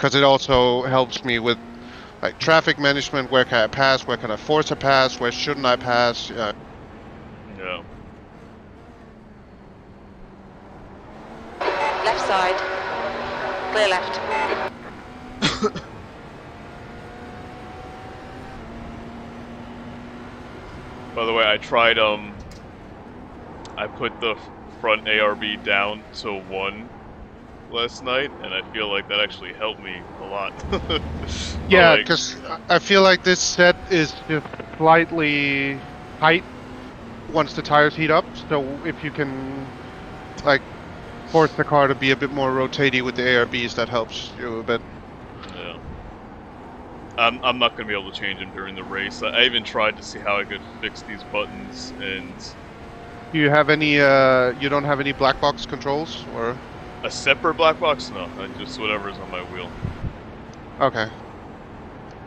because it also helps me with like traffic management. Where can I pass? Where can I force a pass? Where shouldn't I pass? Yeah. Left side. Clear left. By the way, I tried, I put the front ARB down to 1 last night, and I feel like that actually helped me a lot. Yeah, because I feel like this set is just slightly tight once the tires heat up, so if you can, like, force the car to be a bit more rotatey with the ARBs, that helps you a bit. Yeah. I'm not going to be able to change them during the race. I even tried to see how I could fix these buttons, and... Do you have any, you don't have any black box controls, or? A separate black box? No, just whatever's on my wheel. Okay.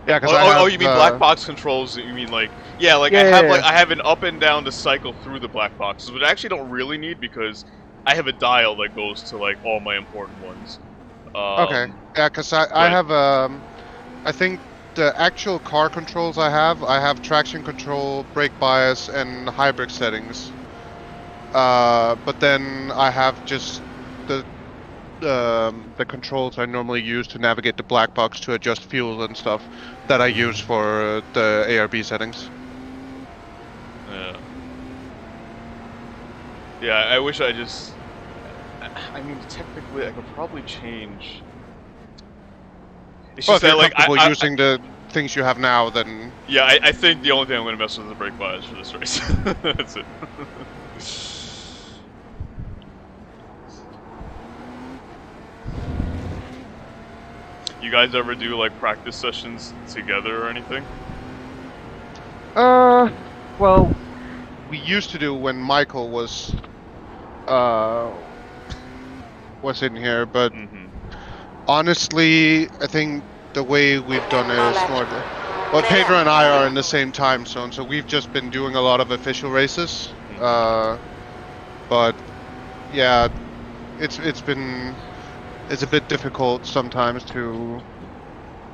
Yeah, because oh, you mean black box controls? You mean like, yeah, like I have an up and down to cycle through the black boxes, but I actually don't really need because I have a dial that goes to like all my important ones. Okay. Yeah, because I have I think the actual car controls I have traction control, brake bias, and hybrid settings. But then I have just the controls I normally use to navigate the black box to adjust fuel and stuff that I use for the ARB settings. Yeah. Yeah, I wish I just... I mean, technically, I could probably change... It's Well, just if that, you're like, comfortable using the things you have now, then... Yeah, I think the only thing I'm going to mess with is the brake bias for this race. That's it. You guys ever do, like, practice sessions together or anything? Well, we used to do when Michael was in here, but honestly, I think the way we've done it is more... Well, Pedro and I are in the same time zone, so we've just been doing a lot of official races. But yeah, it's a bit difficult sometimes to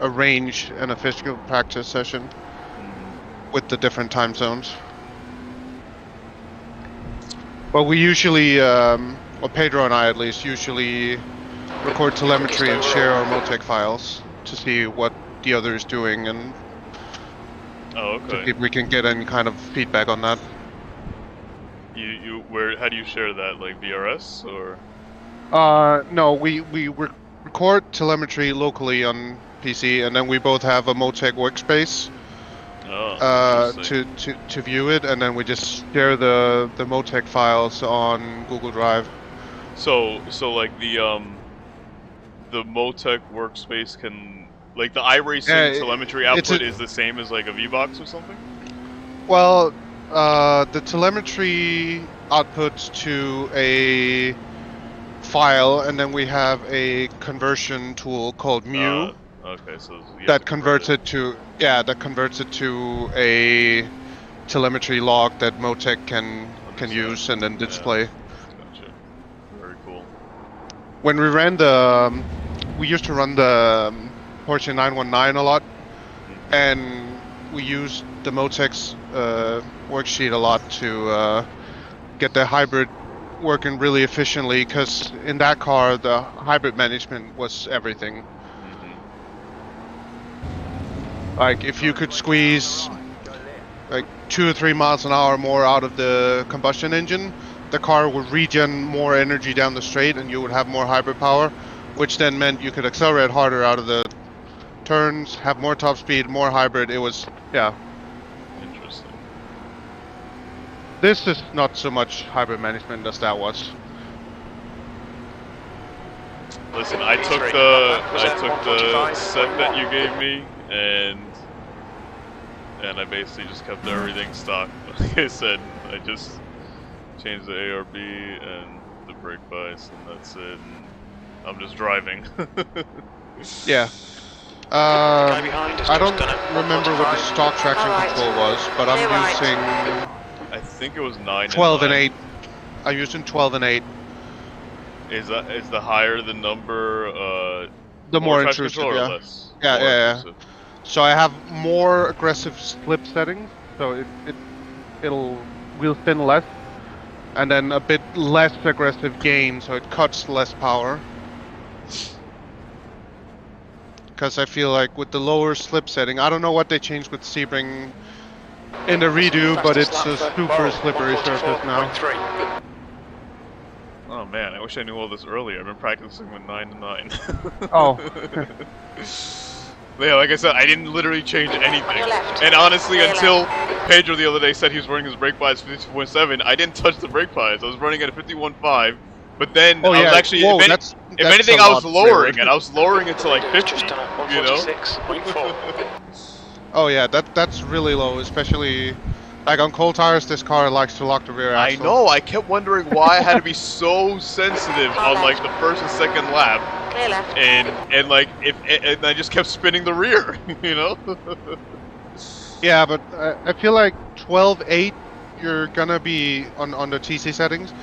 arrange an official practice session with the different time zones. But we usually, well, Pedro and I at least, usually record telemetry and share our Motec files to see what the other is doing and to see if we can get any kind of feedback on that. How do you share that, like VRS or? No, we record telemetry locally on PC, and then we both have a Motec workspace to view it, and then we just share the Motec files on Google Drive. So like the Motec workspace can, like the iRacing telemetry output is the same as like a VBox or something? Well, the telemetry outputs to a file, and then we have a conversion tool called Mu. Okay, so that converts it to a telemetry log that Motec can use and then display. Yeah. Gotcha. Very cool. When we ran we used to run the Porsche 919 a lot, and we used the Motec's worksheet a lot to get the hybrid working really efficiently, because in that car the hybrid management was everything. Like, if you could squeeze like 2 or 3 miles an hour more out of the combustion engine, the car would regen more energy down the straight and you would have more hybrid power, which then meant you could accelerate harder out of the turns, have more top speed, more hybrid. It was, yeah. Interesting. This is not so much hybrid management as that was. Listen, I took the set that you gave me, and I basically just kept everything stock. Like I said, I just changed the ARB and the brake bias, and that's it. And I'm just driving. Yeah. I don't remember what the stock traction control was, but I'm using... I think it was 9 12 and 8. I'm using 12 and 8. Is the higher the number, The more traction intrusive, control or yeah. less? Yeah, More yeah. intrusive. So I have more aggressive slip settings, so it'll wheel spin less, and then a bit less aggressive gain, so it cuts less power. Because I feel like with the lower slip setting, I don't know what they changed with Sebring in the redo, but it's a super slippery surface now. Oh man, I wish I knew all this earlier. I've been practicing with 9 to 9. Oh. Yeah, like I said, I didn't literally change anything. On your left. And honestly, On your until left. Pedro the other day said he was running his brake bias 52.7, I didn't touch the brake bias. I was running at a 51.5, but then I was actually, whoa, if that's anything, a I was lot lowering clearer. it. I was lowering it to like 50, you know? Oh yeah, that's really low, especially like on cold tires. This car likes to lock the rear I axle. know, I kept wondering why I had to be so sensitive on like the first and second lap. Clear left. And like and I just kept spinning the rear, you know. Yeah, but I feel like 12.8, you're gonna be on the TC settings.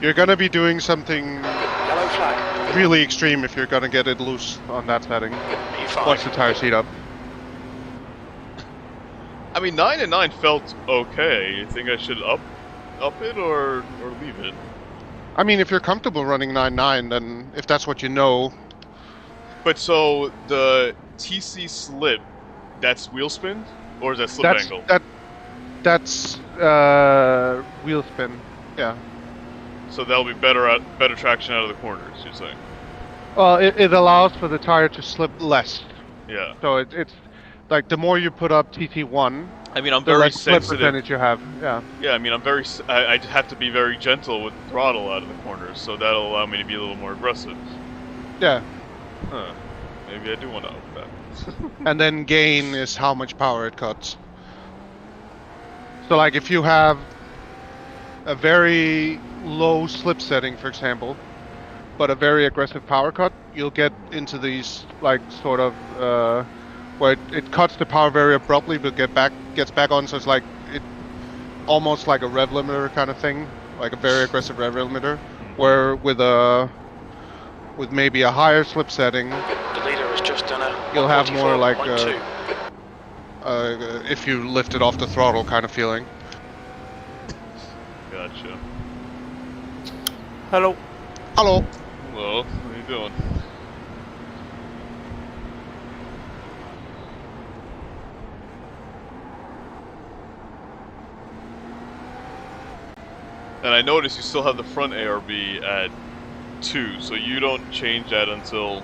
You're gonna be doing something Yellow flag. really extreme if you're gonna get it loose on that setting. P5. Once the tires heat up. I mean, 9 and 9 felt okay. You think I should up it or leave it? I mean, if you're comfortable running 9.9, then if that's what you know. But so the TC slip, that's wheel spin, or is that slip angle? That's wheel spin. Yeah. So that'll be better traction out of the corners. You're saying? Well, it allows for the tire to slip less. Yeah. So it's like the more you put up TT1, I mean, I'm the very less slip sensitive. percentage you have. Yeah. Yeah, I mean, I have to be very gentle with the throttle out of the corners, so that'll allow me to be a little more aggressive. Yeah. Huh. Maybe I do want to up that. And then gain is how much power it cuts. So like if you have a very low slip setting, for example, but a very aggressive power cut, you'll get into these like sort of where it cuts the power very abruptly but gets back on, so it's like almost like a rev limiter kind of thing, like a very aggressive rev limiter, where with maybe a higher slip setting, The leader has just done a you'll have more like 144.2. if you lift it off the throttle kind of feeling. Gotcha. Hello. Hello. Hello. How you doing? And I noticed you still have the front ARB at 2, so you don't change that until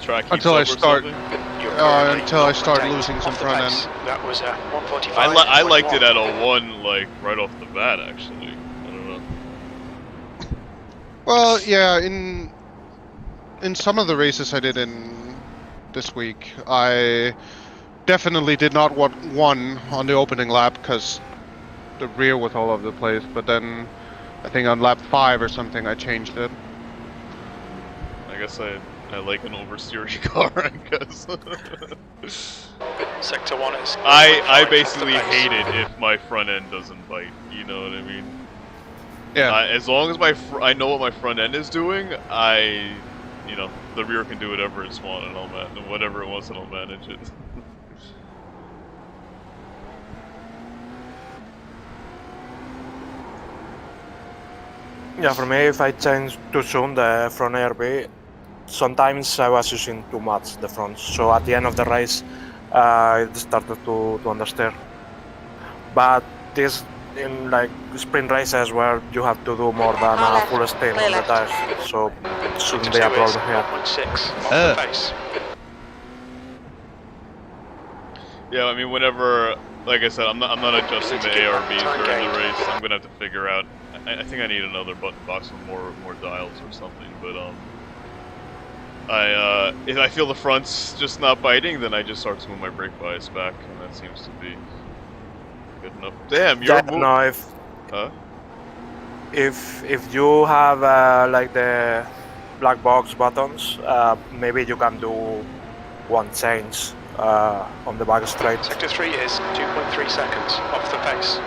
track heats Until up I or start- something? until I start losing some front end. That was a 145. I liked it at a 1, like, right off the bat, actually. I don't know. Well, yeah, in some of the races I did in this week, I definitely did not want 1 on the opening lap because the rear was all over the place, but then I think on lap 5 or something I changed it. I guess I like an oversteery car, I guess. Sector 1 is. I basically hate it if my front end doesn't bite, you know what I mean? Yeah. As long as I know what my front end is doing, you know, the rear can do whatever it wants and whatever it wants and I'll manage it. Yeah, for me, if I change too soon the front ARB, sometimes I was using too much the front. So at the end of the race, it started to understeer. But this in like sprint races where you have to do more than a full spin on the tires, so it shouldn't be a problem here. 1.6 off the pace. Yeah, I mean, whenever, like I said, I'm not adjusting the ARBs during the race. I'm gonna have to figure out. I think I need another button box with more dials or something. But if I feel the front's just not biting, then I just start to move my brake bias back, and that seems to be good enough. Damn, you're No, if you have like the black box buttons, maybe you can do one change on the back straight. Sector 3 is 2.3 seconds off the pace.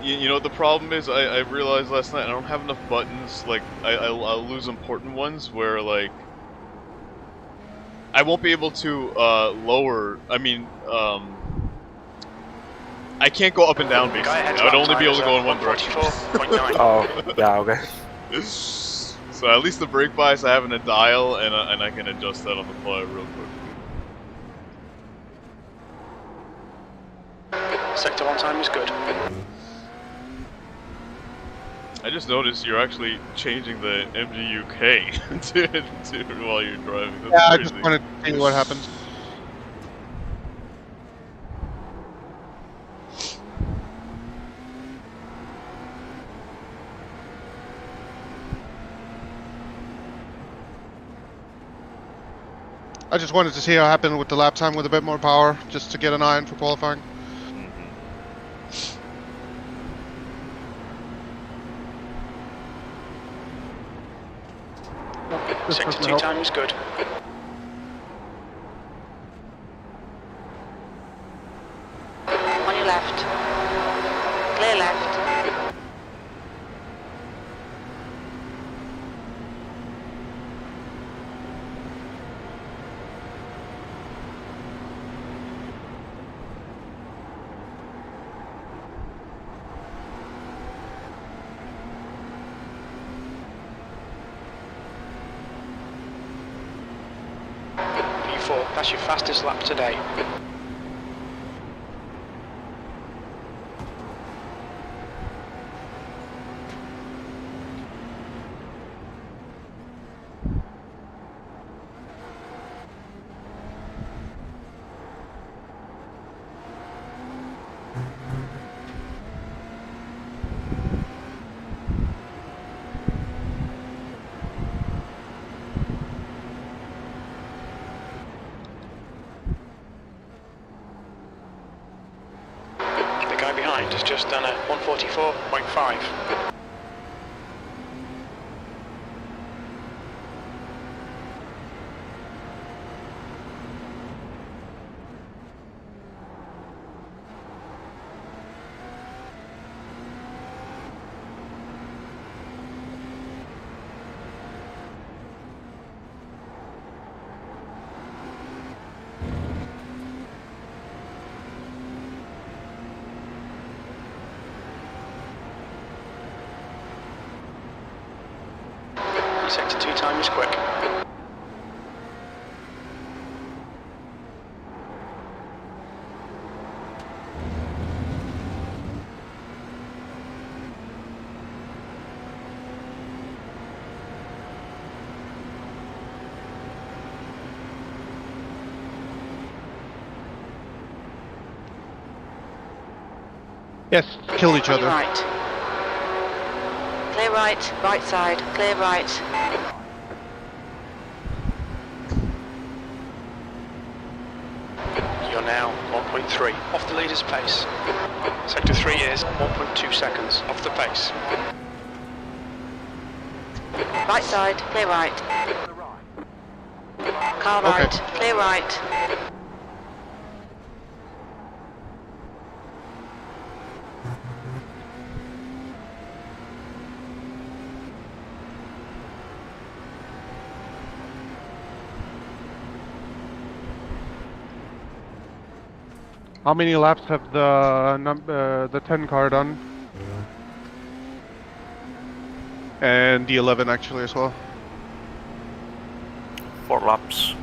You know what the problem is? I realized last night I don't have enough buttons. Like I'll lose important ones where like I won't be able to lower. I mean, I can't go up and down basically. I would only be able to go in one direction. Oh, yeah, okay. So at least the brake bias I have in a dial, and I can adjust that on the fly real quick. Sector 1 time is good. I just noticed you're actually changing the MGUK to while you're driving. That's Yeah, I crazy. just wanted to see what happens. I just wanted to see how it happened with the lap time with a bit more power, just to get an eye on for qualifying. Sector 2 time is good. On your left. Clear left. P4, that's your fastest lap today. The guy behind has just done a 144.5. Sector 2 time is quick. Yes, kill each On your other. right. Clear right, right side, clear right. You're now 1.3 off the leader's pace. Sector 3 is 1.2 seconds off the pace. Right side, clear right. Car right, clear right. How many laps have the 10 car done? And the 11 actually as well. 4 laps.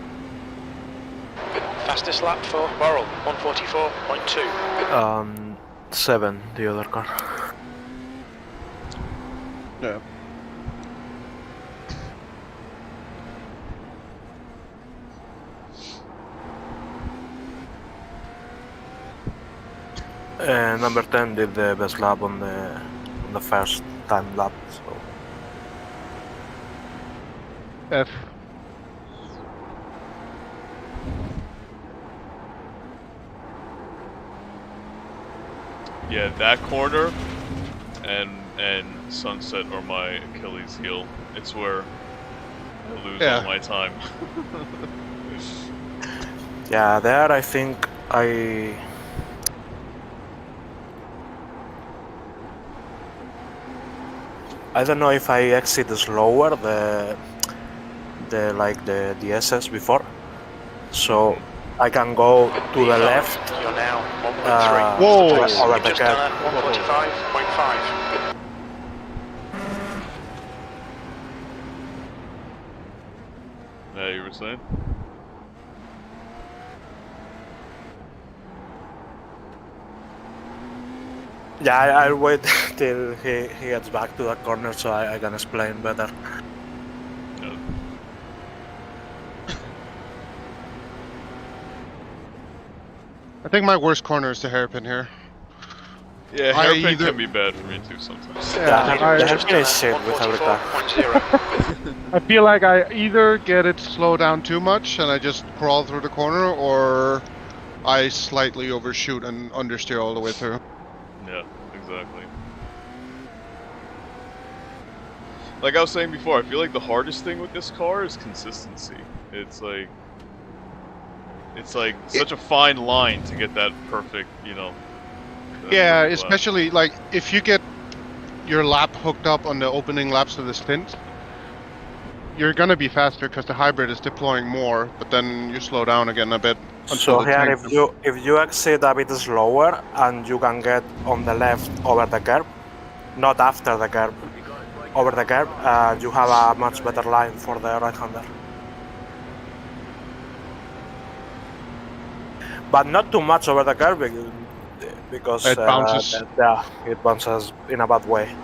Fastest lap for Worrell, 144.2. 7, the other car. Yeah. Number 10 did the best lap on the first time lap, so... F. Yeah, that corner and Sunset are my Achilles heel. It's where I lose all my time. Yeah, there I think I don't know if I exit slower the SS before, so I can go to the left. You're now 1.3. Whoa. Over You've the just curb. done a 145.5. Yeah, you were saying? Yeah, I'll wait till he gets back to the corner so I can explain better. Yeah. I think my worst corner is the hairpin here. Yeah, I hairpin either- can be bad for me too sometimes. Yeah, The I, hairpin is shit with every car. 144.0. I feel like I either get it slow down too much and I just crawl through the corner, or I slightly overshoot and understeer all the way through. Yeah, exactly. Like I was saying before, I feel like the hardest thing with this car is consistency. It's like such a fine line to get that perfect, you know. that Yeah, perfect lap. especially like if you get your lap hooked up on the opening laps of the stint, you're gonna be faster because the hybrid is deploying more, but then you slow down again a bit. So the here, tank- if you exit a bit slower and you can get on the left over the curb, not after the curb, over the curb, you have a much better line for the right-hander. But not too much over the curb because It bounces. it bounces in a bad way.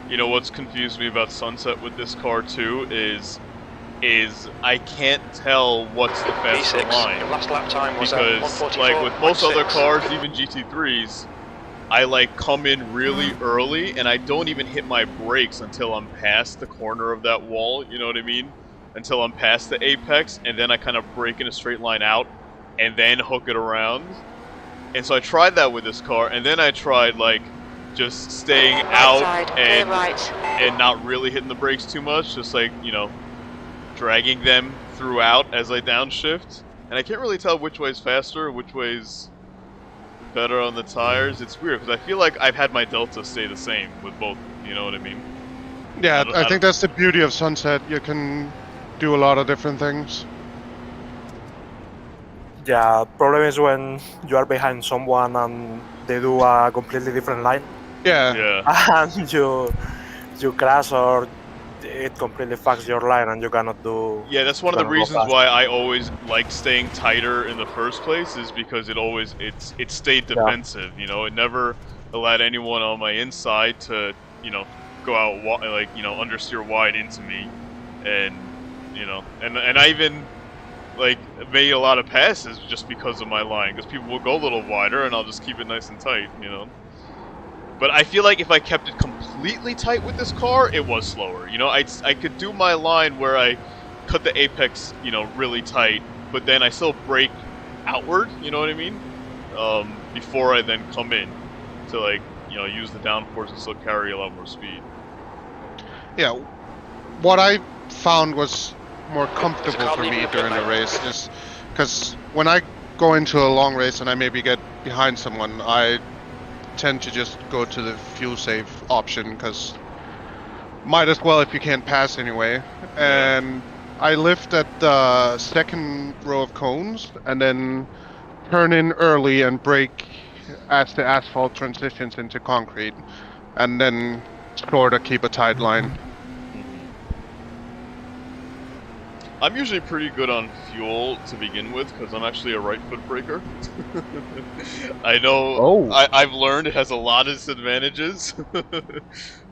You know what's confused me about Sunset with this car too is I can't tell what's the faster V6. line. Your last lap time was Because, at 144.6. like, with most other cars, even GT3s, I, like, come in really early, and I don't even hit my brakes until I'm past the corner of that wall, you know what I mean? Until I'm past the apex, and then I kind of brake in a straight line out, and then hook it around. And so I tried that with this car, and then I tried, like, just staying Right out side, clear and right. not really hitting the brakes too much, just, like, you know, dragging them throughout as I downshift. And I can't really tell which way's faster, which way's better on the tires. It's weird, because I feel like I've had my delta stay the same with both, you know what I mean? Yeah, I I think that's the beauty of Sunset. You can do a lot of different things. Yeah, problem is when you are behind someone and they do a completely different line, Yeah. Yeah. and you crash or it completely fucks your line and you cannot do. Yeah, that's one of the cannot go reasons fast. why I always like staying tighter in the first place, is because it stayed defensive, you know? It never allowed anyone on my inside to, you know, go out, like, you know, understeer wide into me. And, you know, and I even, like, made a lot of passes just because of my line, because people will go a little wider and I'll just keep it nice and tight, you know? But I feel like if I kept it completely tight with this car, it was slower. You know, I could do my line where I cut the apex, you know, really tight, but then I still brake outward, you know what I mean? Before I then come in to, like, you know, use the downforce and still carry a lot more speed. Yeah. What I found was more comfortable for me during the race is because when I go into a long race and I maybe get behind someone, I tend to just go to the fuel save option because might as well if you can't pass anyway. And I lift at the second row of cones and then turn in early and brake as the asphalt transitions into concrete, and then sort of keep a tight line. I'm usually pretty good on fuel to begin with, because I'm actually a right foot braker. I know, I've learned it has a lot of disadvantages.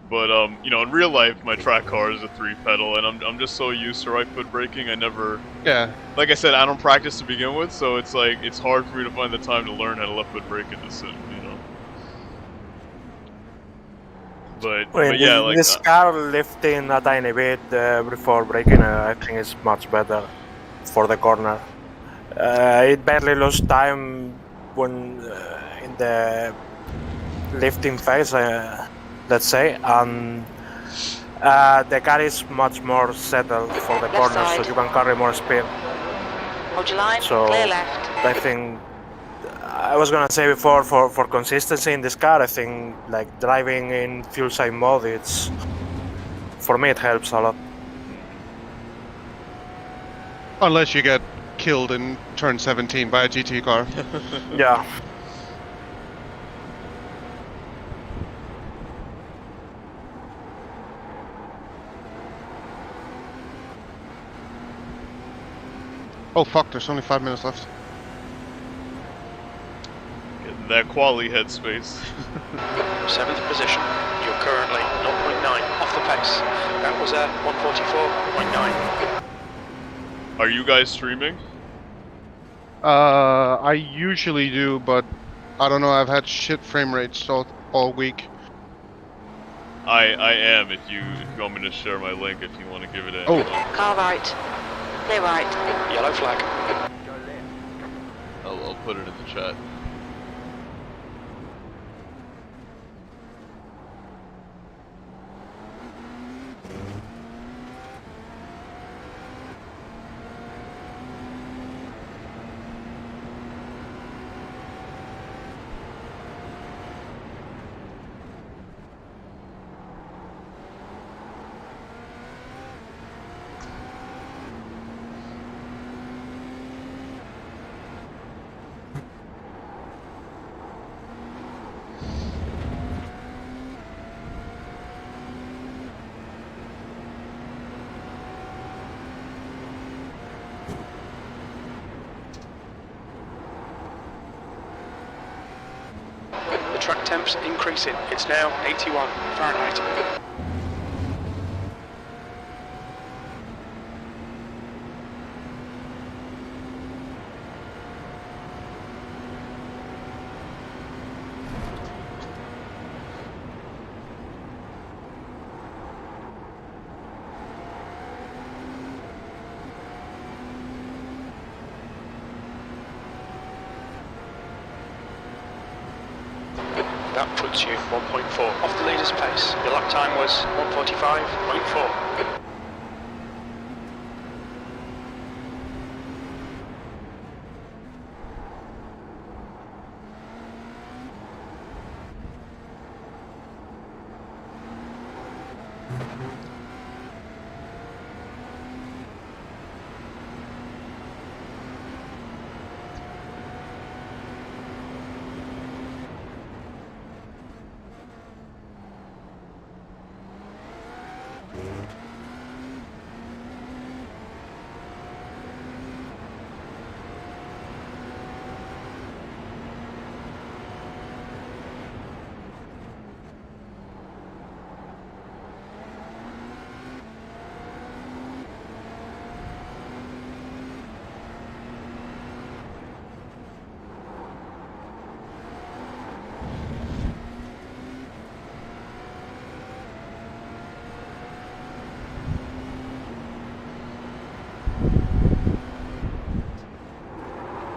But, you know, in real life, my track car is a 3-pedal, and I'm just so used to right foot braking, I never... Yeah. Like I said, I don't practice to begin with, so it's like, it's hard for me to find the time to learn how to left foot brake in this, you know. But yeah, like... this car lifting a tiny bit before braking, I think is much better for the corner. It barely loses time when in the lifting phase, let's say, and the car is much more settled for the Left corner, side. so you can carry more speed. Hold your line, So clear left. I think I was gonna say before, for consistency in this car, I think like driving in fuel side mode, it's for me it helps a lot. Unless you get killed in turn 17 by a GT car. Yeah. Oh fuck, there's only 5 minutes left. Getting that quali headspace. 7th position. You're currently 0.9 off the pace. That was a 144.9. Are you guys streaming? I usually do, but I don't know, I've had shit frame rates all week. I am, if you want me to share my link, if you want to give it a... Oh. Car right. Clear right. Yellow flag. I'll put it in the chat. Track temps increasing. It's now 81 Fahrenheit. That puts you 1.4 off the leader's pace. Your lap time was 145.4.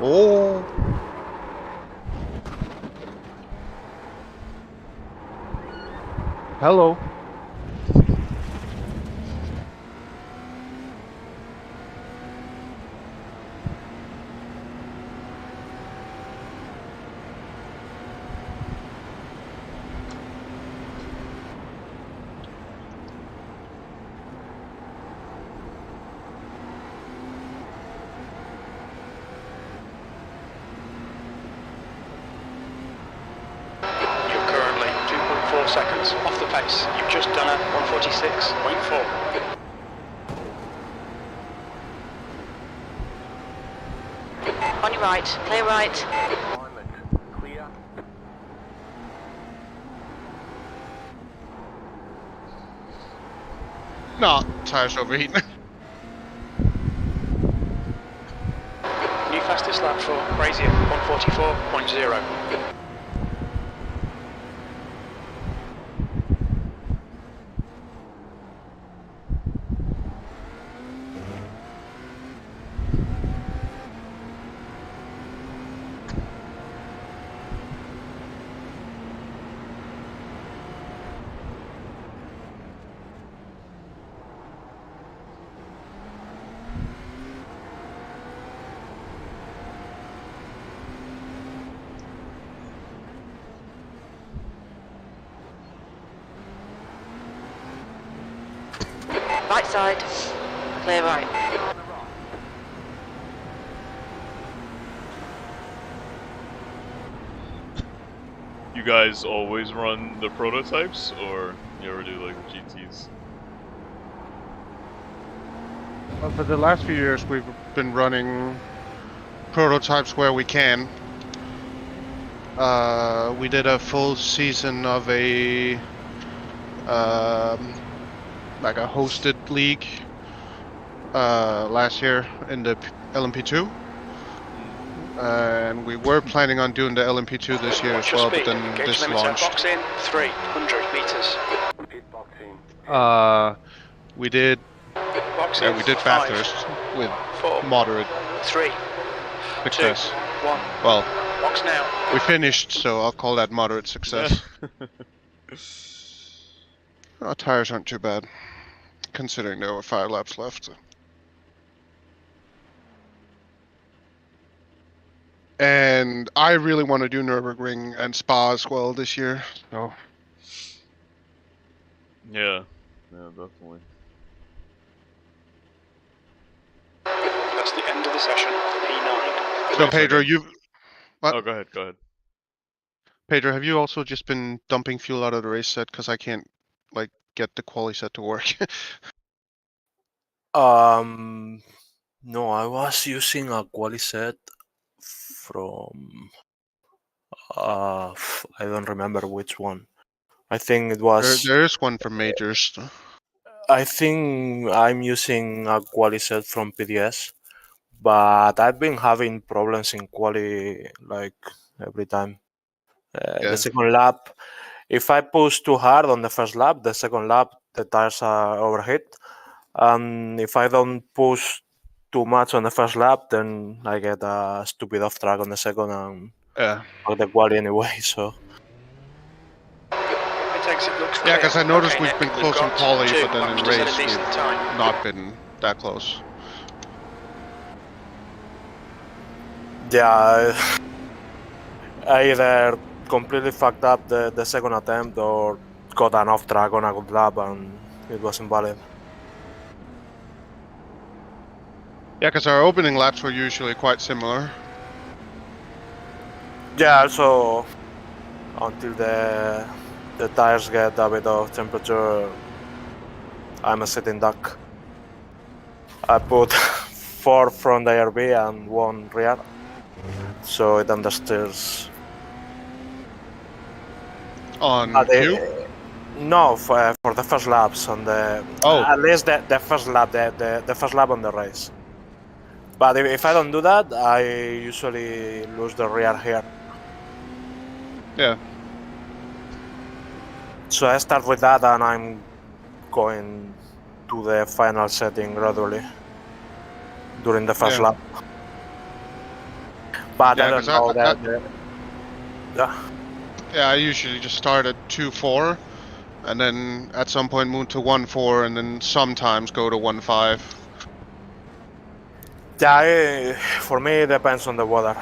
Oh. Hello. Seconds off the pace. You've just done a 146.4. On your right. Clear right. Clear. No, tires overheating. New fastest lap for Brazier, 144.0. Right side. Clear right. You guys always run the prototypes, or you ever do like GTs? Well, for the last few years, we've been running prototypes where we can. We did a full season of a like a hosted league last year in the LMP2, and we were planning on doing the LMP2 this year as well, but then this launched. Box in 300 meters. We did. Box Yeah, in we did 5, Bathurst with 4, moderate 3, 2, success. 1. Well, Box now. we finished, so I'll call that moderate success. Our tires aren't too bad, considering there were 5 laps left. And I really want to do Nürburgring and Spa as well this year. So Yeah, definitely. That's the end of the session. P9. So Pedro, you've... What? Oh, go ahead. Pedro, have you also just been dumping fuel out of the race set? Because I can't, like, get the quali set to work. No, I was using a quali set from I don't remember which one. I think it was. there is one for majors. I think I'm using a quali set from PDS, but I've been having problems in quali like every time. Yeah. The second lap, if I push too hard on the first lap, the second lap the tires are overheat. And if I don't push too much on the first lap, then I get a stupid off track on the second and fuck the quali anyway. So yeah, because I noticed we've been close in quali, but then in race we've not been that close. Yeah, I either completely fucked up the second attempt or got an off track on a good lap and it was invalid. Yeah, because our opening laps were usually quite similar. Yeah, also until the tires get a bit of temperature, I'm a sitting duck. I put 4 front ARB and 1 rear, so it understeers. On Q? No, for the first laps on the. At least the first lap, the first lap on the race. But if I don't do that, I usually lose the rear here. Yeah. So I start with that and I'm going to the final setting gradually during the first lap. But I don't know that. Yeah, I usually just start at 2.4 and then at some point move to 1.4 and then sometimes go to 1.5. Yeah, for me it depends on the weather.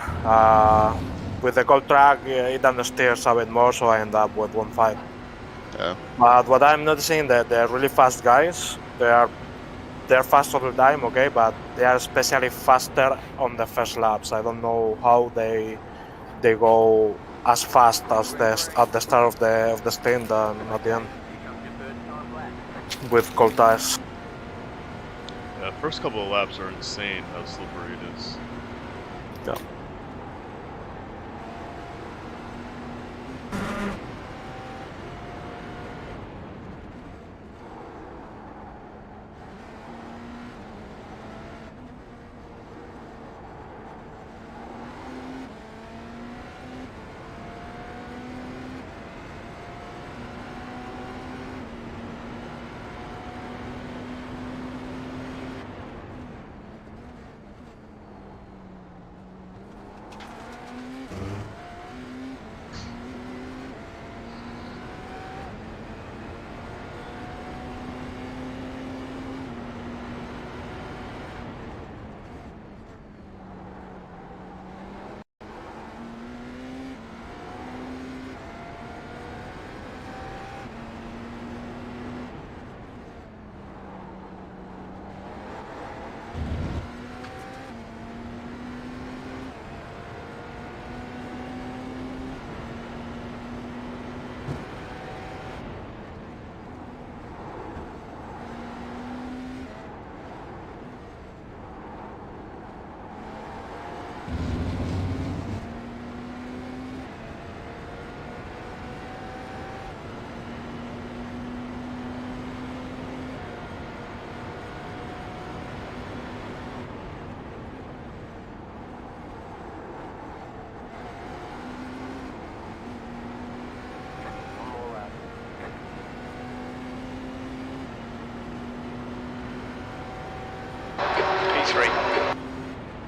With the cold track, it understeers a bit more, so I end up with 1.5. Yeah. But what I'm noticing that they're really fast guys. They're fast all the time, okay, but they are especially faster on the first laps. I don't know how they go as fast as at the start of the stint and at the end with cold tires. Yeah, first couple of laps are insane how slippery it is. Yeah. 143.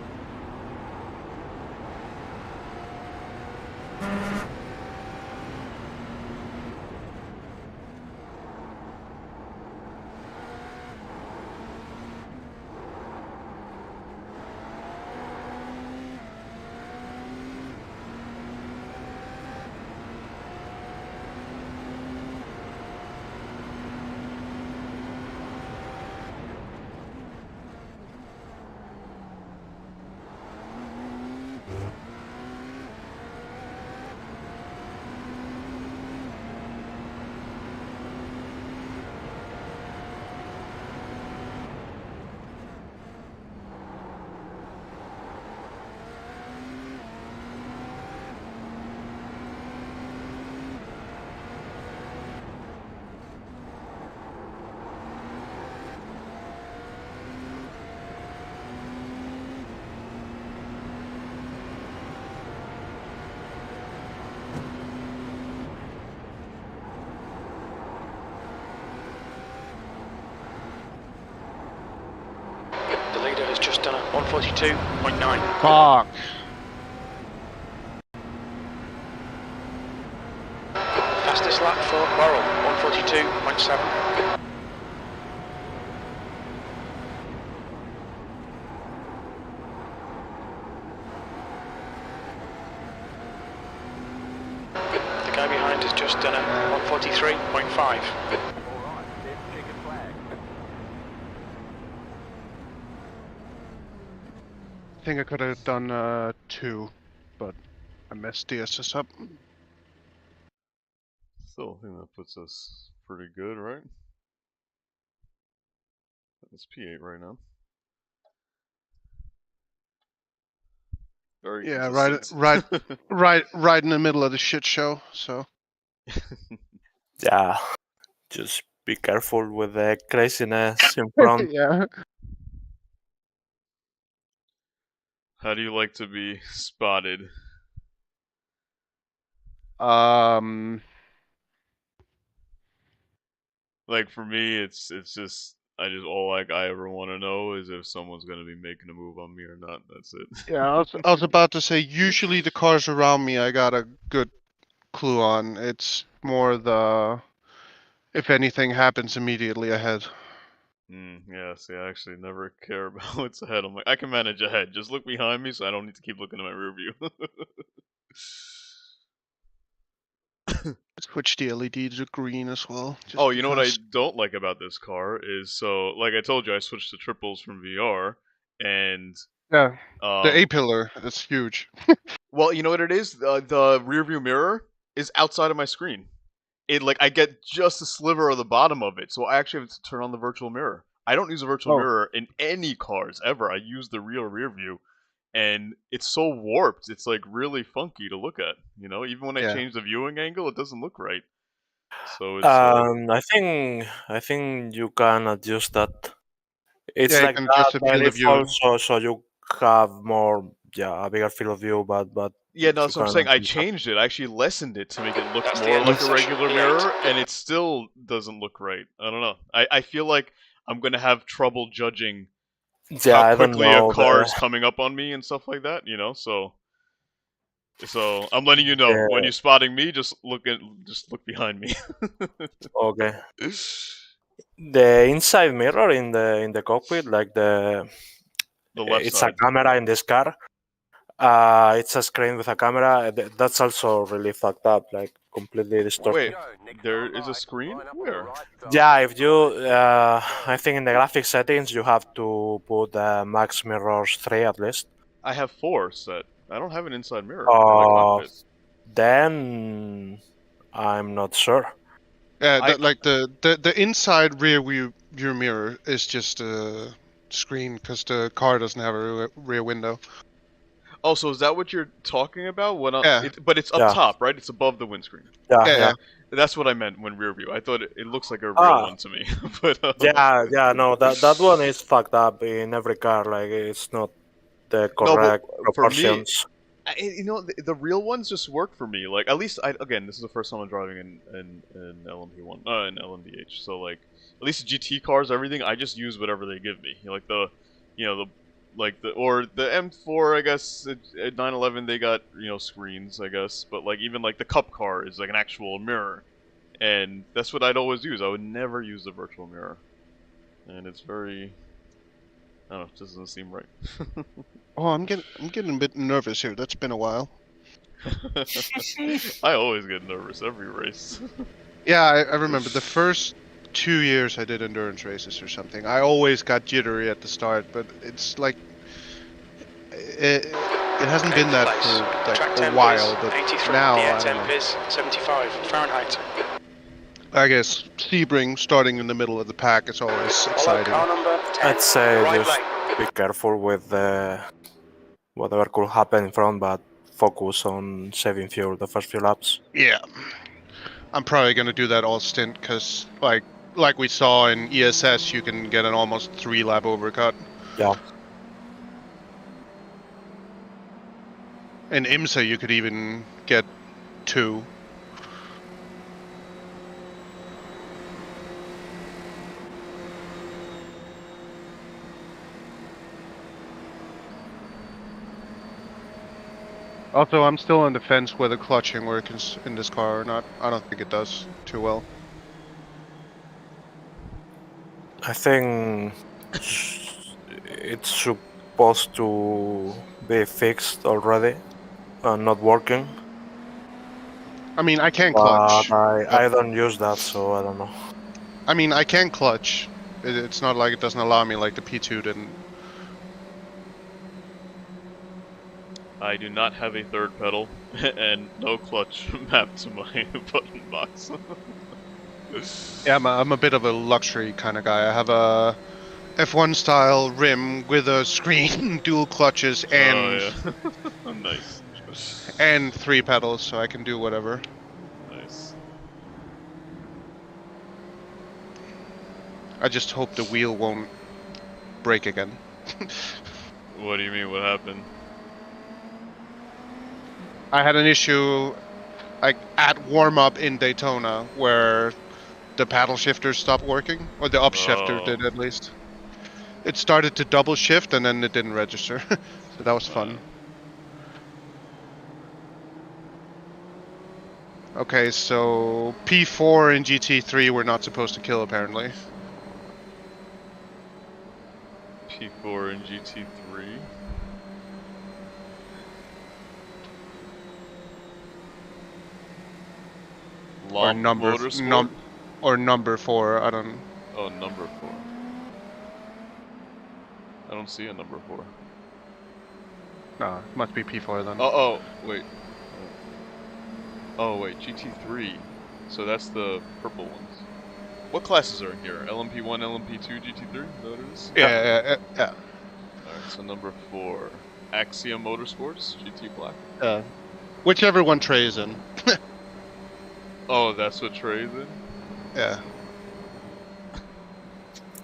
The leader has just done a 142.9. Fuck. Fastest lap for Laurel, 142.7. The guy behind has just done a 143.5. I think I could have done 2, but I messed DSS up. Still, I think that puts us pretty good, right? It's P8 right now. Very Yeah, consistent. right in the middle of the shit show. So Yeah, just be careful with the craziness in front. yeah. How do you like to be spotted? Like for me, it's just all like I ever want to know is if someone's gonna be making a move on me or not. That's it. Yeah, I was about to say, usually the cars around me I got a good clue on. It's more the, if anything happens immediately ahead. Yeah, see, I actually never care about what's ahead. I'm like, I can manage ahead. Just look behind me so I don't need to keep looking at my rear view. Switch the LED to green as well. Just Oh, you know what I because. don't like about this car is, so, like I told you, I switched to triples from VR, and, Yeah. The um, A-pillar is huge. well, you know what it is? The rear view mirror is outside of my screen. Like, I get just a sliver of the bottom of it, so I actually have to turn on the virtual mirror. I don't use a virtual Oh. mirror in any cars ever. I use the real rear view, and it's so warped. It's like really funky to look at. You know, even when I Yeah. change the viewing angle, it doesn't look right. So it's I think you can adjust that. It's Yeah, you like can that adjust the by field of view. default, so you have more, a bigger field of view, but yeah, no, you that's what I'm can saying. I adjust that. changed it. I actually lessened it to make it look That's the more end of like the a session, regular P8. mirror, and it still doesn't look right. I don't know. I feel like I'm gonna have trouble judging Yeah, how I don't quickly a know car is coming up on me and stuff like that. You know, so I'm letting you know when the you're spotting me, just look behind me. okay. The inside mirror in the cockpit, like The left it's a side. camera in this car. It's a screen with a camera. That's also really fucked up, like completely distorted. Wait, there is a screen? Where? Yeah, if you, I think in the graphic settings you have to put max mirrors 3 at least. I have 4 set. I don't have an inside mirror in the Uh, cockpit. then I'm not sure. Yeah, I like the inside rear view mirror is just a screen because the car doesn't have a rear window. Oh, so is that what you're talking about? Yeah. But it's up Yeah, top, right? It's above the windscreen. yeah, Yeah, yeah. yeah. That's what I meant when rear view. I thought it looks like a real Ah, one to me. But yeah. No, that one is fucked up in every car. Like it's not the no, but correct for me, proportions. the real ones just work for me. Like at least again, this is the first time I'm driving in LMP1, in LMDh. So like at least the GT cars, everything, I just use whatever they give me. Like the like the M4, I guess at 911 they got screens, I guess, but like even like the Cup car is like an actual mirror, and that's what I'd always use. I would never use the virtual mirror, and it's very, I don't know, it just doesn't seem right. Oh, I'm getting a bit nervous here. That's been a while. I always get nervous every race. Yeah, I remember the first 2 years I did endurance races or something. I always got jittery at the start, but it's like it hasn't been that for like a while. But 83. now The air I don't temp know. is 75 Fahrenheit. I guess Sebring starting in the middle of the pack is always Follow exciting. car number 10. I'd say right just lane. be careful with whatever could happen in front, but focus on saving fuel the first few laps. Yeah, I'm probably gonna do that all stint because like we saw in ESS, you can get an almost 3-lap overcut. Yeah. In IMSA, you could even get 2. Also, I'm still on the fence whether clutching works in this car or not. I don't think it does too well. I think it's supposed to be fixed already and not working. I mean, I can clutch. But I don't use that, so I don't know. I mean, I can clutch. It's not like it doesn't allow me like the P2 didn't. I do not have a third pedal and no clutch mapped to my button box. Yeah, I'm a bit of a luxury kind of guy. I have a F1 style rim with a screen, dual clutches, and Oh, yeah. Nice. and 3 pedals, so I can do whatever. Nice. I just hope the wheel won't break again. What do you mean? What happened? I had an issue like at warm-up in Daytona where the paddle shifter stopped working, or the up shifter did at least. It started to double shift and then it didn't register, so that was fun. Okay, so P4 and GT3 we're not supposed to kill apparently. P4 and GT3. Or number or number 4. I don't. Oh, number 4. I don't see a number 4. No, it must be P4 then. Oh, wait. Oh, wait, GT3. So that's the purple ones. What classes are in here? LMP1, LMP2, GT3? Is that what it is? Yeah. Alright, so number 4. Axiom Motorsports, GT Black. Whichever one Trey's in. Oh, that's what Trey's in? Yeah.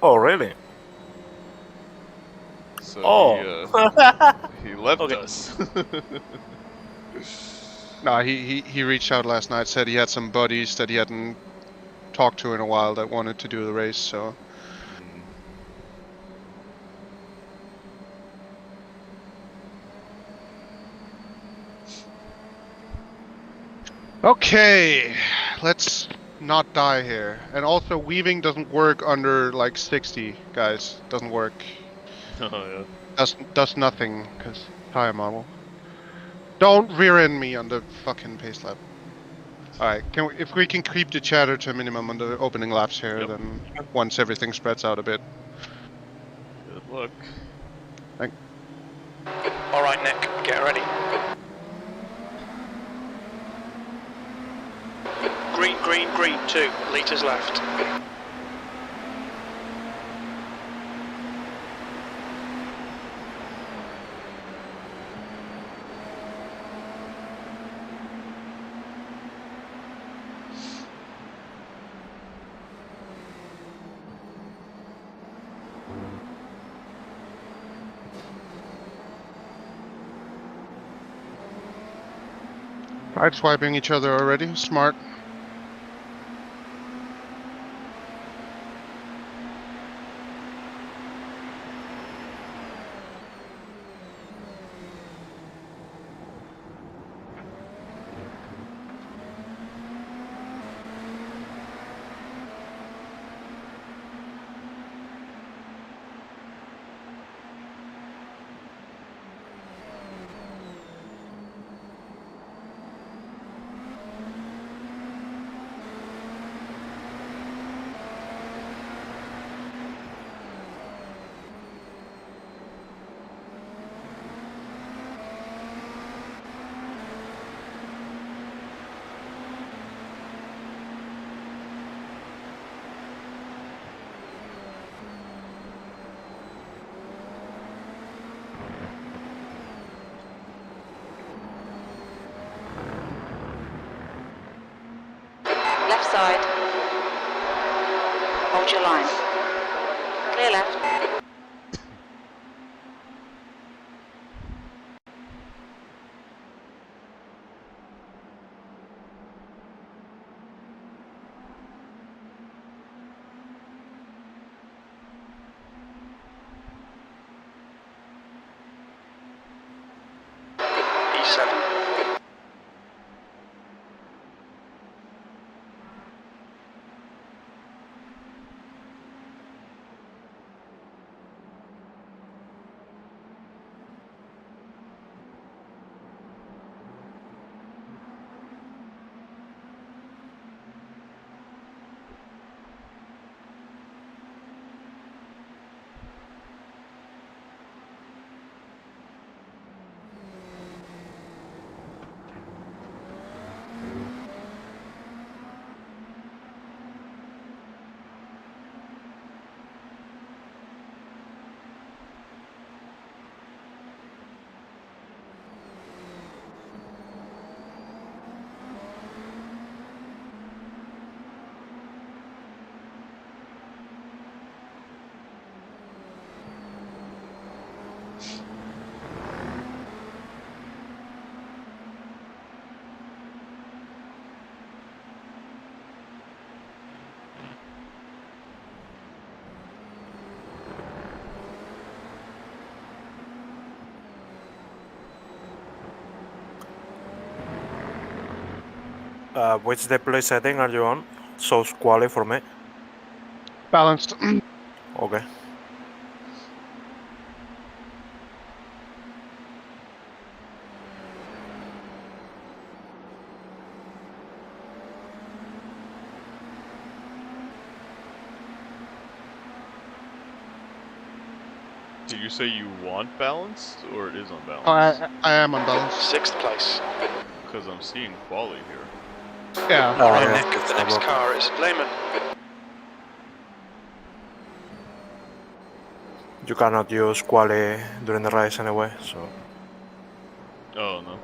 Oh, really? So he left us. No, he reached out last night, said he had some buddies that he hadn't talked to in a while that wanted to do the race, so. Okay, let's not die here. And also, weaving doesn't work under like 60, guys. Doesn't work. Oh yeah. Does nothing, cause tire model. Don't rear end me on the fucking pace lap. Alright, if we can keep the chatter to a minimum on the opening laps here, then once everything spreads out a bit. Good luck. Alright, Nick, get ready. Green, 2 litres left. Side swiping each other already, smart. Left side. Hold your line. Clear left. E7. Which display setting are you on? Shows quality for me. Balanced. Okay. Did you say you want balanced, or it is Oh, unbalanced? I am unbalanced. 6th place. Because I'm seeing quality here. Yeah. Oh, The yeah. neck of the next car is Lehman. You cannot use quali during the race anyway, so. Oh, no.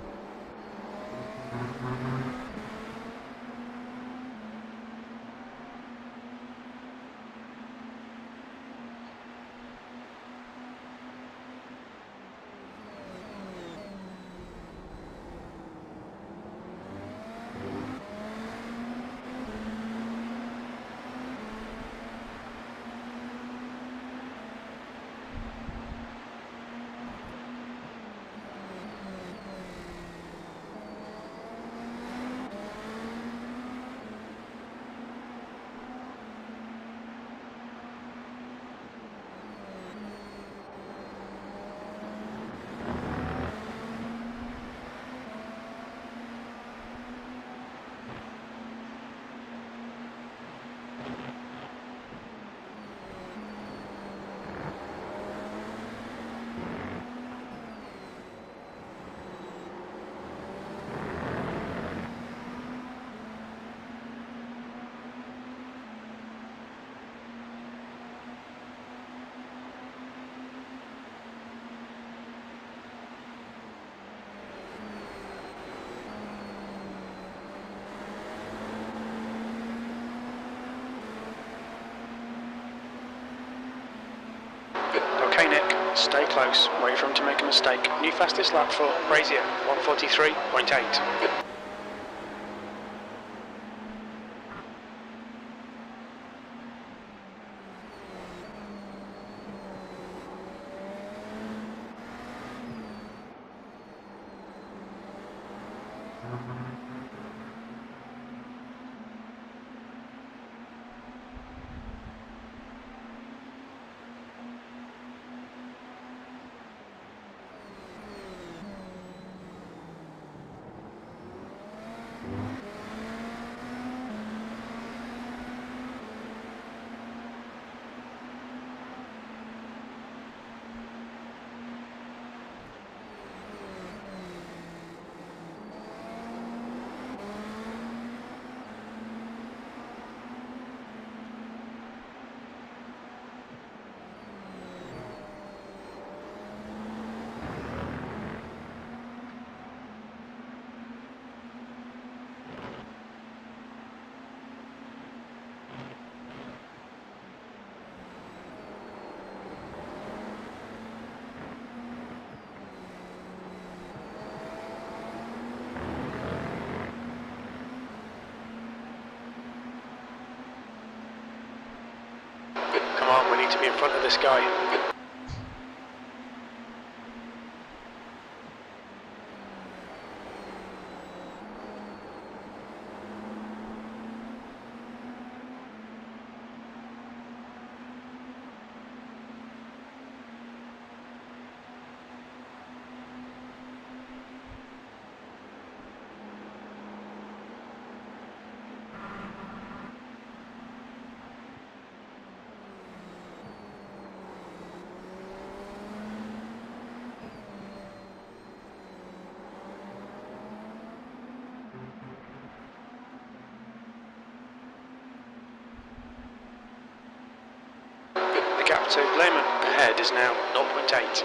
Okay, Nick, stay close. Wait for him to make a mistake. New fastest lap for Brazier, 1:43.8. we need to be in front of this guy. The gap to Lehman ahead is now 0.8.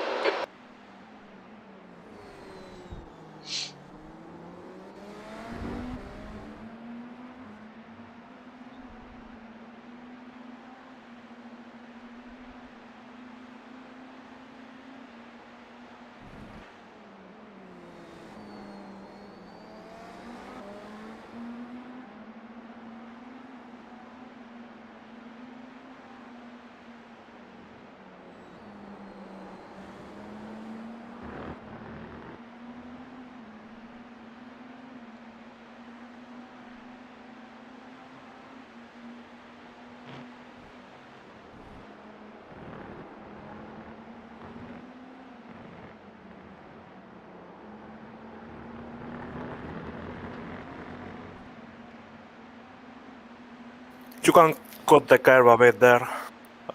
You can cut the curve a bit there.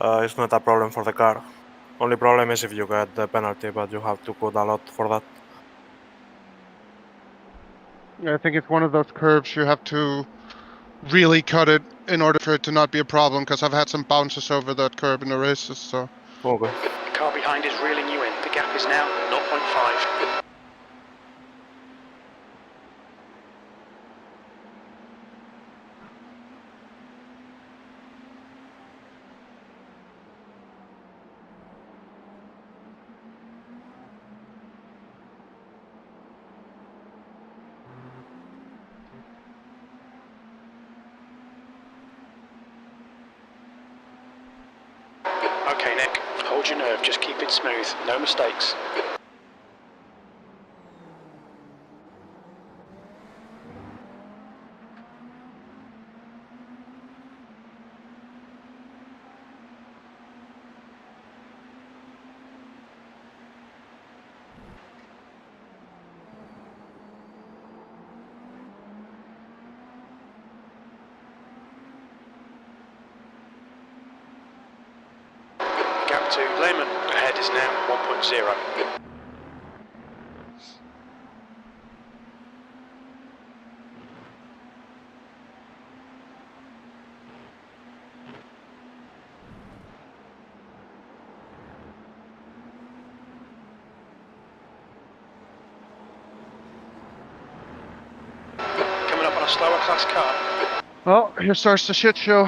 It's not a problem for the car. Only problem is if you get the penalty, but you have to cut a lot for that. I think it's one of those curves you have to really cut it in order for it to not be a problem, because I've had some bounces over that curve in the races, so... Okay. The car behind is reeling you in. The gap is now 0.5. Okay, Nick, hold your nerve, just keep it smooth, no mistakes. Gap to Lehman ahead is now 1.0. Coming up on a slower class car. Well, here starts the shit show.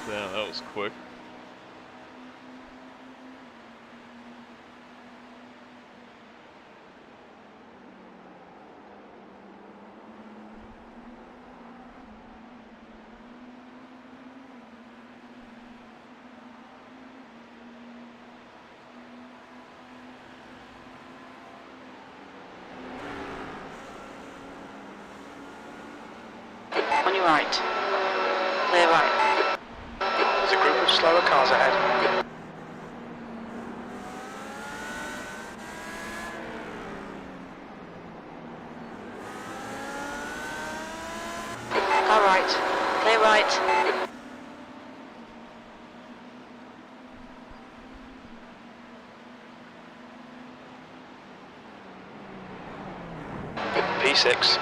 Damn, that was quick. On your right. Clear right. There's a group of slower cars ahead. Car right. Clear right. P6.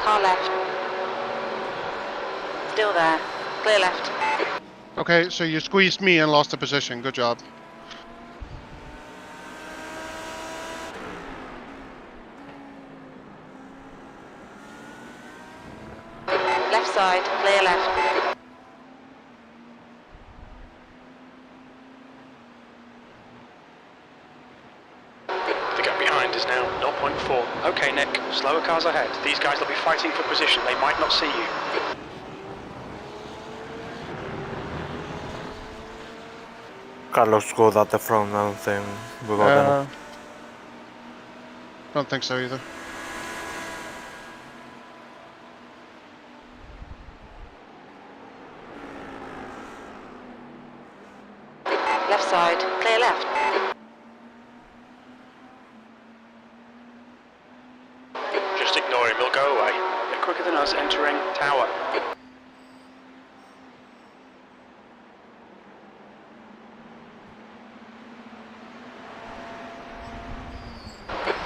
Car left. Still there. Clear left. Okay, so you squeezed me and lost the position. Good job. Left side. Clear left. is now 0.4. Okay, Nick, slower cars ahead. These guys will be fighting for position. They might not see you. Carlos good at the front, I don't think we got enough. Don't think so either. Left side, clear left. Just ignore him, he'll go away. They're quicker than us entering tower.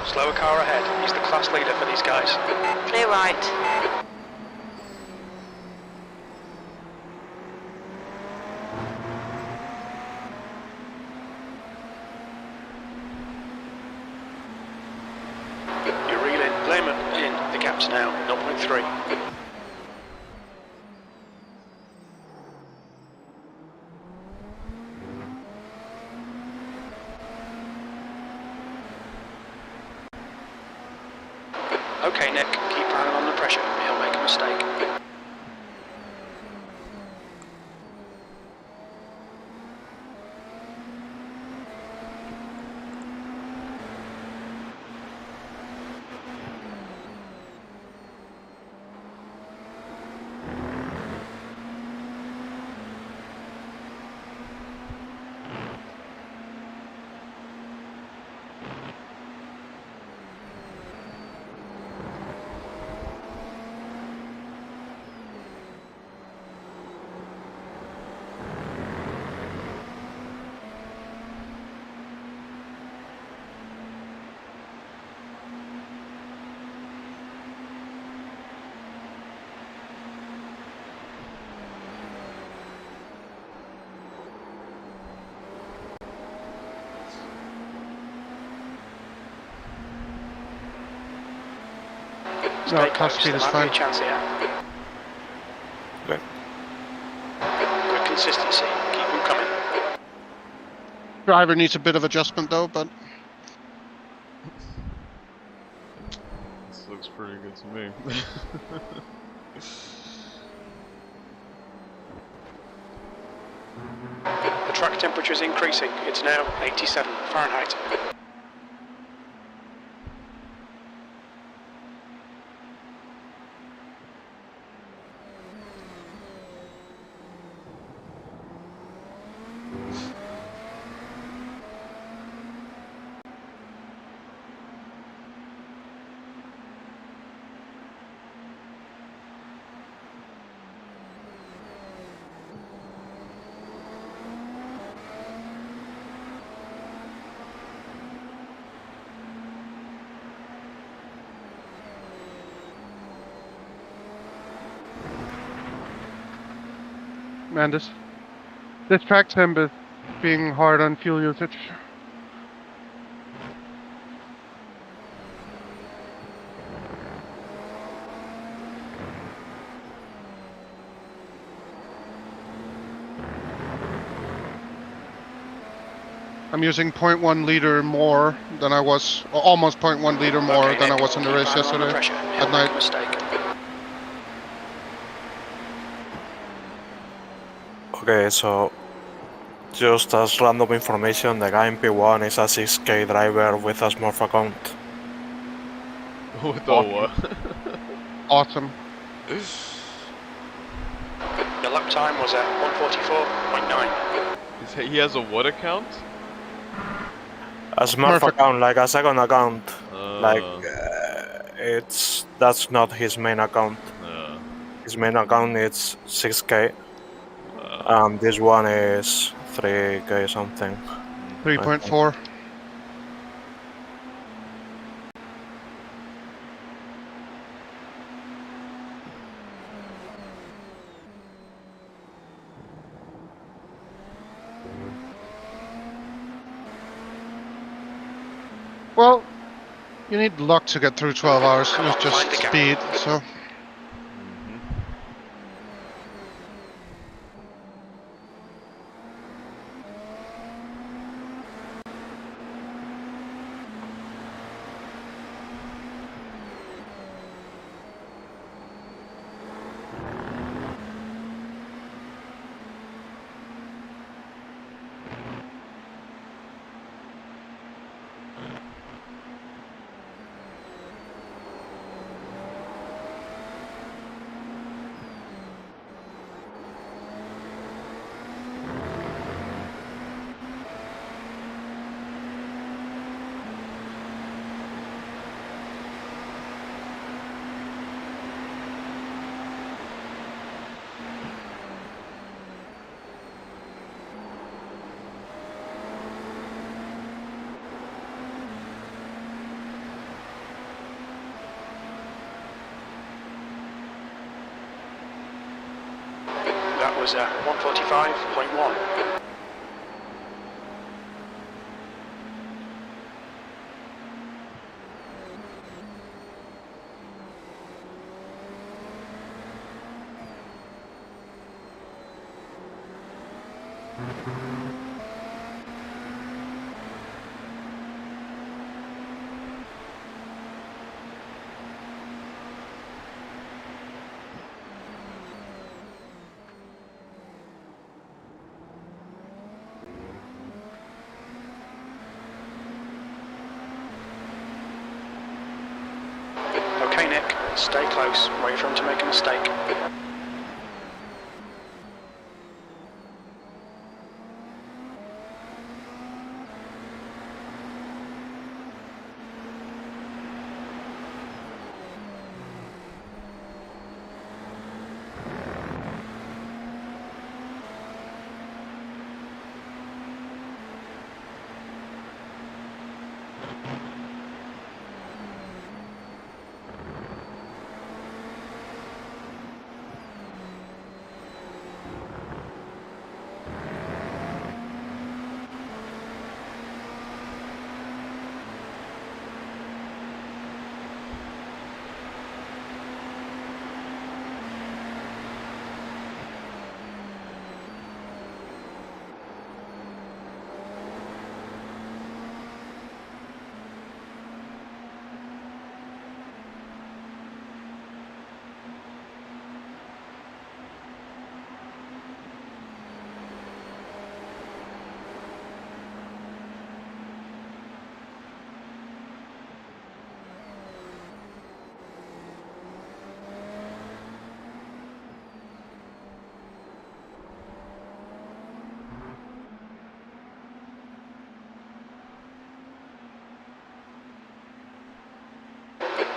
Slower car ahead. He's the class leader for these guys. Clear right. You're reeling. Blame it in. The gap's now 0.3. Okay, Nick, keep piling on the pressure. He'll make a mistake. No, top speed is fine. Chance here. Okay. Good consistency. Keep them coming. Driver needs a bit of adjustment though, but This looks pretty good to me. The track temperature is increasing. It's now 87 Fahrenheit. man, this track temp is being hard on fuel usage. I'm using 0.1 liter more than I was, or almost 0.1 liter more Okay, than I Nick, was in the keep race piling on the yesterday pressure. He'll at make a night. mistake. Okay, so just as random information, the guy in P1 is a 6K driver with a Smurf account. With the what? Awesome. The lap time was at 1:44.9. He has a what account? A Smurf account, like a second account. Like, Uh, that's not his main account. uh, His main account is 6K. This one is 3K something. 3.4. Well, you need luck to get through 12 hours. It was just speed, so. That was 145.1. Okay, Nick, stay close. Wait for him to make a mistake.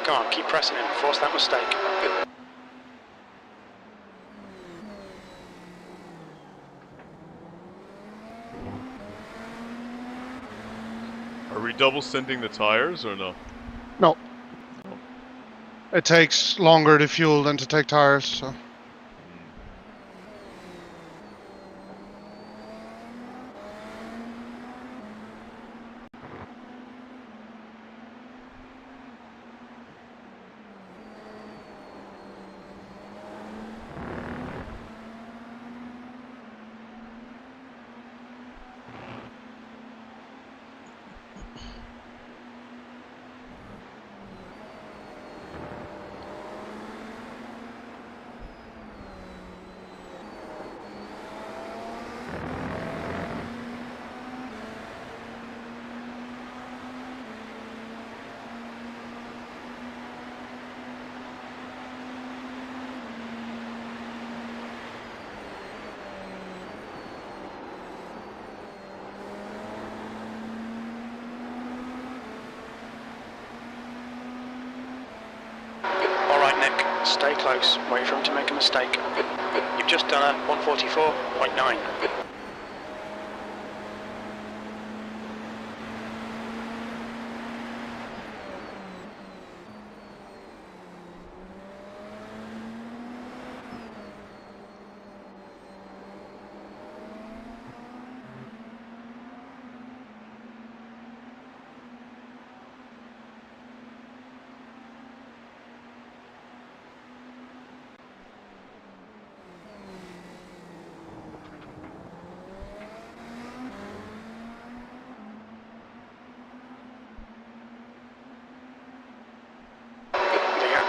Go on, keep pressing him, force that mistake. Are we double sending the tires or no? No. It takes longer to fuel than to take tires, so. Alright, Nick, stay close. Wait for him to make a mistake. You've just done a 144.9.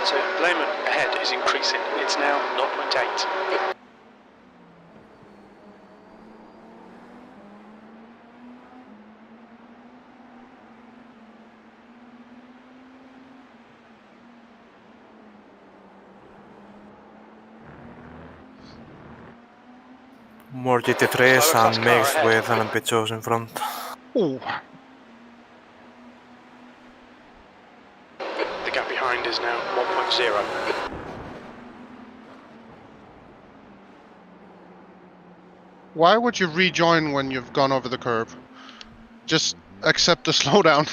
So Lehman ahead is increasing. It's now 0.8. More GT3s and mixed with LMDhs in front. Ooh. The gap behind is now 1.0. Why would you rejoin when you've gone over the curb? Just accept the slowdown.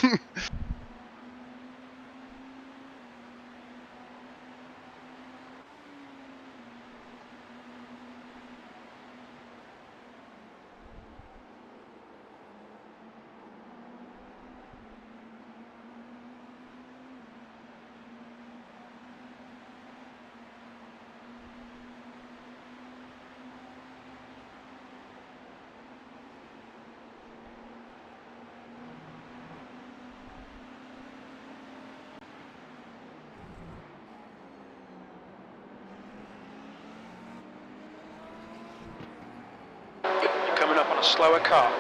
coming up on a slower car.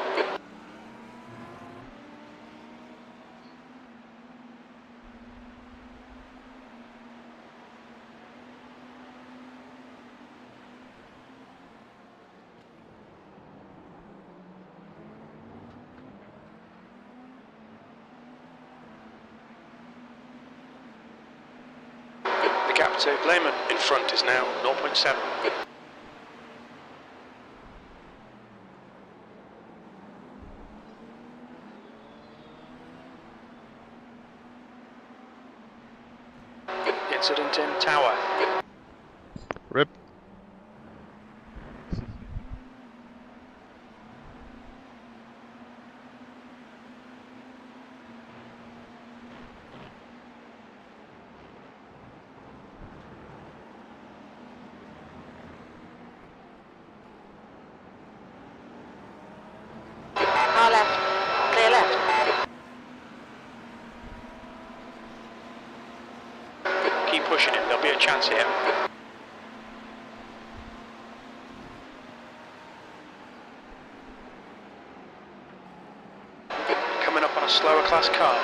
The gap to Lehman in front is now 0.7. Incident in tower. Rip. Car left. Clear left. Keep pushing him, there'll be a chance here. Coming up on a slower class car.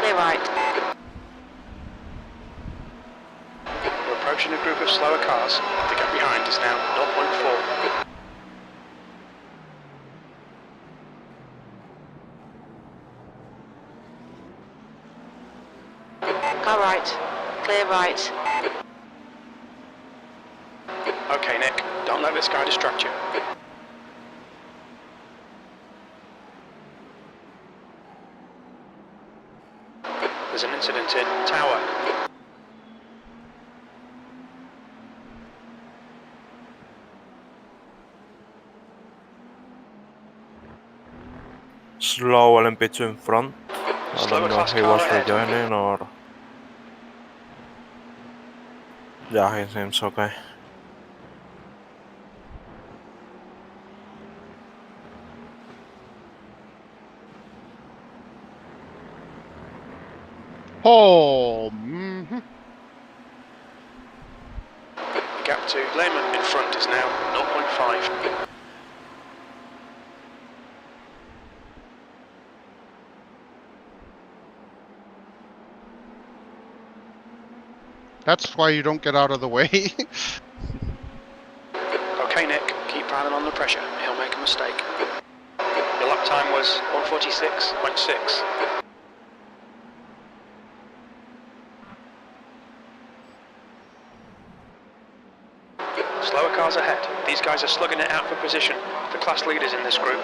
Clear right. We're approaching a group of slower cars. The gap behind is now 0.4. Car right. Clear right. Okay, Nick, don't let this guy distract you. There's an incident in tower. Slow LMDh in front. I Slower don't know class if he car was ahead. rejoining or... Yeah, he seems okay. Oh, The gap to Lehman in front is now 0.5. that's why you don't get out of the way. Okay, Nick, keep piling on the pressure. He'll make a mistake. Your lap time was 146.6. Slower cars ahead. These guys are slugging it out for position. The class leaders in this group.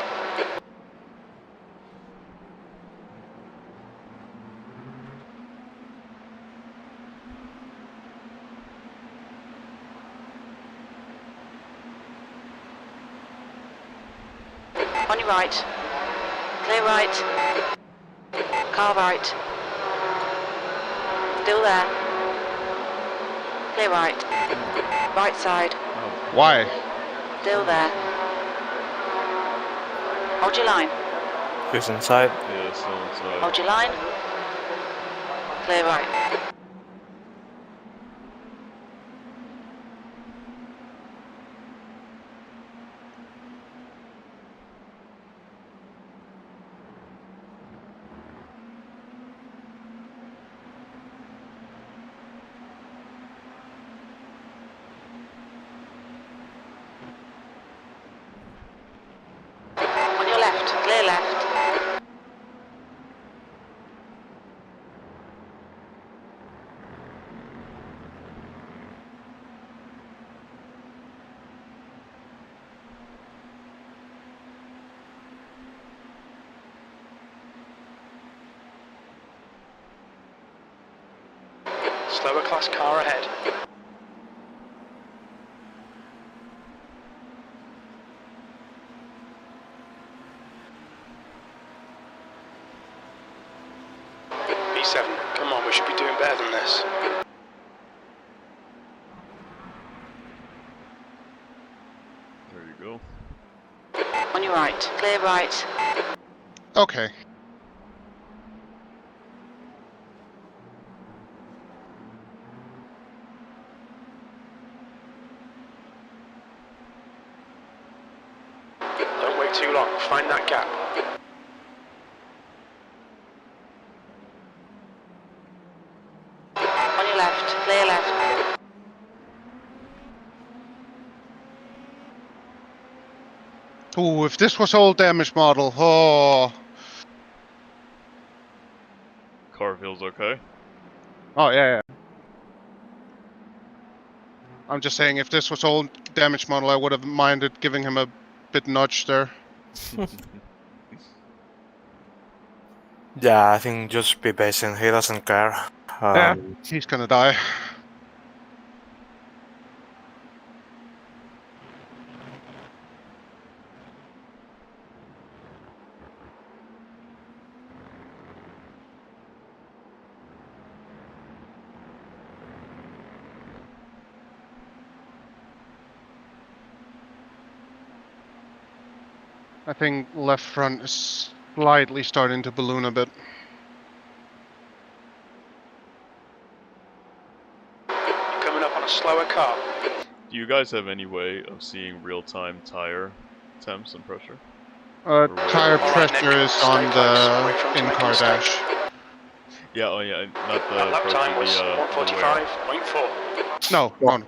On your right. Clear right. Car right. Still there. Clear right. Right side. Why? Still there. Hold your line. He's inside. Yeah, still inside. Hold your line. Clear right. On your left. Clear left. Slower class car ahead. P7. Come on, we should be doing better than this. There you go. On your right. Clear right. Okay. Don't wait too long. Find that gap. On your left. Clear left. Ooh, if this was old damage model, oh. Car feels okay. Oh, yeah. I'm just saying, if this was old damage model, I would have minded giving him a bit nudge there. Yeah, I think just be patient. He doesn't care. Yeah, he's gonna die. I think left front is slightly starting to balloon a bit. You're coming up on a slower car. Do you guys have any way of seeing real-time tire temps and pressure? Tire Alright, pressure Nick, is stay on close. Wait for him the to make a in-car mistake. dash. Yeah, oh yeah, not the That lap pressure, time was the wear. 145.4. No. Um,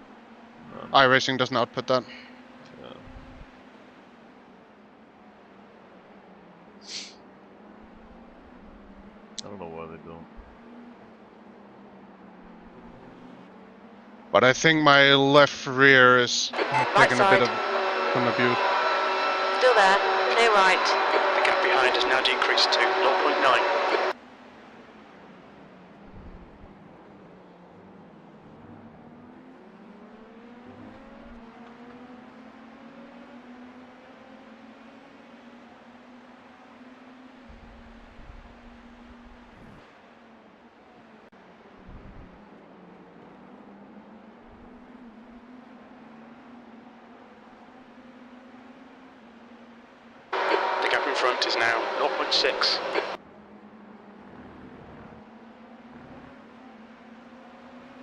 iRacing doesn't output that. yeah. I don't know why they don't. But I think my left rear is taking a bit of some abuse. Still there. Clear right. The gap behind has now decreased to 0.9. The gap in front is now 0.6.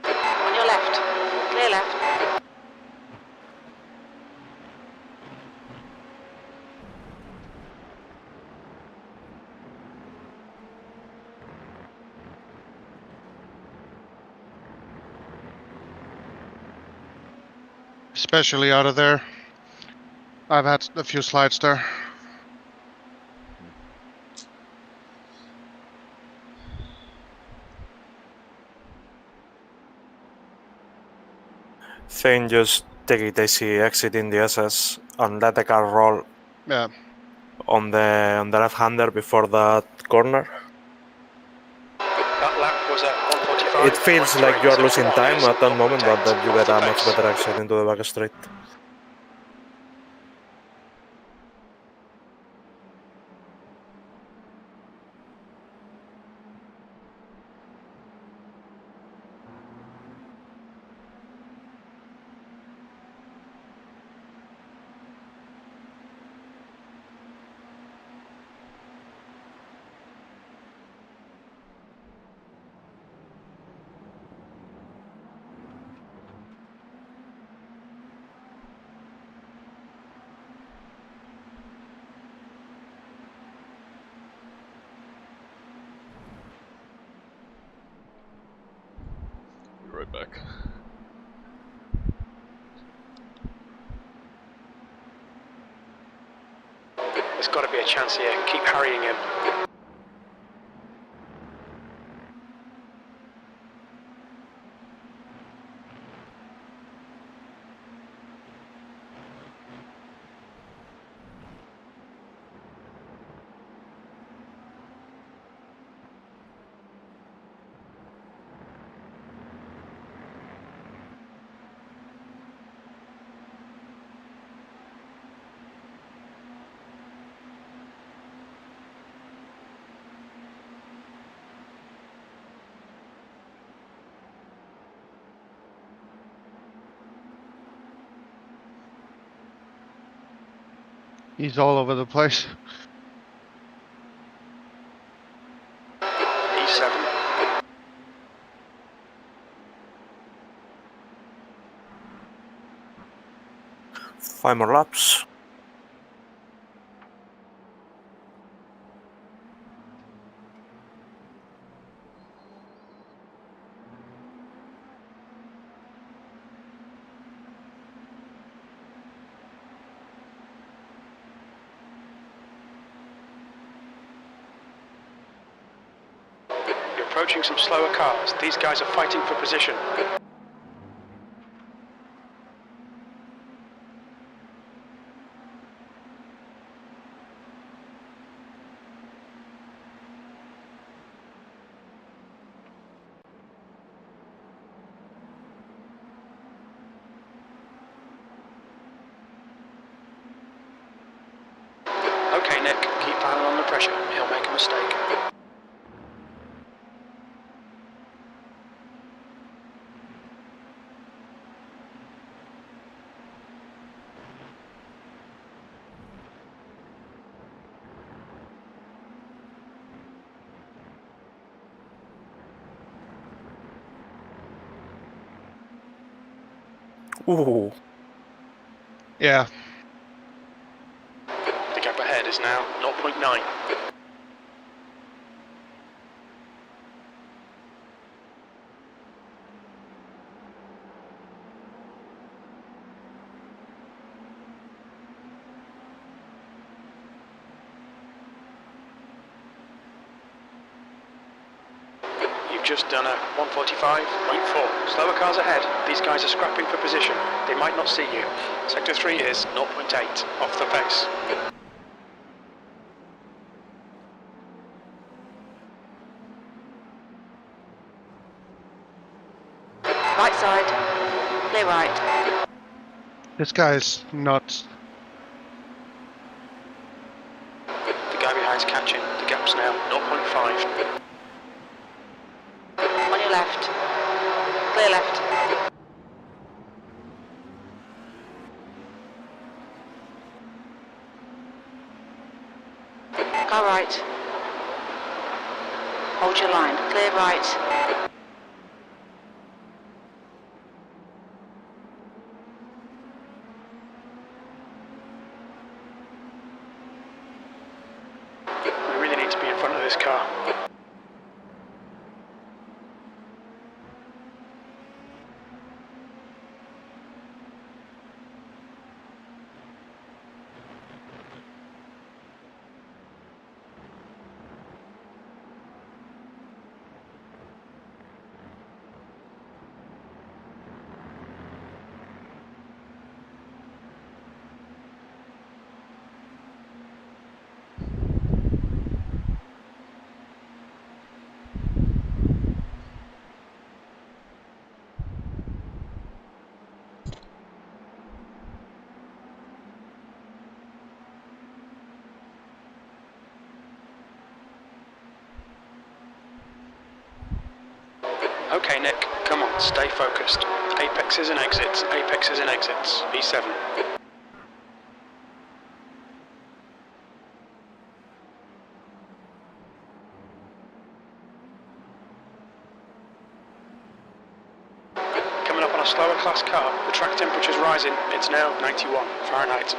On your left. Clear left. Especially out of there. I've had a few slides there. Thing just take it easy, exit in the SS, and let the car roll Yeah. on the left-hander before that corner. That lap was at 145. It feels like you're losing time at that moment, but then you get a much better exit into the back straight. Be right back. There's got to be a chance here. Keep harrying him. He's all over the place. E7. 5 more laps. You're approaching some slower cars. These guys are fighting for position. Okay, Nick, keep piling on the pressure. He'll make a mistake. Ooh. Yeah. The gap ahead is now 0.9. You've just done a 145.4. Slower cars ahead. These guys are scrapping for position. They might not see you. Sector 3 is 0.8 off the pace. Right side. Clear right. This guy's nuts. The guy behind's catching. The gap's now 0.5. On your left. Clear left. Car right. Hold your line. Clear right. We really need to be in front of this car. Okay, Nick, come on, stay focused. Apexes and exits, apexes and exits. E7. Coming up on a slower class car, the track temperature's rising. It's now 91 Fahrenheit.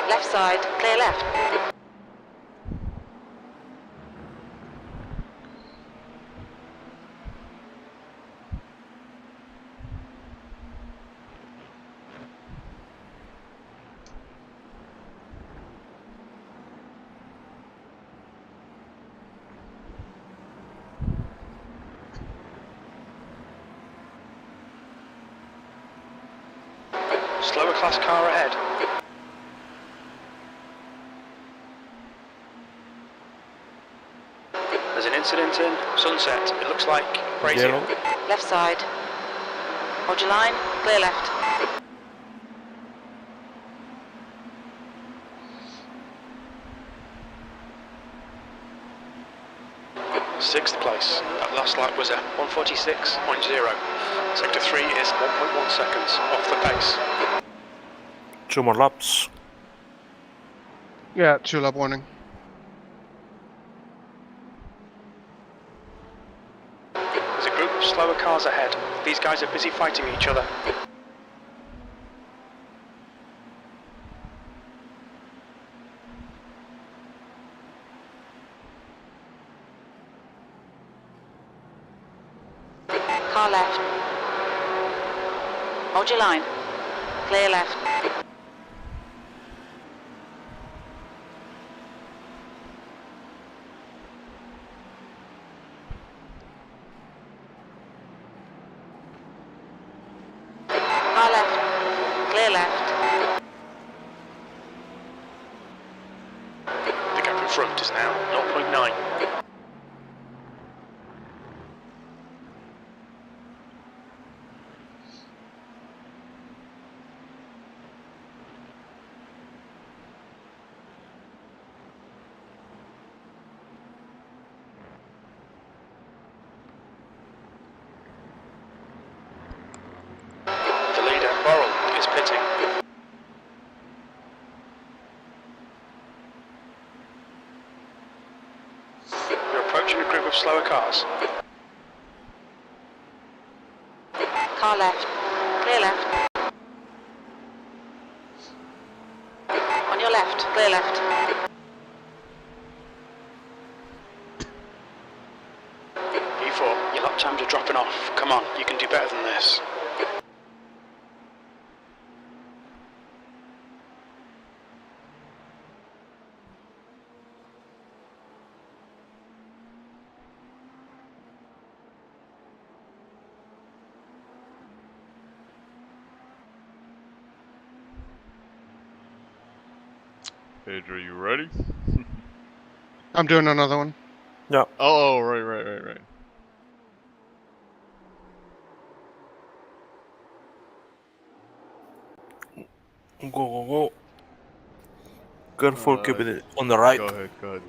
Left side. Clear left. slower class car ahead. There's an incident in Sunset. It looks like Brazier. Yellow. Left side. Hold your line. Clear left. Sixth place. That last lap was a 1:46.0. Sector 3 is 1.1 seconds off the pace. 2 more laps. Yeah, 2-lap warning. There's a group of slower cars ahead. These guys are busy fighting each other. Car left. Hold your line. Clear left. Car left. Clear left. The gap in front is now 0.9. The leader, Borrell, is pitting. You're approaching a group of slower cars. Car left. Clear left. On your left. Clear left. E4, your lap times are dropping off. Come on, you can do better than this. Pedro, you ready? I'm doing another one. Yeah. Oh, right. Go. Careful, keep it on the right. Go ahead.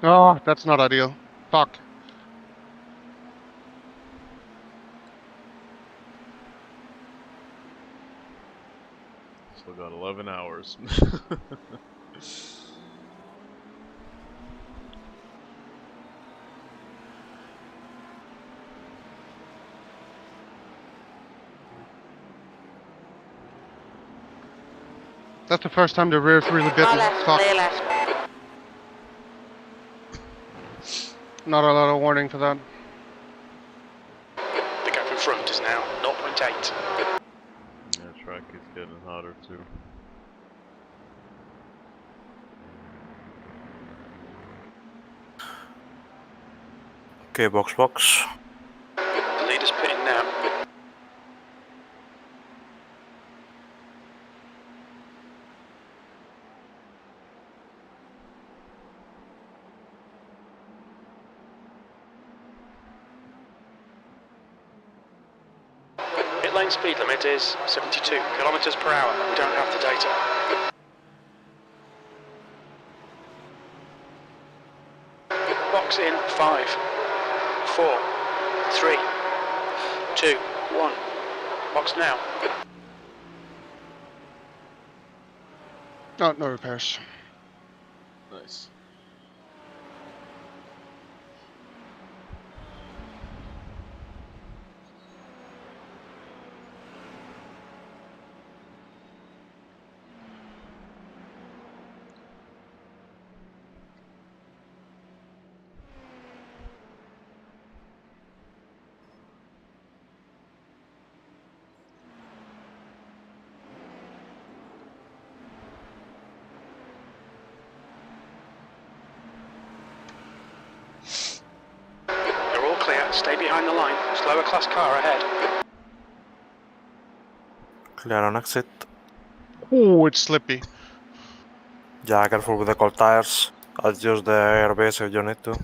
Oh, that's not ideal. Fuck. Still got 11 hours. That's the first time the rear's really bitten. Car left. Fuck. Clear left. Not a lot of warning for that. The gap in front is now 0.8. Yeah, track is getting hotter too. Okay, box. The leader's pitting now. Pit lane speed limit is 72 kilometers per hour. We don't have the data. Box in 5, 4, 3, 2, 1. Box now. Oh, no repairs. Nice. You're all clear. Stay behind the line. Slower class car ahead. Clear on exit. Oh, it's slippy. Yeah, careful with the cold tires. Adjust the airbase if you need to.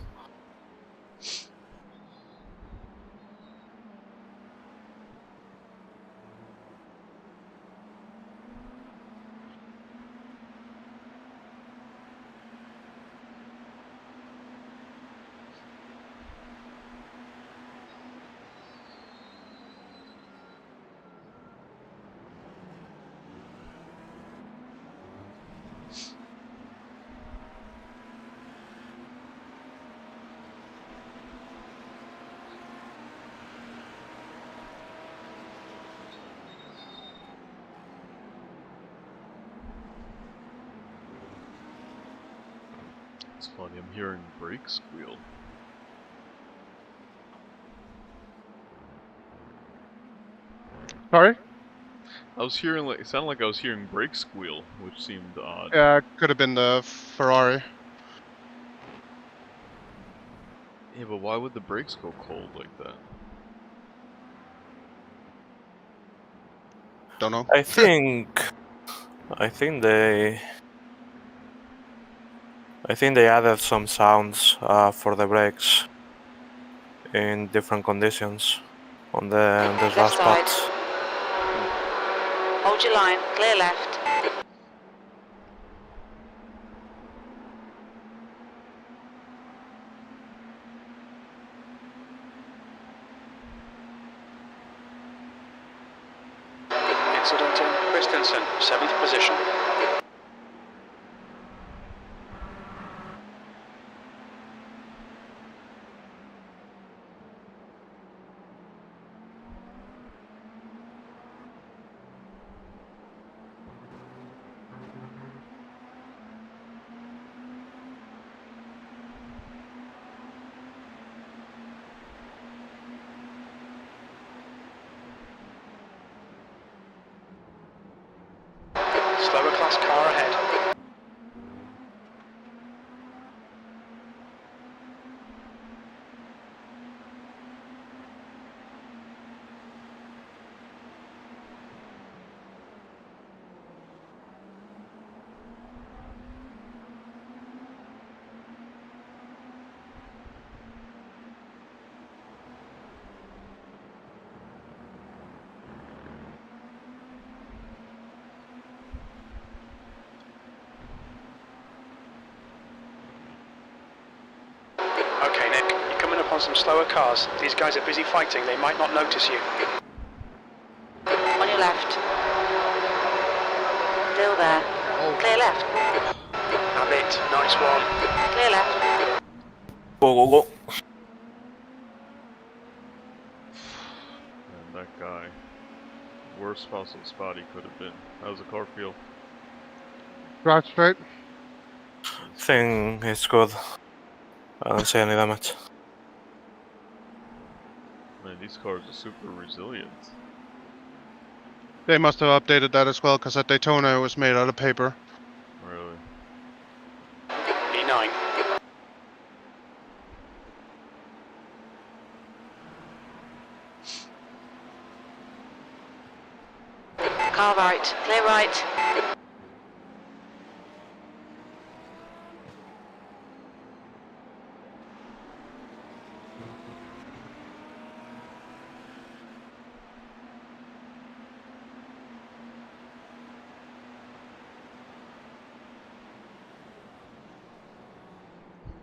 It's funny, I'm hearing brake squeal. Sorry? I was hearing it sounded like I was hearing brake squeal, which seemed odd. Yeah, could have been the Ferrari. Yeah, but why would the brakes go cold like that? Don't know. I think they added some sounds for the brakes in different conditions on the Left last side. spots. Hold your line. Clear left. Incident in Christensen, 7th position. Slower class car ahead. Okay, Nick, you're coming up on some slower cars. These guys are busy fighting, they might not notice you. On your left. Still there. Clear left. Abbott, nice one. Clear left. Go. And that guy. Worst possible spot he could have been. How's the car feel? Drive straight. Thing is good. I don't see any damage. Man, these cars are super resilient. They must have updated that as well, because at Daytona it was made out of paper. Really. E9. Car right. Clear right.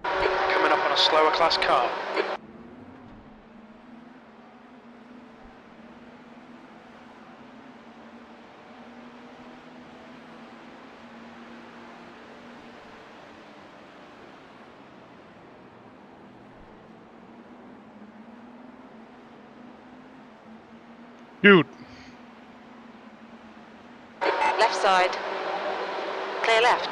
Coming up on a slower class car. Dude, Left side. Clear left.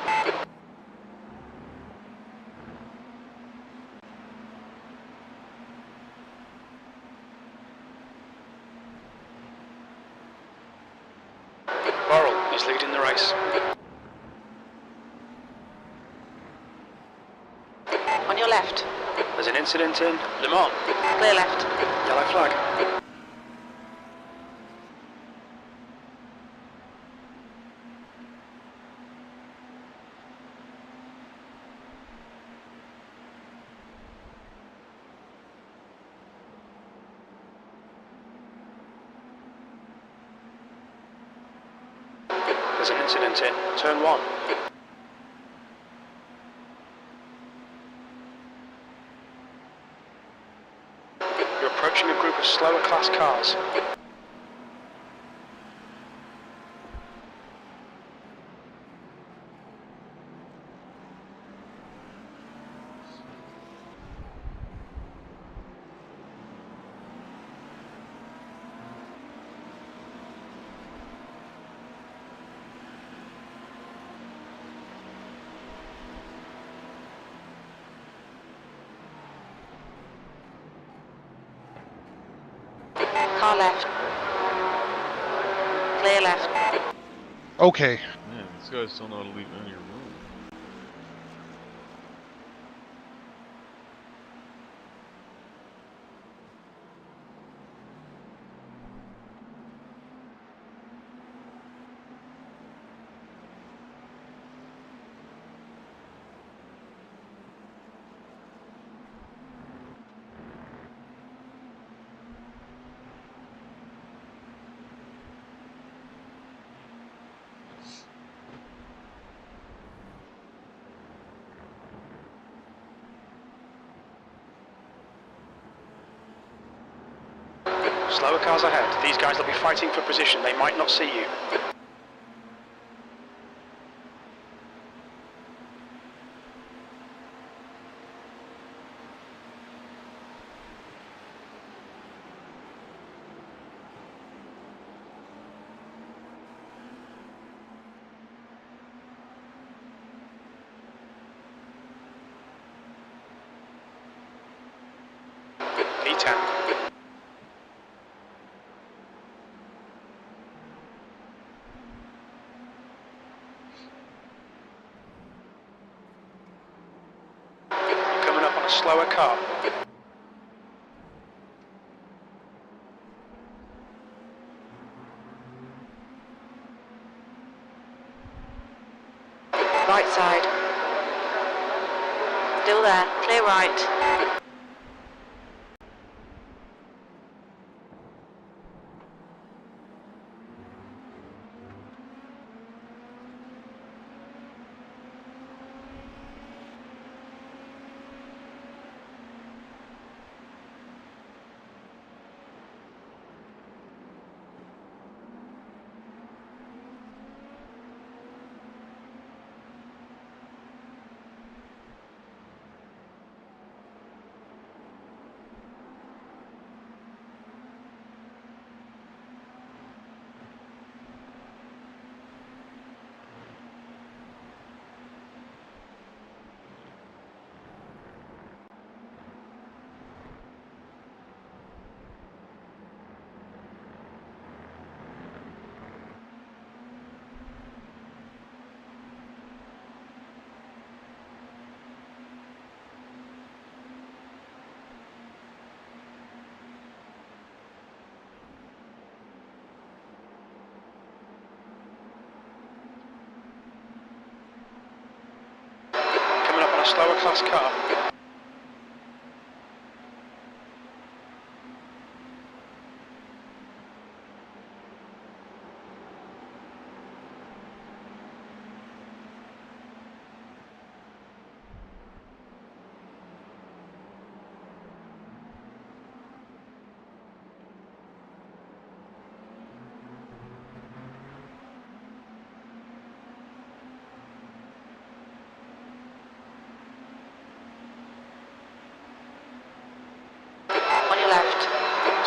Burrell is leading the race. On your left. There's an incident in Le Mans. Clear left. Yellow flag. There's an incident in turn 1. You're approaching a group of slower class cars. Car left. Clear left. Okay. Man, these guys don't know how to leave any room. Slower cars ahead. These guys will be fighting for position. They might not see you. P10. Slower car. Right side. Still there. Clear right. A slower class car.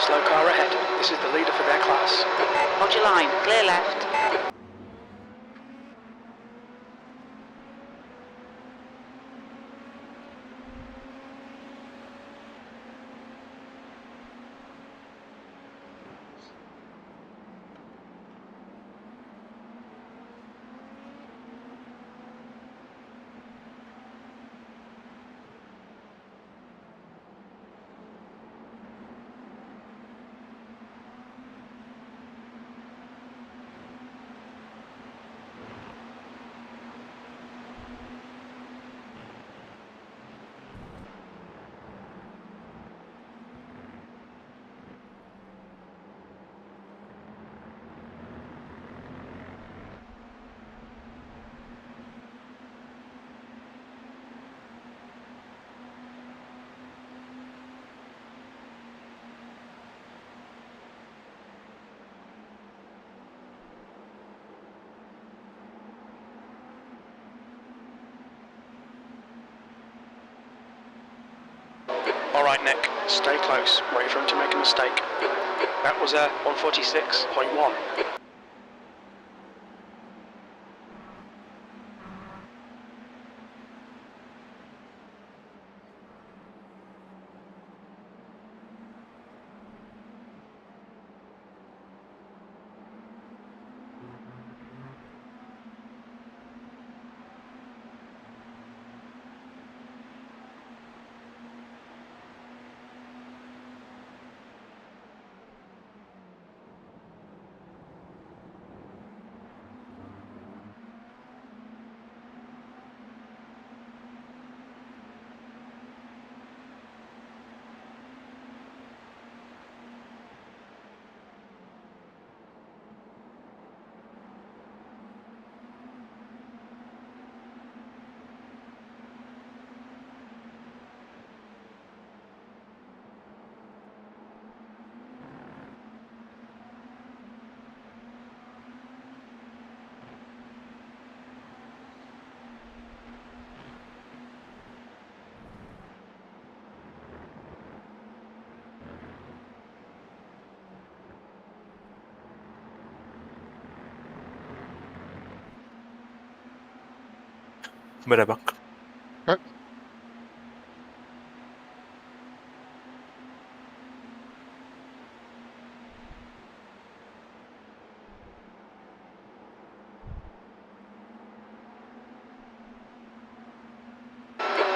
Slow car ahead. This is the leader for their class. Hold your line. Clear left. Right, Nick. Stay close. Wait for him to make a mistake. That was a 146.1. Better back. Okay.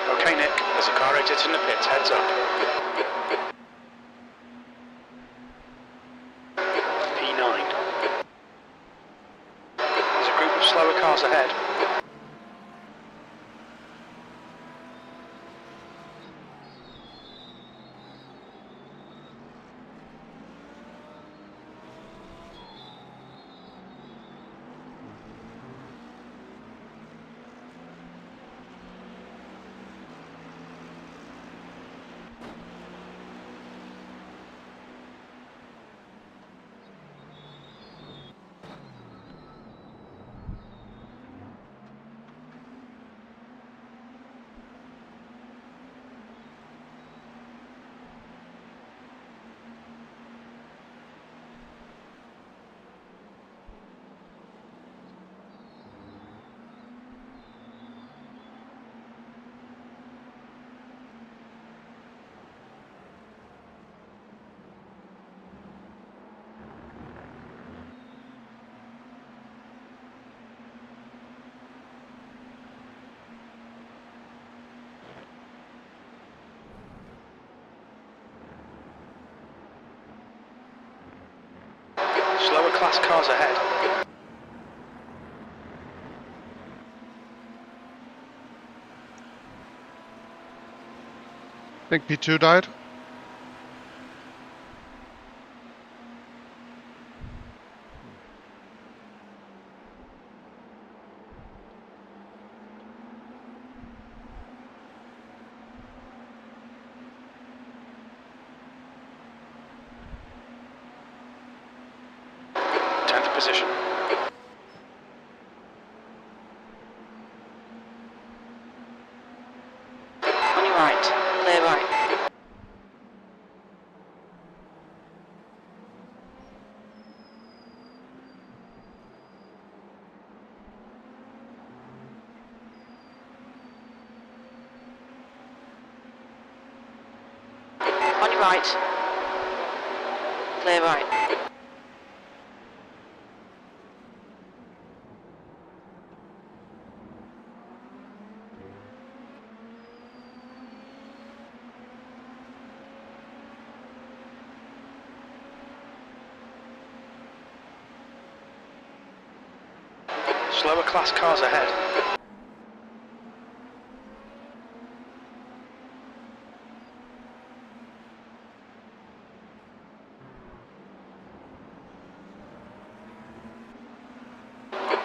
Okay, Nick. There's a car exiting the pits. Heads up. P9. There's a group of slower cars ahead. Slower class cars ahead. I think P2 died. Position. On your right. Clear right. On your right. Clear right. Slower class cars ahead.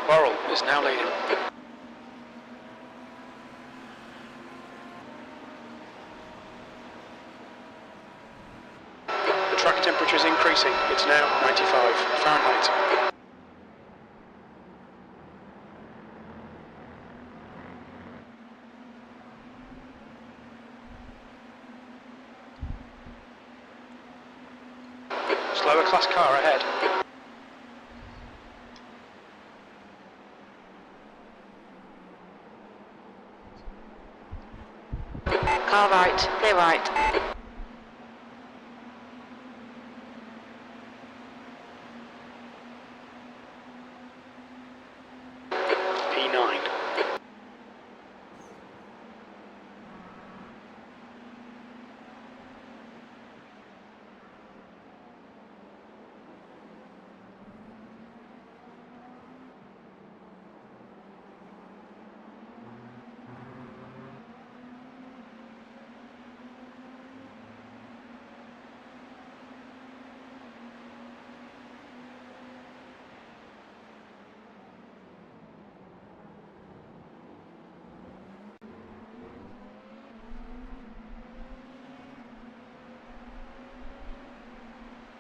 Burrell is now leading. The track temperature is increasing. It's now 95 Fahrenheit. Slower class car ahead. Car right, clear right. P9.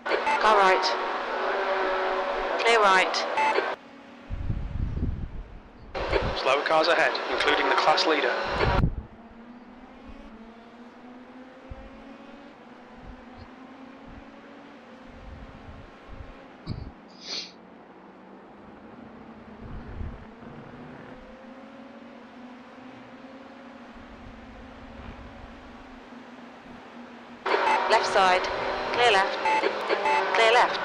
Car right. Clear right. Slower cars ahead, including the class leader. Left side. Clear left. Clear left.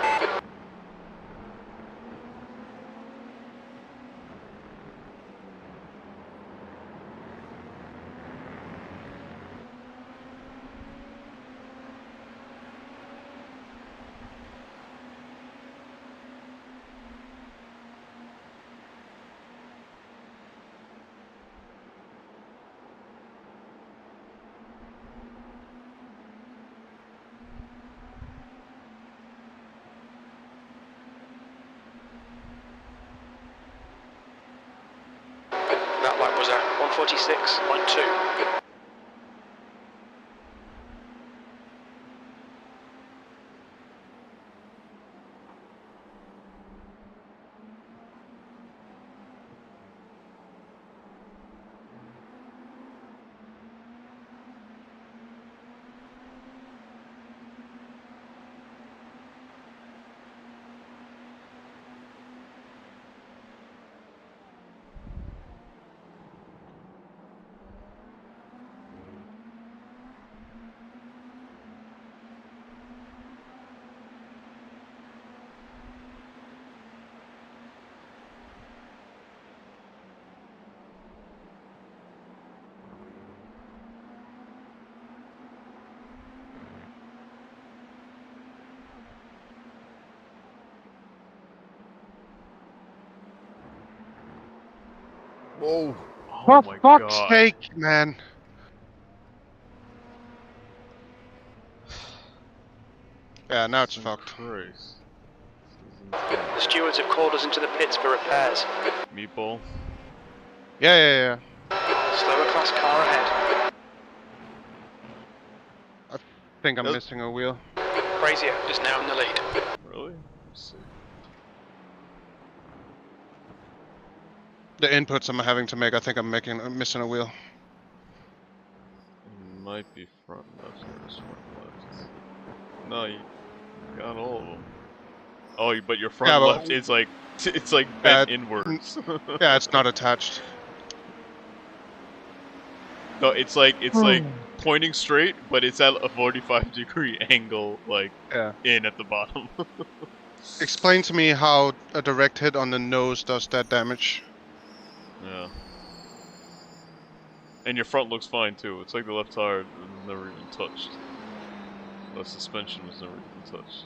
That lap was a 146.2. Whoa! Oh For my fuck's god! sake, man. Yeah, now it's Jesus fucked. Christ. This is insane. The stewards have called us into the pits for repairs. Meatball. Yeah. Slower class car ahead. I think I'm Nope. missing a wheel. Brazier is now in the lead. Really? Let's see. The inputs I'm having to make, I think I'm missing a wheel. It might be front left. Where's front left? No, you got all of them. Oh, but your front Yeah, but- left is like it's like bent Yeah, inwards. Yeah, it's not attached. No, it's like pointing straight, but it's at a 45-degree angle, like Yeah. in at the bottom. Explain to me how a direct hit on the nose does that damage. Yeah. And your front looks fine too. It's like the left tire was never even touched. The suspension was never even touched.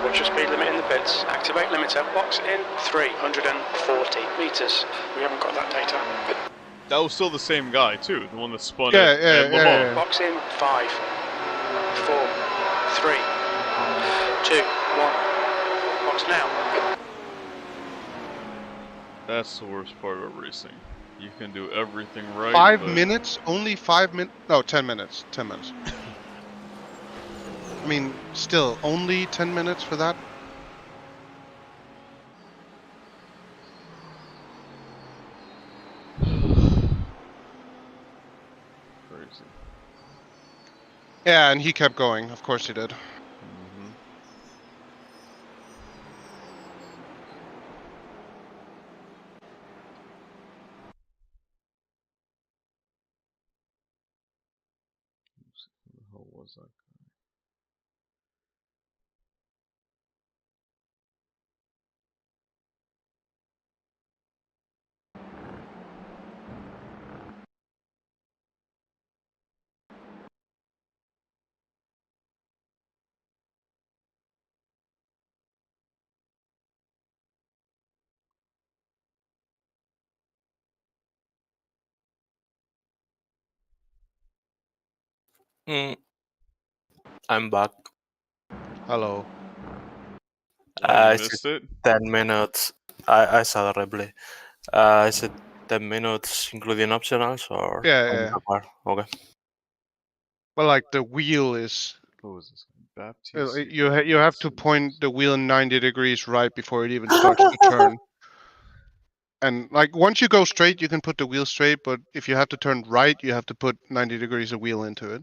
Watch your speed limit in the pits. Activate limiter. Box in 340 meters. We haven't got that data. That was still the same guy too, the one that spun Yeah, at yeah, Le Mans. yeah. Box in 5, 4, 3, 2, 1. Box now. That's the worst part of racing. You can do everything right. 5 but minutes? Only 5 minutes? No, 10 minutes. 10 minutes. I mean, still, only 10 minutes for that? Crazy. Yeah, and he kept going. Of course he did. Mm-hmm. Who the hell was that? Mm, I'm back. Hello. Oh, you I said missed it? 10 minutes. I saw the replay. I said 10 minutes, including optionals, or on Yeah. the car. Okay. Well, like the wheel is. What was this? Baptiste. You have to point the wheel 90 degrees right before it even starts to turn. And like once you go straight, you can put the wheel straight, but if you have to turn right, you have to put 90 degrees of wheel into it.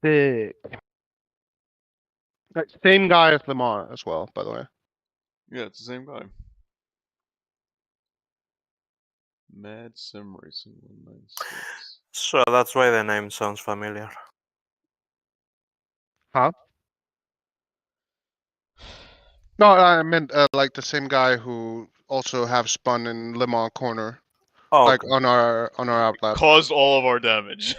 Sick. Same guy as Le Mans as well, by the way. Yeah, it's the same guy. Mad Sim Racing 196. So that's why the name sounds familiar. Huh? No, I meant like the same guy who also have spun in Le Mans corner, Oh, like okay. on our outlap. Caused all of our damage.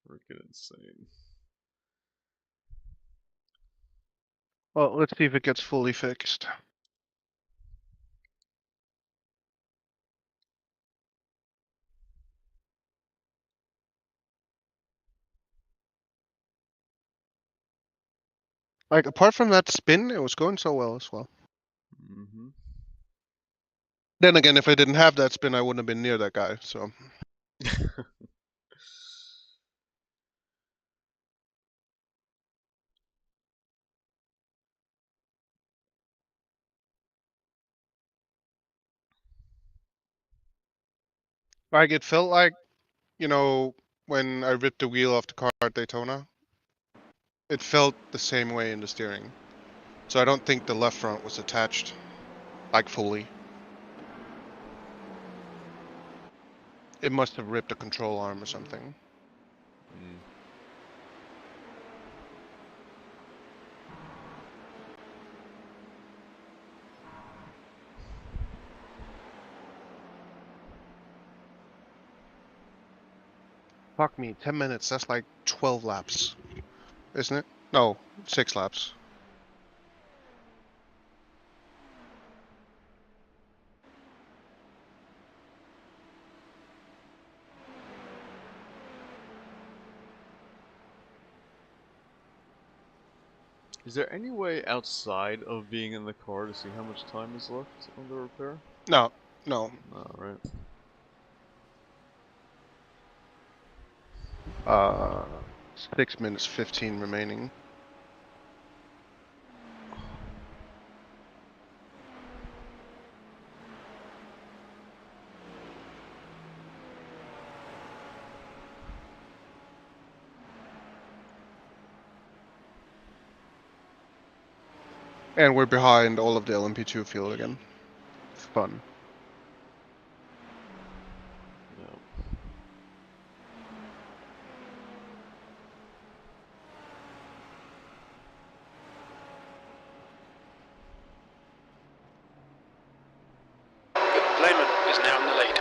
Freaking insane. Well, let's see if it gets fully fixed. Like apart from that spin, it was going so well as well. Mm-hmm. Then again, if I didn't have that spin, I wouldn't have been near that guy. So like it felt like, you know, when I ripped the wheel off the car at Daytona, it felt the same way in the steering. So I don't think the left front was attached, like fully. It must have ripped a control arm or something. Mm. Fuck me, 10 minutes, that's like 12 laps, isn't it? No, 6 laps. Is there any way outside of being in the car to see how much time is left on the repair? No, no. Alright. 6 minutes 15 remaining. And we're behind all of the LMP2 field again. Fun. Yep. Lehman is now in the lead.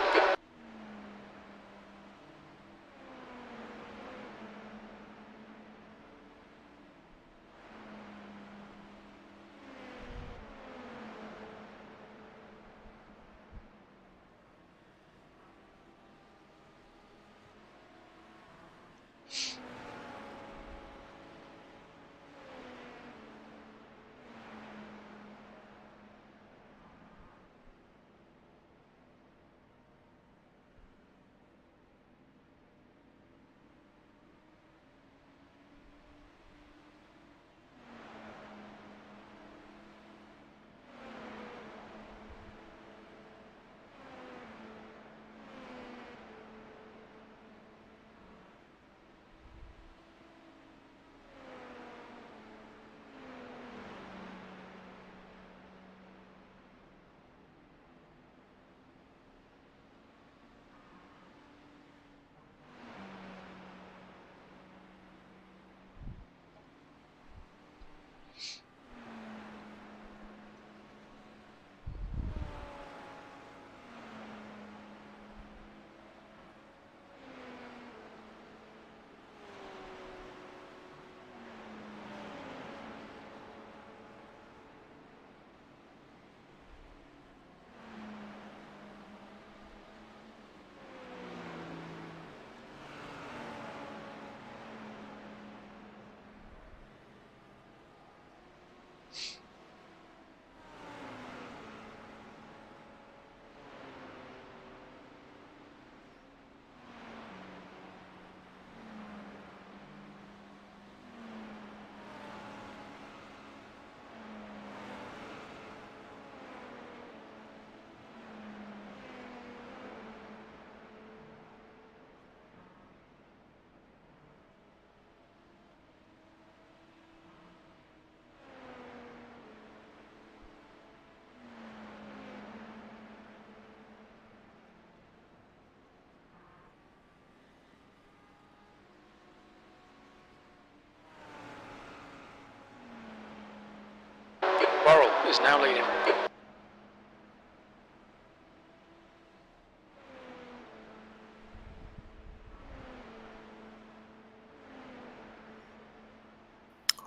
is now leading.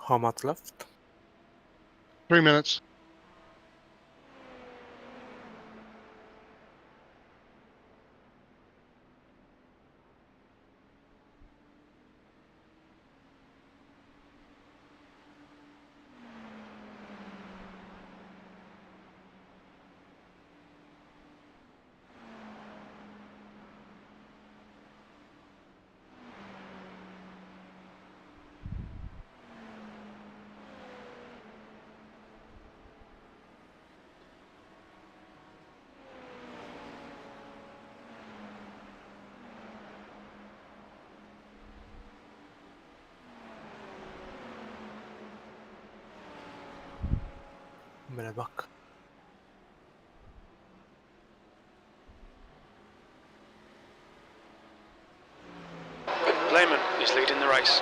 How much left? 3 minutes. Mene bak. Lehman is leading the race.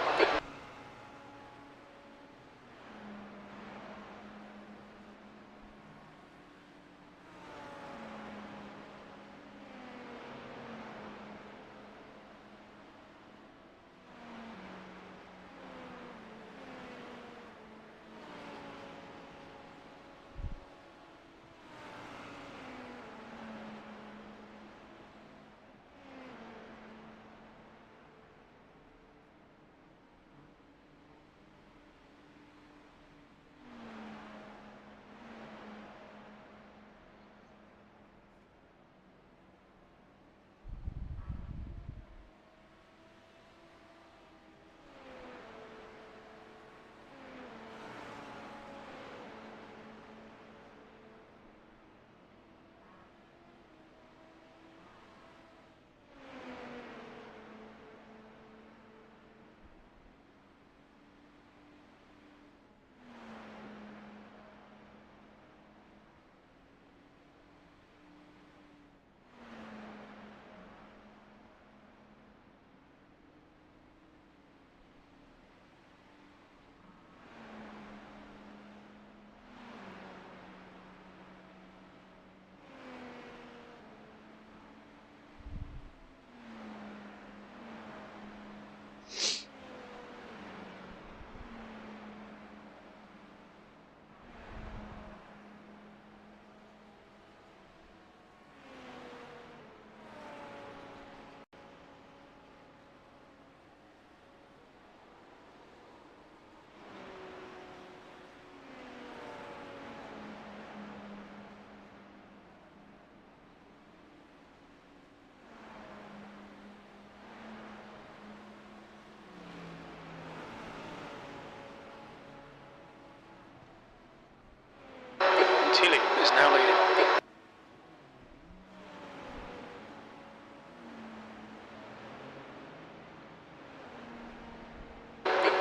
Tilly is now leading.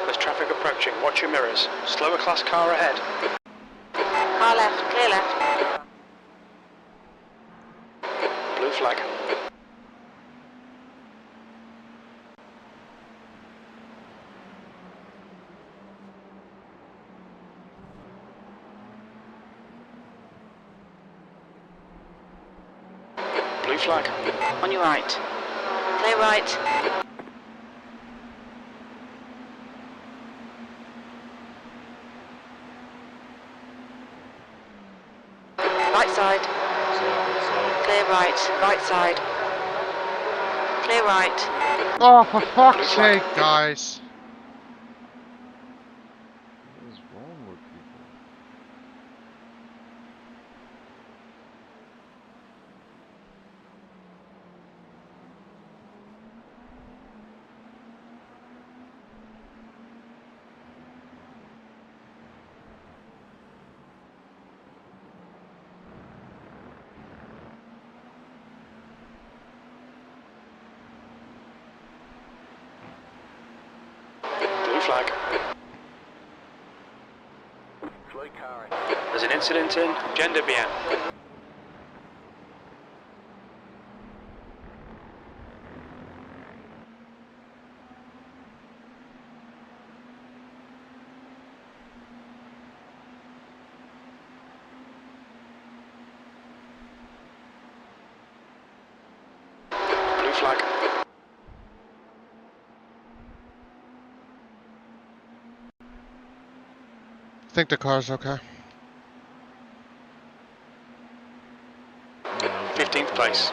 There's traffic approaching. Watch your mirrors. Slower class car ahead. Car left, clear left. Blue flag. Blue flag. On your right. Clear right. Right side. Clear right. Right side. Clear right. Oh, for fuck's sake, guys. What is wrong with people? Blue flag. There's an incident in Gender BM. think the car's okay. 15th place.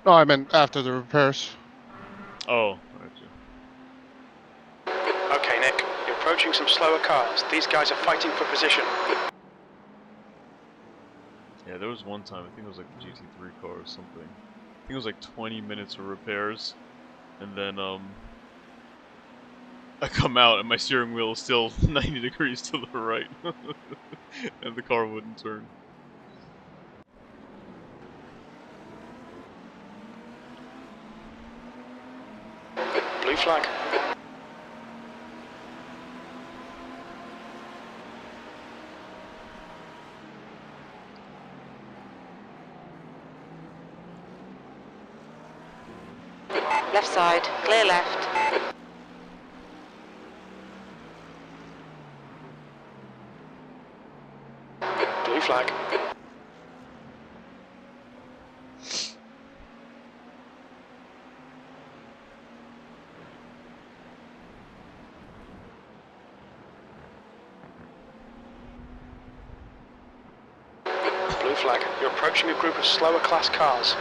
No, I meant after the repairs. Oh, Okay, Nick, you're approaching some slower cars. These guys are fighting for position. yeah, there was one time, I think it was like a GT3 car or something. I think it was like 20 minutes of repairs, and then I come out and my steering wheel is still 90 degrees to the right, and the car wouldn't turn. Blue flag. Left side, clear left. Blue flag. Blue flag. You're approaching a group of slower class cars.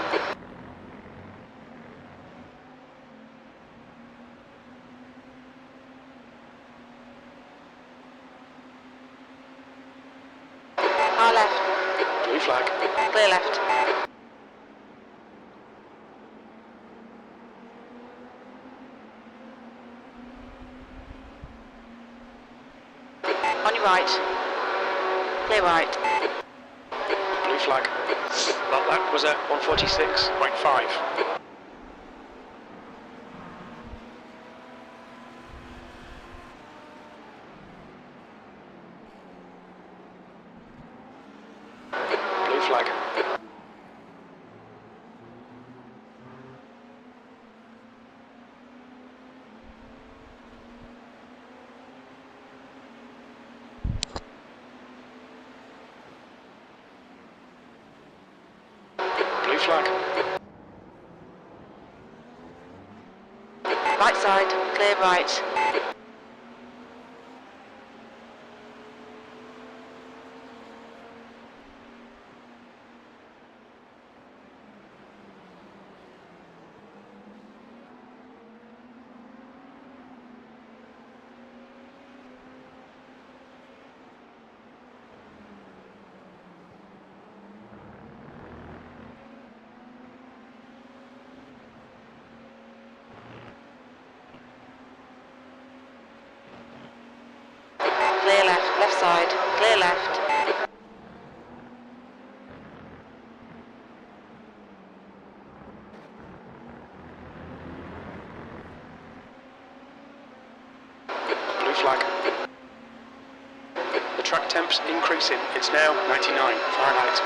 Car left, Blue flag. clear left. On your right. Clear right. Blue flag. That lap was at 146.5. Blue flag. Blue flag. Right side, clear right. Clear left, left side, clear left. Blue flag. The track temp's increasing. It's now 99 Fahrenheit.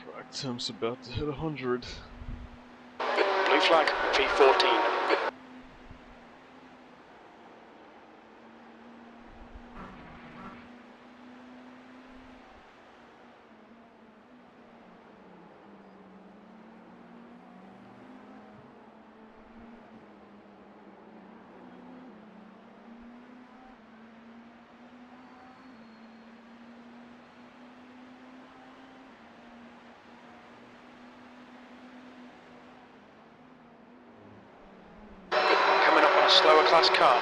Track temp's about to hit 100. Blue flag. V14. Coming up on a slower class car.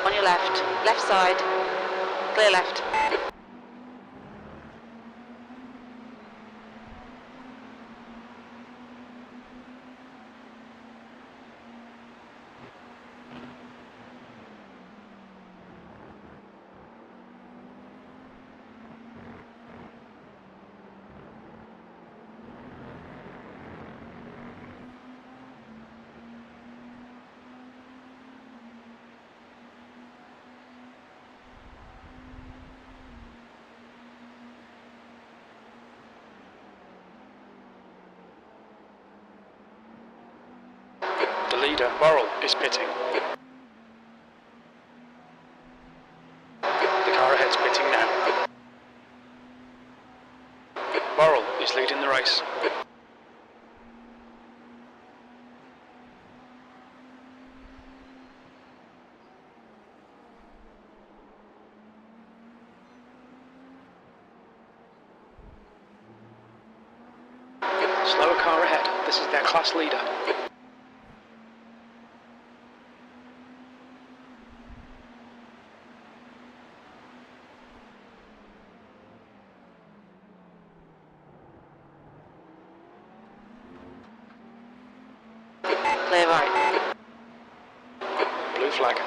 On your left, left side, clear left. leader, Borrell, is pitting. The car ahead's pitting now. Borrell is leading the race. Slower car ahead. This is their class leader. Clear right. Blue flag.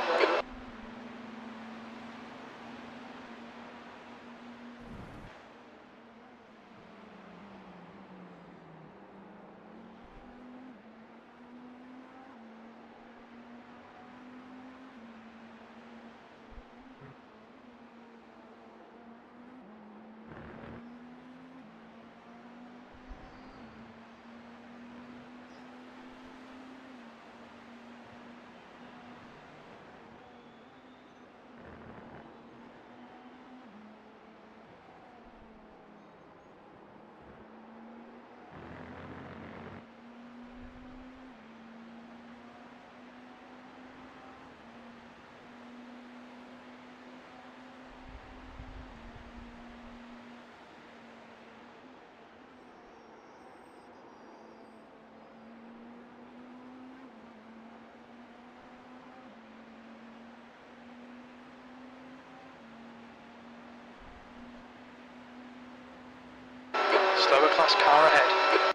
Slower class car ahead.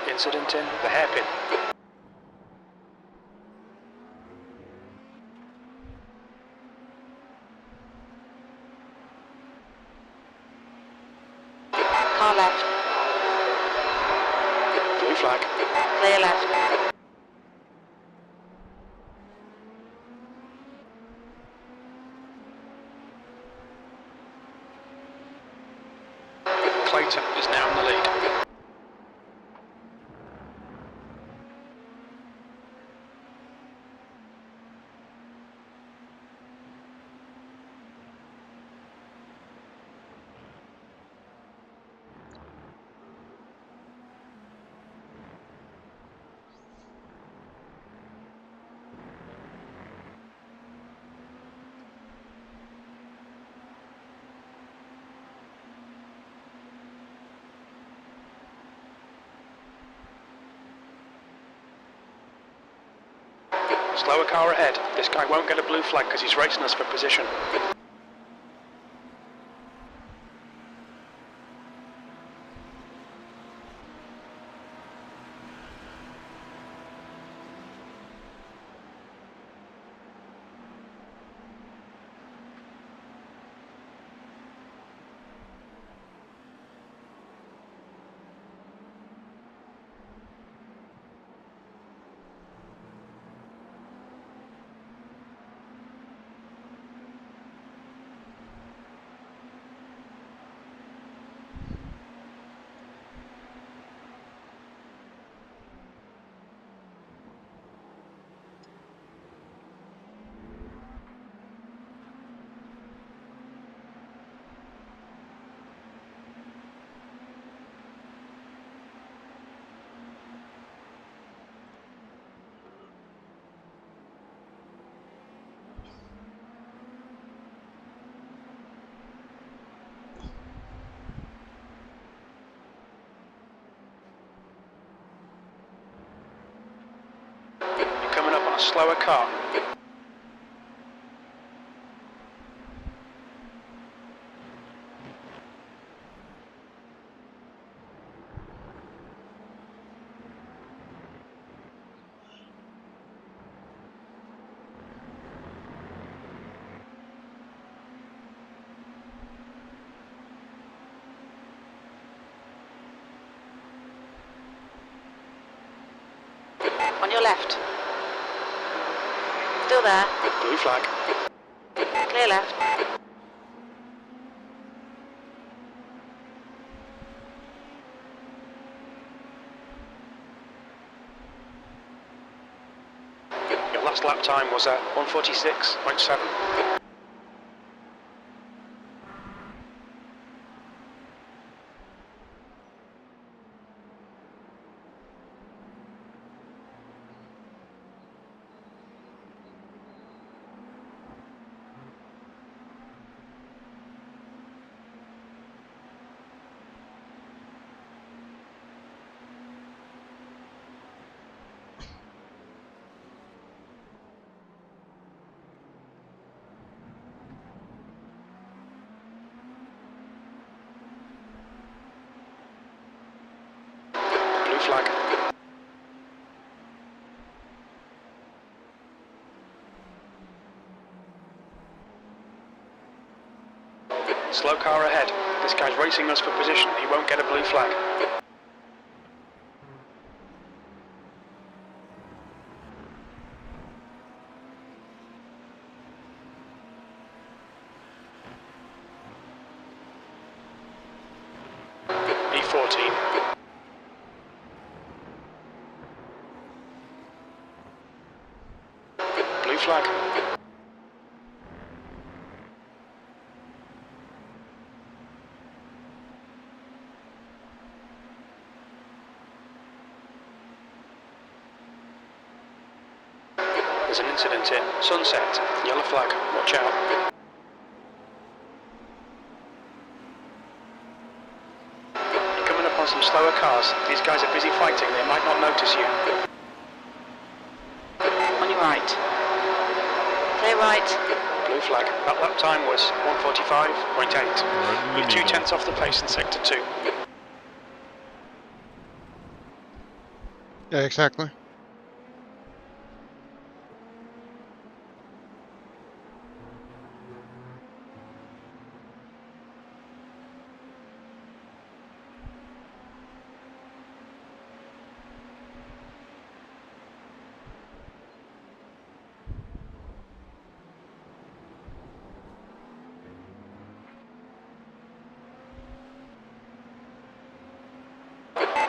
Incident in the hairpin. Car left. Blue flag. Clear left. Clayton is now in the lead. Slower car ahead. This guy won't get a blue flag because he's racing us for position. A slower car. left. Still there. Blue flag. Clear left. Your last lap time was at 1:46.7. Flag. Slow car ahead. This guy's racing us for position. He won't get a blue flag. E14. Blue flag. There's an incident in Sunset. Yellow flag. Watch out. You're coming up on some slower cars. These guys are busy fighting. They might not notice you. On your right. Clear right. Blue flag. That lap time was 1:45.8. You're 2/10 off the pace in sector 2. Yeah, exactly.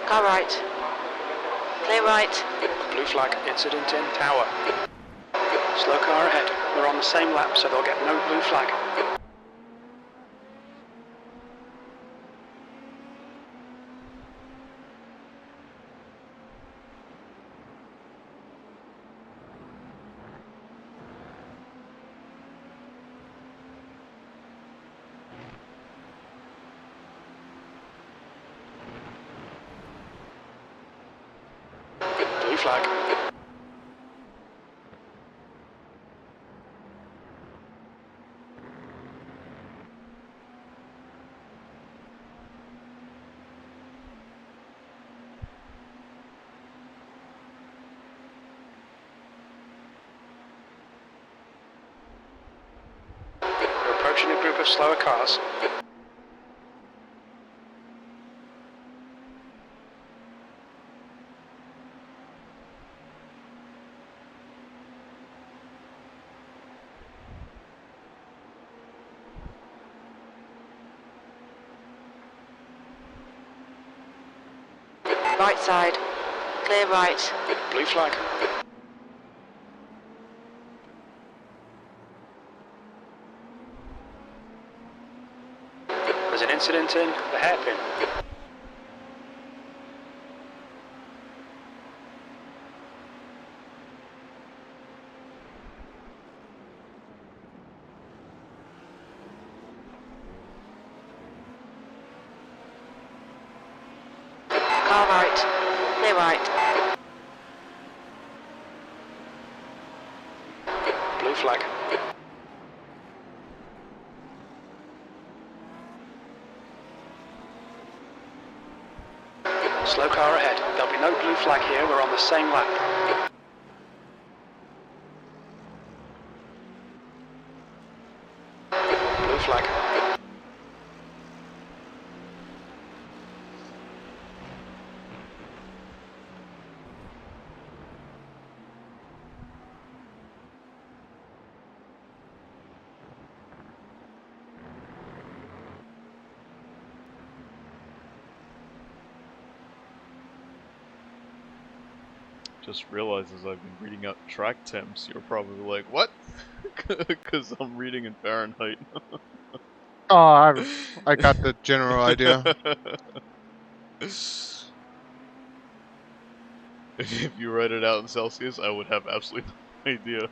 Car right. Clear right. Blue flag. Incident in tower. Slow car ahead. We're on the same lap, so they'll get no blue flag. Blue flag. We're approaching a group of slower cars. Right side. Clear right. Blue flag. There's an incident in the hairpin. Car right. Clear right. Blue flag. Slow car ahead. There'll be no blue flag here. We're on the same lap. Blue flag. just realized as I've been reading out track temps, you're probably like, what? Because I'm reading in Fahrenheit. Oh, I got the general idea. If you write it out in Celsius, I would have absolutely no idea.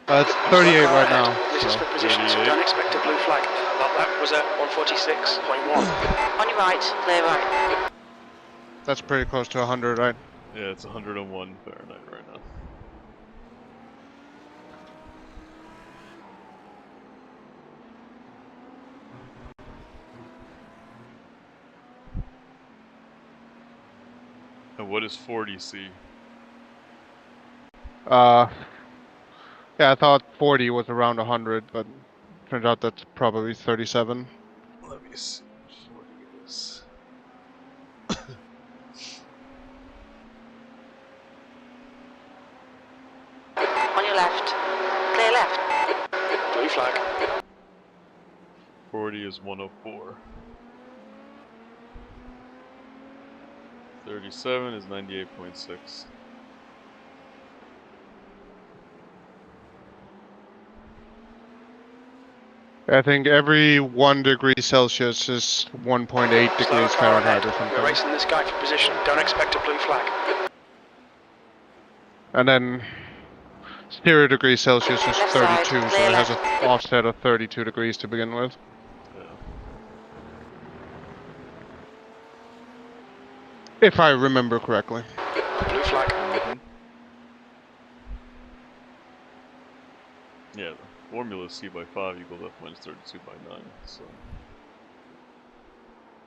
It's 38 right now. This is So. for position, so don't expect a blue flag. That lap was at 146.1. On your right, clear right. That's pretty close to 100, right? Yeah, it's 101 Fahrenheit right now. And what is 40 C? Yeah, I thought 40 was around 100, but turns out that's probably 37. Let me see what 40 is. On your left. Clear left. Blue flag. 40 is 104. 37 is 98.6. I think every 1 degree Celsius is 1.8 degrees Fahrenheit or We're something. racing this guy for position. Don't expect a blue flag. And then 0 degrees Celsius is Left side, 32, so clear it has an left. offset of 32 degrees to begin with. Yeah. If I remember correctly. Blue flag. Yeah, the formula is C by 5 equals F minus 32 by 9, so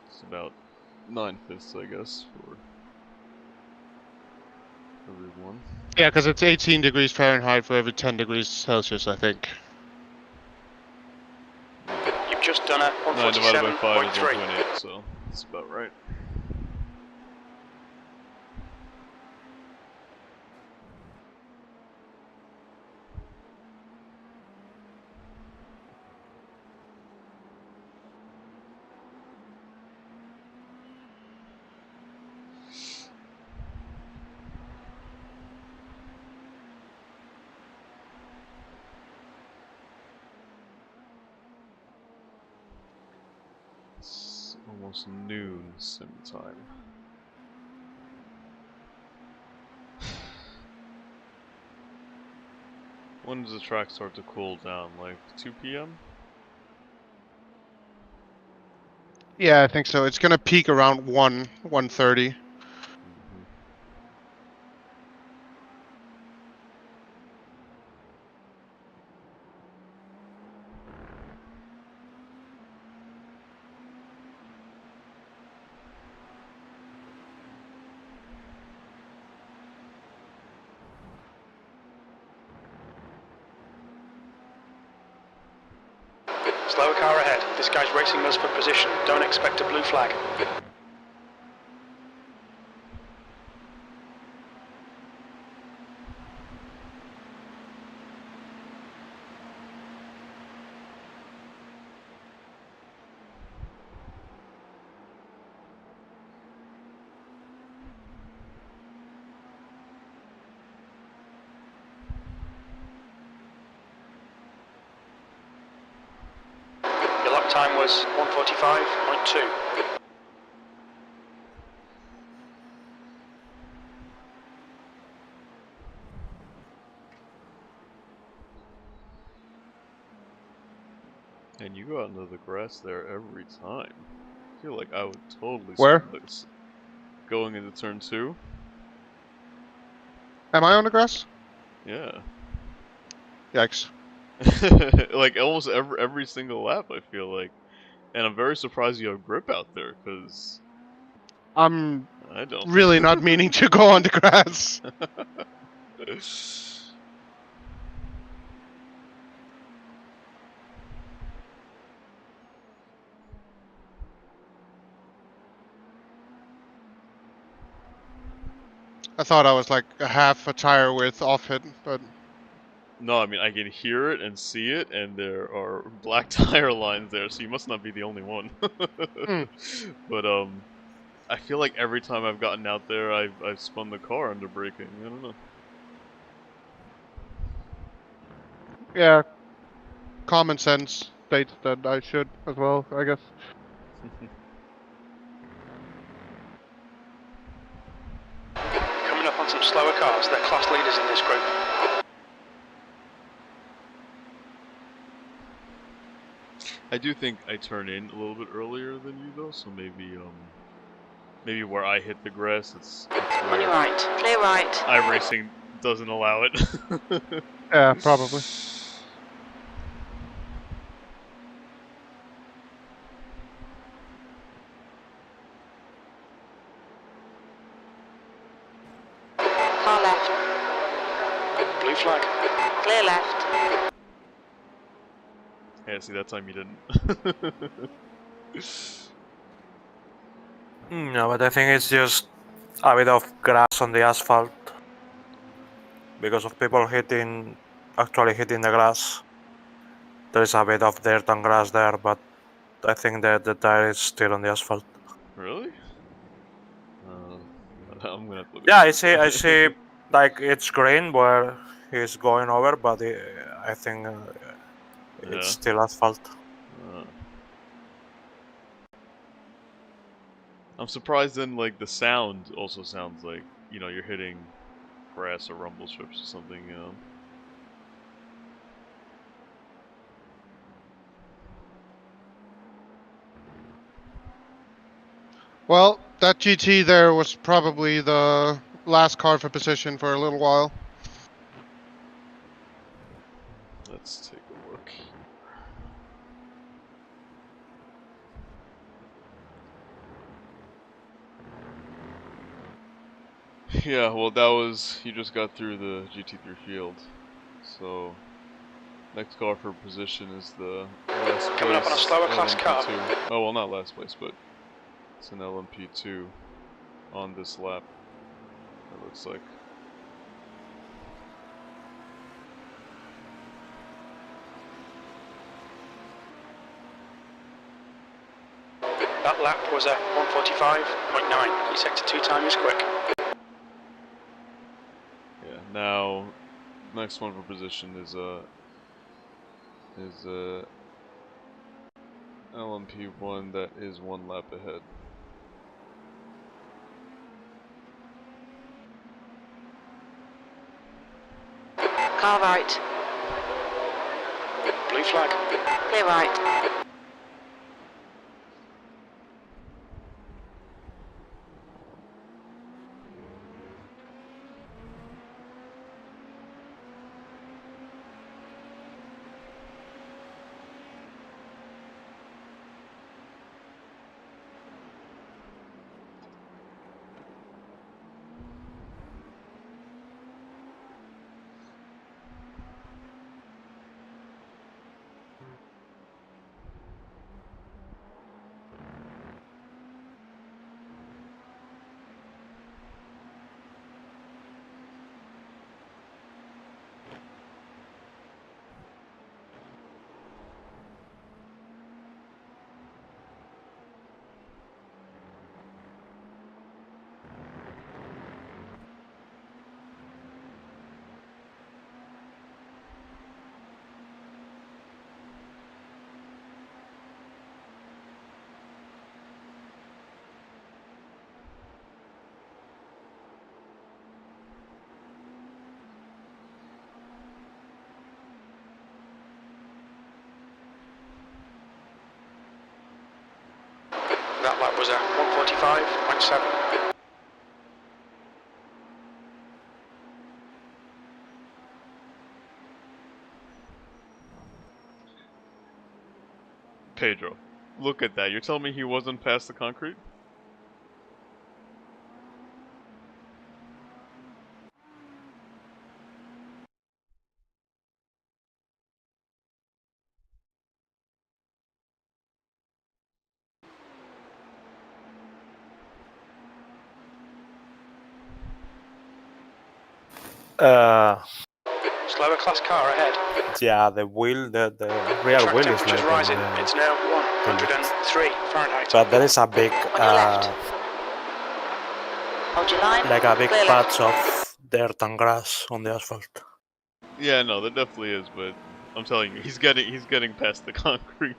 it's about 9/5, I guess, for everyone. Yeah, because it's 18 degrees Fahrenheit for every 10 degrees Celsius, I think. You've just done a 9 divided by 5 is 147.3. 1.8, so that's about right. It's almost noon sim time. When does the track start to cool down? Like 2 p.m.? Yeah, I think so. It's gonna peak around 1:30. Slower car ahead. This guy's racing us for position. Don't expect a blue flag. Your lap time was 145.2. And you go out into the grass there every time. I feel like I would totally Where? spend this going into turn 2. Am I on the grass? Yeah. Yikes. Like almost every single lap, I feel like. And I'm very surprised you have grip out there, because I'm I don't. really not meaning to go on the grass. I thought I was like a half a tire width off it, but No, I mean, I can hear it and see it, and there are black tire lines there, so you must not be the only one. But, I feel like every time I've gotten out there, I've spun the car under braking. I don't know. Yeah, common sense states that I should as well, I guess. Coming up on some slower cars, they're class leaders in this group. I do think I turn in a little bit earlier than you though, so maybe maybe where I hit the grass, it's On your right, clear right. iRacing doesn't allow it. Yeah, probably. Car left, Blue flag. clear left. Yeah, see, that time you didn't. No, but I think it's just a bit of grass on the asphalt because of people actually hitting the grass. There is a bit of dirt and grass there, but I think that the tire is still on the asphalt. Really? I'm gonna look. Yeah, I see, like it's green where he's going over, but I think it's Yeah. still asphalt. I'm surprised then, like, the sound also sounds like, you know, you're hitting grass or rumble strips or something, you know. Well, that GT there was probably the last car for position for a little while. Let's take a look. Yeah, well, that was, you just got through the GT3 field, so next car for position is the last place. Coming up on a slower class car. LMP2. Oh, well, not last place, but it's an LMP2 on this lap, it looks like. That lap was a 1:45.9. He sector 2 time is quick. Yeah, now next one for position is LMP1 that is 1 lap ahead. Car right, Blue flag. clear right. That lap was a 1:45.7. Pedro, look at that. You're telling me he wasn't past the concrete? Slower class car ahead. Yeah, the rear Track wheel is temperature's like rising. It's now 103 Fahrenheit. but there is a big On your left. Hold your line. like a big Clear left. patch of dirt and grass on the asphalt. Yeah, no, there definitely is, but I'm telling you, he's getting past the concrete.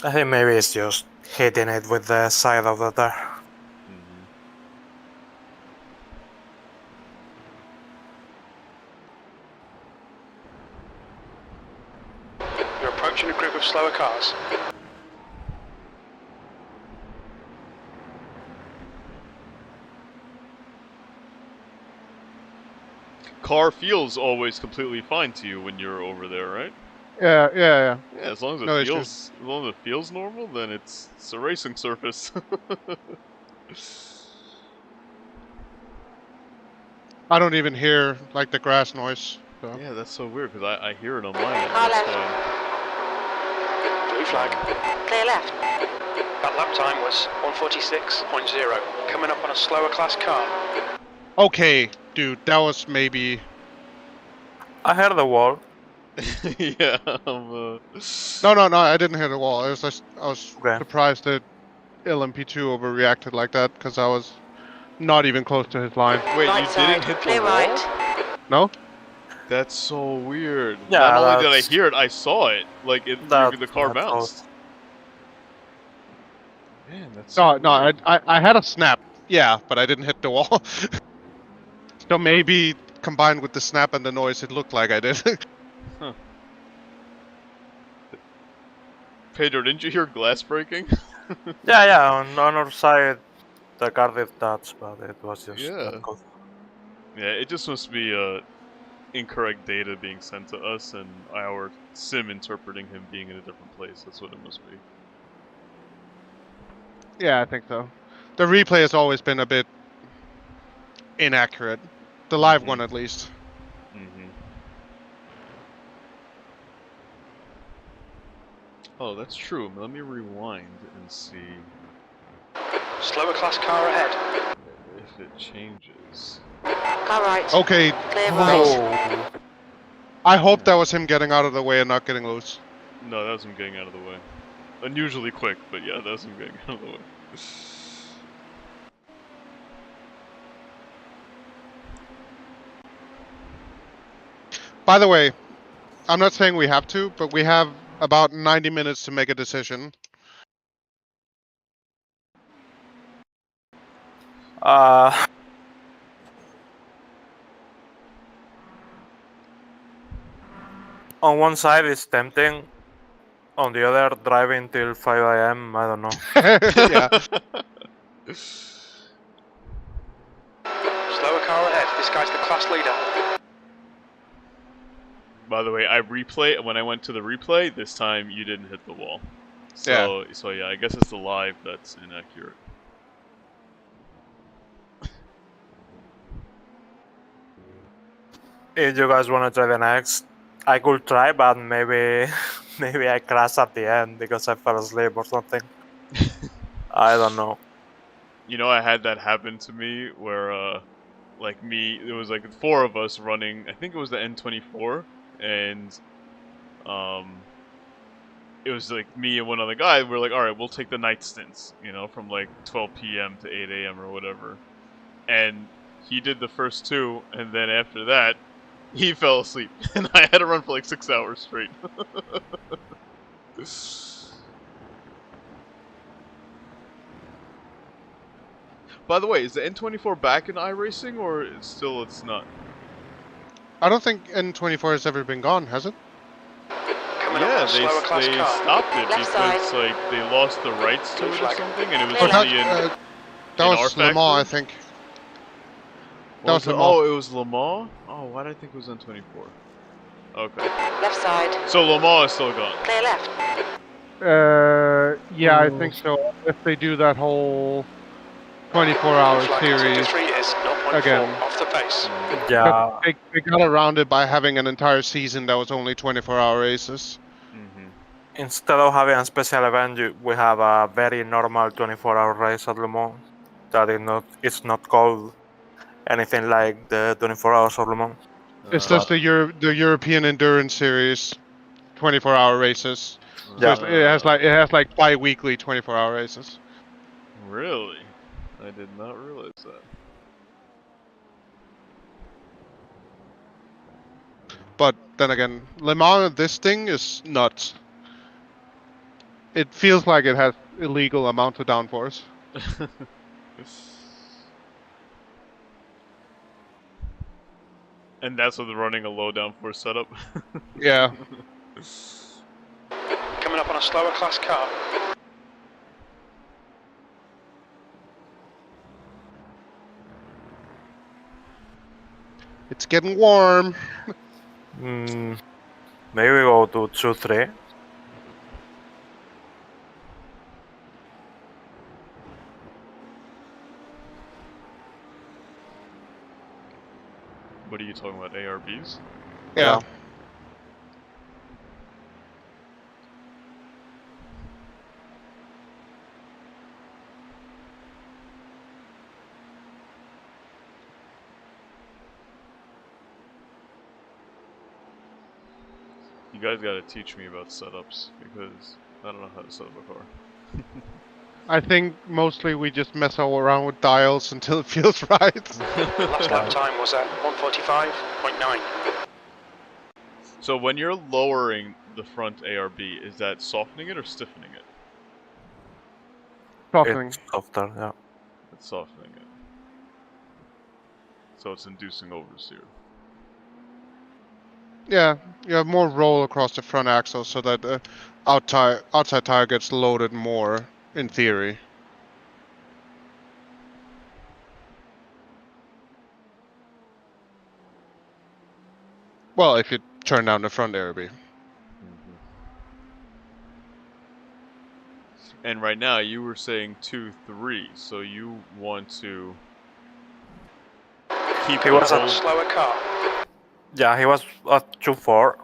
I think maybe it's just hitting it with the side of the tire. You're approaching a group of slower cars. Car feels always completely fine to you when you're over there, right? Yeah. Yeah, as long as it No feels, issues. as long as it feels normal, then it's a racing surface. I don't even hear like the grass noise. So. Yeah, that's so weird because I hear it on mine. Car That's left. fine. Blue flag. Clear left. That lap time was 146.0. Coming up on a slower class car. Okay, dude, that was maybe. I heard the wall. Yeah. No, I didn't hit the wall. It was just, I was Okay. surprised that LMP2 overreacted like that because I was not even close to his line. Wait, Right you side. didn't hit the Clear wall? right. No? That's so weird. Yeah, Not only did I that's- hear it, I saw it. Like the car That's bounced. Man, that's No, so no, weird. I had a snap. Yeah, but I didn't hit the wall. So maybe combined with the snap and the noise, it looked like I did. Pedro, didn't you hear glass breaking? Yeah, on our side the car did touch, but it was just Yeah. not good. Yeah, it just must be incorrect data being sent to us and our sim interpreting him being in a different place. That's what it must be. Yeah, I think so. The replay has always been a bit inaccurate. The live one, at least. Oh, that's true. Let me rewind and see Slower class car ahead. if it changes. Car right. Okay, Clear right. Oh, I hope that was him getting out of the way and not getting loose. No, that was him getting out of the way. Unusually quick, but yeah, that was him getting out of the way. By the way, I'm not saying we have to, but we have about 90 minutes to make a decision. On one side it's tempting, on the other driving till 5 AM, I don't know. Yeah. Slower car ahead. This guy's the class leader. By the way, when I went to the replay, this time you didn't hit the wall. So yeah, I guess it's the live that's inaccurate. If you guys want to try the next, I could try, but maybe I crash at the end because I fell asleep or something. I don't know. You know, I had that happen to me where, there was like 4 of us running, I think it was the N24, and, it was like me and one other guy, we're like, alright, we'll take the night stints, you know, from like 12 PM to 8 AM or whatever. And he did the first 2, and then after that, he fell asleep, and I had to run for like 6 hours straight. By the way, is the N24 back in iRacing, or it's not? I don't think N24 has ever been gone, has it? Coming up on a slower class they car. stopped it Left because side. like they lost the rights to it or something, and it was Clear only left. in. That in was our Le Mans, I factory? think. What was was it? Le Mans. Oh, it was Le Mans? Oh, why did I think it was N24? Okay. Left side. So Le Mans is still gone. Clear left. Yeah, I think so. If they do that whole 24-hour Flag series, 3 is 0.4 again. off the pace. Yeah, they got around it by having an entire season that was only 24-hour races. instead of having a special event, we have a very normal 24-hour race at Le Mans. That it's not called anything like the 24 hours of Le Mans. It's just the European Endurance Series 24-hour races. So Yeah. it has like bi-weekly 24-hour races. Really? I did not realize that. But then again, Le Mans, this thing is nuts. It feels like it has illegal amount of downforce. And that's with running a low downforce setup? Yeah. Coming up on a slower class car. It's getting warm. Maybe we go to 2-3. What are you talking about, ARBs? Yeah. You guys gotta teach me about setups, because I don't know how to set up a car. I think mostly we just mess around with dials until it feels right. Last lap time was at 145.9. So when you're lowering the front ARB, is that softening it or stiffening it? Softening. It's softer, yeah. It's softening it. So it's inducing oversteer. Yeah, you have more roll across the front axle so that the outside tire gets loaded more, in theory. Well, if you turn down the front ARB. And right now, you were saying 2-3, so you want to keep He the was On a whole... slower car. Yeah, he was at 2-4,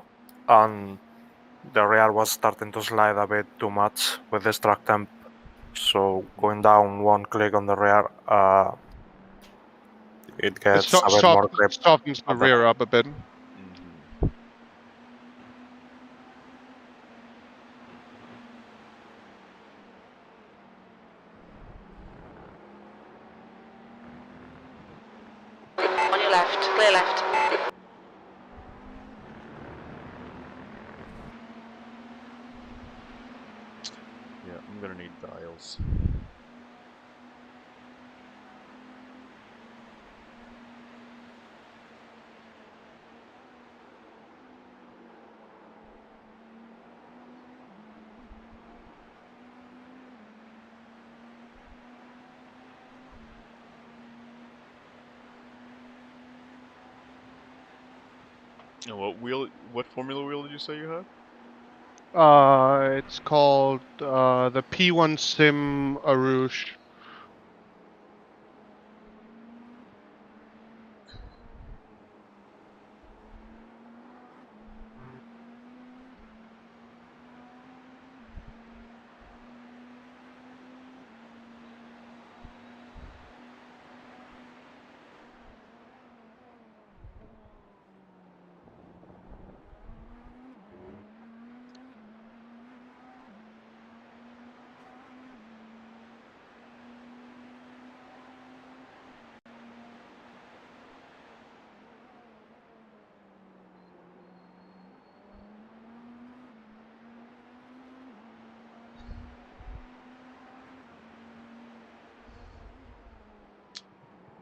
and the rear was starting to slide a bit too much with the track temp. So going down one click on the rear, it It gets a bit more grip. softens the rear up a bit. On your left, clear left. Yeah, I'm gonna need dials. And what formula wheel did you say you had? It's called the P1 Sim Arouche.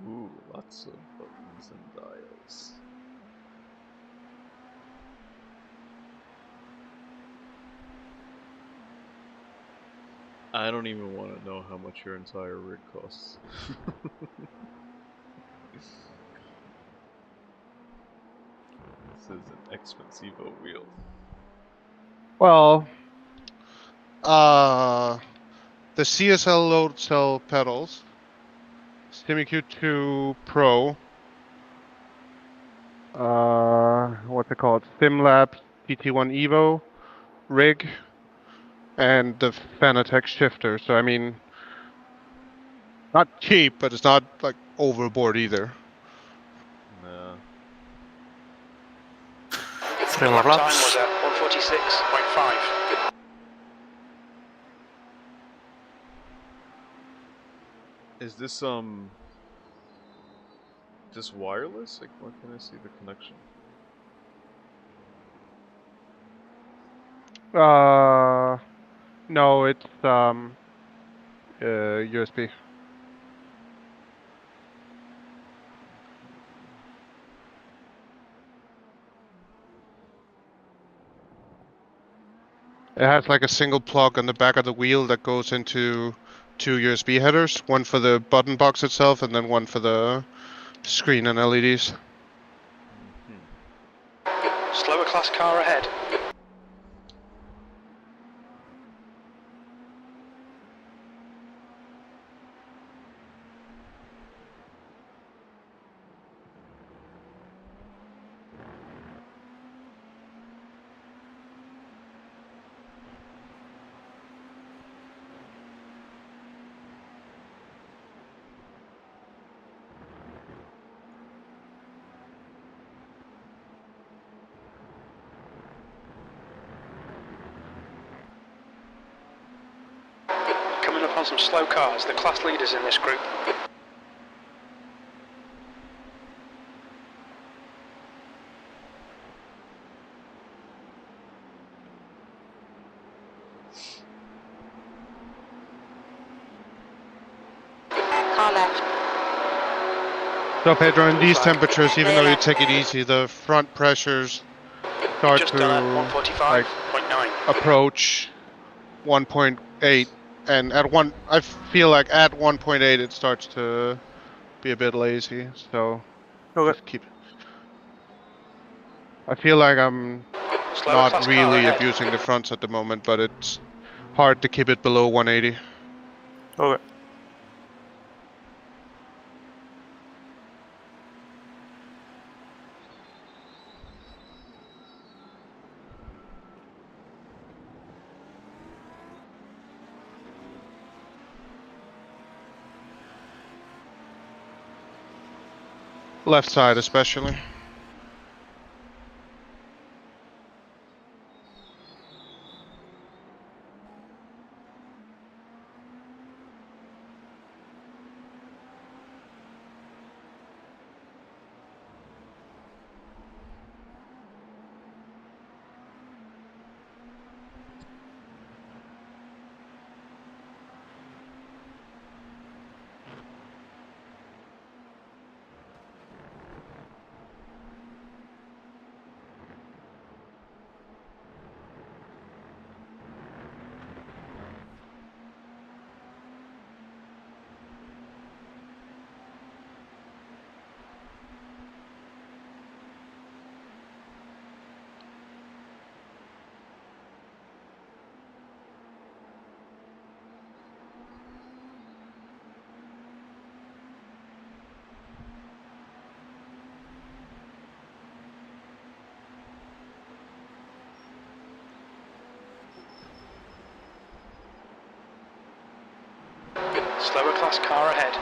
Ooh, lots of buttons and dials. I don't even want to know how much your entire rig costs. This is an expensive wheel. Well, the CSL load cell pedals, SimiQ2 Pro, what's it called? SimLab GT1 EVO rig, and the Fanatec shifter. So I mean, not cheap, but it's not like overboard either. Nah. 3 more Lap time laps. was at 146.5. Is this just wireless? Like, why can't I see the connection? No, it's USB. It has like a single plug on the back of the wheel that goes into two USB headers, one for the button box itself and then one for the screen and LEDs. Slower class car ahead. Coming up on some slow cars, the class leaders in this group. Car left. So Pedro, in these temperatures, even though you take it easy, the front pressures start Just to done at like 145.9. approach 1.8, and I feel like at 1.8 it starts to be a bit lazy. So Okay. just keep. I feel like I'm Slower not class car really ahead. abusing the fronts at the moment, but it's hard to keep it below 180. Okay. Left side especially. Slower class car ahead.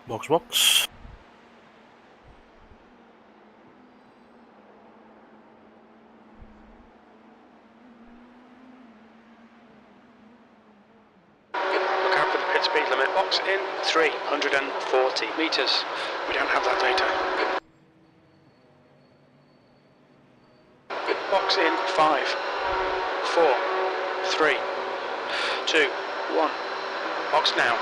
Box. Pit speed limit. Box in 340 metres. We don't have that data. Box in 5, 4, 3, 2, 1. Box now.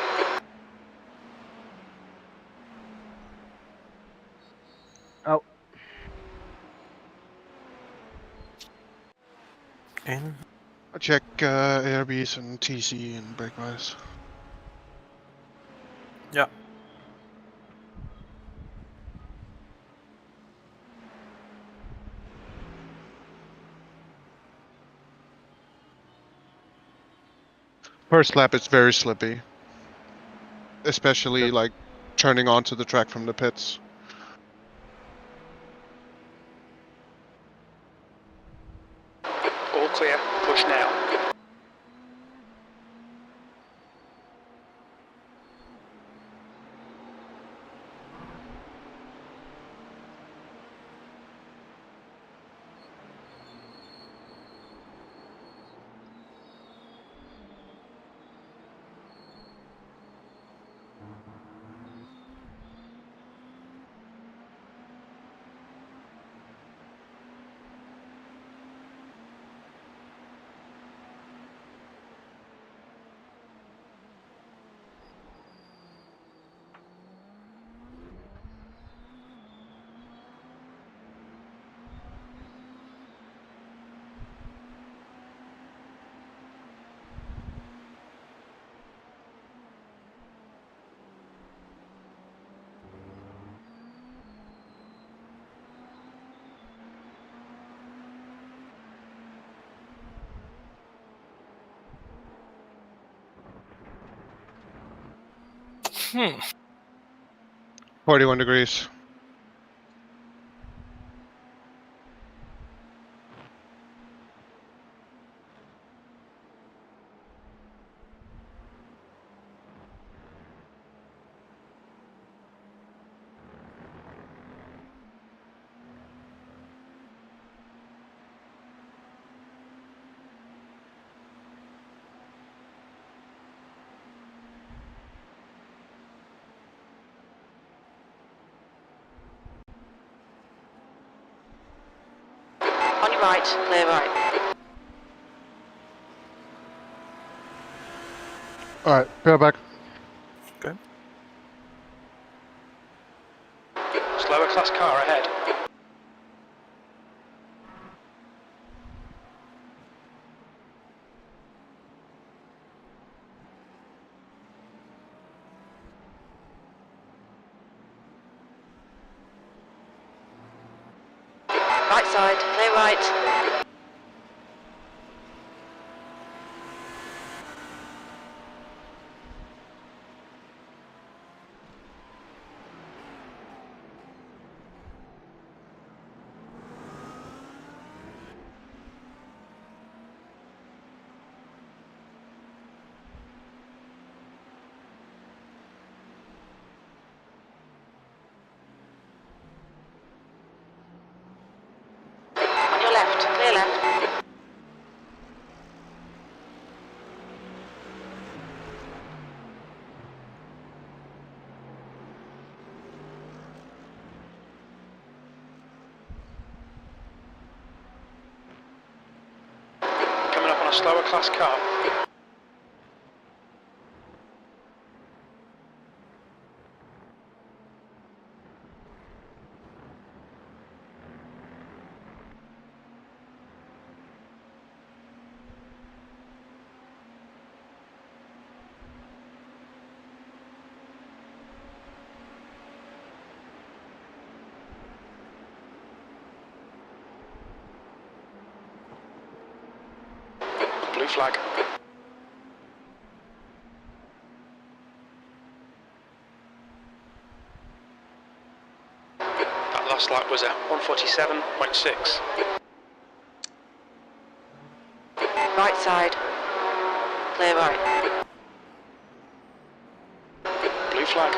Oh, In. I check ARBs and TC and brake wise. Yeah. First lap, it's very slippy. Especially, like, turning onto the track from the pits. All clear. Push now. Hmm. 41 degrees. On your right, clear right. Alright, pair back. Okay. Slower class car ahead. Right side, clear right. On your left, clear left. Coming up on a slower class car. Blue flag. That last lap was at 147.6. Right side, clear right. Blue flag.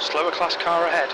slower class car ahead.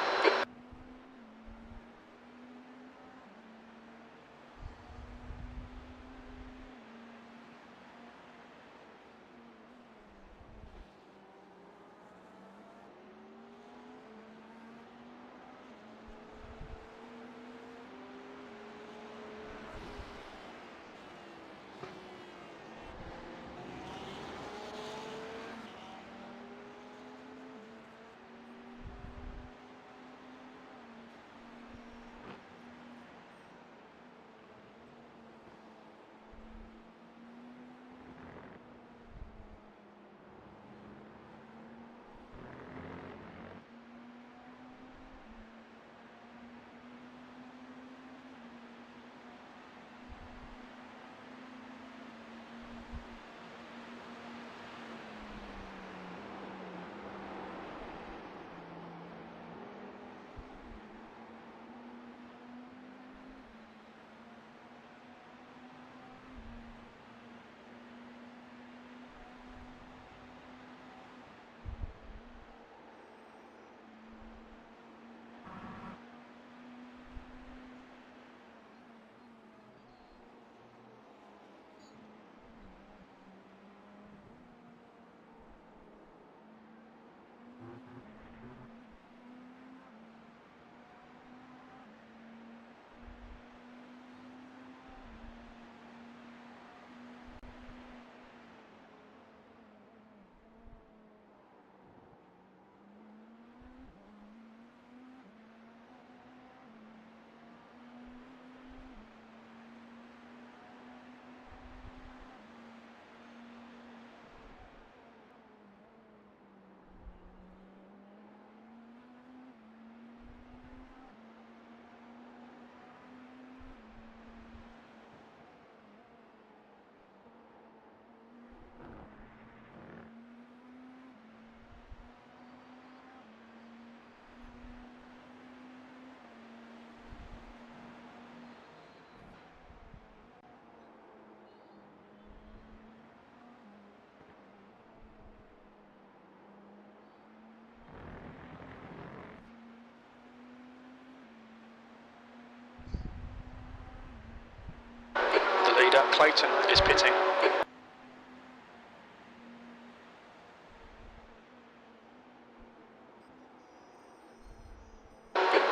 Leader Clayton is pitting.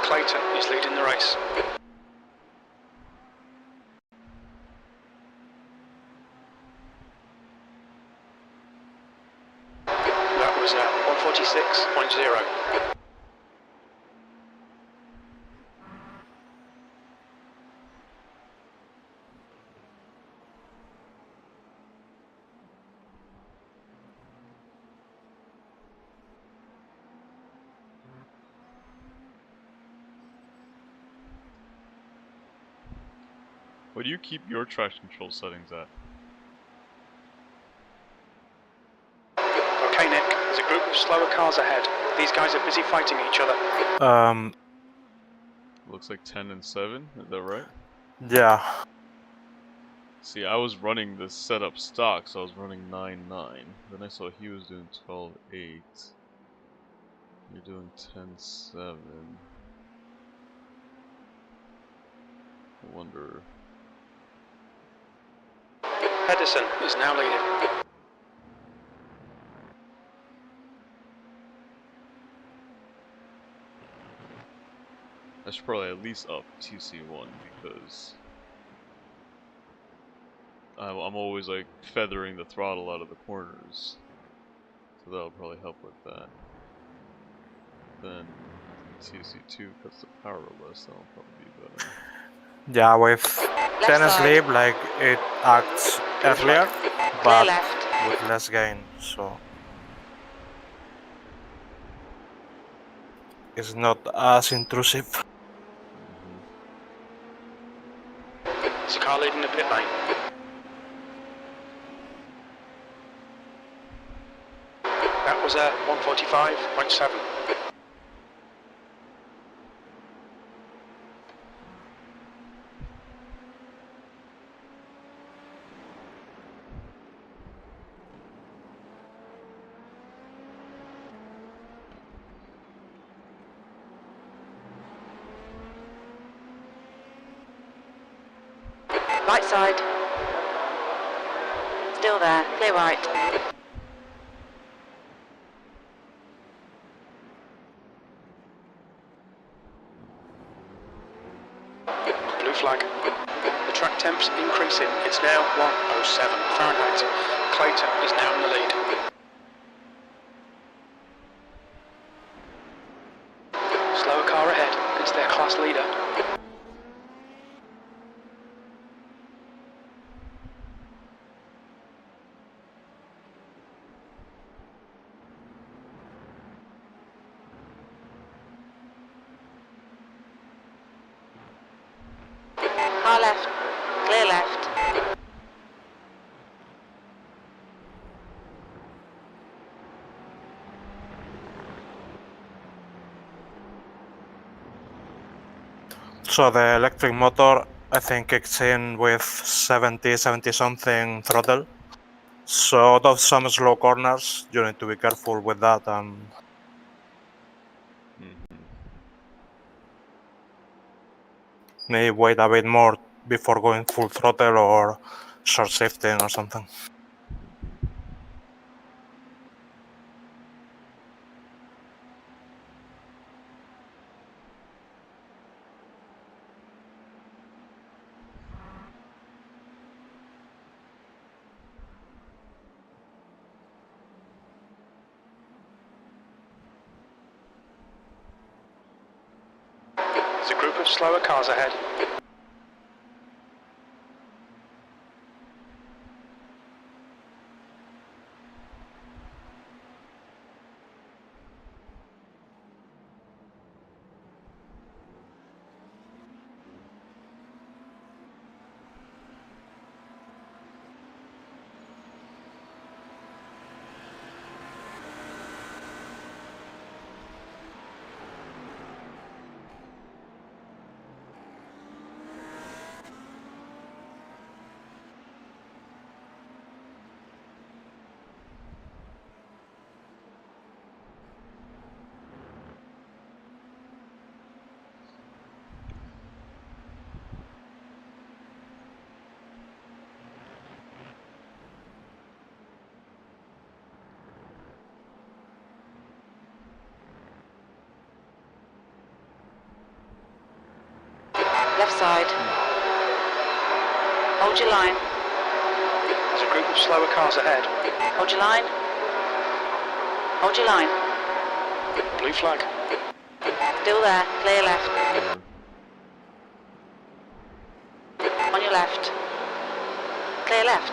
Clayton is leading the race. That was 146.0. What do you keep your traction control settings at? Okay, Nick, there's a group of slower cars ahead. These guys are busy fighting each other. Looks like 10 and 7, is that right? Yeah. See, I was running the setup stock, so I was running 9.9. Then I saw he was doing 12.8. You're doing 10.7. I wonder... Pedersen is now leading. I should probably at least up TC1 because I'm always like feathering the throttle out of the corners, so that'll probably help with that. Then TC2 cuts the power less, that'll probably be better. Yeah, with 10 sleep, like it acts earlier, but with less gain, so it's not as intrusive. There's a car leaving the pit lane. That was 145.7. Right side. Still there. Clear right. Blue flag. The track temp's increasing. It's now 107 Fahrenheit. Clayton is now in the lead. Slower car ahead. It's their class leader. Car left. Clear left. So the electric motor, I think, kicks in with 70 something throttle. So out of some slow corners, you need to be careful with that and maybe wait a bit more before going full throttle or short shifting or something. There's a group of slower cars ahead. Left side. Hold your line. There's a group of slower cars ahead. Hold your line. Hold your line. Blue flag. Still there. Clear left. On your left. Clear left.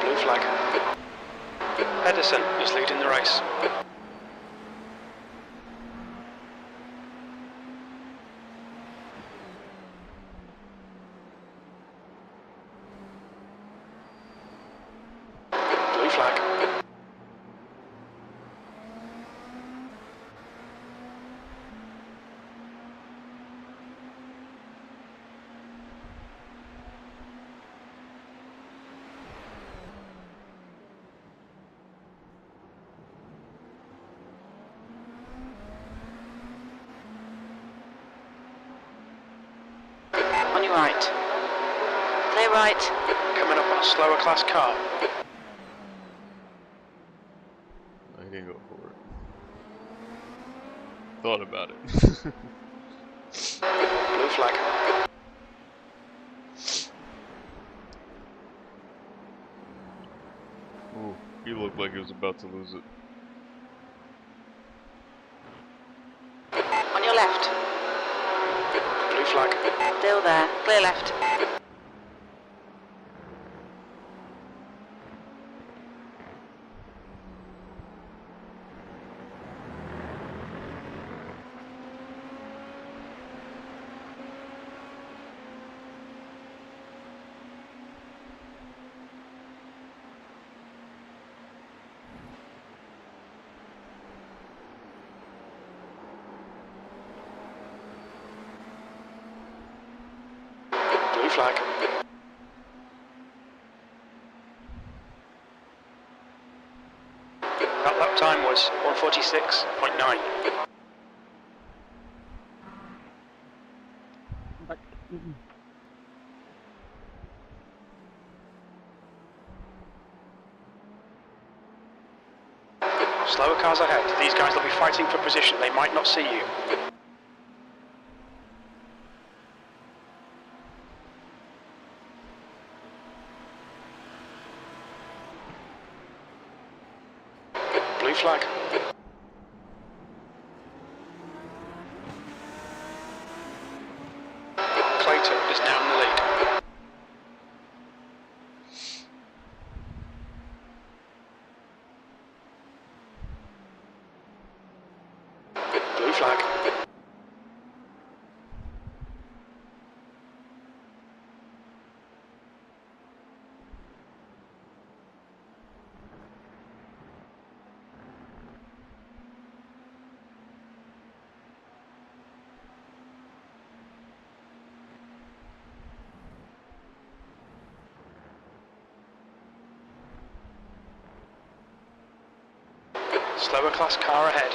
Blue flag. Pedersen is leading the race. Blue flag. On your right. Clear right. Coming up on a slower class car. I can go for it. Thought about it. Blue flag. Ooh, he looked like he was about to lose it. On your left. Blue flag. Still there. Clear left. Blue flag. That lap time was 1:46.9. Back. Slower cars ahead. These guys will be fighting for position. They might not see you. Blue flag. Clayton is now in the lead. Blue flag. Slower class car ahead.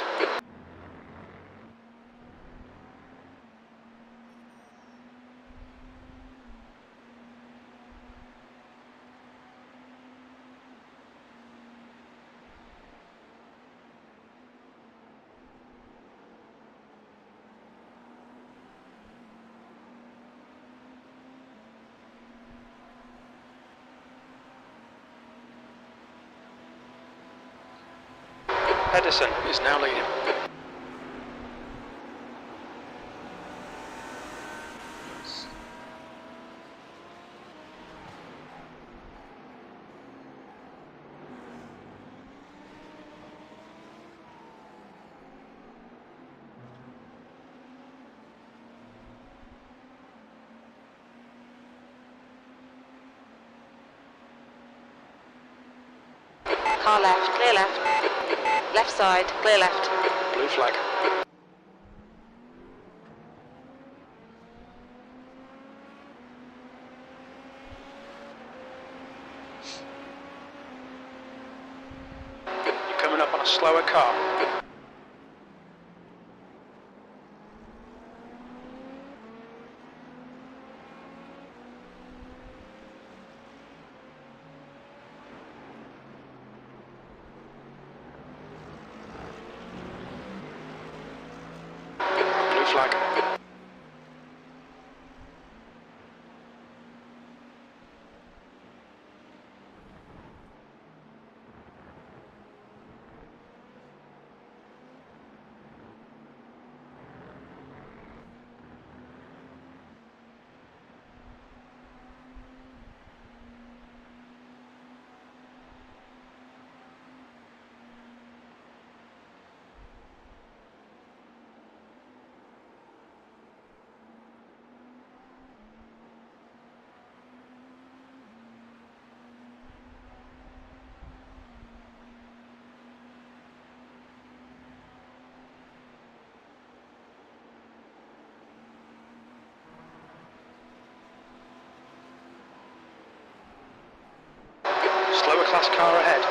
Edison is now leading. Car left, clear left. Left side, clear left. Blue flag. You're coming up on a slower car. Blue flag. Slower class car ahead.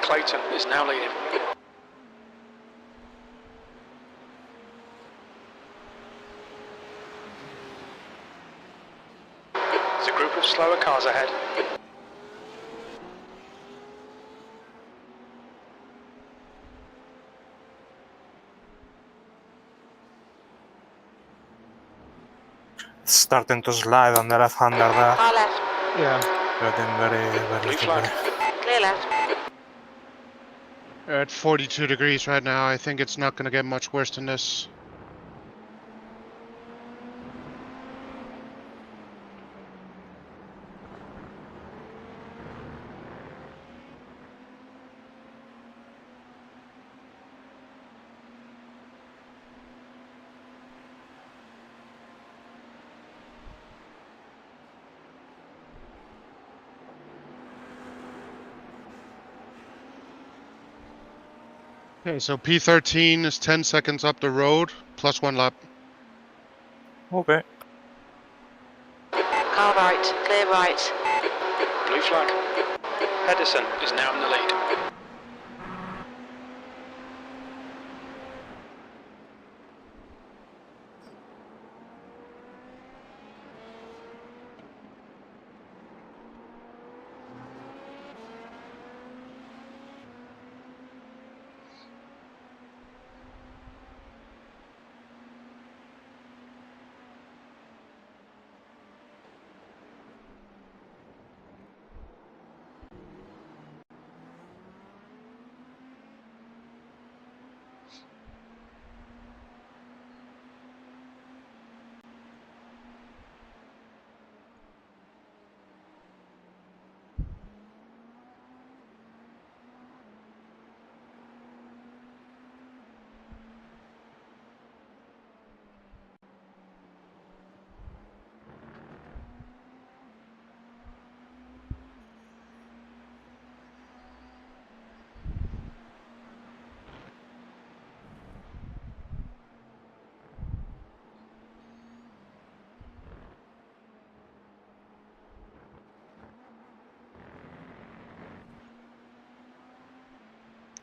Clayton is now leading. There's a group of slower cars ahead. Starting to slide on the left-hander there. Car left, Yeah. Getting very Blue slippery. flag. clear left. We're at 42 degrees right now. I think it's not going to get much worse than this. Okay, so P13 is 10 seconds up the road, plus 1 lap. Okay. Car right, clear right. Blue flag. Pedersen is now in the lead.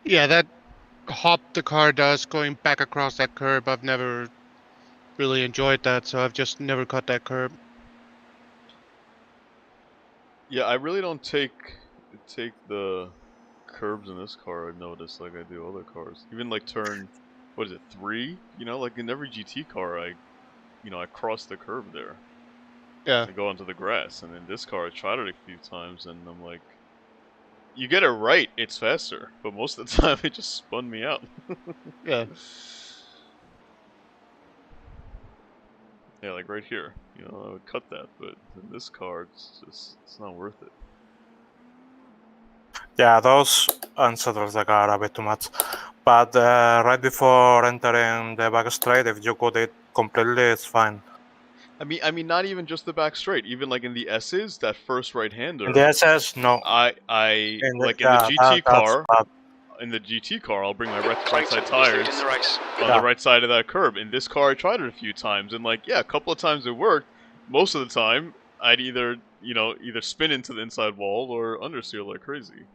Yeah, that hop the car does going back across that curb, I've never really enjoyed that, so I've just never cut that curb. Yeah, I really don't take the curbs in this car, I've noticed, like I do other cars. Even like turn, what is it, 3? You know, like in every GT car, I cross the curb there. Yeah. I go onto the grass, and in this car, I tried it a few times, and I'm like, you get it right, it's faster, but most of the time, it just spun me out. Yeah. Yeah, like right here, I would cut that, but in this car, it's not worth it. Yeah, those unsettles the car a bit too much. But right before entering the back straight, if you cut it completely, it's fine. I mean, not even just the back straight. Even like in the S's, that first right-hander. In the SS, no. I In the, like in the yeah, GT that's car. bad. In the GT car, I'll bring my right Clayton side is tires leading the race. on the right side of that curb. In this car, I tried it a few times, and like, yeah, a couple of times it worked. Most of the time, I'd either spin into the inside wall or understeer like crazy,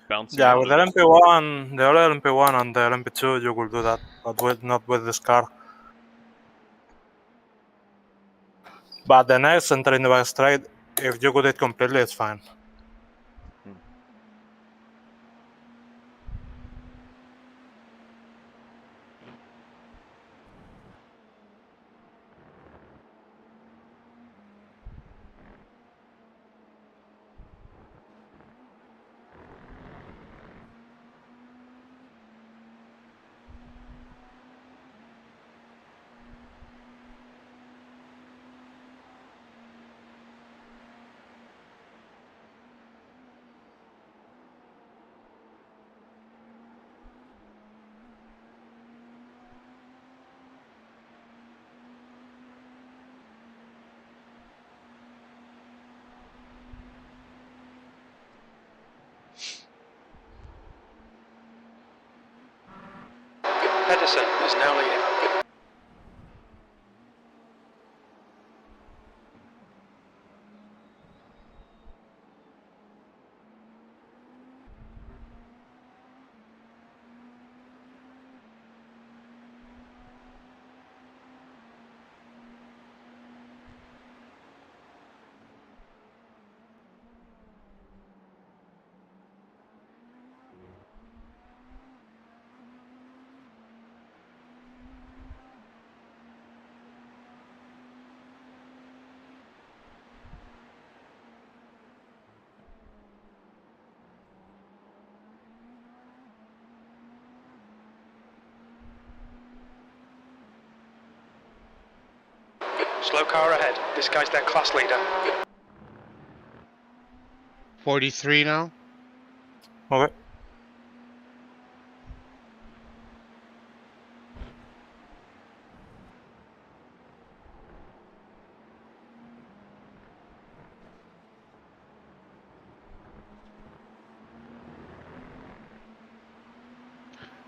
bouncing Yeah, out with of the it. LMP1, the LMP1 and the LMP2, you could do that, but not with this car. But the next entering the back straight, if you cut it completely, it's fine. Pedersen is now leading. Slow car ahead. This guy's their class leader. 43 now. Okay.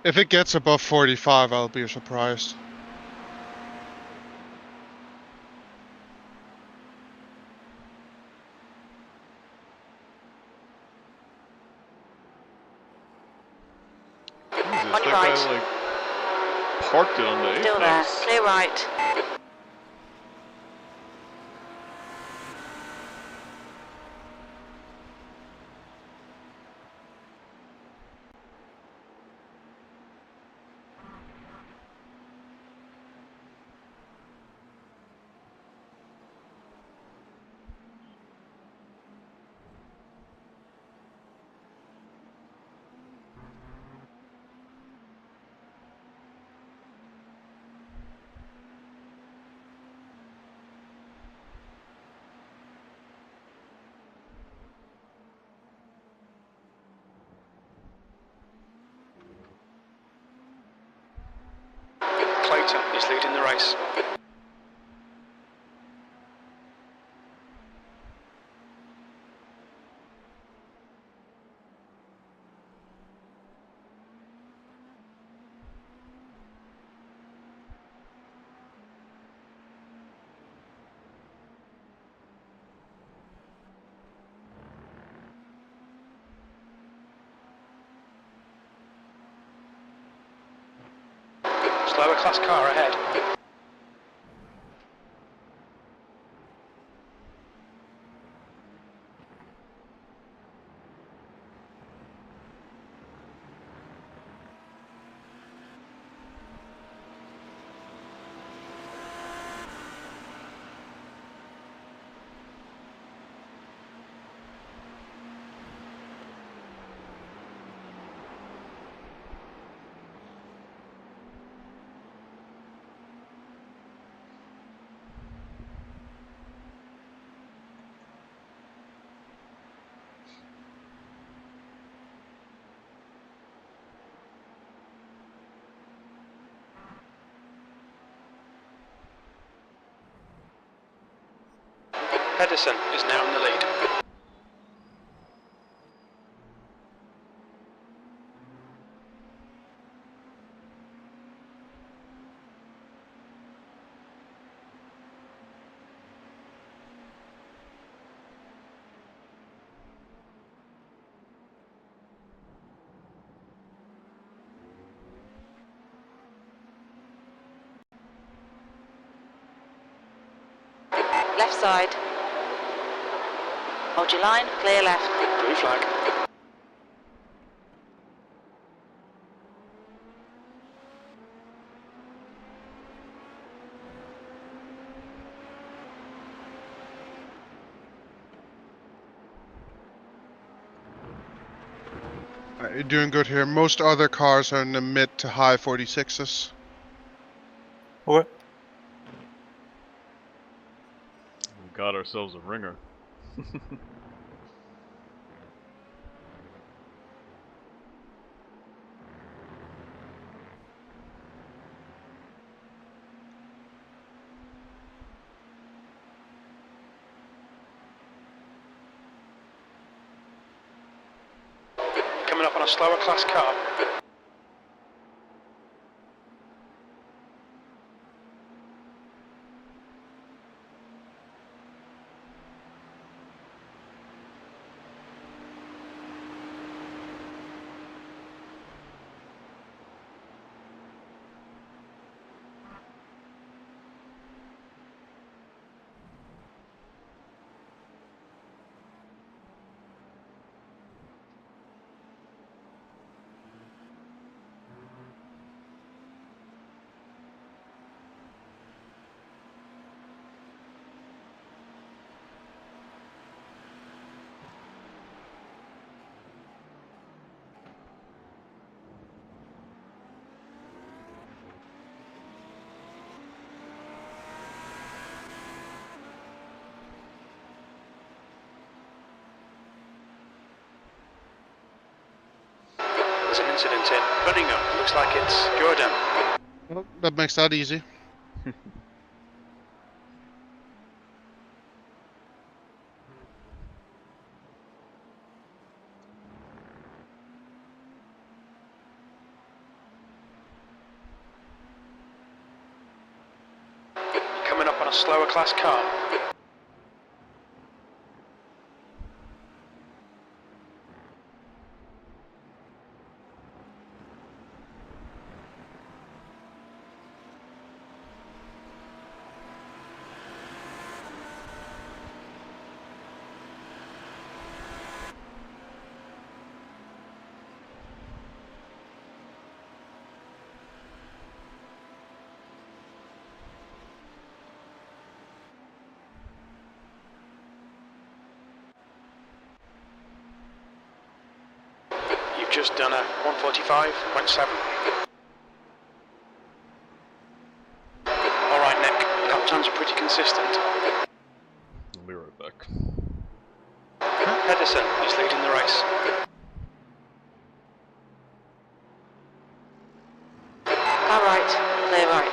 If it gets above 45, I'll be surprised. Jesus, On that your guy right. like parked it on the Still there. apex. Clear right. Clayton is leading the race. Slower class car ahead. Pedersen is now in the lead. Left side. Hold your line. Clear left. Blue flag. You're doing good here. Most other cars are in the mid to high 46s. Okay. We got ourselves a ringer. Coming up on a slower class car. There's an incident in Birmingham. Looks like it's Jordan. Well, that makes that easy. on a slower class car. You've just done a 145.7. Alright, Nick, lap times are pretty consistent. I'll be right back. Pedersen is leading the race. Car right, clear right.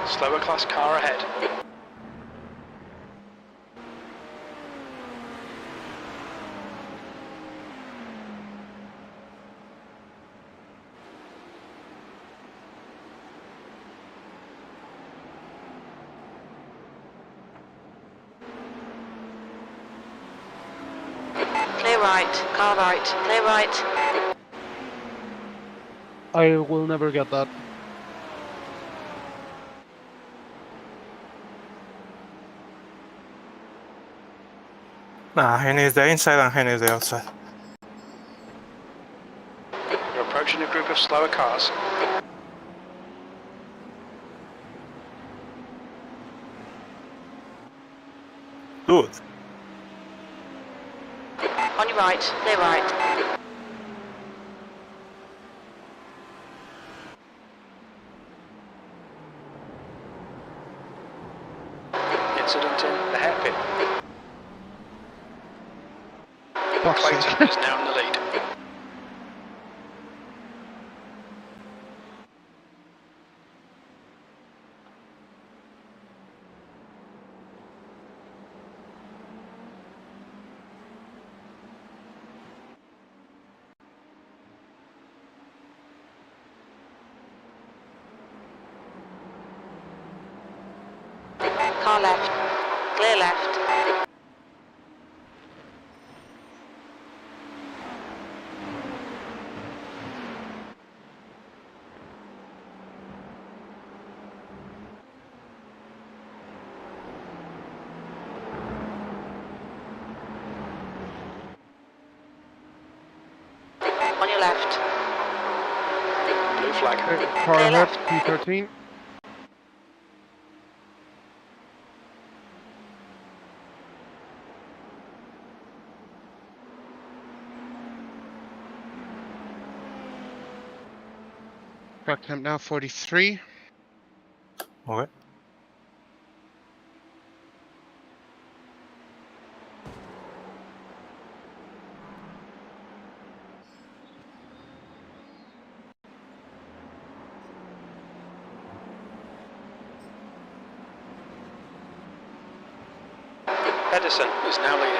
Slower class car ahead. Clear right, car right, clear right. I will never get that. Nah, he needs the inside and he needs the outside. You're approaching a group of slower cars. Good. On your right, clear right. Incident in the hairpin. Fuck's Clayton sake. is now in the lead. Car left, clear left. On your left. Blue flag. Car Clear ahead, left. P13. Track temp now 43. Okay. Pedersen is now leading.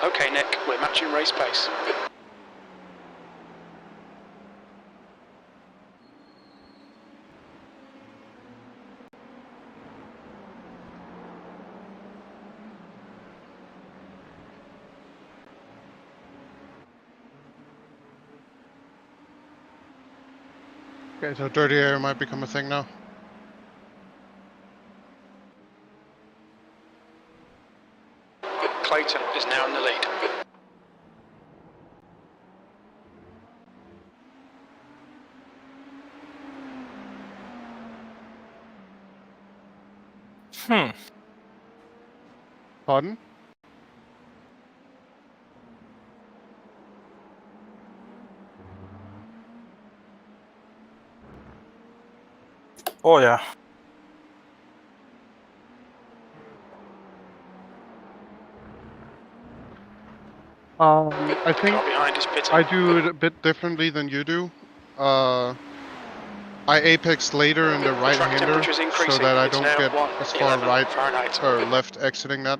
Okay, Nick, we're matching race pace. Okay, so dirty air might become a thing now. Clayton is now in the lead. Pardon? Oh yeah. I think Car behind is pitting. I do it a bit differently than you do. I apex later in the Track right-hander temperature's so increasing. that I It's don't now get as far 111 right Fahrenheit. or left exiting that.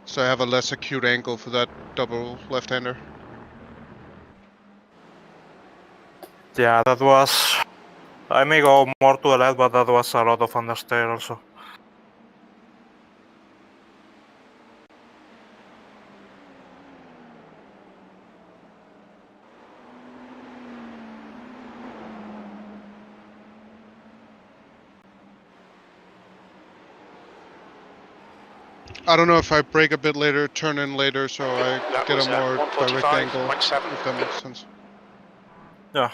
So I have a less acute angle for that double left-hander. Yeah, that was... I may go more to the left, but that was a lot of understeer also. I don't know if I brake a bit later, turn in later, so I That get was a more direct 145.7. angle, if that makes sense. Yeah.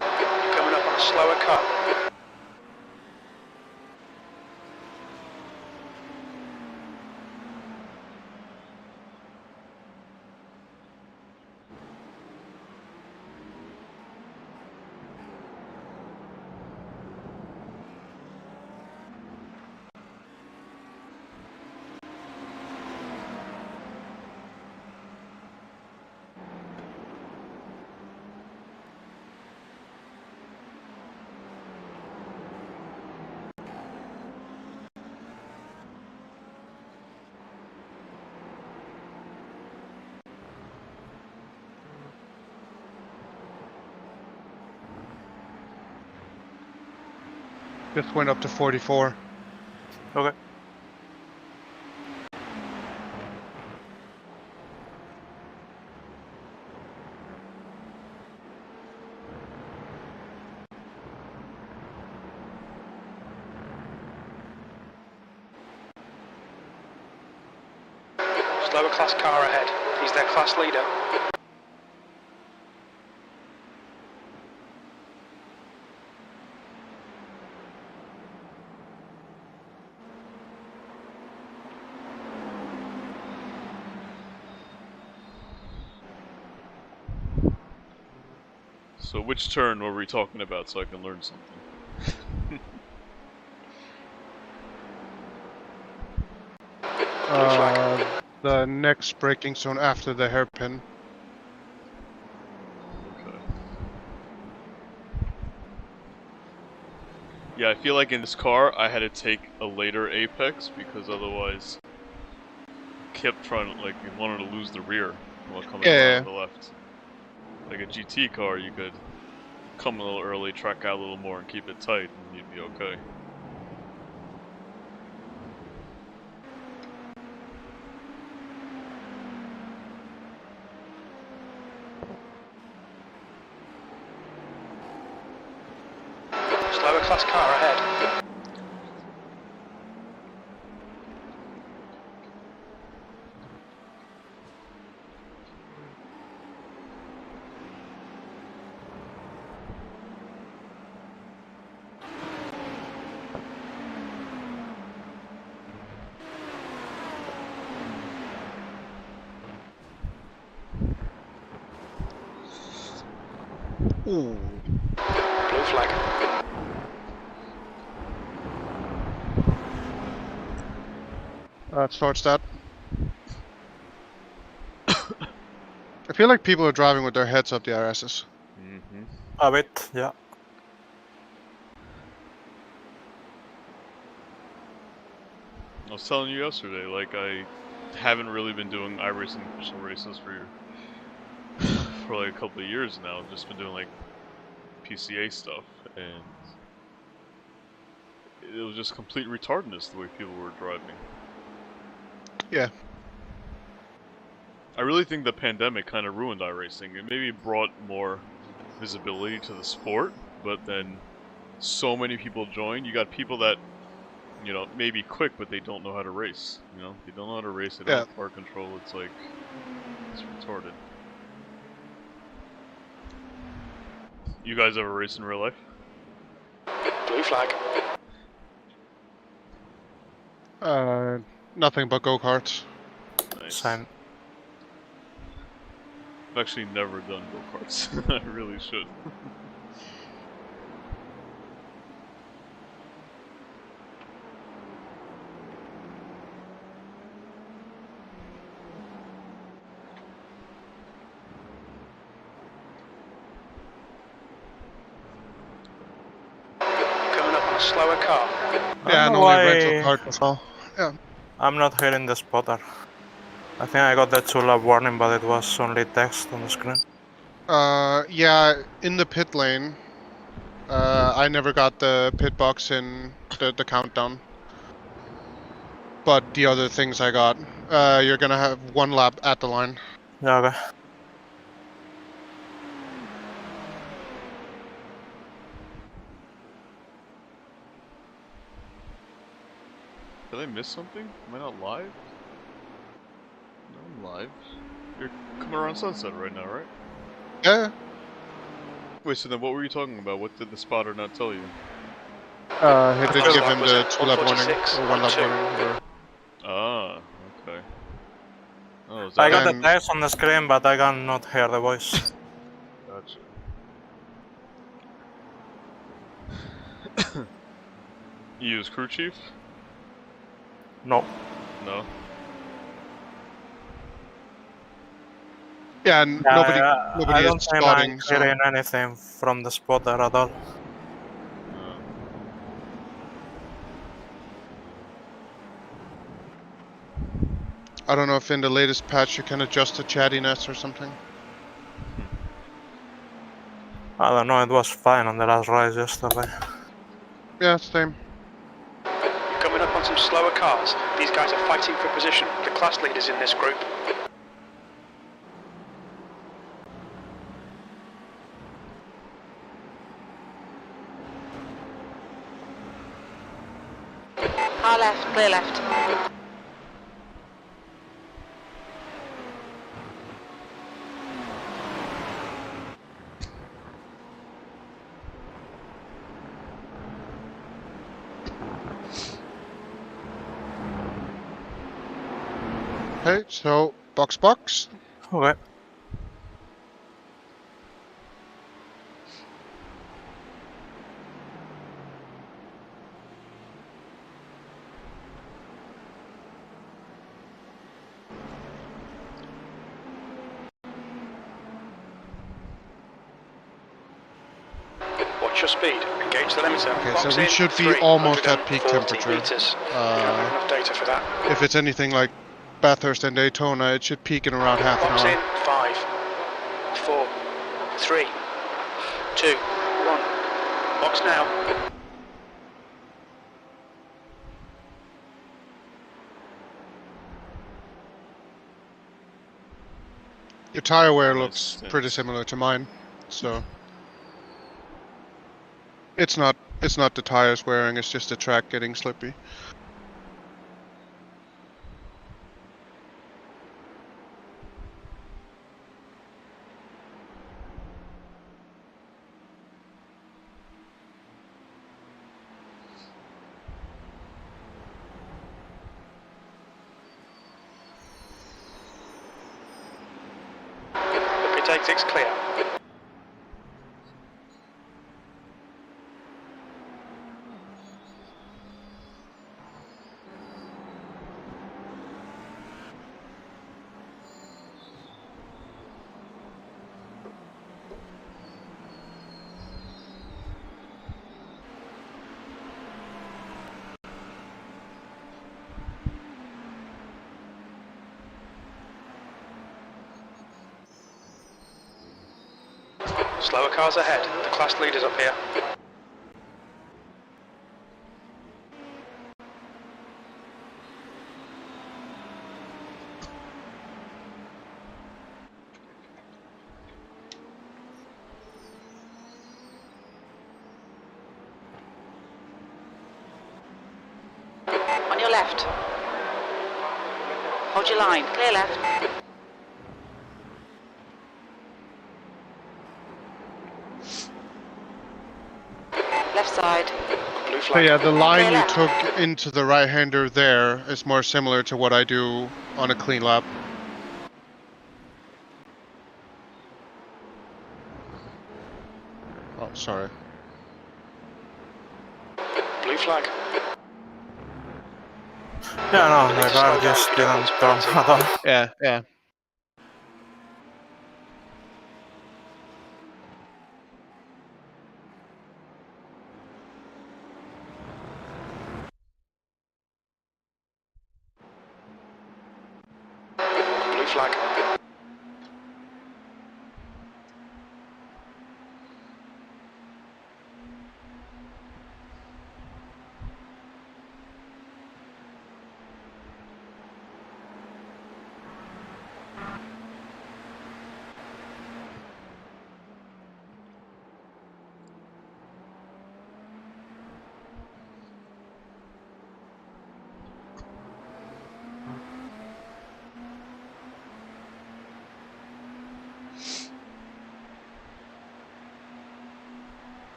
Coming up on a slower cut. Just went up to 44. Okay. Slower class car ahead. He's their class leader. So which turn were we talking about so I can learn something? The next braking zone after the hairpin. Okay. Yeah, I feel like in this car I had to take a later apex because otherwise kept trying to, like, you wanted to lose the rear while coming around the left. Like a GT car, you could come a little early, track out a little more, and keep it tight, and you'd be okay. Slower class car ahead. Ooh. Blue flag. Starts that. I feel like people are driving with their heads up the RSs. Mm-hmm. A bit, yeah. I was telling you yesterday, like I haven't really been doing iRacing official races for like a couple of years now. I've just been doing like PCA stuff, and it was just complete retardedness the way people were driving. Yeah. I really think the pandemic kind of ruined iRacing. It maybe brought more visibility to the sport, but then so many people joined. You got people that, you know, maybe quick, but they don't know how to race. You know, they don't know how to race. They don't have car control. It's like, it's retarded. You guys ever race in real life? Blue flag. Nothing but go-karts. Nice. Same. I've actually never done go-karts. I really should. Coming up on a slower car. Yeah, and only rental car control. Yeah. I'm not hearing the spotter. I think I got the 2-lap warning, but it was only text on the screen. Yeah, in the pit lane, I never got the pit box in the countdown. But the other things I got, you're gonna have 1 lap at the line. Yeah, okay. Did I miss something? Am I not live? No, I'm live. You're coming around Sunset right now, right? Yeah. Wait, so then what were you talking about? What did the spotter not tell you? He did give him Was the it 2-lap warning, 146 or 1-lap or 2? warning. Or... Ah, okay. Oh, is I that got the And- text on the screen, but I cannot hear the voice. Gotcha. You use crew chief? No. No. Yeah, and Yeah, nobody I don't is think spotting, I'm so... hearing anything from the spotter at all. I don't know if in the latest patch you can adjust the chattiness or something. I don't know, it was fine on the last race yesterday. Yeah, same. Coming up on some slower cars. These guys are fighting for position. The class leaders in this group. Car left, clear left. Okay, so box. Okay. Watch your speed. Engage the limiter. Okay, Box so we in, should be almost at peak 340 temperature. meters. You don't have enough data for that. If it's anything like Bathurst and Daytona, it should peak in around half an Box hour. in. 5, 4, 3, 2, 1. Box now. Your tire wear Nice, looks nice. pretty similar to mine, so it's not the tires wearing, it's just the track getting slippy. The pit exit's clear. Slower cars ahead. The class leader's up here. On your left. Hold your line. Clear left. Left side. Blue So flag. yeah, the line Clear you left. took into the right-hander there is more similar to what I do on a clean lap. Oh, sorry. Blue flag. Yeah, no, the car just didn't turn at all. Yeah, yeah. Blue flag.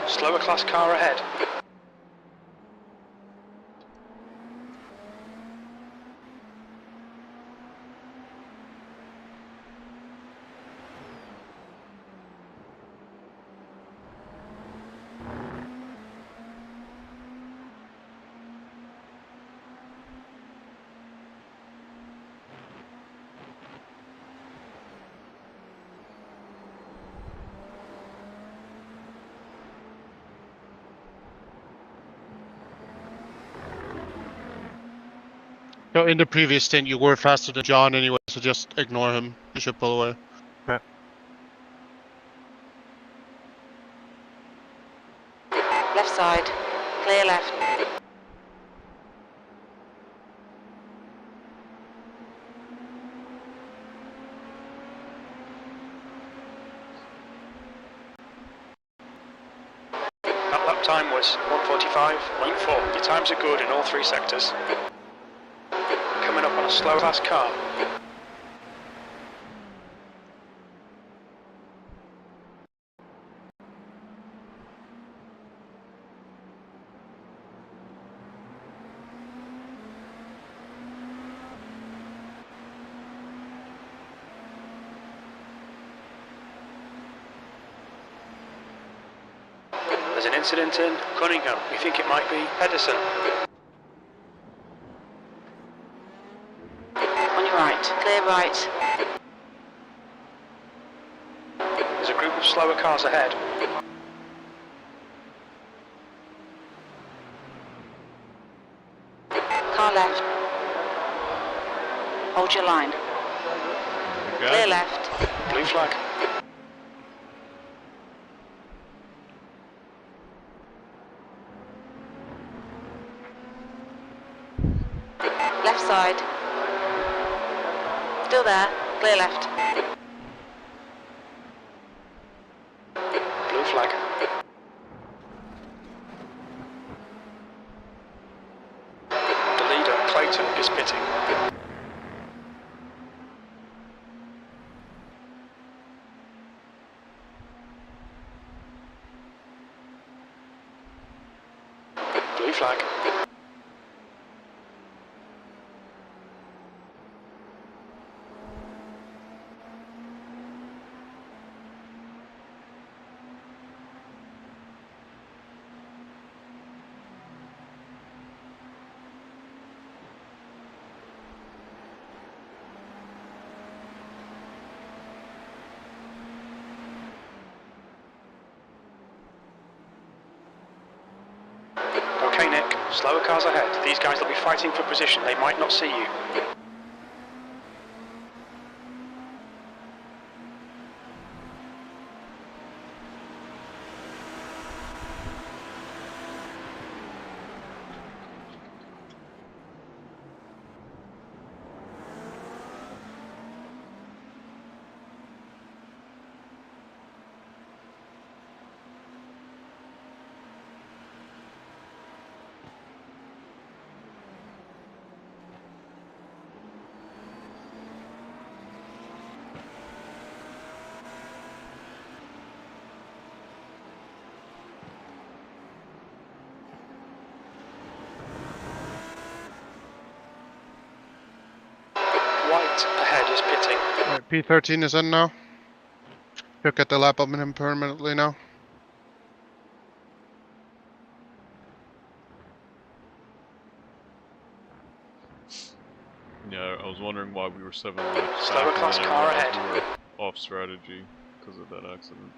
Slower class car ahead. So in the previous stint, you were faster than John anyway, so just ignore him. You should pull away. Left side. Clear left. That lap time was 1:45.4. Your times are good in all three sectors. Coming up on a slow class car. There's an incident in Cunningham. We think it might be Pedersen. On your right. Clear right. There's a group of slower cars ahead. Car left. Hold your line. Clear left. Blue flag. Left side. Still there. Clear left. Blue flag. The leader, Clayton, is pitting. Blue flag. Slower cars ahead. These guys will be fighting for position. They might not see you. White ahead is pitting. Alright, P13 is in now. Should get the lap up on him permanently now. Yeah, I was wondering why we were 7 laps Slower back, class and then car I realized ahead. we were off strategy because of that accident.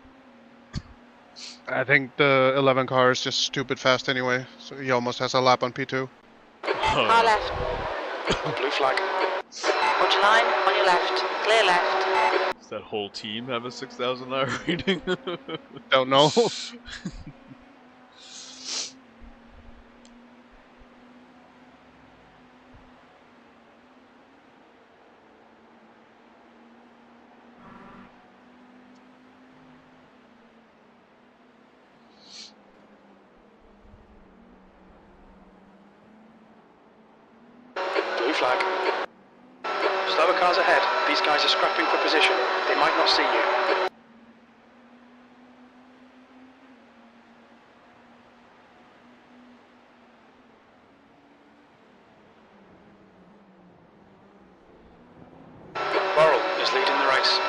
I think the 11 car is just stupid fast anyway, so he almost has a lap on P2. Car left. Blue flag. Hold your line, on your left. Clear left. Does that whole team have a 6,000 hour rating? Don't know. Blue flag. Slower cars ahead. These guys are scrapping for position. They might not see you. Burrell is leading the race.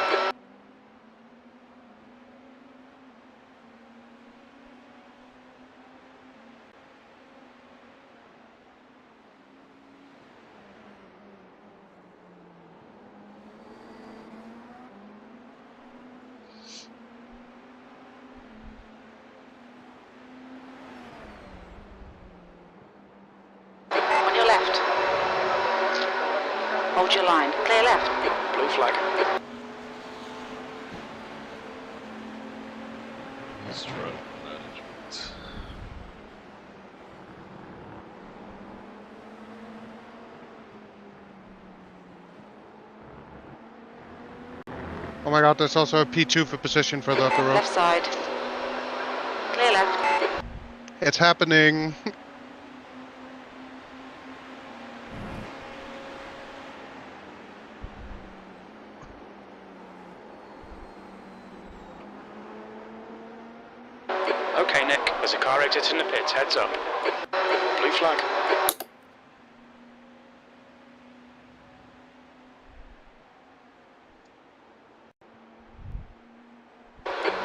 On your left. Hold your line. Clear left. Blue flag. Strut management. Oh my god, there's also a P2 for position for the upper row. Left side. Clear left. It's happening. Okay, Nick. There's a car exiting the pits. Heads up. Blue flag.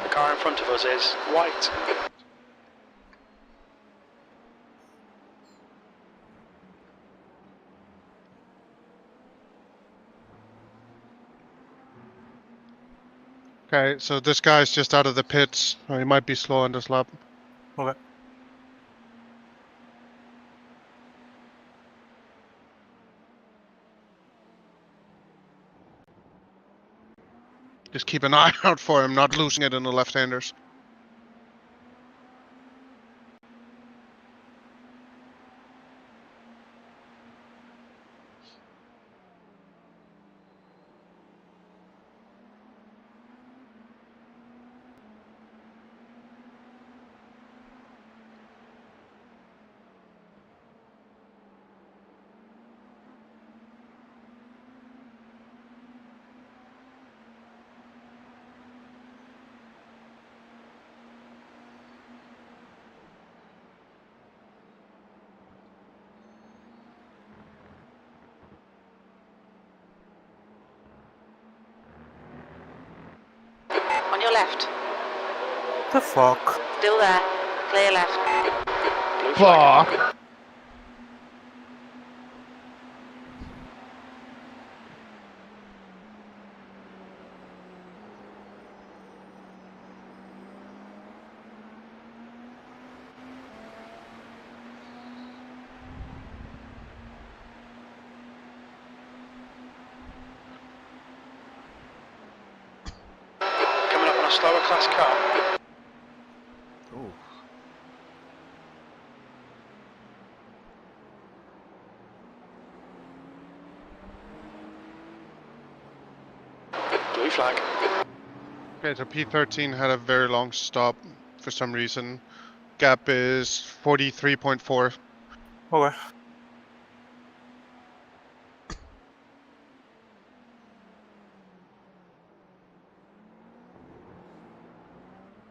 The car in front of us is white. Okay, so this guy's just out of the pits. He might be slow on this lap. Okay. Just keep an eye out for him, not losing it in the left-handers. On your left. The fuck? Still there. Clear left. Blue flag. Fuck. a slower class car. Ooh. Blue flag. Okay, so P13 had a very long stop for some reason. Gap is 43.4. Okay.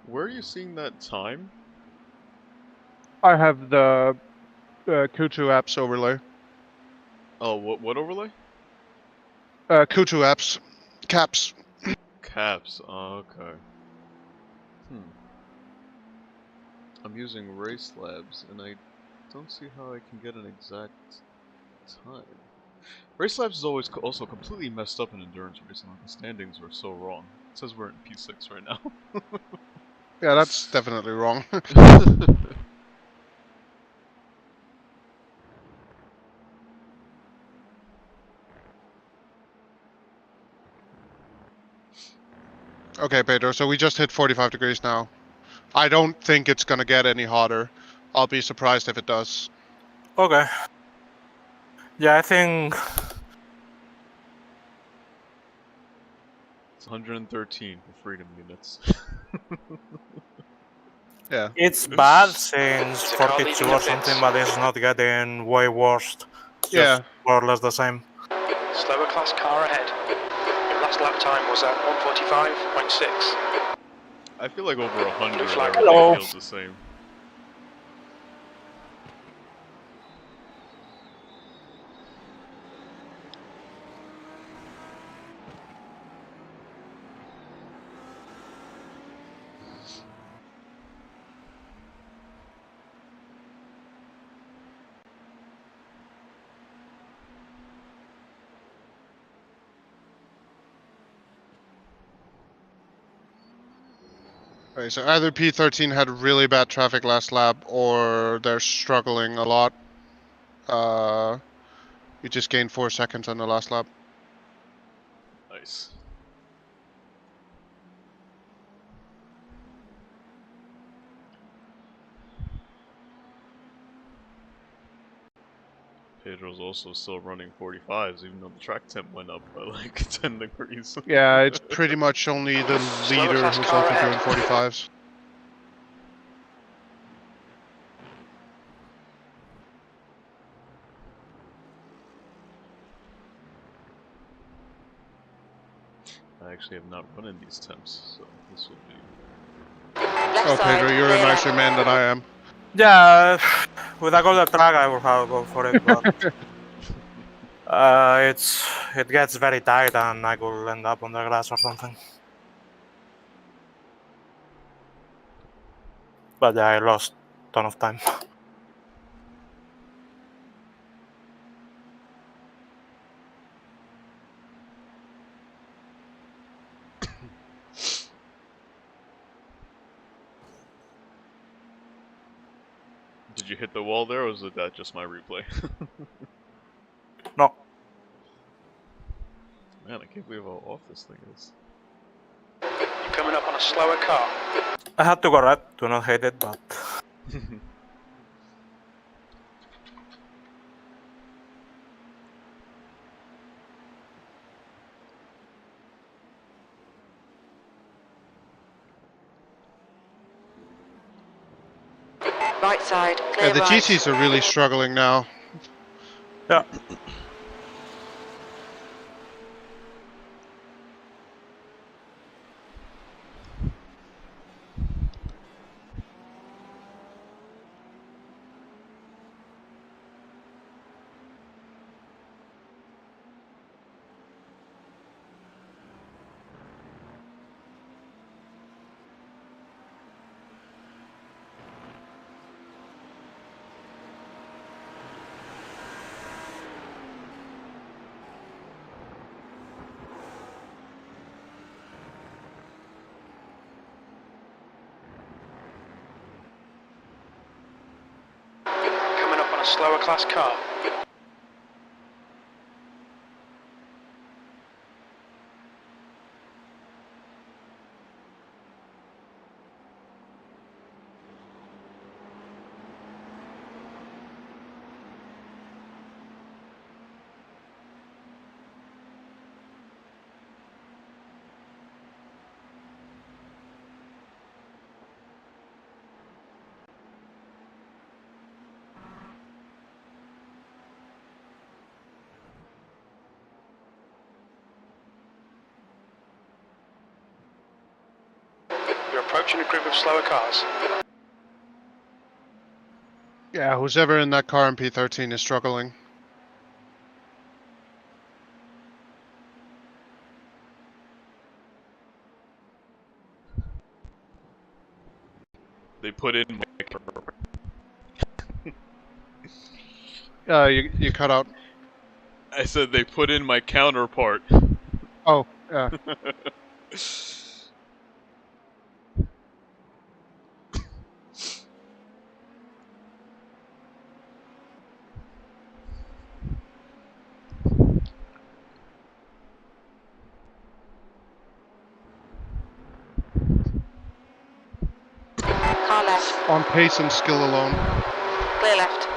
Where are you seeing that time? I have the Q2 apps overlay. Oh, what overlay? Q2 apps. Caps. Caps. Oh, okay. I'm using Race Labs, and I don't see how I can get an exact time. Race Labs is always also completely messed up in endurance racing. Like the standings are so wrong. It says we're in P6 right now. Yeah, that's definitely wrong. Okay, Pedro, so we just hit 45 degrees now. I don't think it's gonna get any hotter. I'll be surprised if it does. Okay. Yeah, I think It's 113 for freedom units. Yeah. it's bad since It's a car 42 leaving or the something, pits. but it's not getting way worse. Just Yeah. more or less the same. Slower class car ahead. Your last lap time was at 1:45.6. I feel like over 100, flag. everything Hello. feels the same. Okay, so either P13 had really bad traffic last lap, or they're struggling a lot. We just gained 4 seconds on the last lap. Nice. Pedro's also still running 45s, even though the track temp went up by like 10 degrees. Yeah, it's pretty much only the Slower leader class who's car also ahead. doing 45s. I actually have not run in these temps, so this will be... Left Oh, side, Pedro, you're a clear nicer left. man than I am. Yeah, with a golden track, I would have gone for it, but it gets very tight, and I could end up on the grass or something. But yeah, I lost a ton of time. Did you hit the wall there, or was that just my replay? No, Man, I can't believe how off this thing is. You're coming up on a slower car. I had to go red to not hit it, but Right side, Yeah, clear the right. GCs are really struggling now. yeah. Coming up on a slower class car. You're approaching a group of slower cars. Yeah, who's ever in that car in P13 is struggling. They put in my... You cut out. I said they put in my counterpart. Oh, yeah. Car left. On pace and skill alone. Clear left.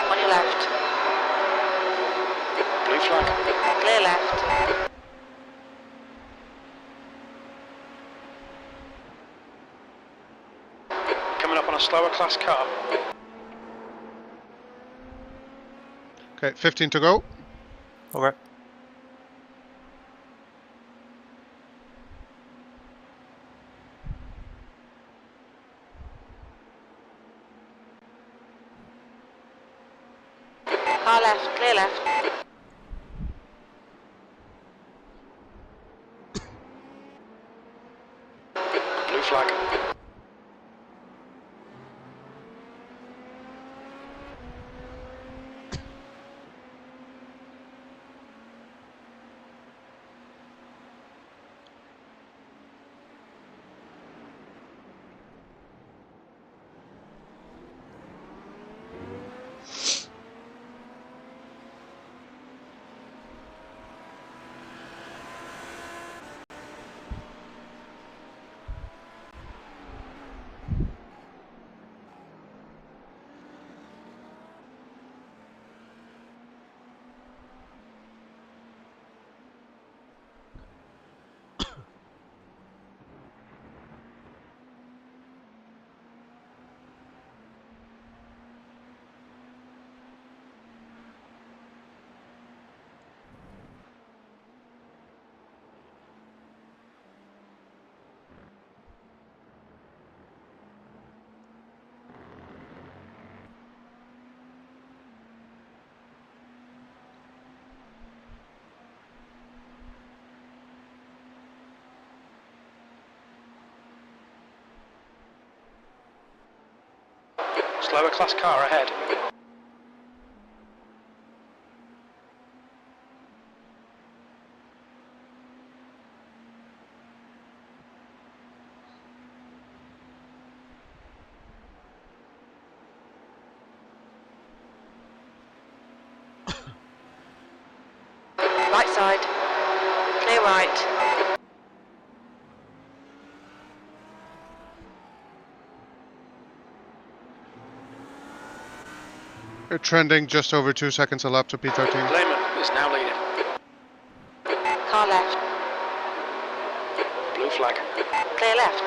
On your left. Blue flag. Clear left. Coming up on a slower class car. Okay, 15 to go. Okay. Car left. Clear left. Blue flag. Slower class car ahead. Right side. Clear right. You're trending just over 2 seconds a lap to P13. Lehman is now leading. Car left. Blue flag. Clear left.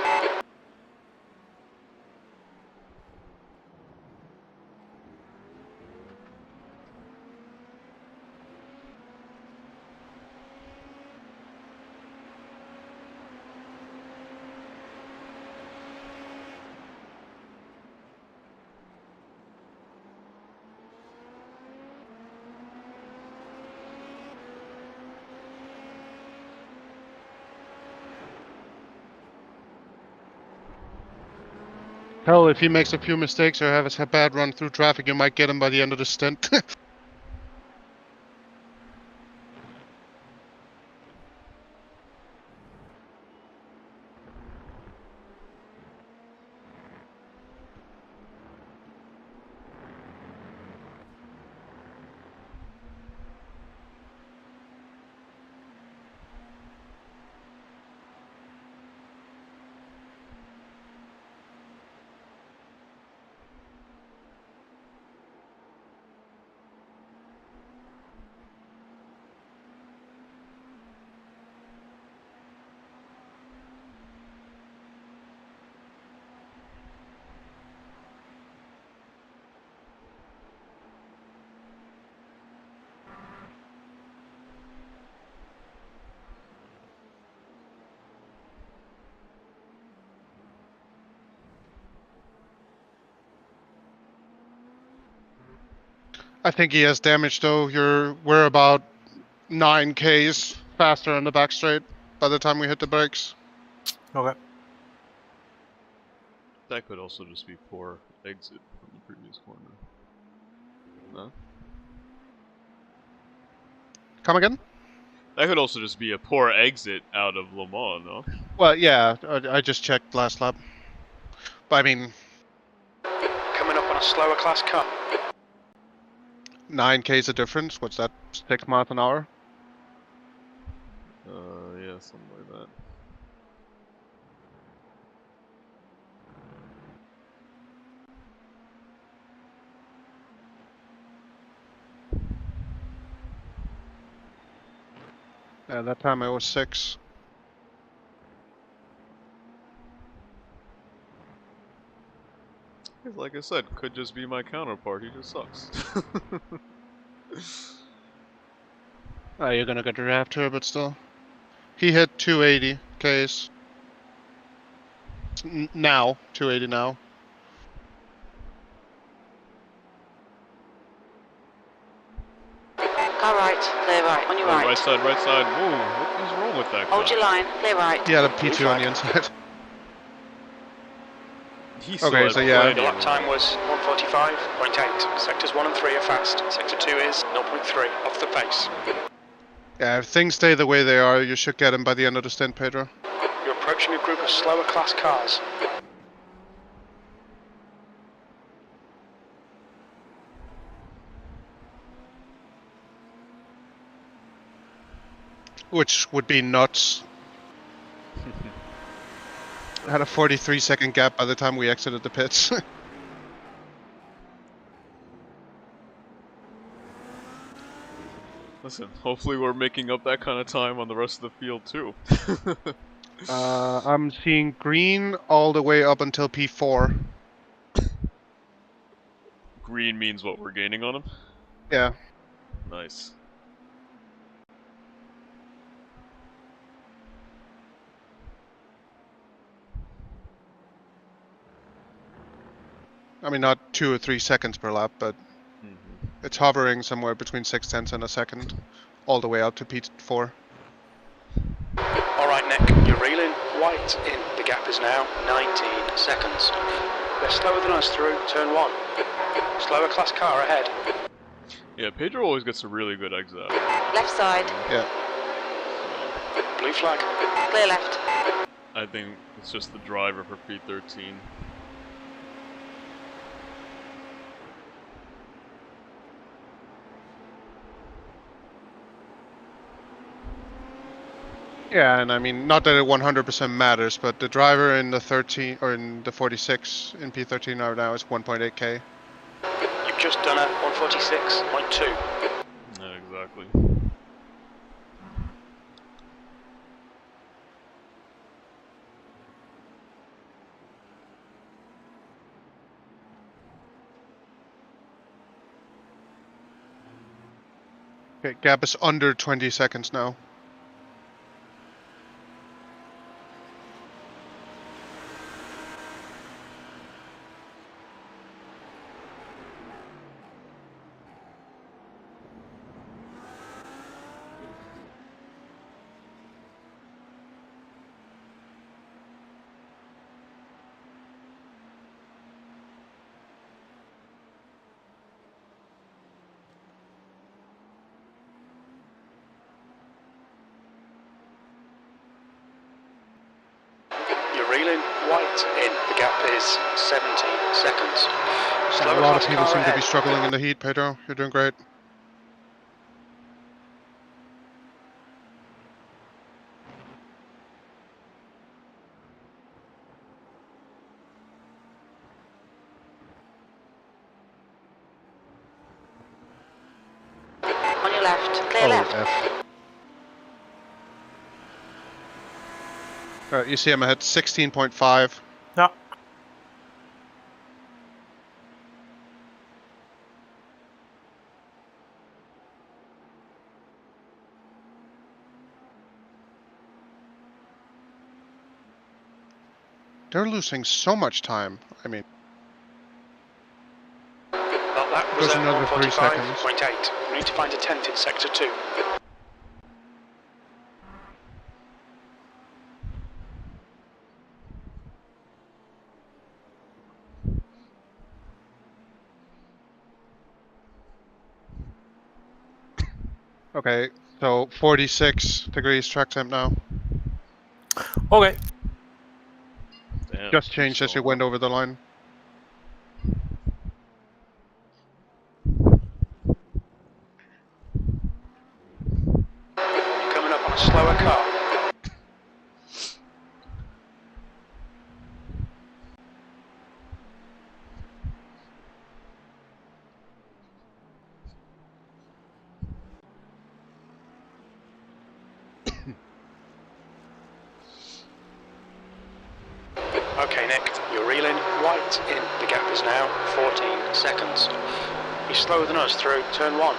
Hell, if he makes a few mistakes or has a bad run through traffic, you might get him by the end of the stint. I think he has damage though. We're about 9Ks faster on the back straight by the time we hit the brakes. Okay. That could also just be poor exit from the previous corner. No? Come again? That could also just be a poor exit out of Le Mans, no? Well, yeah, I just checked last lap. But I mean, Coming up on a slower class car. 9K's a difference. What's that? 6 miles an hour? Yeah, something like that. Yeah, that time I was 6. Like I said, could just be my counterpart, he just sucks. Oh, you're gonna get the Raptor, but still. He hit 280 Ks. Now, 280 now. Car right, clear right, on your right. Right side, right side. Whoa, what is wrong with that car? Hold your line, clear right. He had a P2 on the inside. He still Okay, had so yeah. plenty Your of lap time was 1:45.8. Sectors 1 and 3 are fast. Sector 2 is 0.3 off the pace. Yeah, if things stay the way they are, you should get him by the end of the stint, Pedro. You're approaching a group of slower class cars. Which would be nuts. I had a 43-second gap by the time we exited the pits. Listen, hopefully we're making up that kind of time on the rest of the field too. I'm seeing green all the way up until P4. Green means what, we're gaining on him? Yeah. Nice. I mean, not 2 or 3 seconds per lap, but it's hovering somewhere between 6/10 and a second, all the way out to P4. Alright Nick, you're reeling white in. The gap is now 19 seconds. They're slower than us through turn 1. Slower class car ahead. Yeah, Pedro always gets a really good exit out of it. Left side, Yeah. Blue flag. clear left. I think it's just the driver for P13. Yeah, and I mean, not that it 100% matters, but the driver in the 13 or in the 46 in P13 right now is 1.8K. You've just done a 146.2. Yeah, exactly. Okay, gap is under 20 seconds now. You're reeling white in. The gap is 17 seconds. Slower A lot of class people car seem to be ahead. struggling in the heat, Pedro. You're doing great. On your left, clear left. F. Alright, you see I'm ahead 16.5. Yeah. They're losing so much time. I mean, Well, that goes another 3 seconds. 145.8. We need to find a tent in sector 2. Okay, so 46 degrees track temp now. Okay. Damn, Just changed as you went over the line. You're coming up on a slower car. Okay, Nick, you're reeling right in. The gap is now 14 seconds. You're slower than us through turn 1.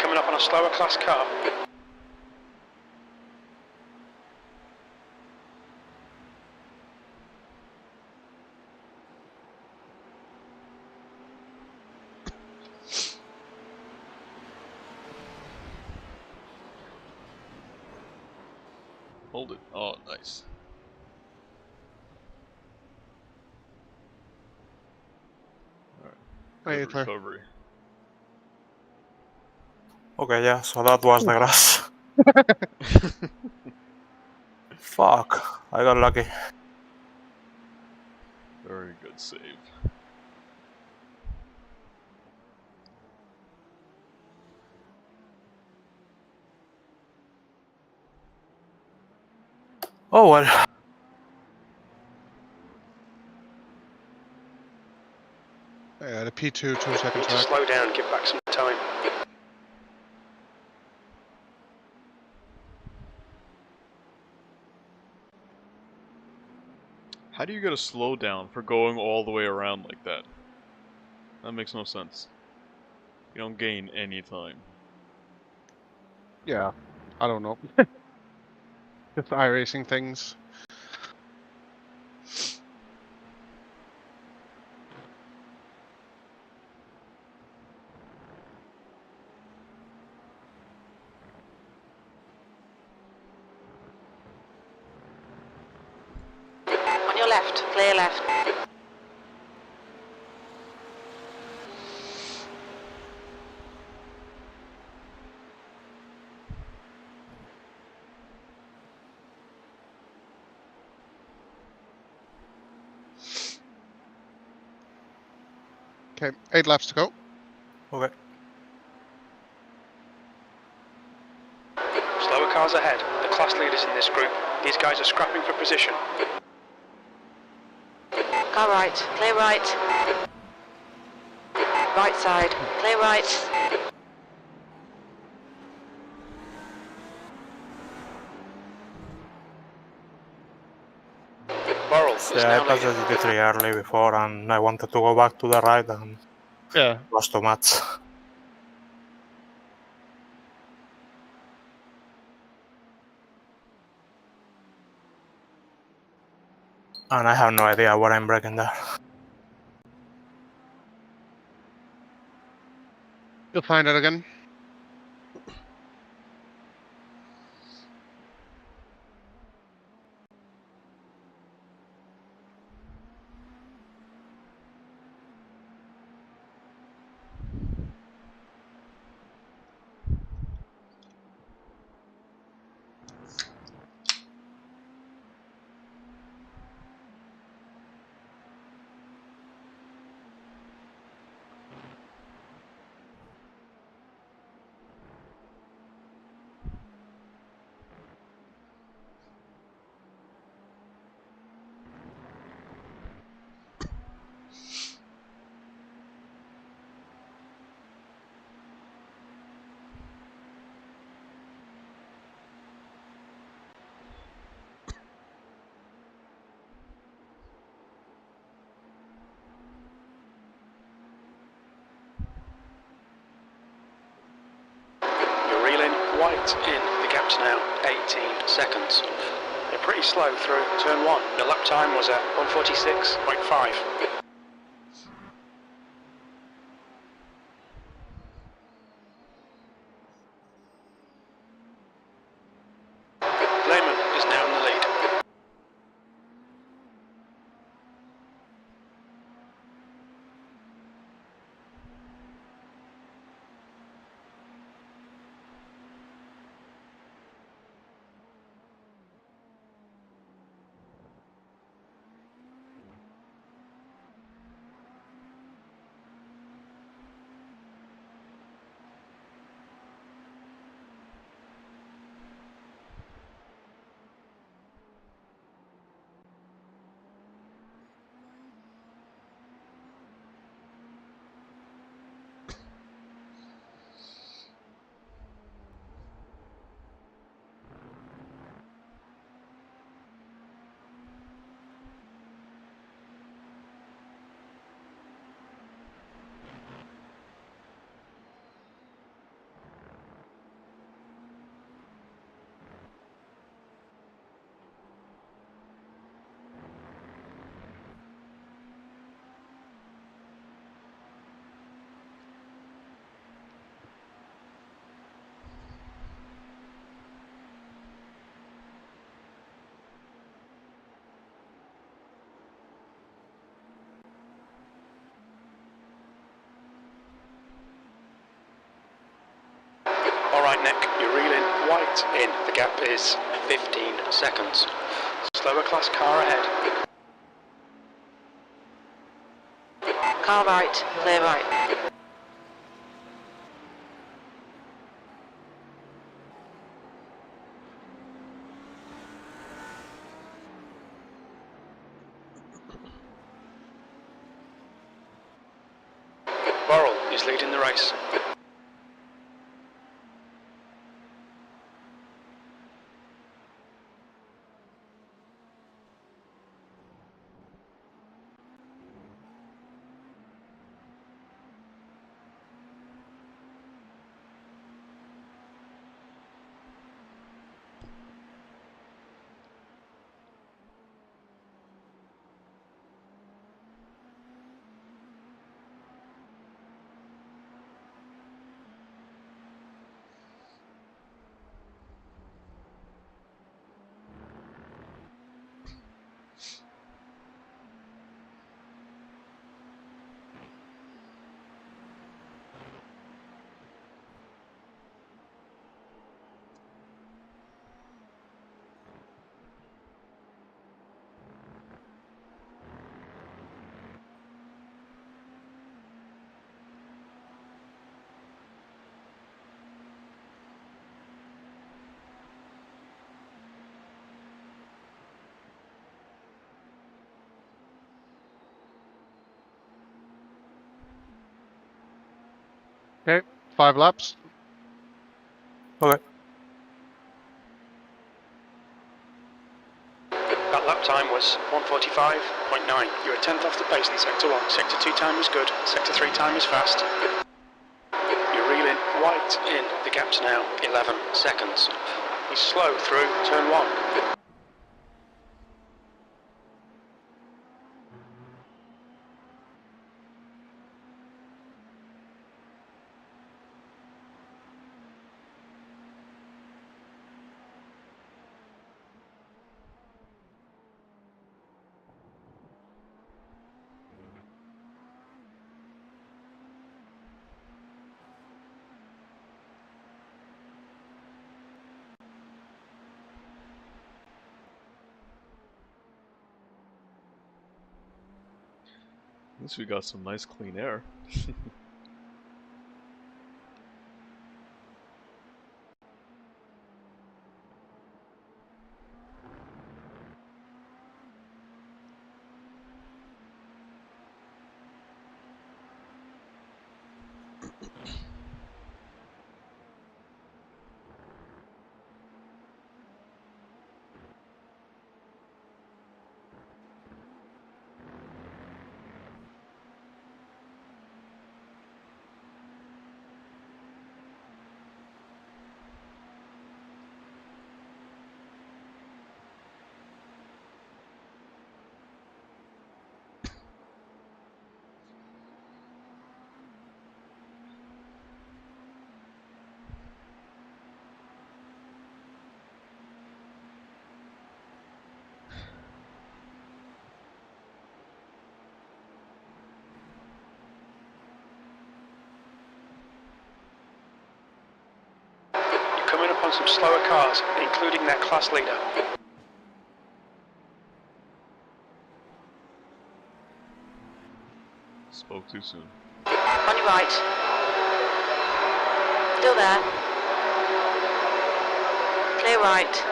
Coming up on a slower class car. Hold it. Oh, nice. Alright. Hey, Good clear. recovery. Okay, yeah, so that was the grass. Fuck, I got lucky. Very good save. Oh well. Yeah, the P2 2-second Need to track. slow down, give back some time. How do you get a slowdown for going all the way around like that? That makes no sense. You don't gain any time. Yeah, I don't know. Just iRacing things. On your left, clear left. Okay, 8 laps to go. Okay. Slower cars ahead. The class leaders in this group. These guys are scrapping for position. Car right, clear right. Right side, clear right. Burrell is Yeah, I now passed the leading. GT3 early before and I wanted to go back to the right and Yeah. was too much. And I have no idea what I'm breaking there. You'll find it again. right in. The gap's now 18 seconds. They're pretty slow through turn 1. The lap time was at 1:46.5. Lehman is now in the lead. Alright Nick, you're reeling white in. The gap is 15 seconds. Slower class car ahead. Car right, clear right. Burrell is leading the race. Okay, 5 laps. Okay. That lap time was 1:45.9. You're a tenth off the pace in Sector 1. Sector 2 time is good. Sector 3 time is fast. You're reeling white in. The gap's now 11 seconds. He's slow through turn 1. At least we got some nice clean air. coming up on some slower cars, including their class leader. Spoke too soon. On your right. Still there. Clear right.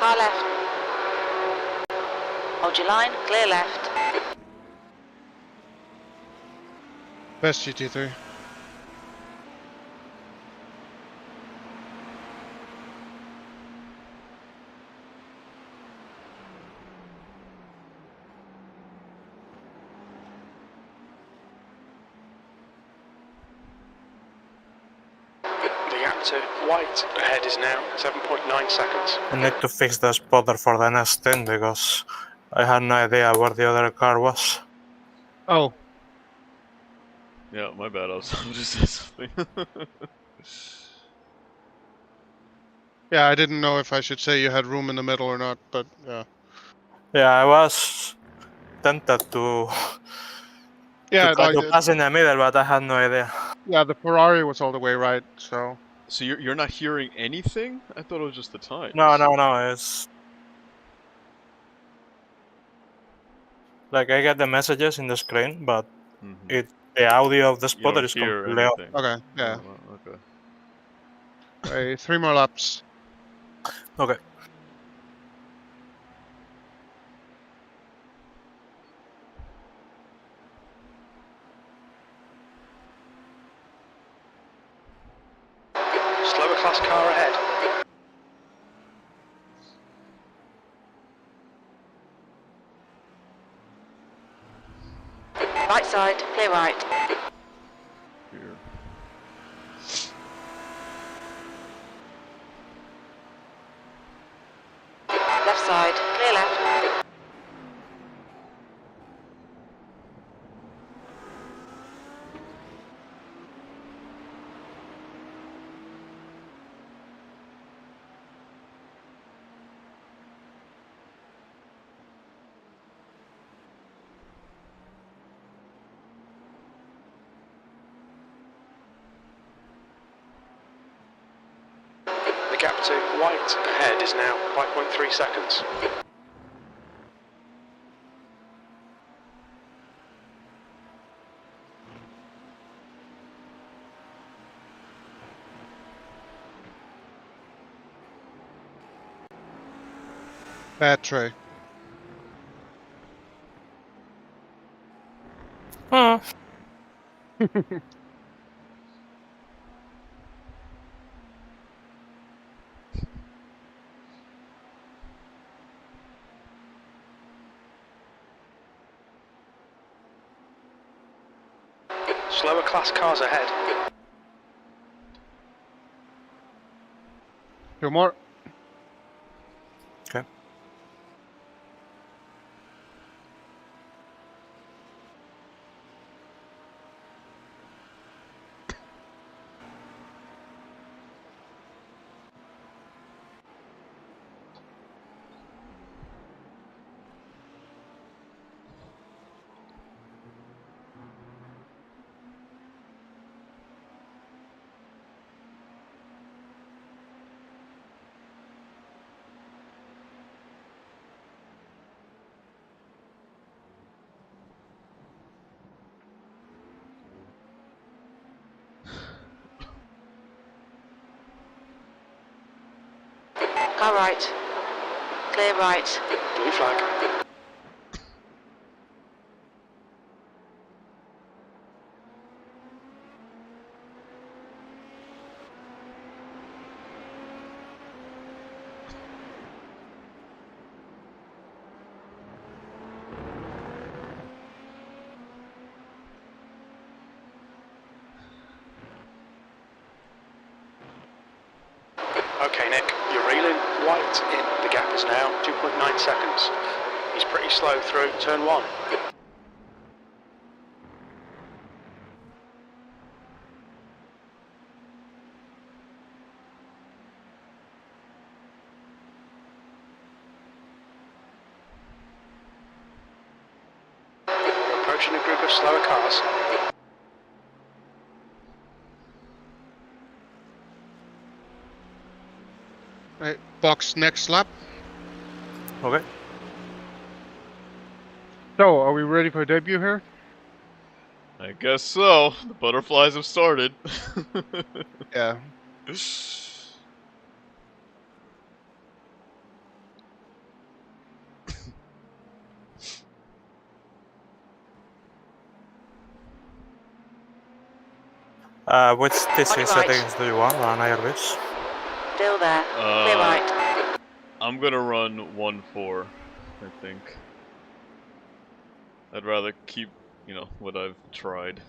Car left. Hold your line, clear left. Best GT3. The gap to white ahead is now 7.9 seconds. I need to fix the spotter for the next stint because I had no idea where the other car was. Oh, Yeah, my bad. I was just saying something. yeah, I didn't know if I should say you had room in the middle or not, but yeah. Yeah, I was tempted to Yeah, try to no, pass in the middle, but I had no idea. yeah, the Ferrari was all the way right, so. So you're not hearing anything? I thought it was just the tires. No, it's like I get the messages in the screen, but the audio of the You spotter don't is hear completely off. anything. Okay, yeah. Oh, well, okay. Hey, 3 more laps. Okay. Slower class car ahead. Right side, clear right. Here. Left side, clear left. The gap to white ahead is now 5.3 seconds. Bad tray. Huh. Slower class cars ahead. 2 more. Okay. Car right. Clear right. Blue flag. Okay, Nick, you're reeling white in. The gap is now 2.9 seconds. He's pretty slow through turn 1. We're approaching a group of slower cars. Right, box next lap. Okay. So, are we ready for debut here? I guess so. The butterflies have started. Yeah. Which TC right. settings do you want on Airbus? Still there. Clear right. I'm gonna run 1.4, I think. I'd rather keep, you know, what I've tried.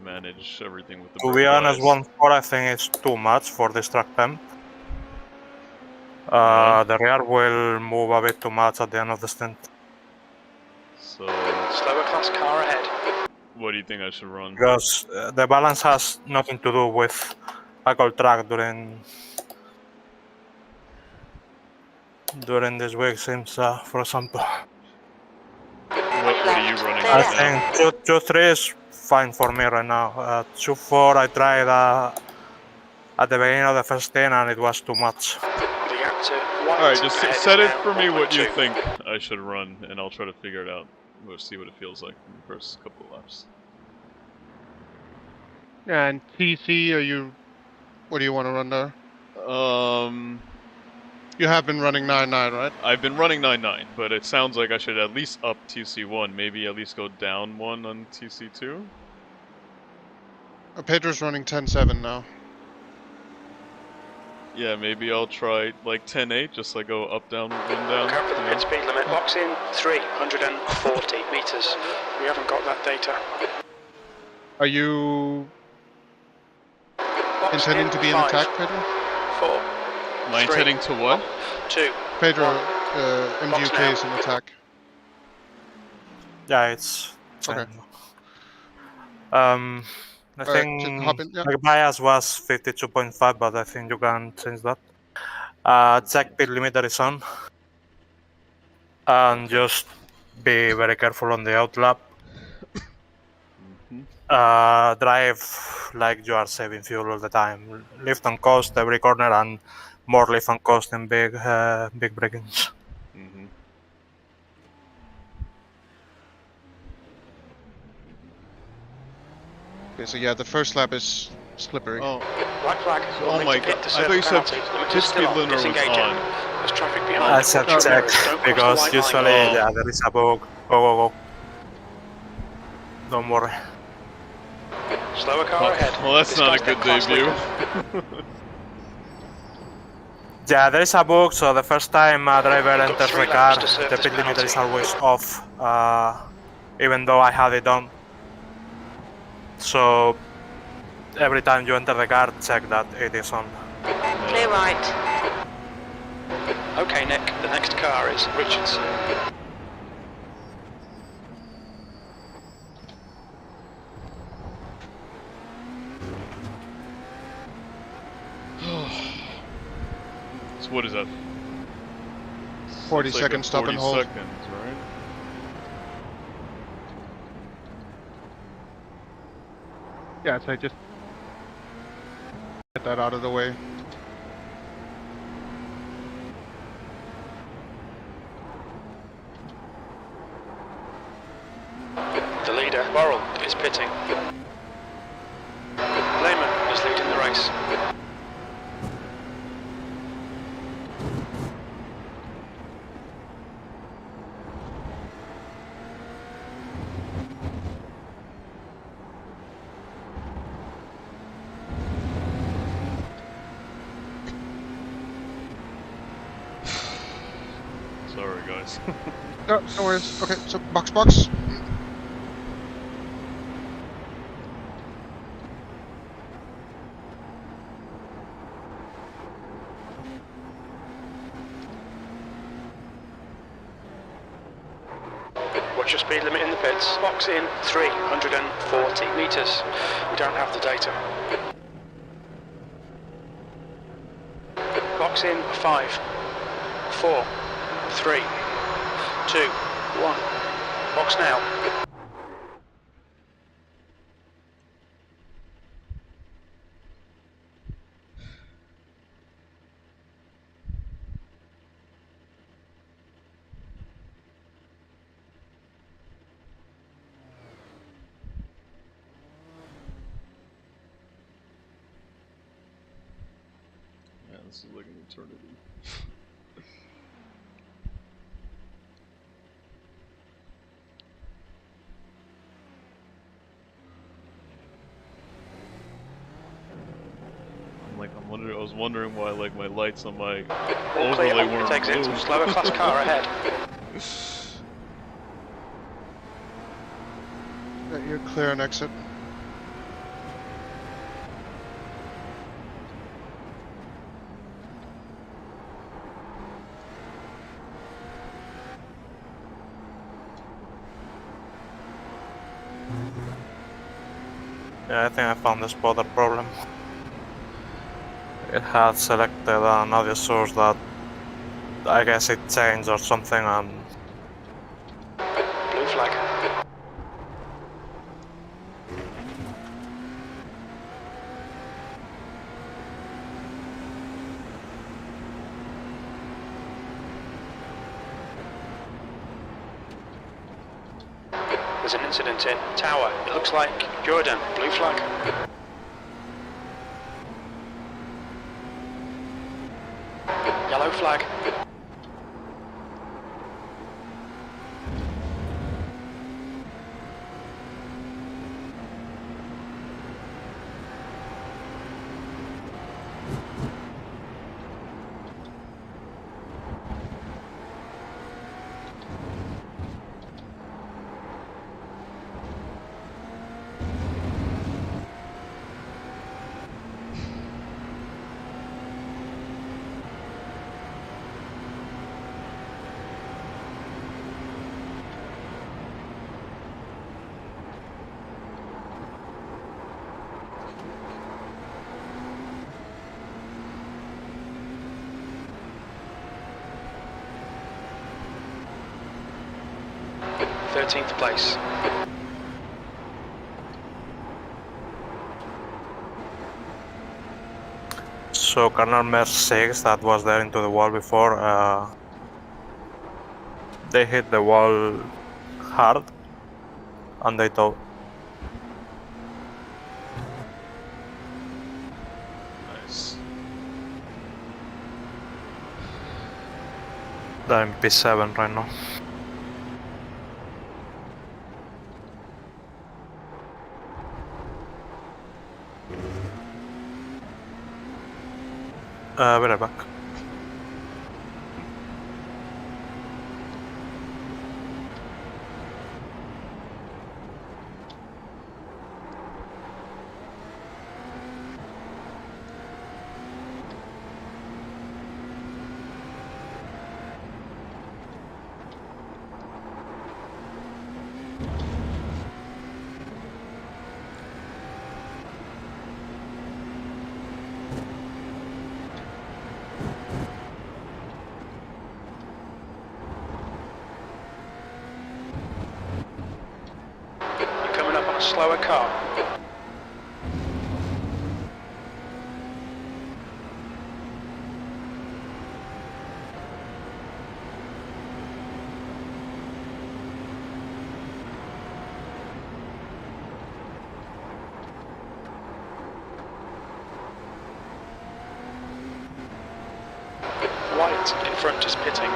Manage everything with the To be honest, butterflies. 1.4 I think is too much for this track temp. Yeah. The rear will move a bit too much at the end of the stint. So, Slower class car ahead. what do you think I should run? Because the balance has nothing to do with a cold track during this week since, for example. What are you running I right now? think 2.3 is fine for me right now. 2.4 I tried at the beginning of the first stint and it was too much. The gap to white. Alright, just ahead set is it now for me what you 1.2. think I should run, and I'll try to figure it out. We'll see what it feels like in the first couple of laps. And TC, are you? What do you want to run there? You have been running 9.9, right? I've been running 9.9, but it sounds like I should at least up TC1, maybe at least go down 1 on TC2? Pedro's running 10.7 now. Yeah, maybe I'll try like 10.8, just like go up, down, 1 down. Go for the pit speed limit. Box in 340 meters. We haven't got that data. Are you Box intending to be in 5, attack, Pedro? 4. Am I intending to what? 2. Pedro, Box MGUK now. is in attack. Yeah, it's Okay. I Alright, think hop in, yeah. my bias was 52.5, but I think you can change that. Check pit limiter is on. And just be very careful on the outlap. Drive like you are saving fuel all the time. Lift on coast every corner and more lift on coast in big break-ins. Okay, so yeah, the first lap is slippery. Oh, Black flag. oh my god, I thought you said pit speed limiter was on. There's traffic behind. I said Watch check mirrors. Don't cross the because white usually line. yeah, there is a bug. Go. Don't worry. Slower car ahead. Well, that's This not a guy's good got class debut. leader. Yeah, there is a bug, so the first time a driver Got enters 3 the car, laps to serve the this pit limiter is penalty. always off, even though I have it on. So every time you enter the car, check that it is on. Clear right. Okay, Nick, the next car is Richardson. So what is that? 40 It's like seconds a stop 40 and hold. seconds, right? Yeah, so just get that out of the way. The leader, Worrell, is pitting. Lehman is leading the race. Sorry, guys. No worries. Okay, so box. What's your speed limit in the pits? Box in 340 meters. We don't have the data. Box in 5, 4, 3, 2, 1. Box now. minutes is like an eternity. I was wondering why like my lights on my overlay weren't exit. moved. Slower class car ahead. You're clear on exit. Yeah, I think I found the spotter problem. It had selected an audio source that I guess it changed or something, and Blue flag. There's an incident in Tower. It looks like Jordan. Blue flag. Yellow flag. Thirteenth place. so Corner Merge 6 that was there into the wall before, they hit the wall hard and they towed. Nice. They're in P7 right now. Be right back. Slower car. White in front is pitting.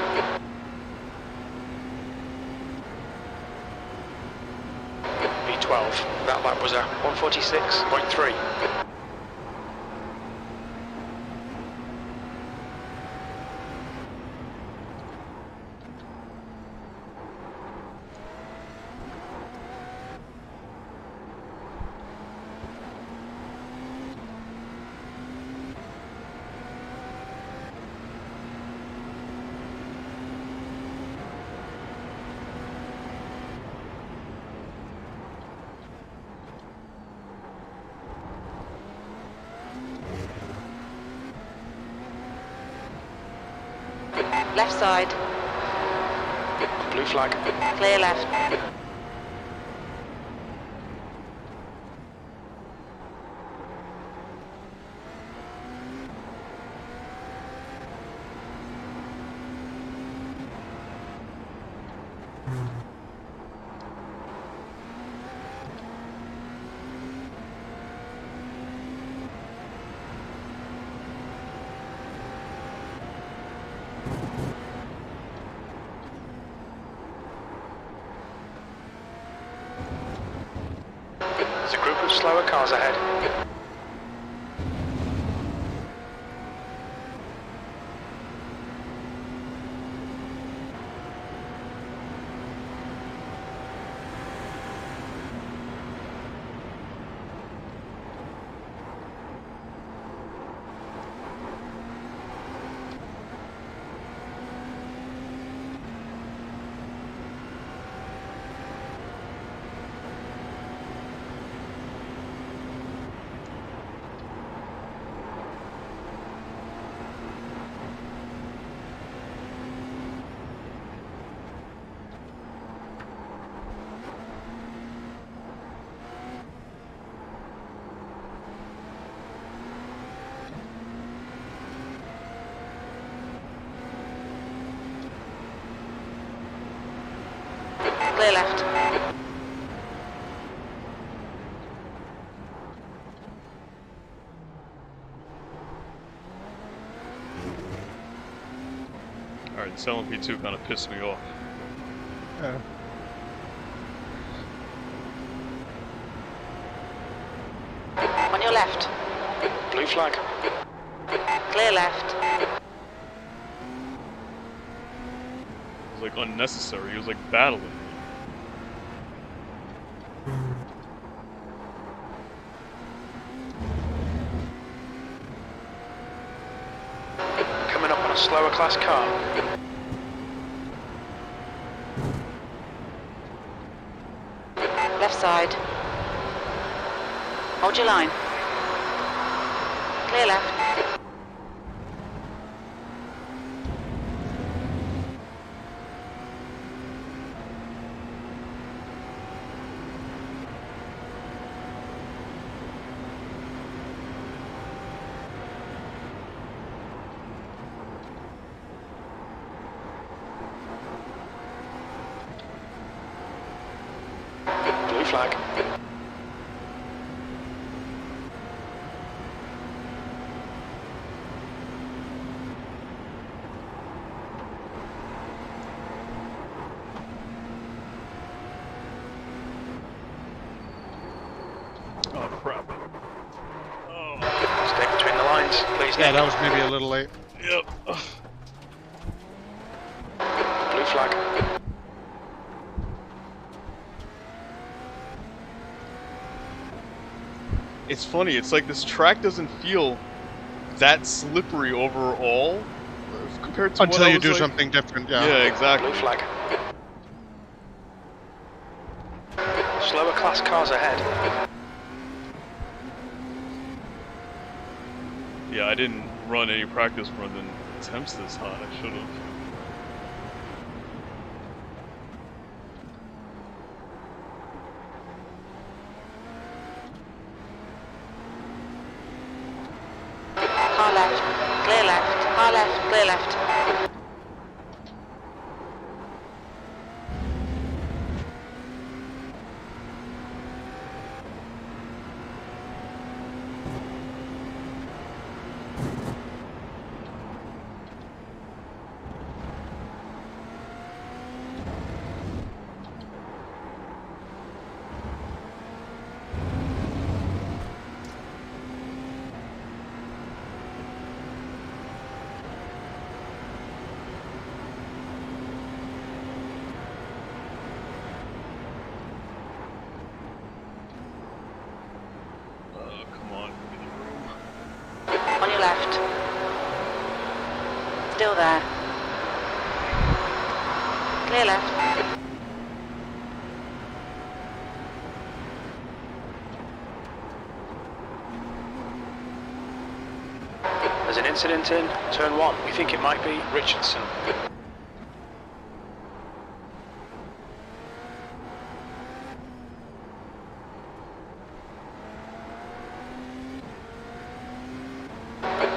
That lap was a 146.3. Left side. Blue flag. Clear left. of slower cars ahead. Clear left. Alright, selling P2 kind of pissed me off. Yeah. On your left. Blue flag. Clear left. It was like unnecessary, he was like battling me. Coming up on a slower class car. Left side. Hold your line. Clear left. Blue flag. Oh crap. Oh. Stay between the lines, please. Yeah, Nick. that was maybe a little late. Yep. Blue flag. It's funny, it's like this track doesn't feel that slippery overall compared to Until what I you was do like... something different, yeah. Yeah, exactly. Blue flag. Slower class cars ahead. Yeah, I didn't run any practice run and attempts this hot. I should have. Car left. Clear left. Car left. Clear left. Come on, give me room. On your left. Still there. Clear left. There's an incident in turn 1. We think it might be Richardson.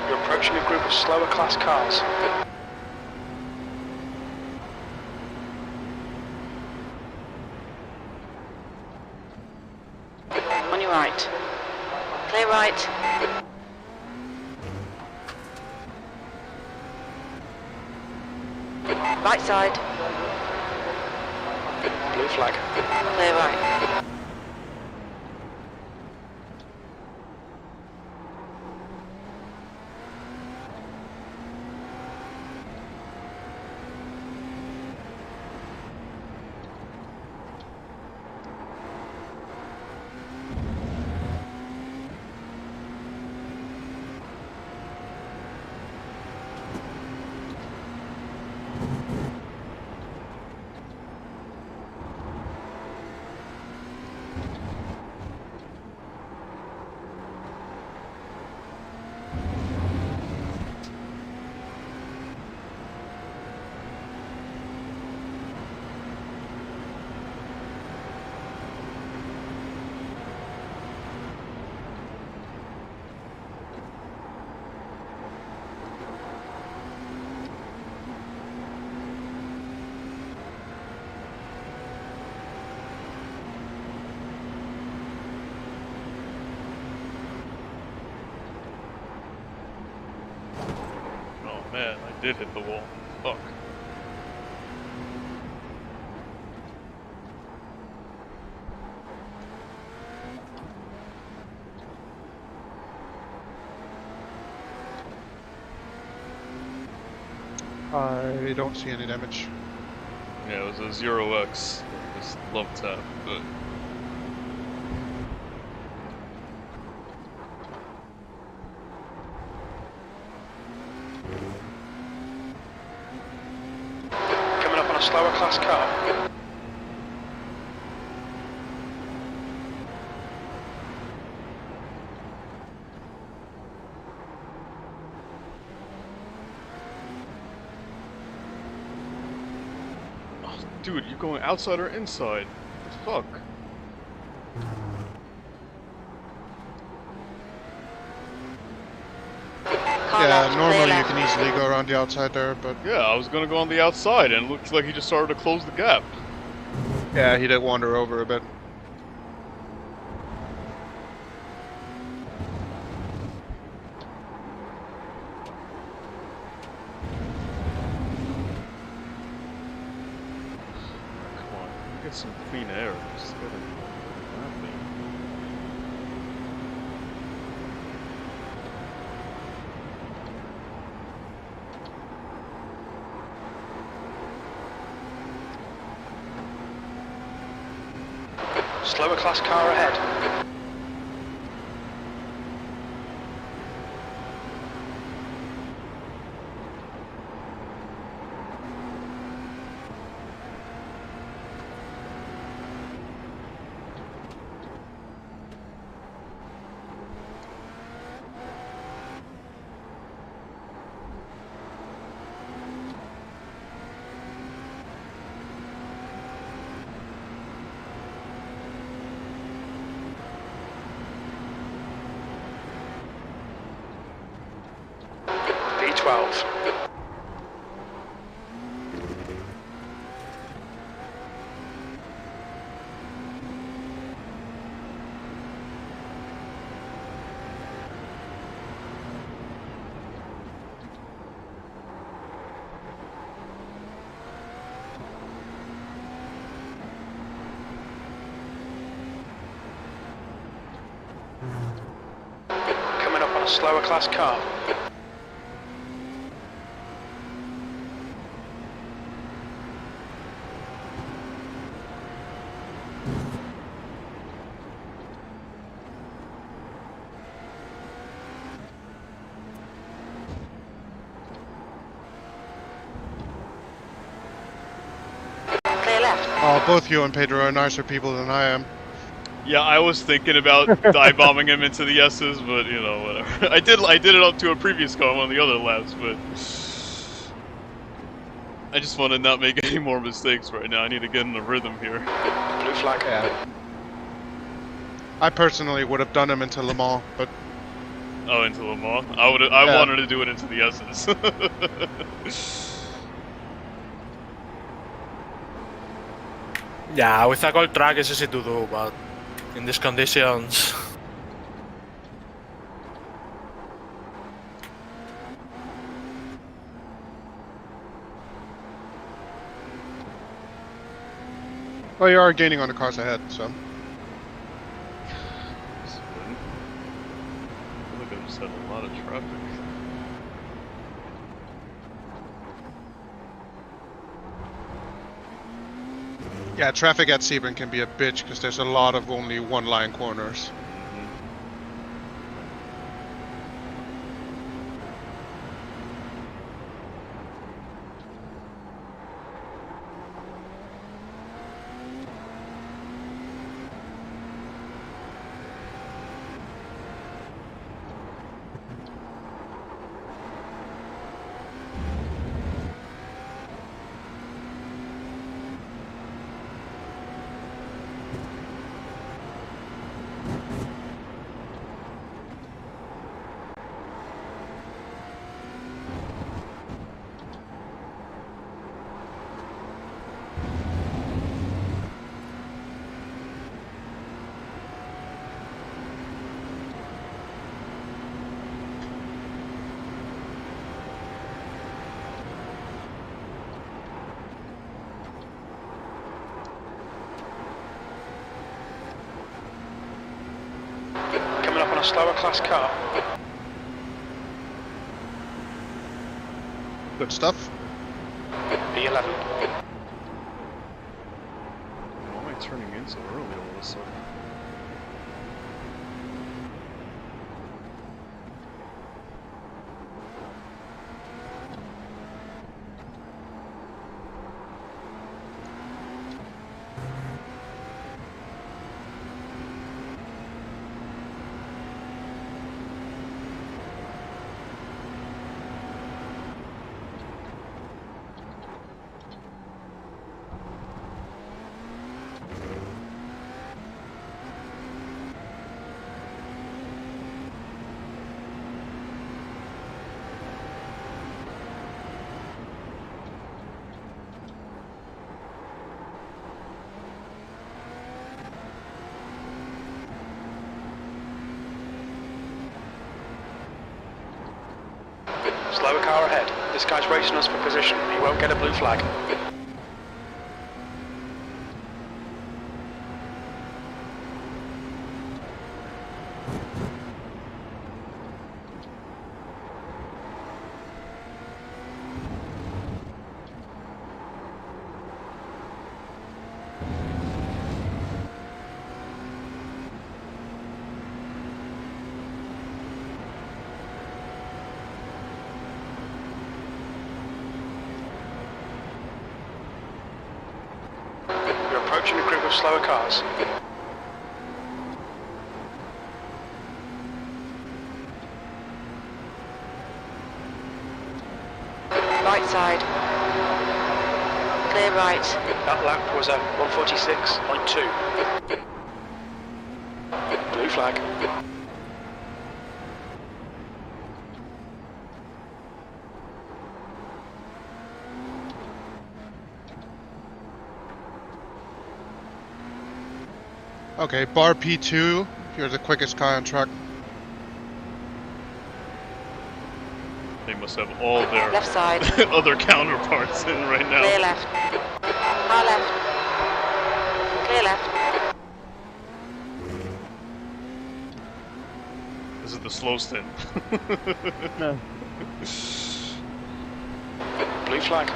You're approaching a group of slower class cars. On your right. Clear right. Right side. Blue flag. Clear right. man, I did hit the wall. Fuck. I don't see any damage. Yeah, it was a 0x. Just love tap, but... Coming up on a slower class car. Dude, you're going outside or inside? What the fuck? Car Yeah, left, clear normally you left. can easily go around the outside there, but Yeah, I was gonna go on the outside, and it looks like he just started to close the gap. yeah, he did wander over a bit. Come on, get some clean air. Just gotta... Slower class car ahead. D12. Coming up on a slower class car. Clear left. Oh, both you and Pedro are nicer people than I am. Yeah, I was thinking about dive bombing him into the S's, but you know, whatever. I did it up to a previous car on one of the other laps, but I just want to not make any more mistakes right now. I need to get in the rhythm here. Blue flag. Yeah. I personally would have done him into Le Mans, but Oh, into Le Mans? I Yeah. wanted to do it into the S's. Yeah, with a gold track it's easy to do, but in these conditions... well, you are gaining on the cars ahead, so. I feel like I just had a lot of traffic. Yeah, traffic at Sebring can be a bitch because there's a lot of only one-line corners. a slower class car. Good stuff. B11. Why am I turning in so early all of a sudden? Slower car ahead. This guy's racing us for position. He won't get a blue flag. Approaching a group of slower cars. Right side. Clear right. That lap was a 146.2. Blue flag. Okay, bar P2, you're the quickest car on track. They must have all their Left side. other counterparts in right now. Clear left. Car left. Clear left. This is the slow stint. Blue flag.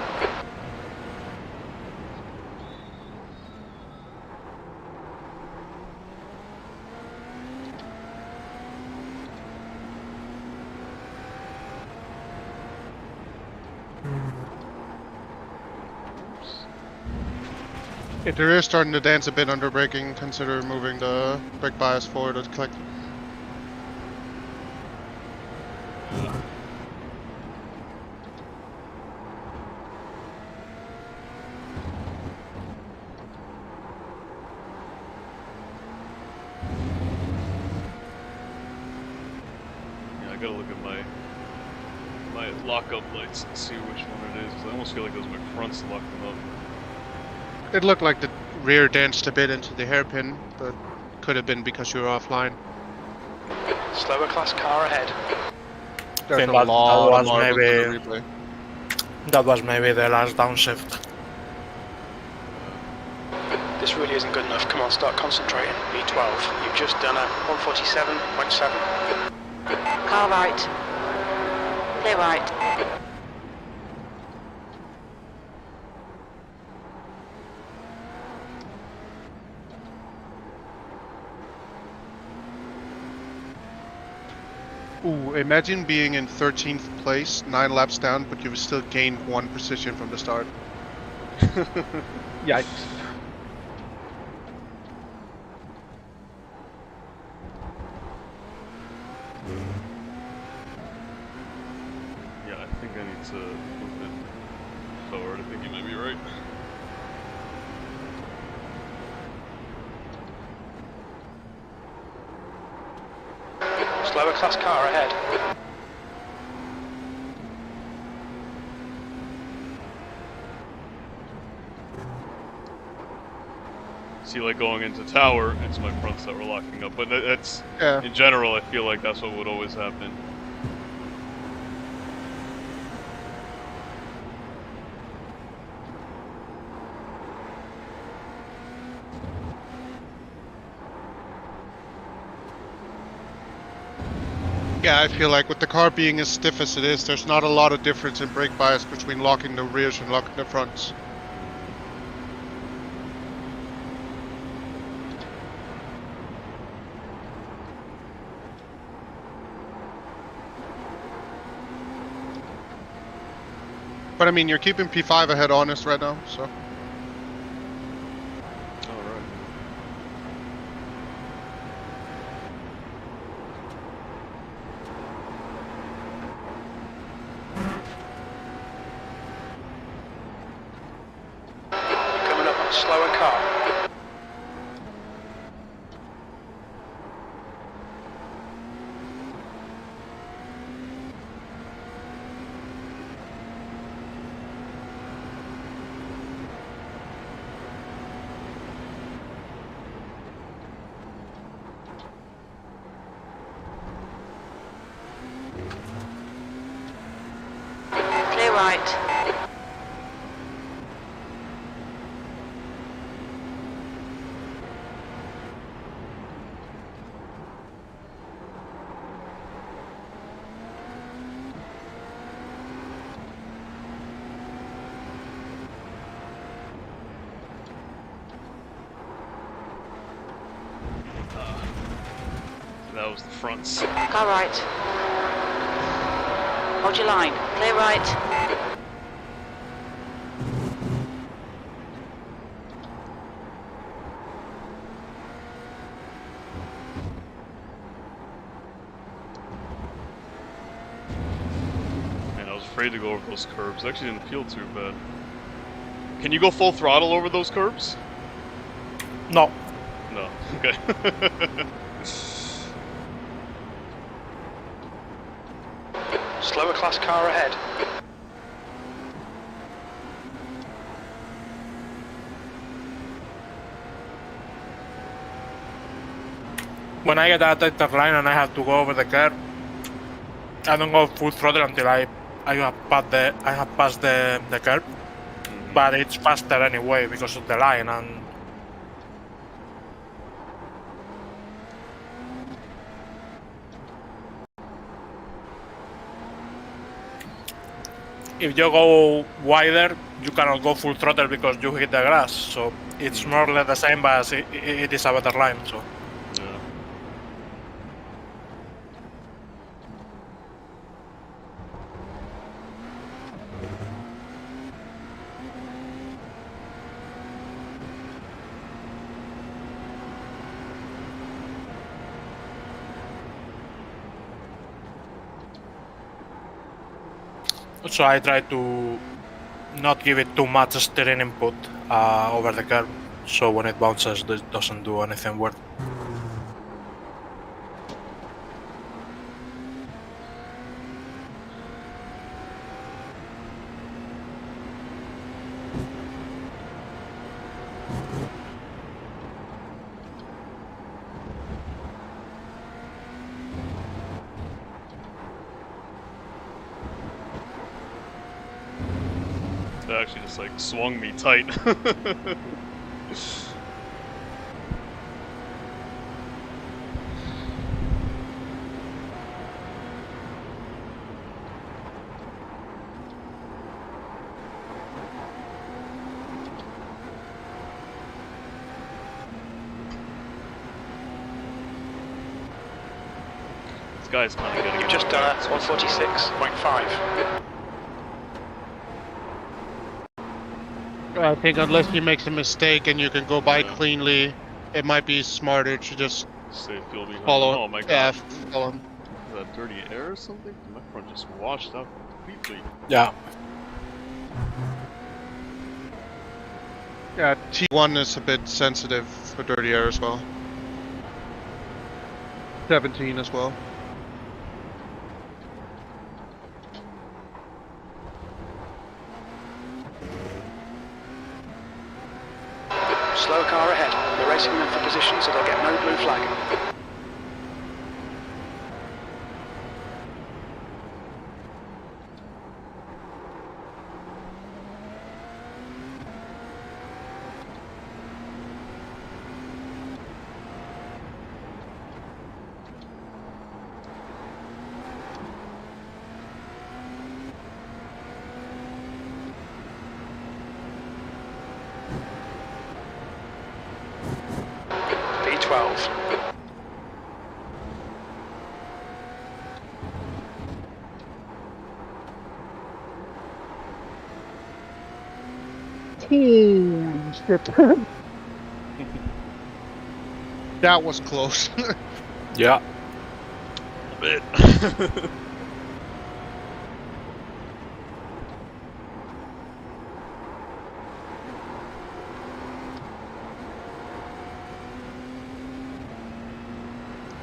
If the rear is starting to dance a bit under braking, consider moving the brake bias forward a click. Yeah, I gotta look at my lockup lights and see which one it is. 'Cause I almost feel like it was my fronts that locked them up. It looked like the rear danced a bit into the hairpin, but could have been because you were offline. Slower class car ahead. There's think a that lot was of marbles maybe- in the replay. That was maybe the last downshift. This really isn't good enough. Come on, start concentrating. B12. You've just done a 147.7. Car right. Clear right. Ooh, imagine being in 13th place, 9 laps down, but you've still gained 1 position from the start. Yikes. Yeah, I think I need to move it forward. I think you might be right. Slower class car ahead. See, like going into tower, it's my fronts that were locking up. But that's, Yeah. in general, I feel like that's what would always happen. Yeah, I feel like with the car being as stiff as it is, there's not a lot of difference in brake bias between locking the rears and locking the fronts. But I mean, you're keeping P5 ahead honest right now, so. Alright. Coming up on a slower car. Clear right. That was the fronts. Car right. Hold your line. Clear right. Man, I was afraid to go over those curbs. It actually didn't feel too bad. Can you go full throttle over those curbs? No. No. Okay. Slower class car ahead. When I get out at the line and I have to go over the curb, I don't go full throttle until I have passed the curb. But it's faster anyway because of the line, and if you go wider, you cannot go full throttle because you hit the grass. So it's more or less the same, but it is a better line. So. Yeah. So I try to not give it too much steering input over the curb, so when it bounces it doesn't do anything weird. That actually just like swung me tight. This guy's kind of getting. You've just done 146.5. I think unless he makes a mistake and you can go by cleanly, it might be smarter to just Stay fuel behind. follow. Oh my god. Yeah, follow him. Is that dirty air or something? My front just washed out completely. Yeah. Yeah, T1 is a bit sensitive for dirty air as well. 17 as well. Slower car ahead. You're racing them for position, so they'll get no blue flag. 12. That was close. Yeah. A bit.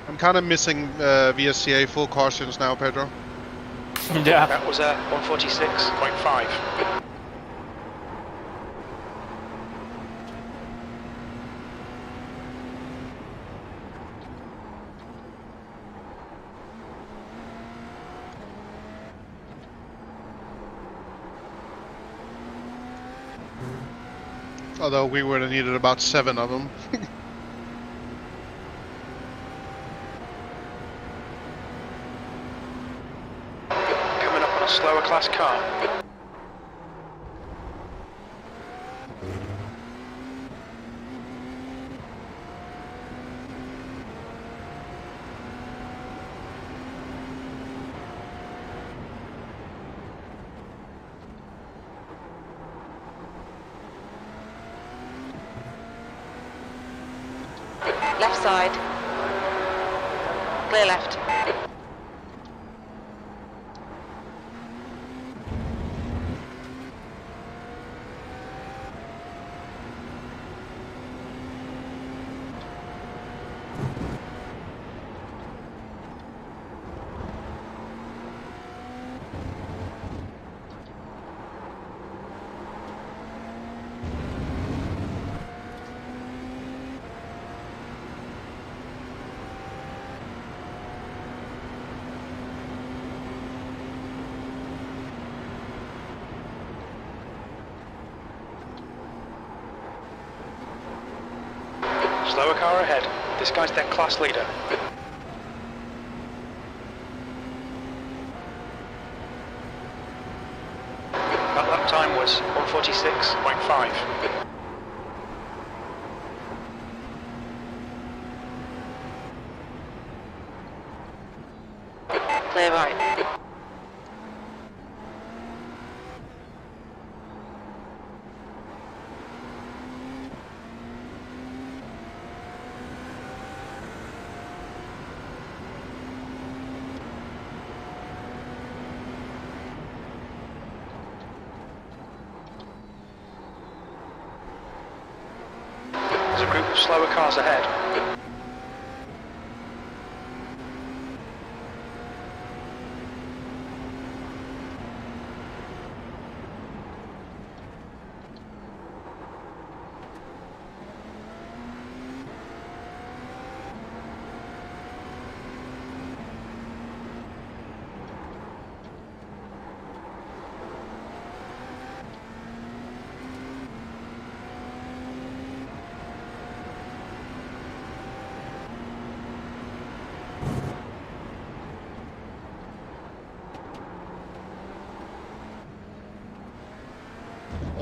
I'm kind of missing VSCA full cautions now, Pedro. Yeah. That was 146.5. Although we would have needed about 7 of them. Coming up on a slower class car. Left side. Clear left. Slower car ahead. This guy's their class leader. That lap time was 146.5. Clear right. There's a group of slower cars ahead.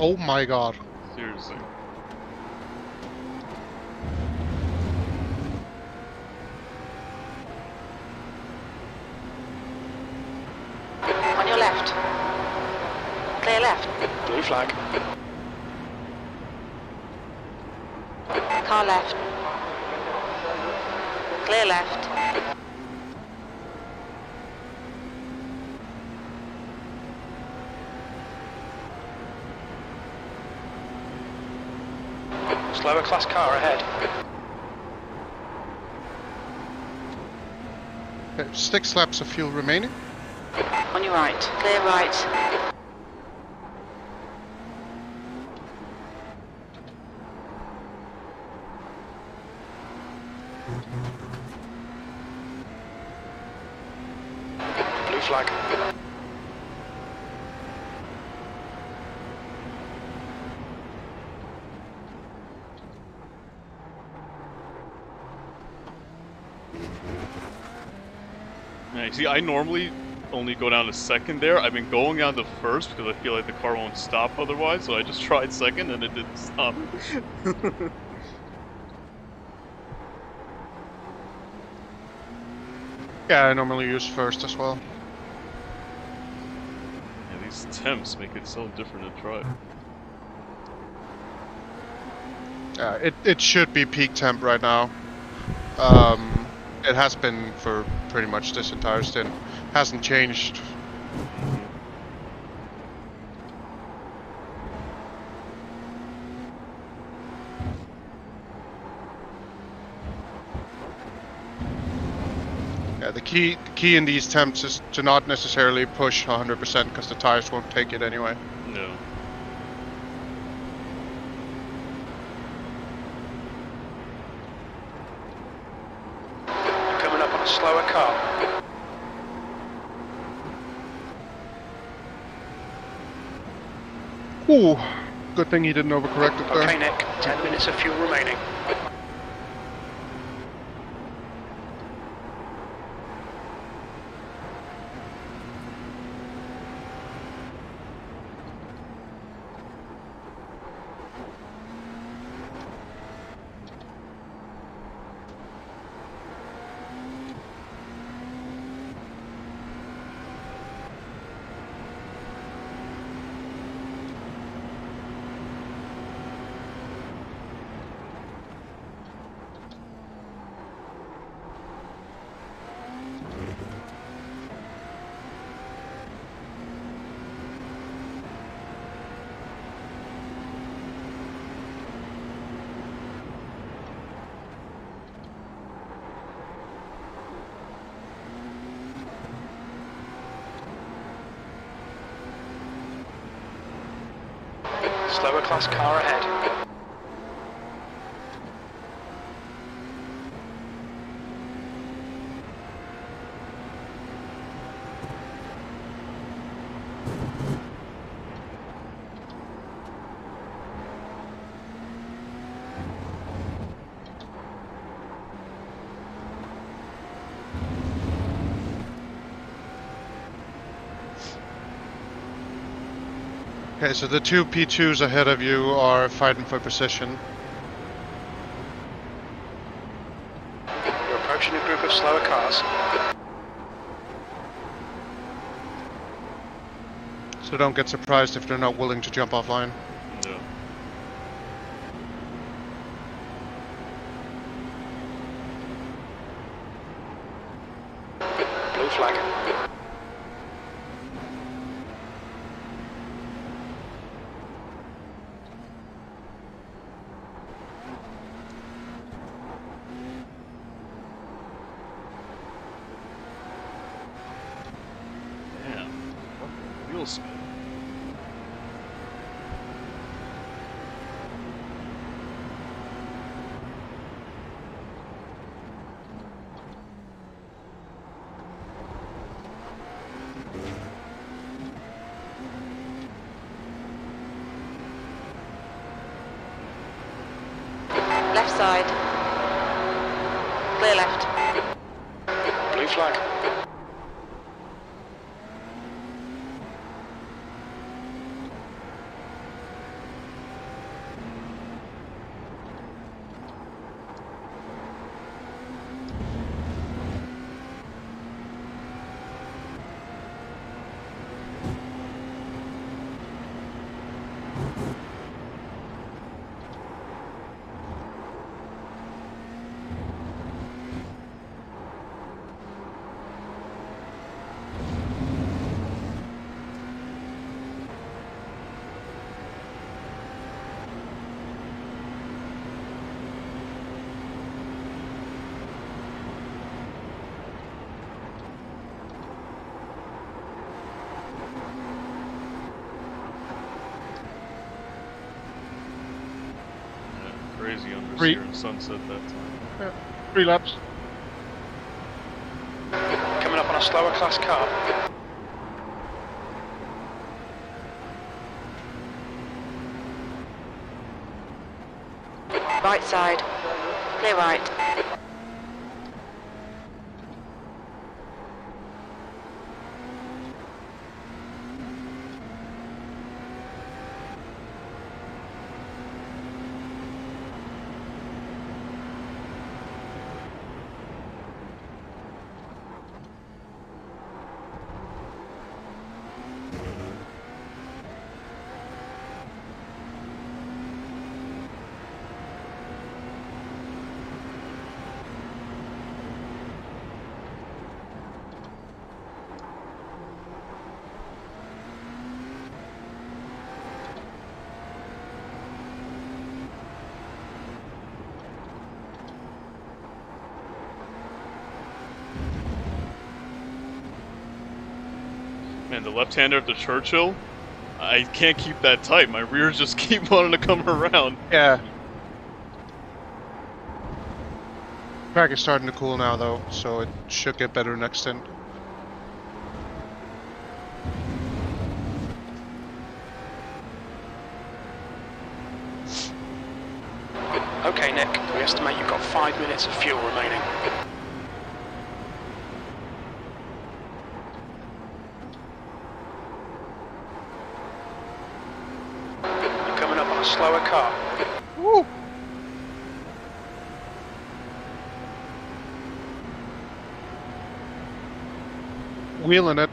Oh my god. Seriously. On your left. Clear left. Blue flag. Car left. Clear left. Slower class car ahead. Okay, 6 laps of fuel remaining. On your right. Clear right. Blue flag. Yeah, see, I normally only go down to second there. I've been going down to first because I feel like the car won't stop otherwise, so I just tried second and it didn't stop. Yeah, I normally use first as well. Yeah, these temps make it so different to drive. It should be peak temp right now. It has been for pretty much this entire stint. Hasn't changed. Yeah, the key in these temps is to not necessarily push 100% because the tires won't take it anyway. No. Coming up on a slower car. Ooh, good thing he didn't overcorrect it there. Okay, Nick, 10 minutes of fuel remaining. Slower class car ahead. Okay, so the two P2s ahead of you are fighting for position. You're approaching a group of slower cars. So don't get surprised if they're not willing to jump offline. No. Blue flag. Damn. What wheel spin? Left side. Clear left. Blue flag. Crazy understeer Three. and sunset that time. 3 laps. Coming up on a slower class car. Right side. Clear right. Man, the left-hander at the Churchill, I can't keep that tight. My rears just keep wanting to come around. Yeah. Track is starting to cool now, though, so it should get better next stint. Okay, Nick, we estimate you've got 5 minutes of fuel remaining. You're coming up on a slower car. Woo! Wheeling it.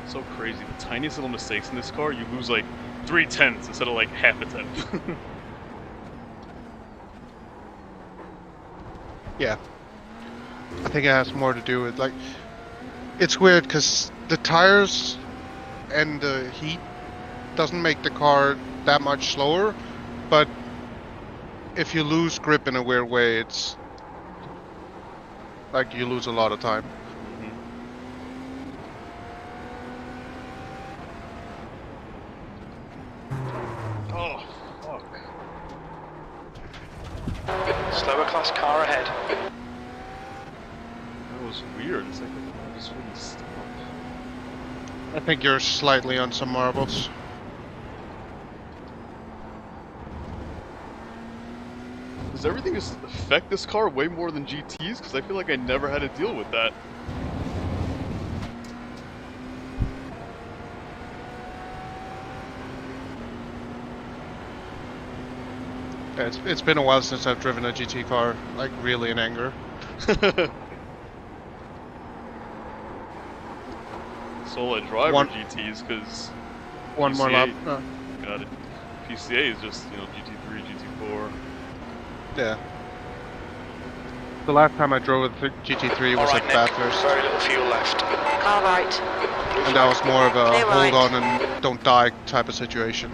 So crazy. The tiniest little mistakes in this car, you lose like 3/10 instead of like half a tenth. Yeah. I think it has more to do with, like, it's weird because the tires and the heat doesn't make the car that much slower, but if you lose grip in a weird way, it's like you lose a lot of time. Oh, fuck. Slower class car ahead. That was weird. It's like I just wouldn't stop. I think you're slightly on some marbles. Does everything just affect this car way more than GTs? Because I feel like I never had to deal with that. Yeah, it's been a while since I've driven a GT car, like, really in anger. Solo driver One- GTs, because One more lap. got it. PCA is just, you know, GT3, GT4. Yeah. The last time I drove a GT3 was Alright, at Nick, Bathurst, very little fuel left. Car right. and that was more of a Clear right. hold on and don't die type of situation.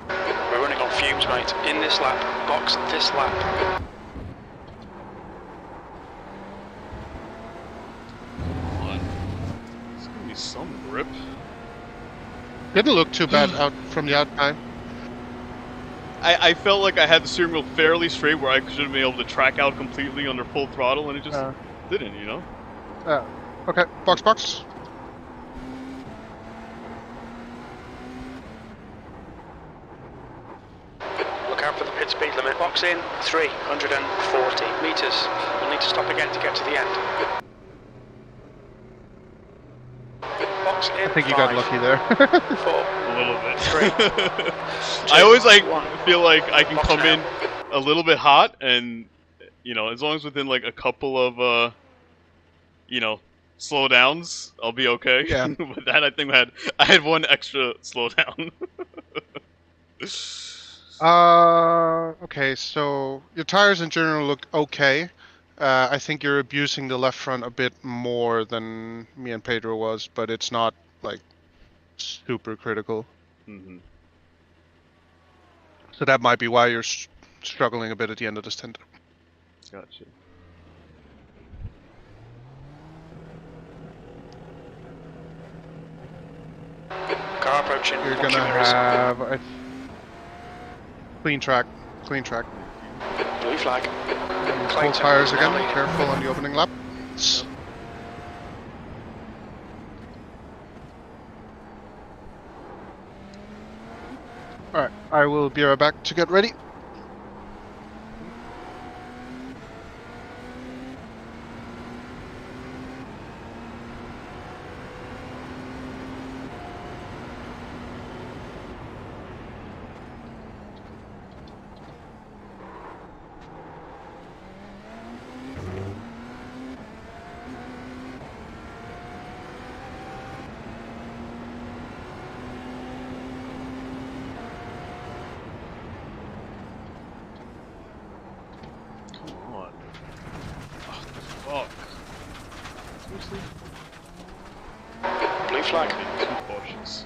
We're running on fumes, mate. In this lap, box this lap. Come on. Let's give me some grip. Didn't look too bad out from the outside. I felt like I had the steering wheel fairly straight where I should have been able to track out completely under full throttle, and it just didn't, you know? Okay, box. Look out for the pit speed limit. Box in 340 metres. We'll need to stop again to get to the end. Box in I think you got lucky there. 4, A little bit. 3. I always like 1. feel like I can Box come now. in a little bit hot, and you know, as long as within like a couple of you know, slowdowns, I'll be okay. Yeah. But that I think I had one extra slowdown. Okay, so your tires in general look okay. I think you're abusing the left front a bit more than me and Pedro was, but it's not, like, super critical. Mm-hmm. So that might be why you're struggling a bit at the end of the stint. Gotcha. Car approaching. You're Watch gonna your mirrors. have a clean track. Clean track. Blue flag. Full Clayton tires is now again. leading. Careful on the opening lap. Alright, I will be right back to get ready. Come on. Oh, fuck. Seriously? Blue flag. I'm being too cautious.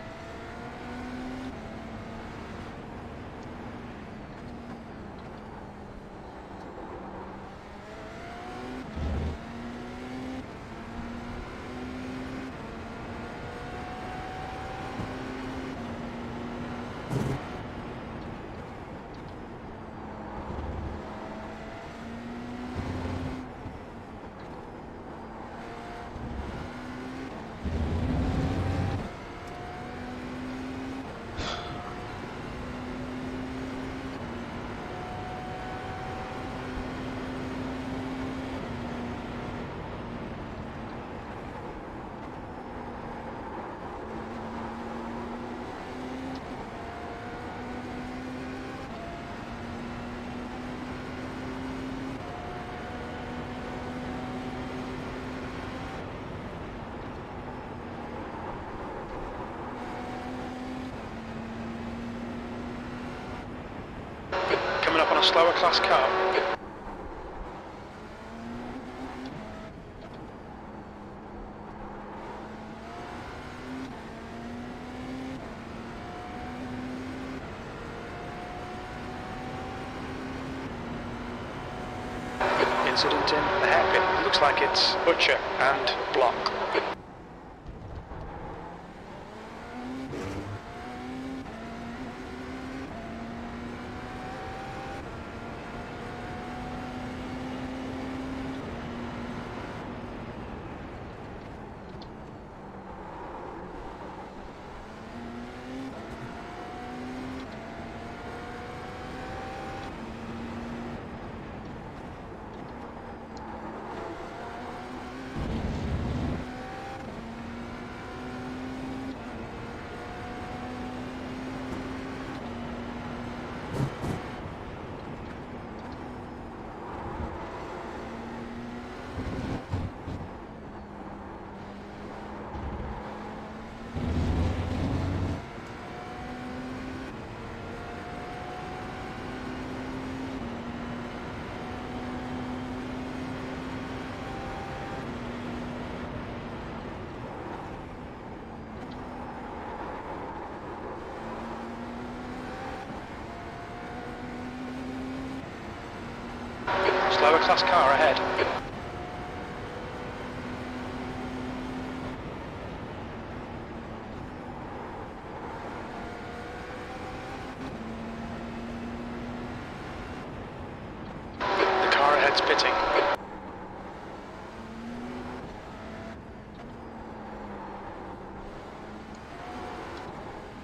Coming up on a slower class car. Incident in the hairpin. Looks like it's Butcher and Block. Slower class car ahead. The car ahead's pitting.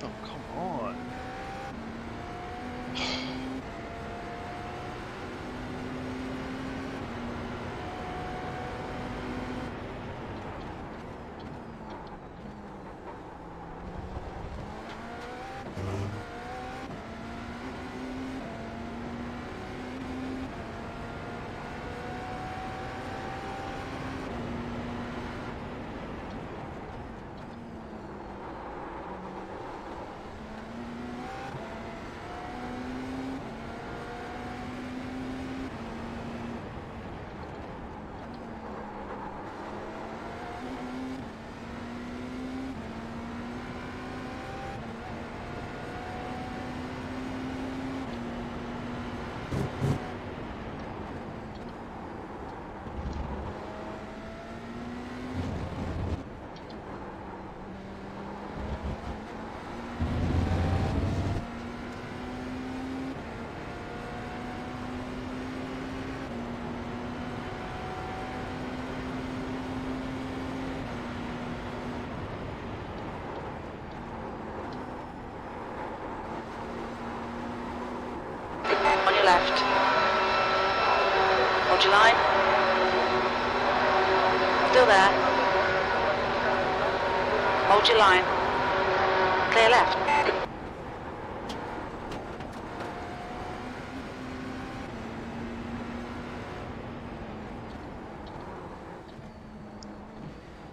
Oh, come on. Hold your line. Still there. Hold your line. Clear left.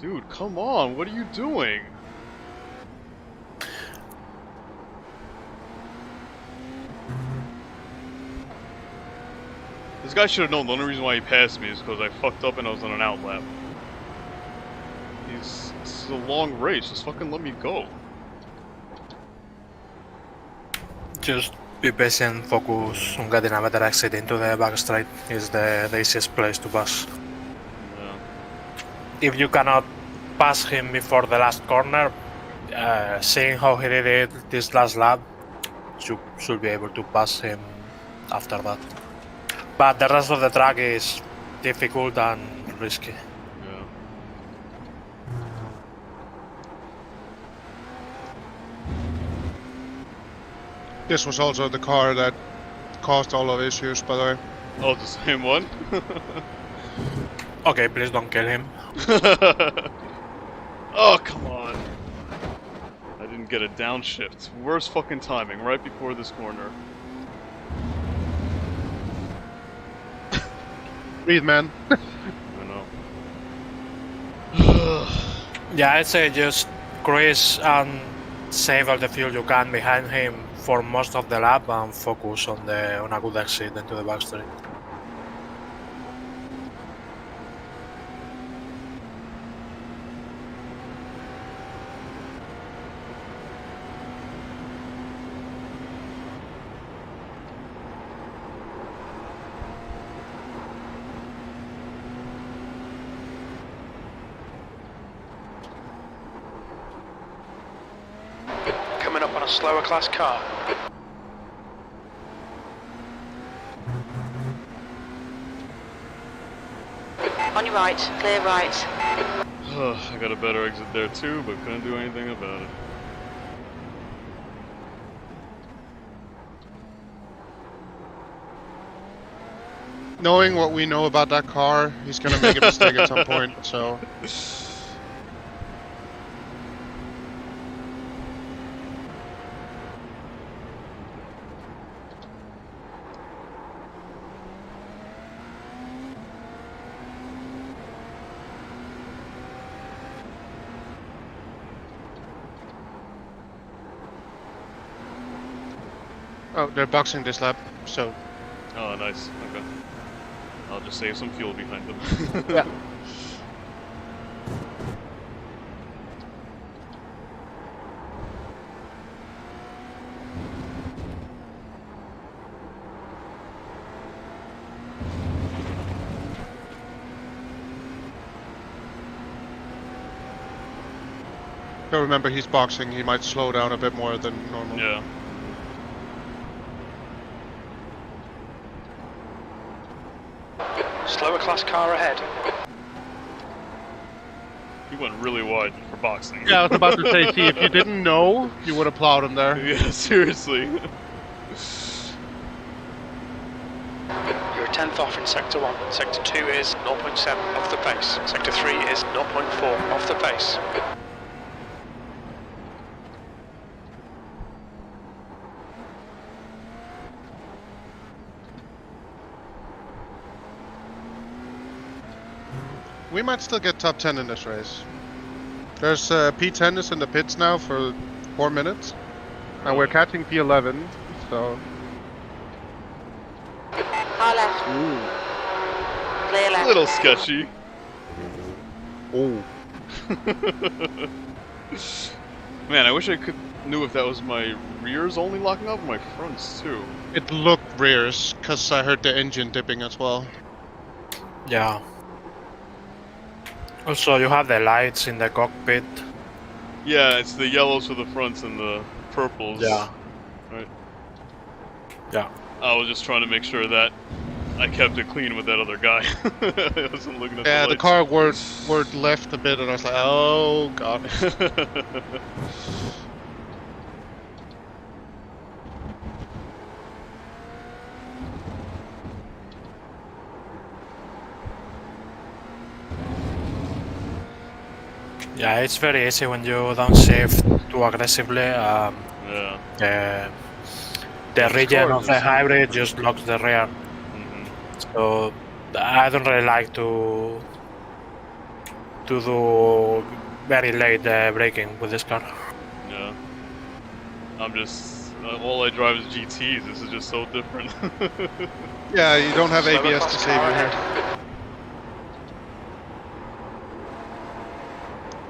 Dude, come on, what are you doing? This guy should have known the only reason why he passed me is because I fucked up and I was on an outlap. This is a long race, just fucking let me go. Just be patient, focus on getting a better exit into the back straight is the easiest place to pass. Yeah. If you cannot pass him before the last corner, seeing how he did it this last lap, you should be able to pass him after that. But the rest of the track is difficult and risky. Yeah. This was also the car that caused all of the issues, by the way. Oh, the same one? Okay, please don't kill him. Oh, come on. I didn't get a downshift. Worst fucking timing, right before this corner. Breathe, man. I know. Yeah, I'd say just cruise and save all the fuel you can behind him for most of the lap and focus on a good exit into the back straight. Coming up on a slower class car. On your right. Clear right. I got a better exit there too, but couldn't do anything about it. Knowing what we know about that car, he's gonna make a mistake at some point, so... Oh, they're boxing this lap, so... Oh, nice. Okay. I'll just save some fuel behind them. Yeah. So remember, he's boxing, he might slow down a bit more than normal. Yeah. Slower class car ahead. He went really wide for boxing. Yeah, I was about to say, see, if you didn't know, you would have plowed him there. Yeah, seriously. You're a 10th off in Sector 1. Sector 2 is 0.7 off the pace. Sector 3 is 0.4 off the pace. We might still get top 10 in this race. There's P10 is in the pits now for 4 minutes. And we're catching P11, so... Car left. Ooh. Clear A left. little sketchy. Oh. Man, I wish I knew if that was my rears only locking up or my fronts too. It looked rears, because I heard the engine dipping as well. Yeah. Also, you have the lights in the cockpit. Yeah, it's the yellows for the fronts and the purples. Yeah. Right. Yeah. I was just trying to make sure that I kept it clean with that other guy. I wasn't looking at Yeah, the the car were left a bit, and I was like, oh god. Yeah, it's very easy when you don't shift too aggressively. Yeah. The region cars of are the so hybrid different. just blocks the rear. Mhm. So I don't really like to do very late braking with this car. Yeah. I'm just all I drive is GTs. This is just so different. Yeah, you don't have Slower ABS class to car save you ahead. here.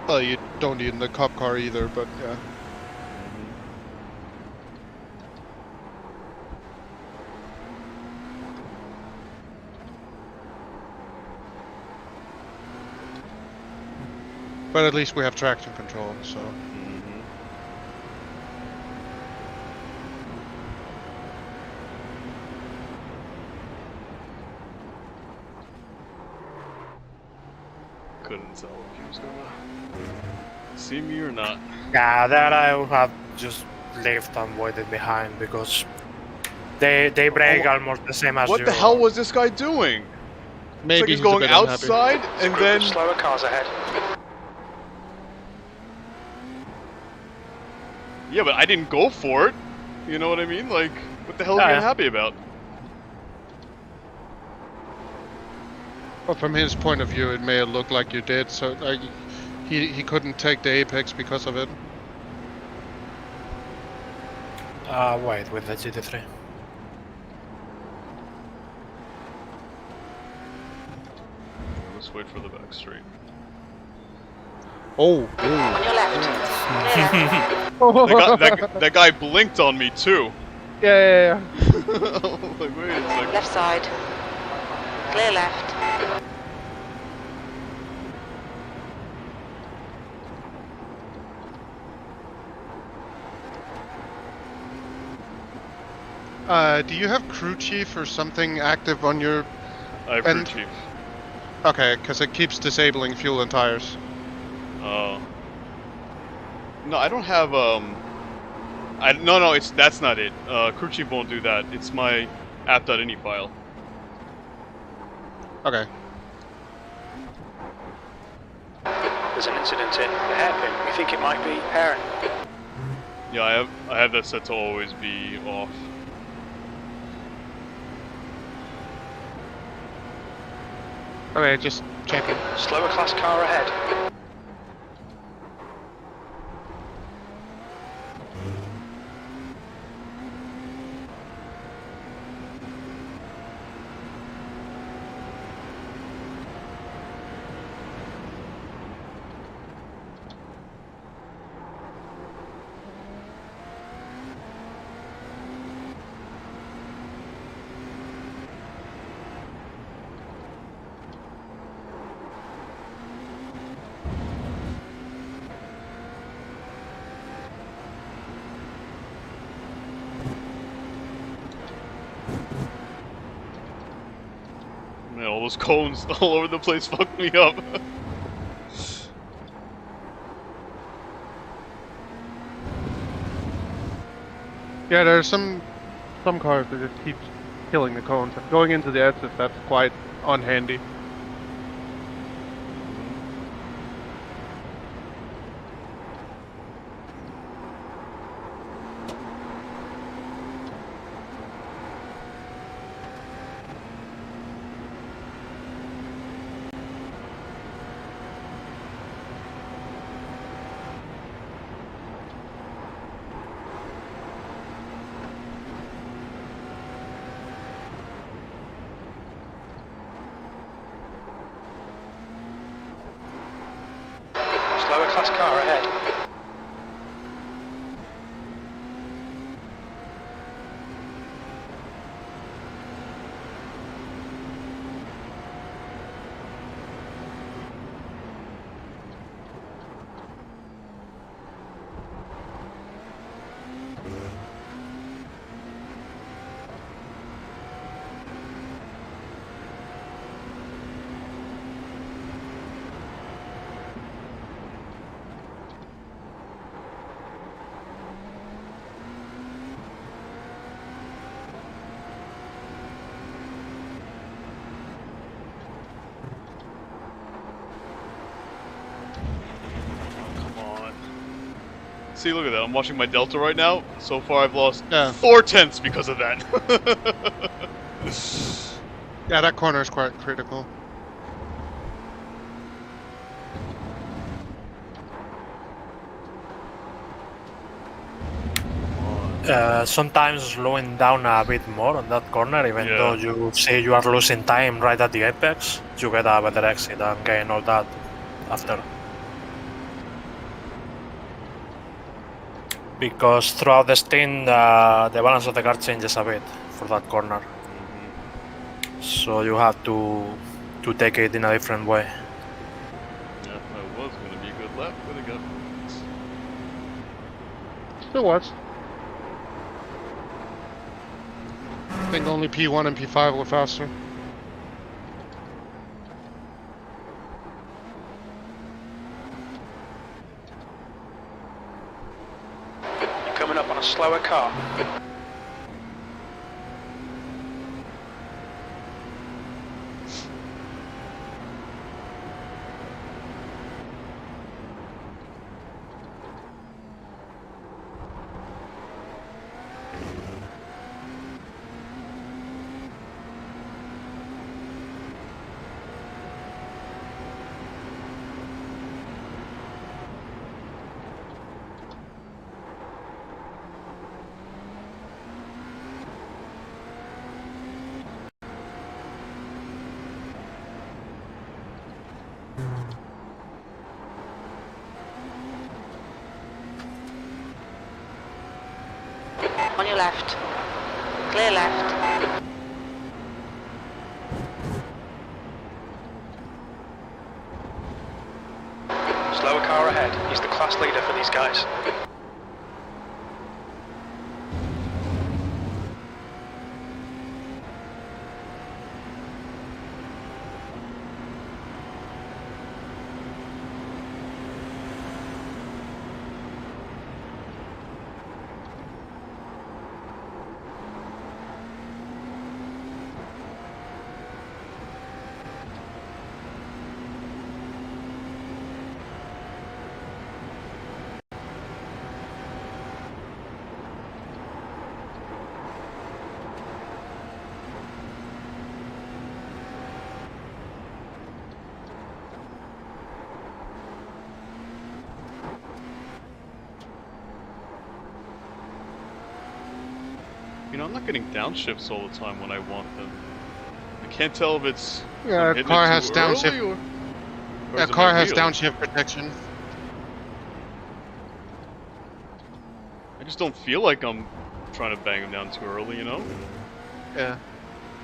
Well, you don't need in the cop car either, but yeah. But at least we have traction control, so. Couldn't tell if he was gonna see me or not. Yeah, that I would have just left and waited behind because they brake almost the same as you. What the hell was this guy doing? Maybe It's like he's a going bit unhappy. outside and Group then of slower cars ahead. yeah, but I didn't go for it. You know what I mean? Like, what the hell are you Yeah. unhappy about? Well, from his point of view, it may have looked like you did, so like, he couldn't take the apex because of it. Wait, with the GT3. Let's wait for the back straight. Oh, On your left. Clear left. That guy blinked on me too. Yeah. Like, wait a second. Left side. Clear left. do you have crew chief or something active on your? I have crew And- chief. Okay, because it keeps disabling fuel and tires. Oh. No, I don't have no, that's not it. Crew chief won't do that. It's my app.ini file. Okay. There's an incident in the hairpin. We think it might be Aaron. Yeah, I have that set to always be off. Okay, just checking. Slower class car ahead. Man, all those cones all over the place fucked me up. Yeah, there's some cars that just keep killing the cones. Going into the exit, that's quite unhandy. Slower class car ahead. See, look at that. I'm watching my Delta right now. So far, I've lost Yeah. 4/10 because of that. Yeah, that corner is quite critical. Sometimes slowing down a bit more on that corner, even Yeah. though you say you are losing time right at the apex, you get a better exit and gain all that after. Because throughout the stint, the balance of the car changes a bit for that corner. So you have to take it in a different way. Yeah, that was going to be a good lap. Good to go. Still was. I think only P1 and P5 were faster. You're coming up on a slower car. On your left. Clear left. Slower car ahead. He's the class leader for these guys. You know, I'm not getting downshifts all the time when I want them. I can't tell if it's... Yeah, I'm the hitting car it has too early downshift. or That is it car my has wheel? downshift protection. I just don't feel like I'm trying to bang them down too early, you know? Yeah.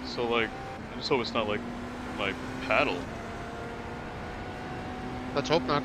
So, like, I just hope it's not like my paddle. Let's hope not.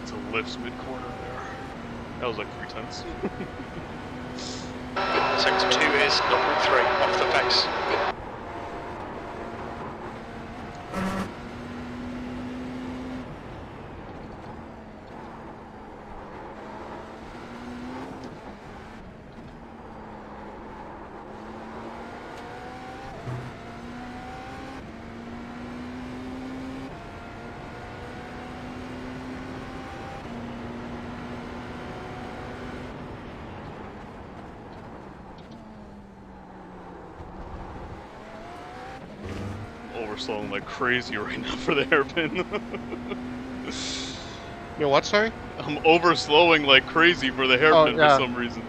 It's a lifts mid-corner there. That was like 3/10. Sector 2 is 0.3 off the pace. Overslowing like crazy right now for the hairpin. Yo, what, sorry? I'm overslowing like crazy for the hairpin yeah. for some reason.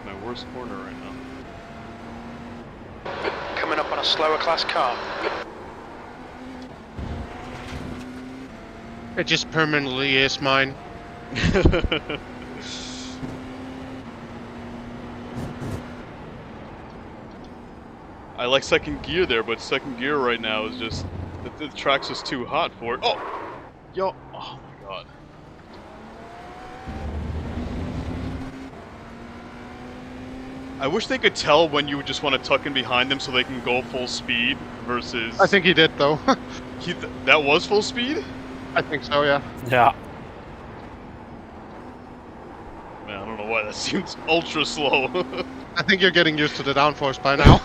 my worst corner right now. Coming up on a slower class car. It just permanently is mine. I like second gear there, but second gear right now is just the track's just too hot for it. Oh, yo, oh my god. I wish they could tell when you just want to tuck in behind them so they can go full speed versus. I think he did though. That was full speed? I think so, yeah. Yeah. Man, I don't know why that seems ultra slow. I think you're getting used to the downforce by now.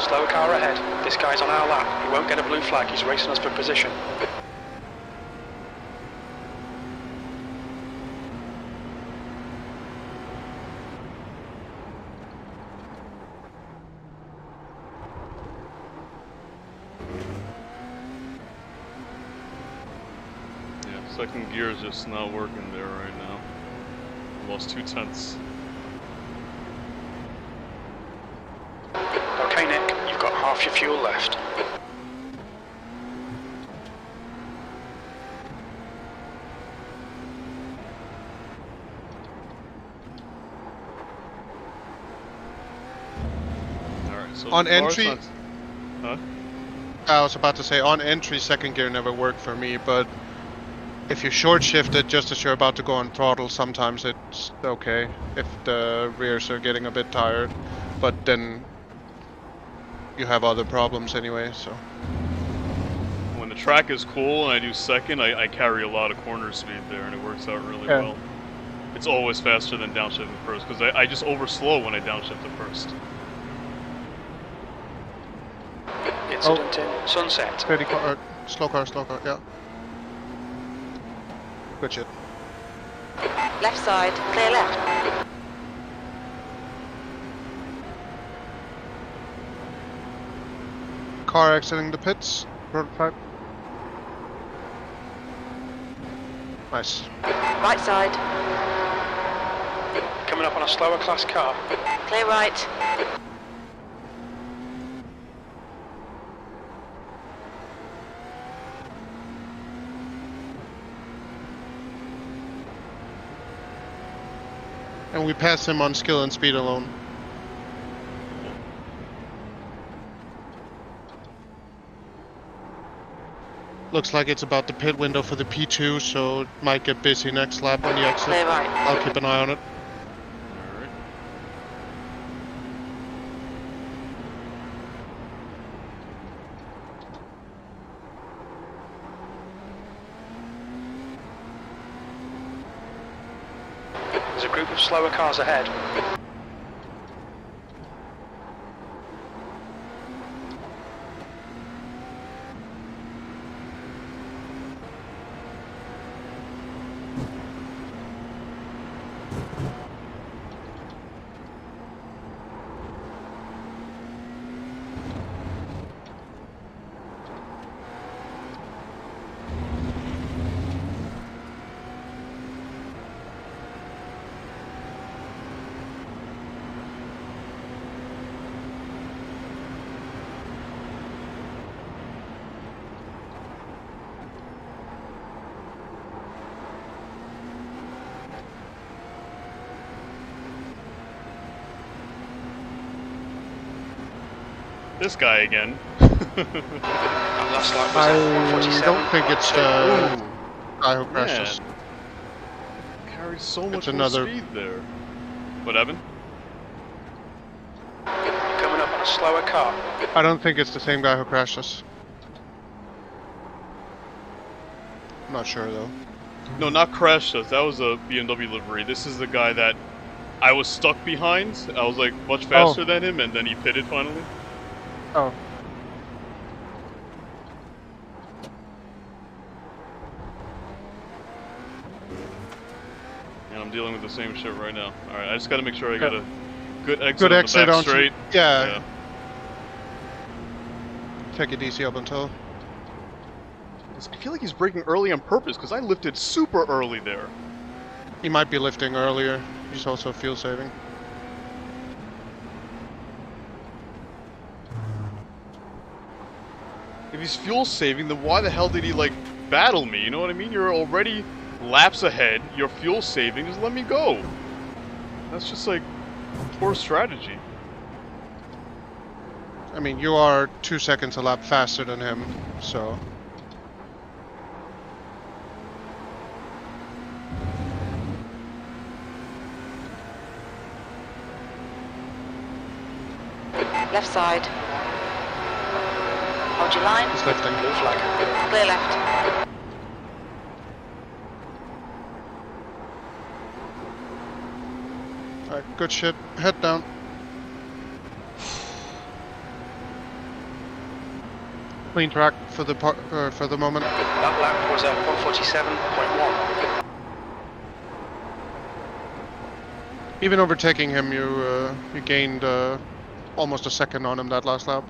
Slower car ahead. This guy's on our lap. He won't get a blue flag. He's racing us for position. Yeah, second gear is just not working there right now. Lost 2/10. Okay, Nick, you've got half your fuel left. Alright, so On the car's entry- not- Huh? I was about to say, on entry, second gear never worked for me, but if you short shift it just as you're about to go on throttle, sometimes it's okay if the rears are getting a bit tired, but then you have other problems anyway, so. When the track is cool and I do second, I carry a lot of corner speed there and it works out really Yeah. well. It's always faster than downshifting first because I just overslow when I downshift at first. Incident in Sunset. Steady car, slow car, yeah. Good shit. Left side, clear left. Car exiting the pits. Prototype. Nice. Right side, Coming up on a slower class car. clear right. And we pass him on skill and speed alone. Looks like it's about the pit window for the P2, so it might get busy next lap when you exit. Clear right. I'll keep an eye on it. Alright. There's a group of slower cars ahead. This guy again. That last lap was I at 147. don't think it's the guy who crashed Man. us. Carries so much more another- speed there. What, Evan? Coming up on a slower car. I don't think it's the same guy who crashed us. I'm not sure though. No, not crashed us. That was a BMW livery. This is the guy that I was stuck behind. I was like much faster than him, and then he pitted finally. Oh. dealing with the same shit right now. Alright, I just gotta make sure I got a good exit Good on exit the back on straight. Yeah. Check your DC up until. I feel like he's braking early on purpose, because I lifted super early there. He might be lifting earlier. He's also fuel saving. If he's fuel saving, then why the hell did he, like, battle me? You know what I mean? You're already laps ahead, you're fuel saving, just let me go. That's just, like, poor strategy. I mean, you are 2 seconds a lap faster than him, so. Left side. Hold your line. He's lifting. Blue flag. Clear left. Alright, good shit. Head down. Clean track for the for the moment. That lap was at 147.1. Even overtaking him, you gained almost a second on him that last lap.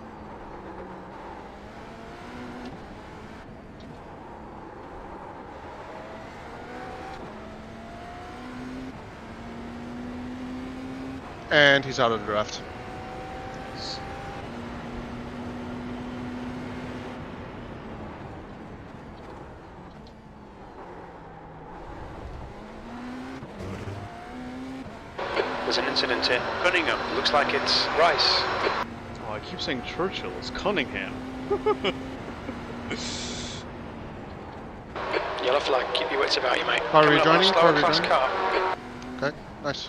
And he's out of the draft. There's an incident here. Cunningham. Looks like it's Rice. Oh, I keep saying Churchill, it's Cunningham. Yellow flag. Keep your wits about you, mate. Car Coming up on a rejoining, slower car class rejoining. car. Okay, nice.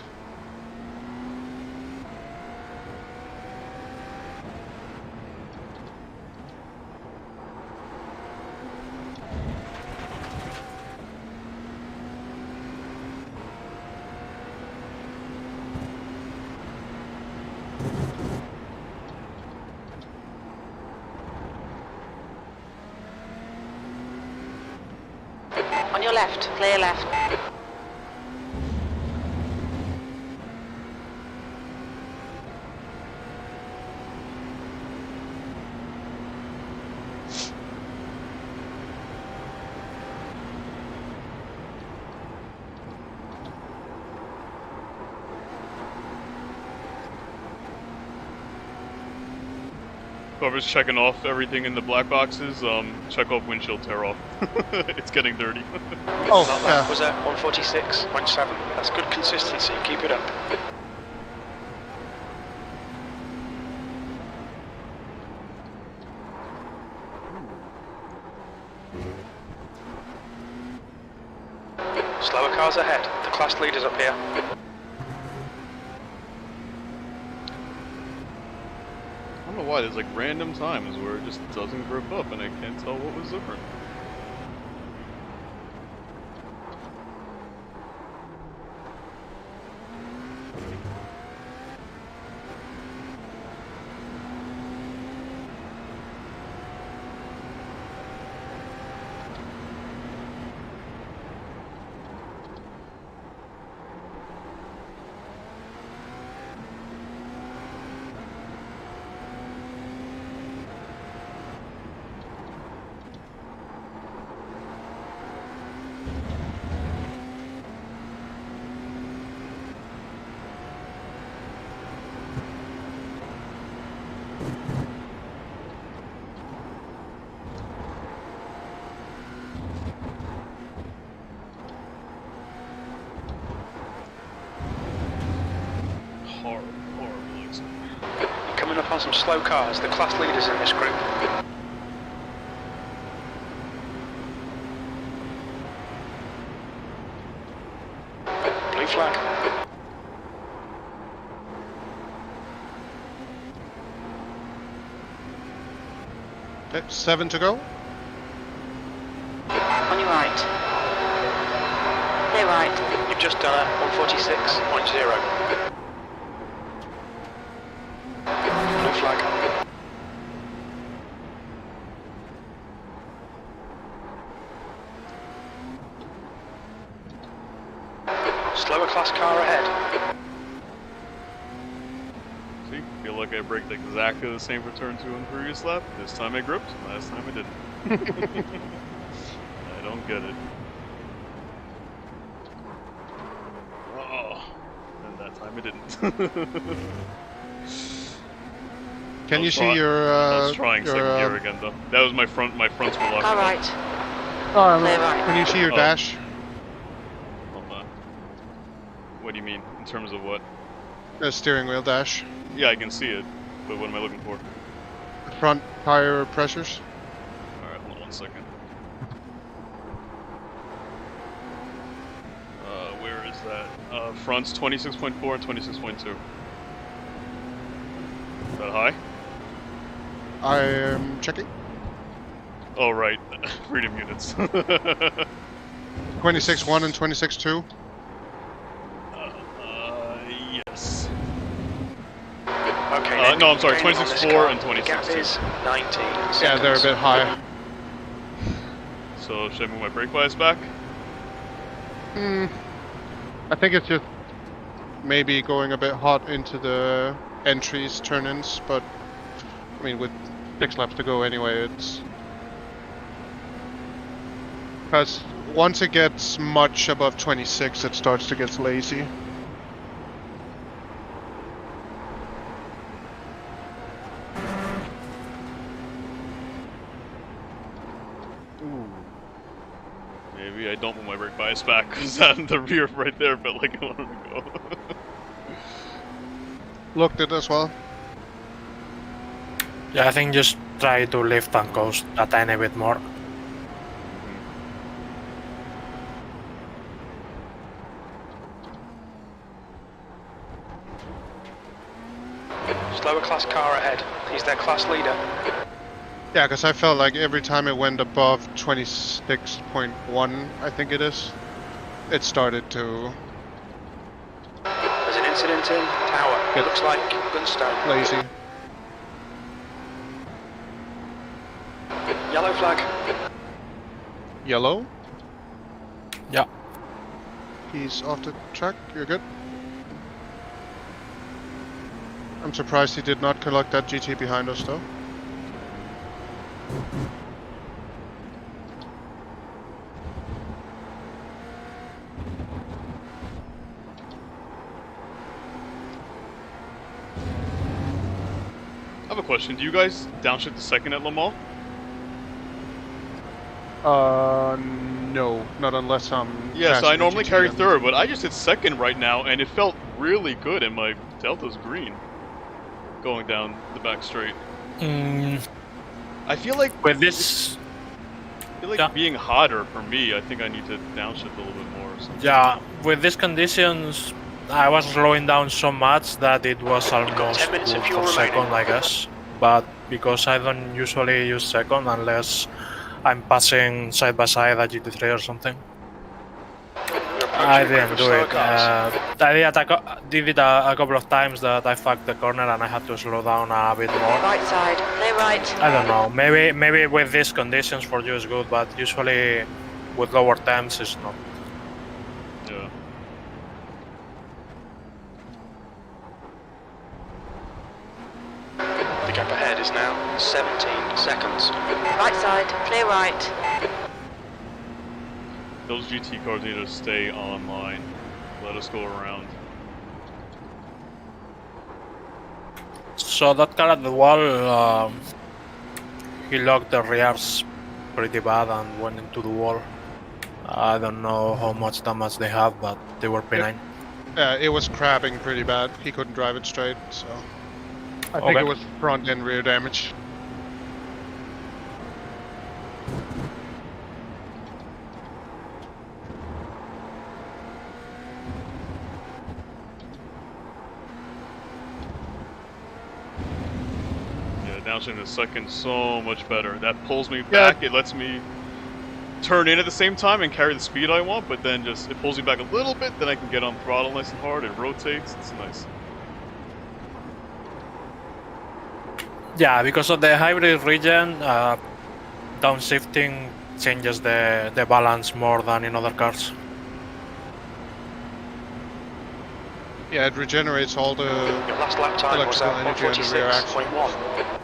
On your left. Clear left. Whoever's checking off everything in the black boxes, check off windshield tear off. It's getting dirty. Oh, That yeah. lap was at 146.7. That's good consistency. Keep it up. Slower cars ahead. The class leaders up here. I don't know why, there's like random times where it just doesn't grip up and I can't tell what was different. Horrible exit. Coming up on some slow cars. The class leaders in this group. Blue flag. Okay, 7 to go. On your right. Clear right. You've just done a 146.0. Blue flag. Slower class car ahead. See, feel like I braked exactly the same return to in the previous lap. This time I gripped, last time I didn't. I don't get it. Oh, and that time I didn't. Can you see your? I was trying second gear again though. That was my fronts were locked. Car right. Clear right. Can you see your dash? Hold on. What do you mean? In terms of what? The steering wheel dash. Yeah, I can see it, but what am I looking for? Front tire pressures. Alright, hold on 1 second. Where is that? Fronts 26.4 and 26.2. Is that high? I am checking. Oh, right. Freedom units. 26.1 and 26.2. Yes. Okay. No, I'm sorry, 26.4 and The gap is 26.2. 19 seconds. Yeah, they're a bit high. So, should I move my brake bias back? I think it's just maybe going a bit hot into the entries, turn-ins, but I mean, with 6 laps to go anyway, it's... Because once it gets much above 26, it starts to get lazy. Maybe I don't move my brake bias back, because the rear right there felt like I wanted to go. Looked it as well. Yeah, I think just try to lift and coast a tiny bit more. Slower class car ahead. He's their class leader. Yeah, because I felt like every time it went above 26.1, I think it is, it started to... There's an incident in tower. It looks like gunstone. lazy. Yellow flag. Yellow? Yeah. He's off the track, you're good. I'm surprised he did not collect that GT behind us though. I have a question. Do you guys downshift to second at Le Mans? No, not unless I'm... Yes, I passing the normally GT carry then. third, but I just hit second right now, and it felt really good, and my delta's green. Going down the back straight. I feel like With this, yeah. being hotter for me, I think I need to downshift a little bit more or something. yeah, with these conditions, I was slowing down so much that it was almost 10 minutes good of fuel for remaining. second, I guess. But because I don't usually use second unless I'm passing side by side a GT3 or something, I didn't do it. I did it a couple of times that I fucked the corner and I had to slow down a bit more. Right side. Clear right. I don't know. Maybe with these conditions for you is good, but usually with lower temps it's not. Yeah. The gap ahead is now 17 seconds. Right side. Clear right. Those GT cars need to stay online. Let us go around. So that car at the wall, he locked the rears pretty bad and went into the wall. I don't know how much damage they have, but they were benign. It was crabbing pretty bad. He couldn't drive it straight, so... I think Okay. it was front and rear damage. Yeah, downshift to second so much better. That pulls me back. It lets me turn in at the same time and carry the speed I want, but then just it pulls me back a little bit, then I can get on throttle nice and hard. It rotates. It's nice. Yeah, because of the hybrid regen, downshifting changes the balance more than in other cars. Yeah, it regenerates all the Your last lap time was electrical energy on the rear axle. 146.1.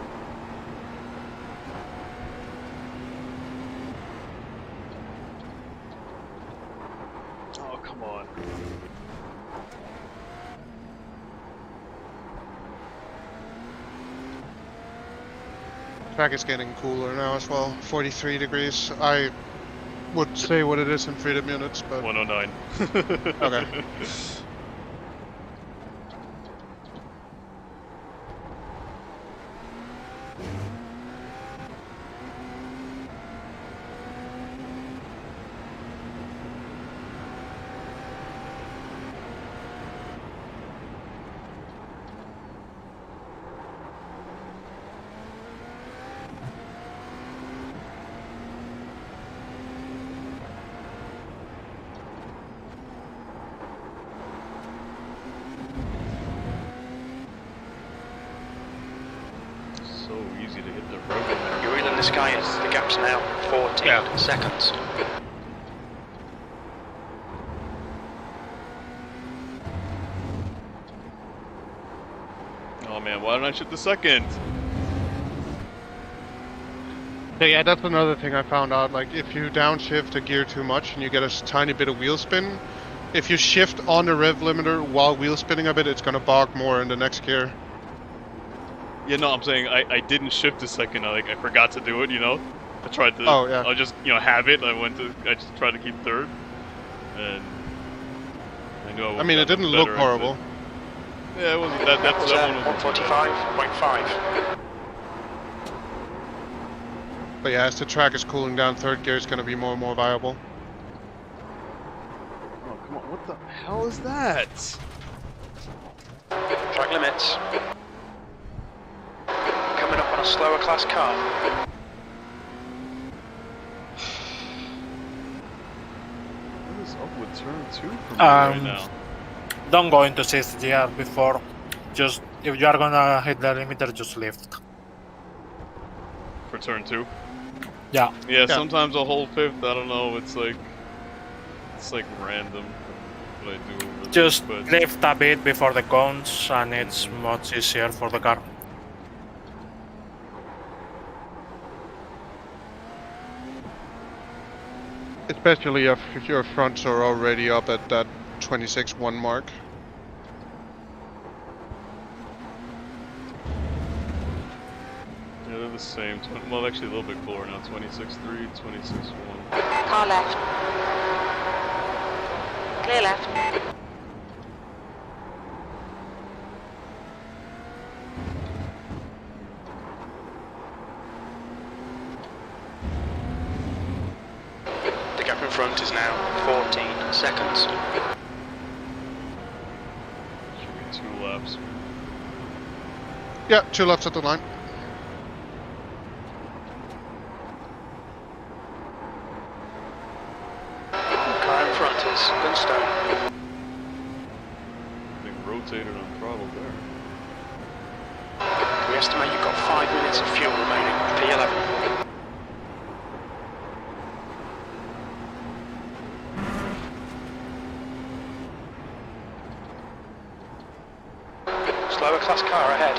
Oh, come on. Track is getting cooler now as well. 43 degrees. I would say what it is in freedom units, but 109. okay. So easy to hit the road in there. You're reeling the sky in. The gap's now 14 seconds. Oh man, why didn't I shoot the second? So yeah, that's another thing I found out. Like, if you downshift a gear too much and you get a tiny bit of wheel spin, if you shift on the rev limiter while wheel spinning a bit, it's gonna bark more in the next gear. Yeah, no, I'm saying I didn't shift a second. I forgot to do it. You know, I tried to. Oh, yeah. I just have it. I just tried to keep third, and I knew I mean, it didn't look horrible. Yeah, it wasn't. That one was 145.5. But yeah, as the track is cooling down, third gear is gonna be more and more viable. Oh come on! What the hell is that? Track limits. Coming up on a slower class car. What is up with turn 2 for me right now? Don't go into 6th gear before. Just if you are gonna hit the limiter, just lift. For turn 2? Yeah. Yeah, sometimes I'll hold 5th. I don't know. It's like random what I do. Over Just there, but lift a bit before the cones, and it's much easier for the car. Especially if your fronts are already up at that 26.1 mark. yeah, they're the same. Well, actually a little bit cooler now. 26.3, 26.1. Car left. Clear left. The gap in front is now 14 seconds. Should be 2 laps. Yeah, 2 laps at the line. Car in front is Gunstone. Big rotated on throttle there. We estimate you've got 5 minutes of fuel remaining. P11. Slower class car ahead.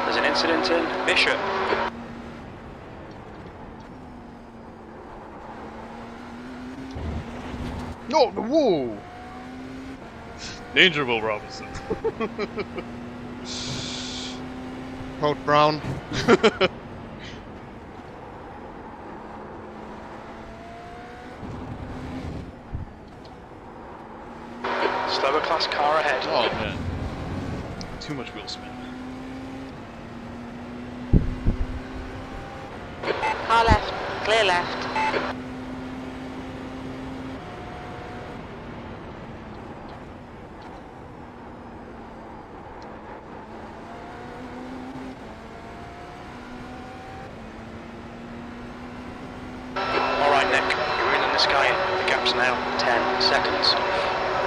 There's an incident in Bishop. No, whoa! Danger, Will Robinson. Quote Brown. Slower class car ahead. Oh man, too much wheel spin. Clear left. Alright Nick, you're in the sky. The gap's now 10 seconds.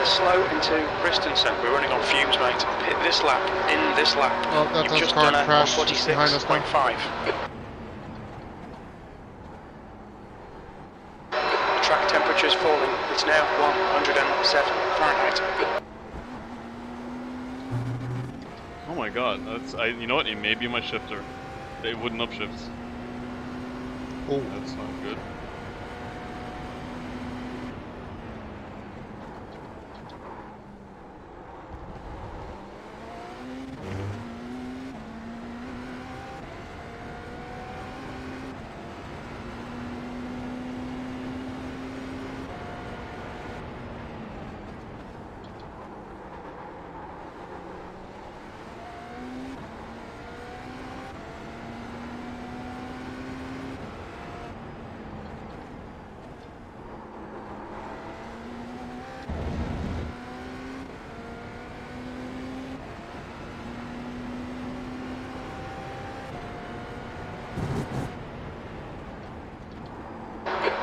Slow into Bristenson. We're running on fumes, mate. Hit this lap, in this lap. Oh, that's You've a just car done a crash behind us now. 146.5. Track temperature's falling. It's now 107 Fahrenheit. Oh my god, you know what, it may be my shifter. It wouldn't upshift. Oh. That's not good.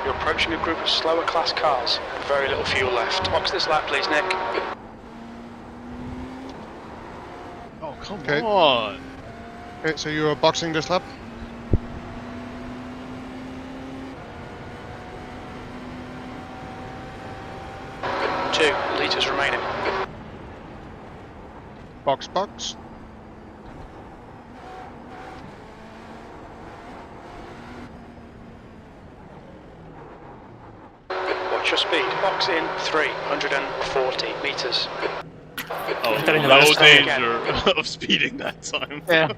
You're approaching a group of slower class cars. Very little fuel left. Box this lap, please, Nick. Oh, come Okay. on! Okay, so you are boxing this lap? Two litres remaining. Box, box. Watch your speed. Box in 340 metres. Oh, Entering the no last lane danger of speeding that time. Yeah.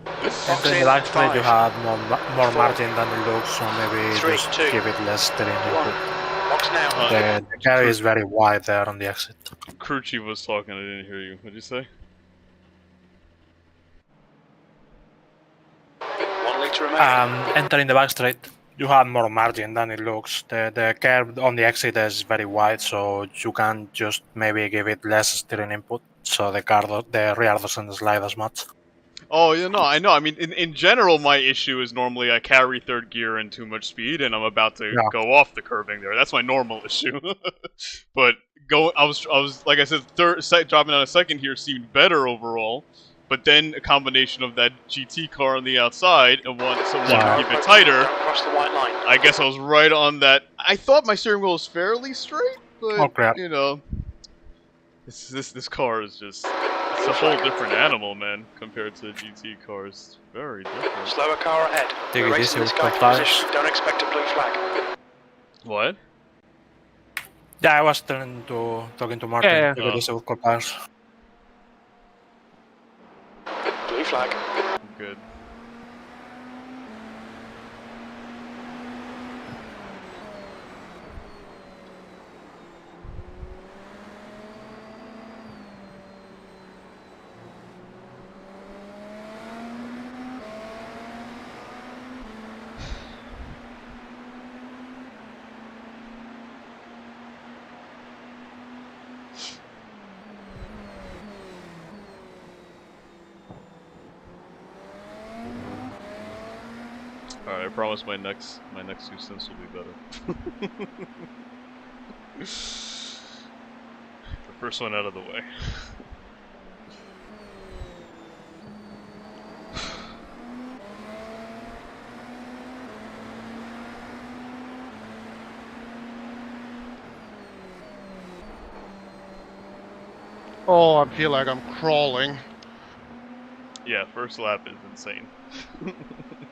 Box In in the last straight you 5. had more margin than it looks, so maybe 3, just 2, give it less steering 1. input. Box now. The carry is very wide there on the exit. Crew chief was talking, I didn't hear you. What'd you say? 1 litre remaining. Entering the back straight, you have more margin than it looks. The curve on the exit is very wide, so you can just maybe give it less steering input, so the rear doesn't slide as much. Oh, yeah, no, I know. I mean, in general, my issue is normally I carry third gear and too much speed, and I'm about to go off the curbing there. That's my normal issue. But I was like I said, dropping on a second here seemed better overall. But then a combination of that GT car on the outside and one to keep it tighter. Don't cross the white line. I guess I was right on that. I thought my steering wheel was fairly straight, but you know, this car is just. It's a whole different animal, man, compared to GT cars. Very different. Slower car ahead. Take We're it racing easy this with guy the to tires. position. Don't expect a blue flag. What? Yeah, I was talking to Martin. Yeah. Take it easy with cold tires. Blue flag. Good. Alright, I promise my next 2 cents will be better. The first one out of the way. Oh, I feel like I'm crawling. Yeah, first lap is insane.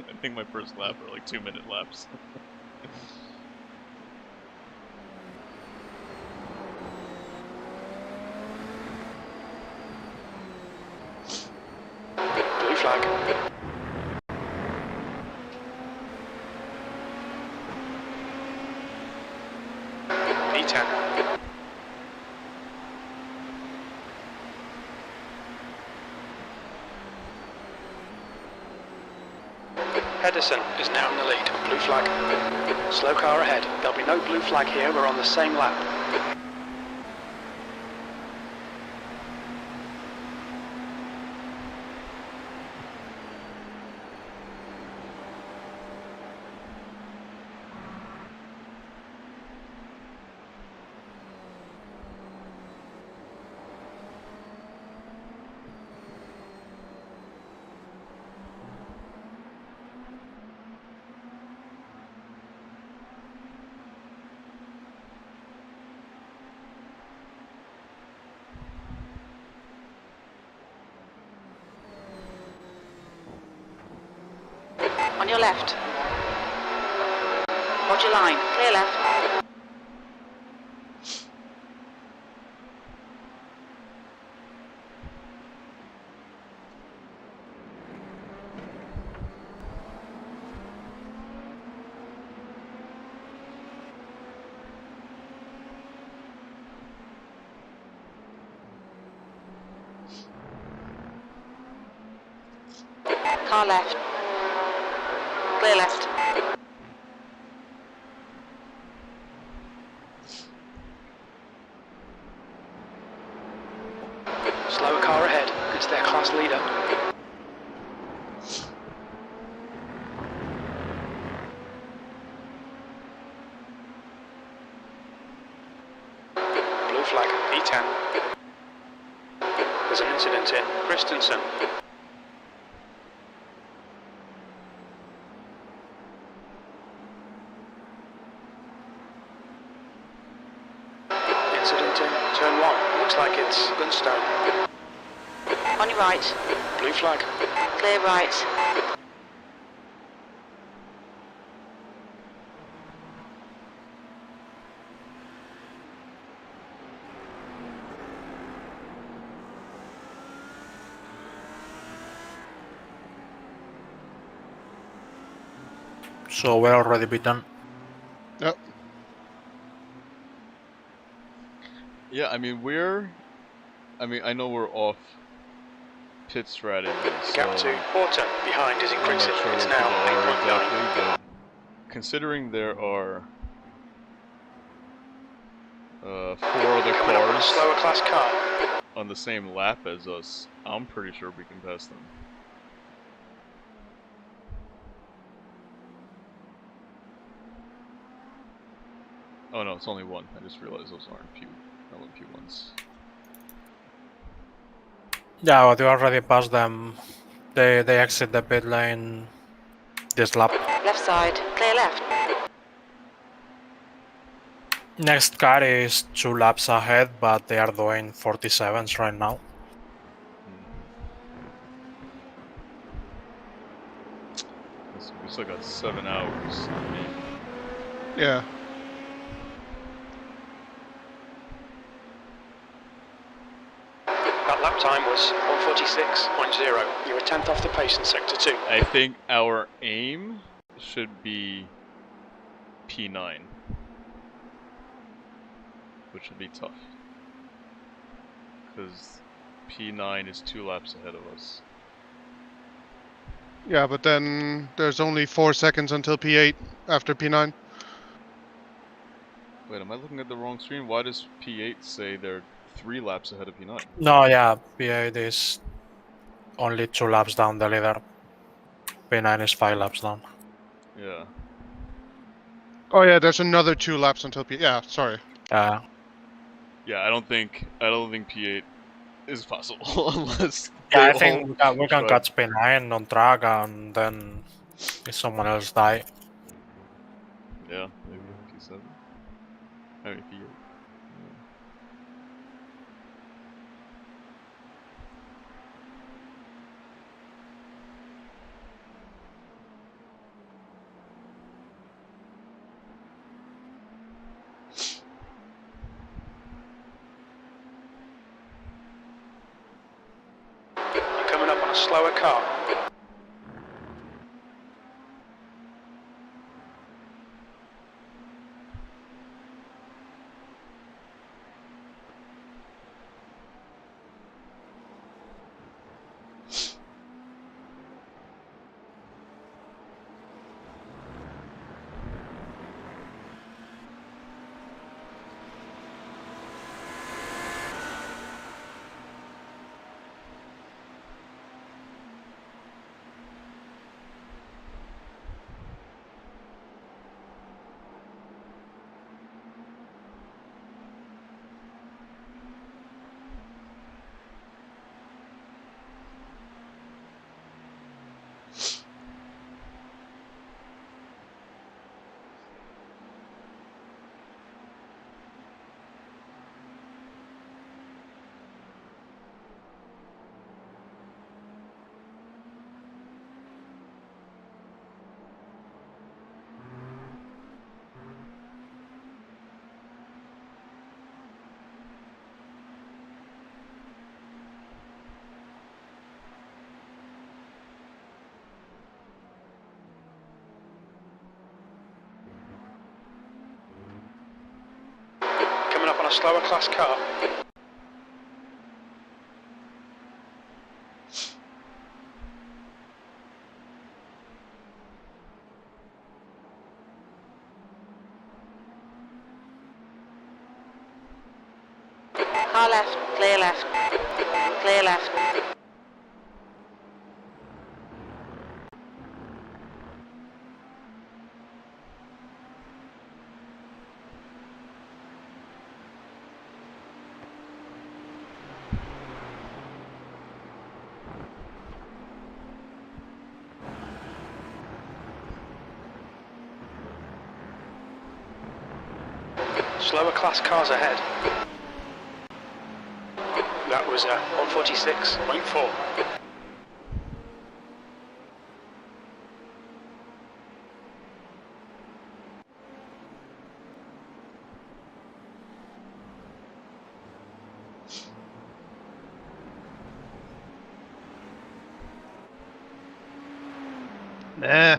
I think my first lap are like 2-minute laps. Blue flag. P10. Pedersen is now in the lead. Blue flag. Slow car ahead. There'll be no blue flag here. We're on the same lap. On your left. Hold your line. Clear left. Car left. Clear left. Slower car ahead. It's their class leader. Blue flag, P10. There's an incident in Christensen. Incident in turn 1. Looks like it's Gunstone. On your right. Blue flag. Clear right. So we're already beaten. Yep. Yeah, I mean I know we're off pit strategy, so Gap to Porter. Behind is I'm increasing. not sure It's what now people are 8.9. exactly, but considering there are 4 other Coming up on a cars slower class car. on the same lap as us, I'm pretty sure we can pass them. Oh no, it's only 1. I just realized those aren't LMP1s. Yeah, but you already passed them. They exit the pit lane this lap. Left side. Clear left. Next car is 2 laps ahead, but they are doing 47s right now. We still got 7 hours. I mean, Yeah. That lap time was 1:46.0. You were 10th off the pace in sector 2. I think our aim should be P9, which will be tough, because P9 is 2 laps ahead of us. Yeah, but then there's only 4 seconds until P8 after P9. Wait, am I looking at the wrong screen? Why does P8 say they're 3 laps ahead of P9? No, yeah, P8 is only 2 laps down the leader. P9 is 5 laps down. Yeah. Oh yeah, there's another 2 laps until P. Yeah, sorry. Yeah, I don't think P8 is possible unless I they think all we can try. catch P9 on track, and then if someone else die. Yeah, maybe P7. I mean P8. You're coming up on a slower car. a slower class car. Car left, clear left. Clear left. Slower class cars ahead. That was 146.4. Nah.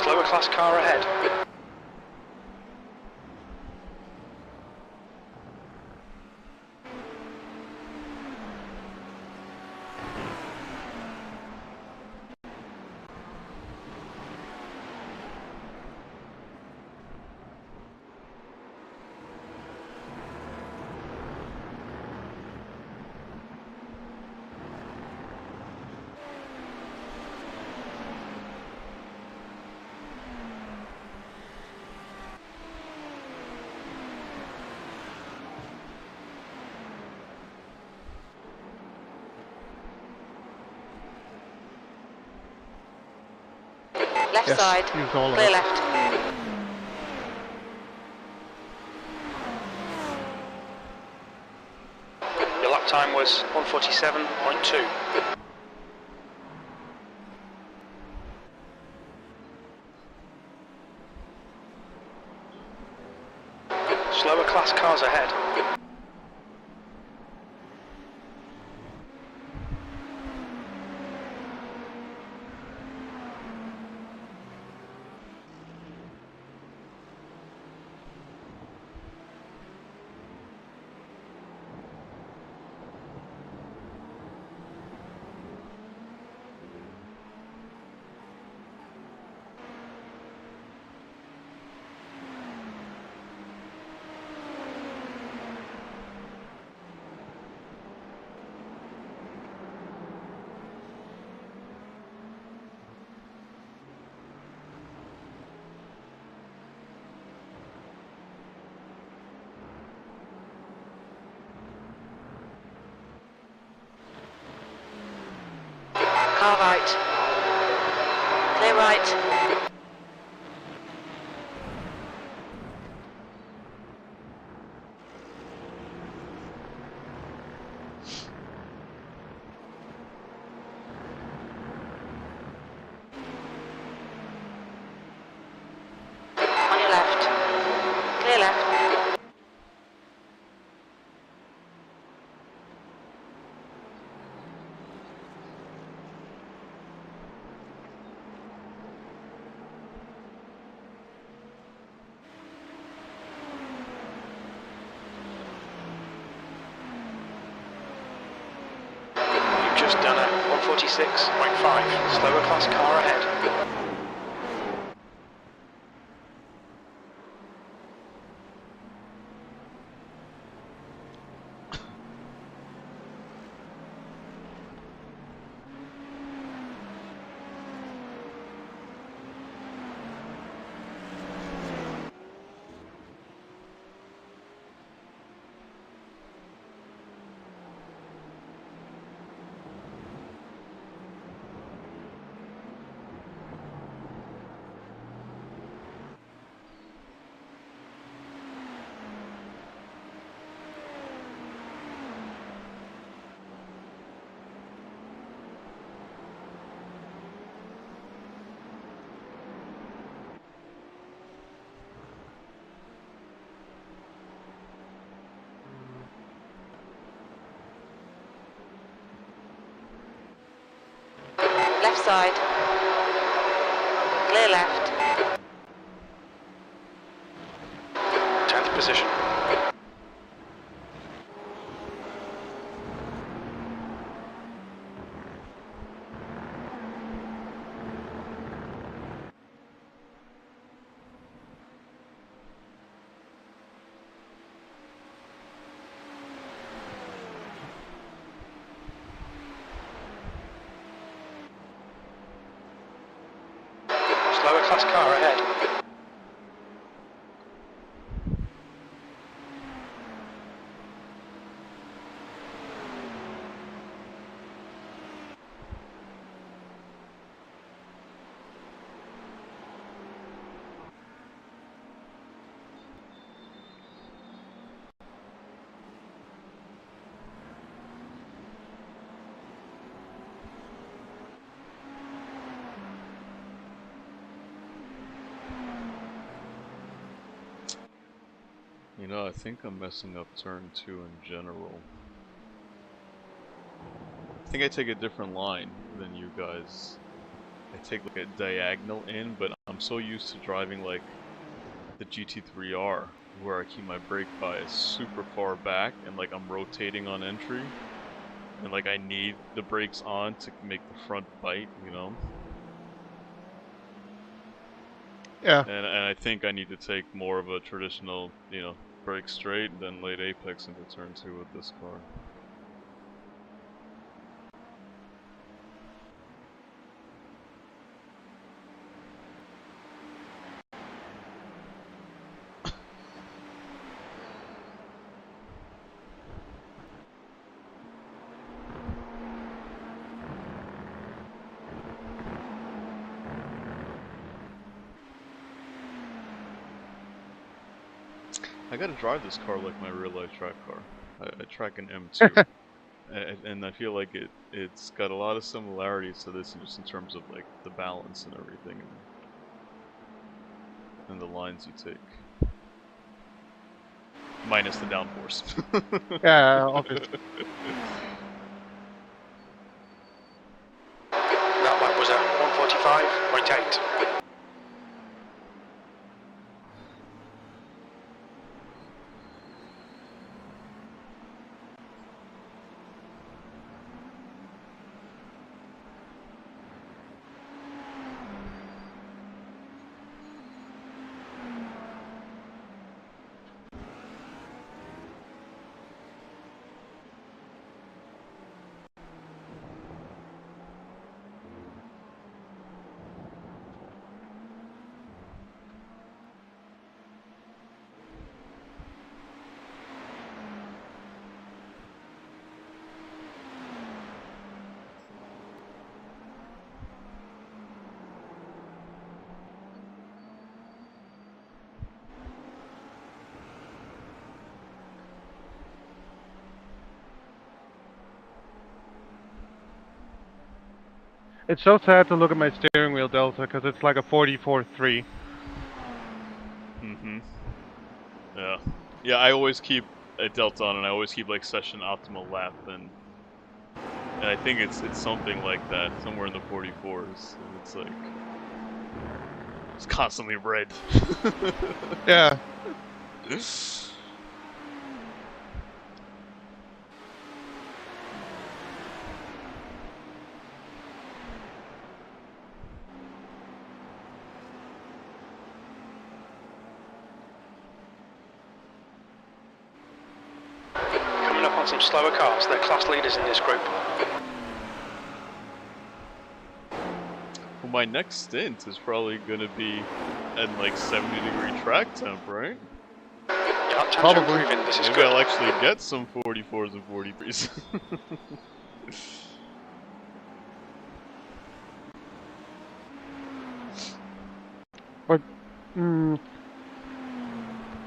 Slower class car ahead. Left Yes, side, use all of clear it. left. Your lap time was 147.2. Slower class cars ahead. Car right. Clear right. On your left. Clear left. You've just done a 146.5. Slower class car ahead. Left side. Clear left. 10th position. Slower class car ahead. You know, I think I'm messing up turn 2 in general. I think I take a different line than you guys. I take like a diagonal in, but I'm so used to driving like the GT3R, where I keep my brake bias super far back and like I'm rotating on entry. And like I need the brakes on to make the front bite, you know? Yeah. And I think I need to take more of a traditional, you know, brake straight than late apex into turn 2 with this car. I gotta drive this car like my real life track car. I track an M2. And I feel like it's got a lot of similarities to this just in terms of like the balance and everything and the lines you take. Minus the downforce. Yeah, obviously. That lap was at 1:45.8. It's so sad to look at my steering wheel delta because it's like a 44.3. Mm-hmm. Yeah. Yeah, I always keep a delta on and I always keep like session optimal lap and I think it's something like that, somewhere in the 44s. And it's like it's constantly red. Yeah. Coming up on some slower cars, they're class leaders in this group. Well, my next stint is probably gonna be at like 70-degree track temp, right? Yeah, times are Probably. improving. This is Maybe good. I'll actually get some 44s and 43s. But,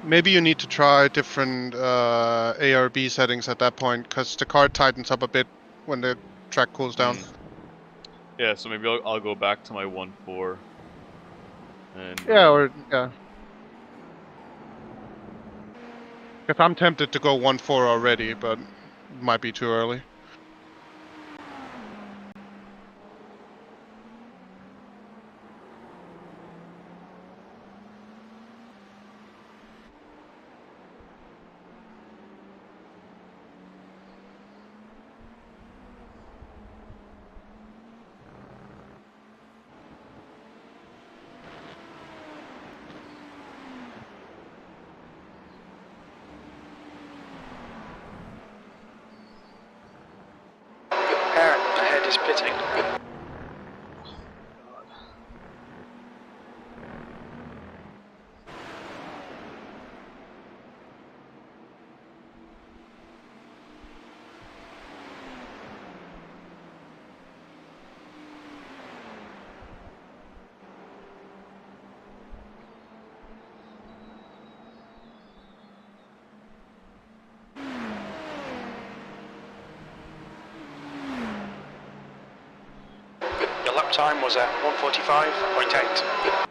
maybe you need to try different ARB settings at that point, because the car tightens up a bit when the track cools down. Yeah, so maybe I'll go back to my 1.4. And Yeah. Because I'm tempted to go 1.4 already, but it might be too early. pitting. Your lap time was at 1:45.8.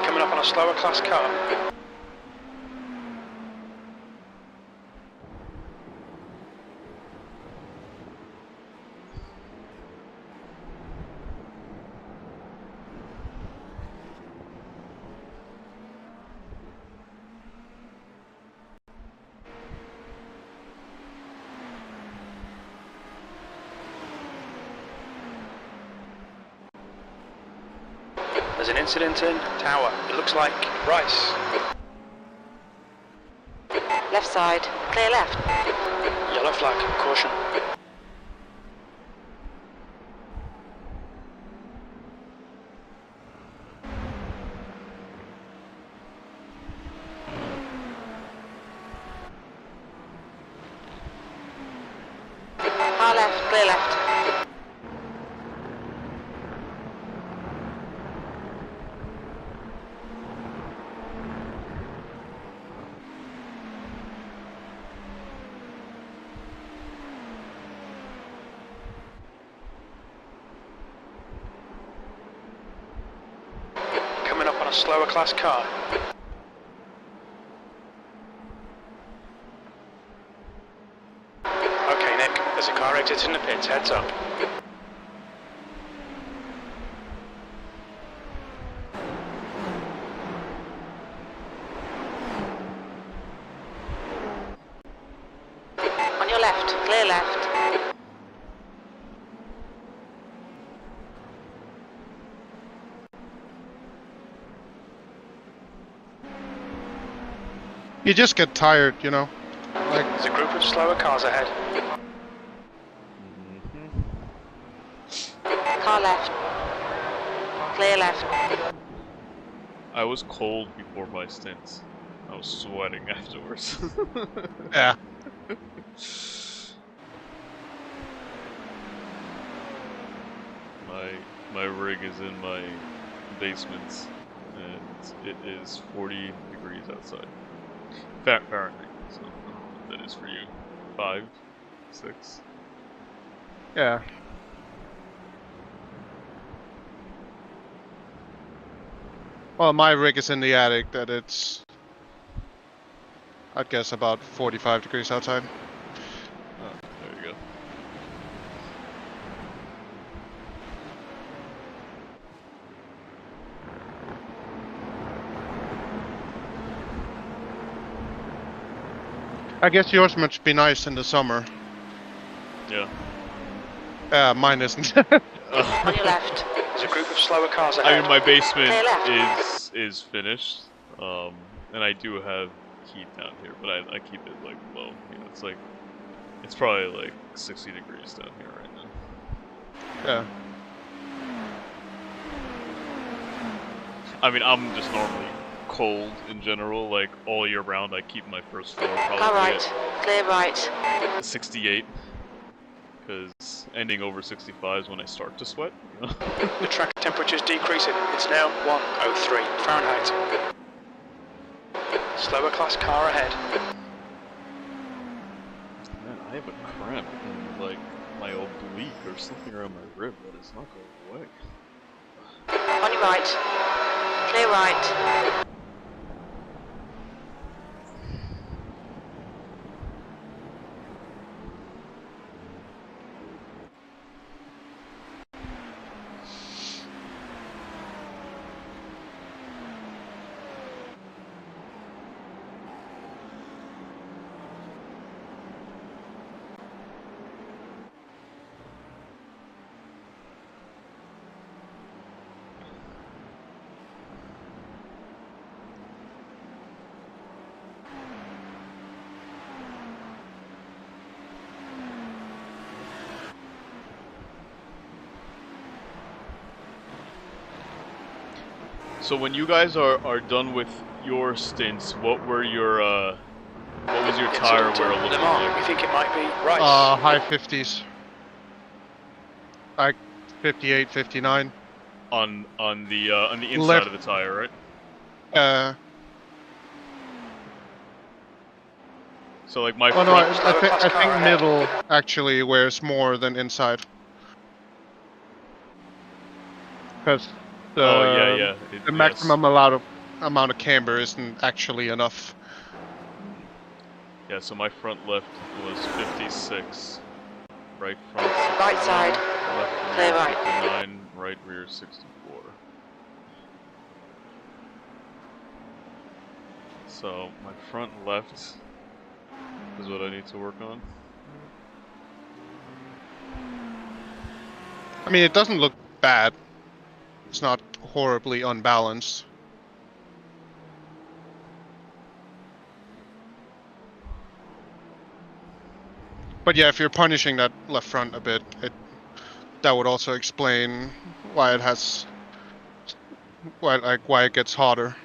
Coming up on a slower class car. There's an incident in Tower. It looks like Rice. Left side, clear left. Yellow flag, caution. Car left, clear left. Coming up on a slower class car. Okay, Nick, there's a car exiting the pits, heads up. On your left, clear left. You just get tired, you know. Like, There's a group of slower cars ahead. Car left. Clear left. I was cold before my stints. I was sweating afterwards. yeah. My rig is in my basement, and it is 40 degrees outside. Fahrenheit, so I don't know what that is for you. 5, 6. Yeah. Well, my rig is in the attic, that it's, I'd guess, about 45 degrees outside. Oh, there you go. I guess yours must be nice in the summer. Yeah. Mine isn't. On your left. There's a group of slower cars I ahead. mean, my basement Clear left. is finished, and I do have heat down here, but I keep it like low. You know, it's probably like 60 degrees down here right now. Yeah. I mean, I'm just normally cold in general, like all year round. I keep my first floor Car probably right, clear right. at 68, because ending over 65 is when I start to sweat. You know? The track temperature's decreasing. It's now 103 Fahrenheit. Slower class car ahead. Man, I have a cramp in like my oblique or something around my rib that is not going away. On your right. Clear right. So when you guys are done with your stints, what were your what was your tire wear looking like? We think it might be right. High 50s. Like 58, 59. On the inside Left. of the tire, right? So like my Oh front. no, I think middle actually wears more than inside. Because the the maximum amount of camber isn't actually enough. Yeah, so my front left was 56, right front 61, Right side. left Clear rear right. 59, right rear 64. So my front left is what I need to work on. I mean, it doesn't look bad. It's not horribly unbalanced. But yeah, if you're punishing that left front a bit, that would also explain why it has, why it gets hotter.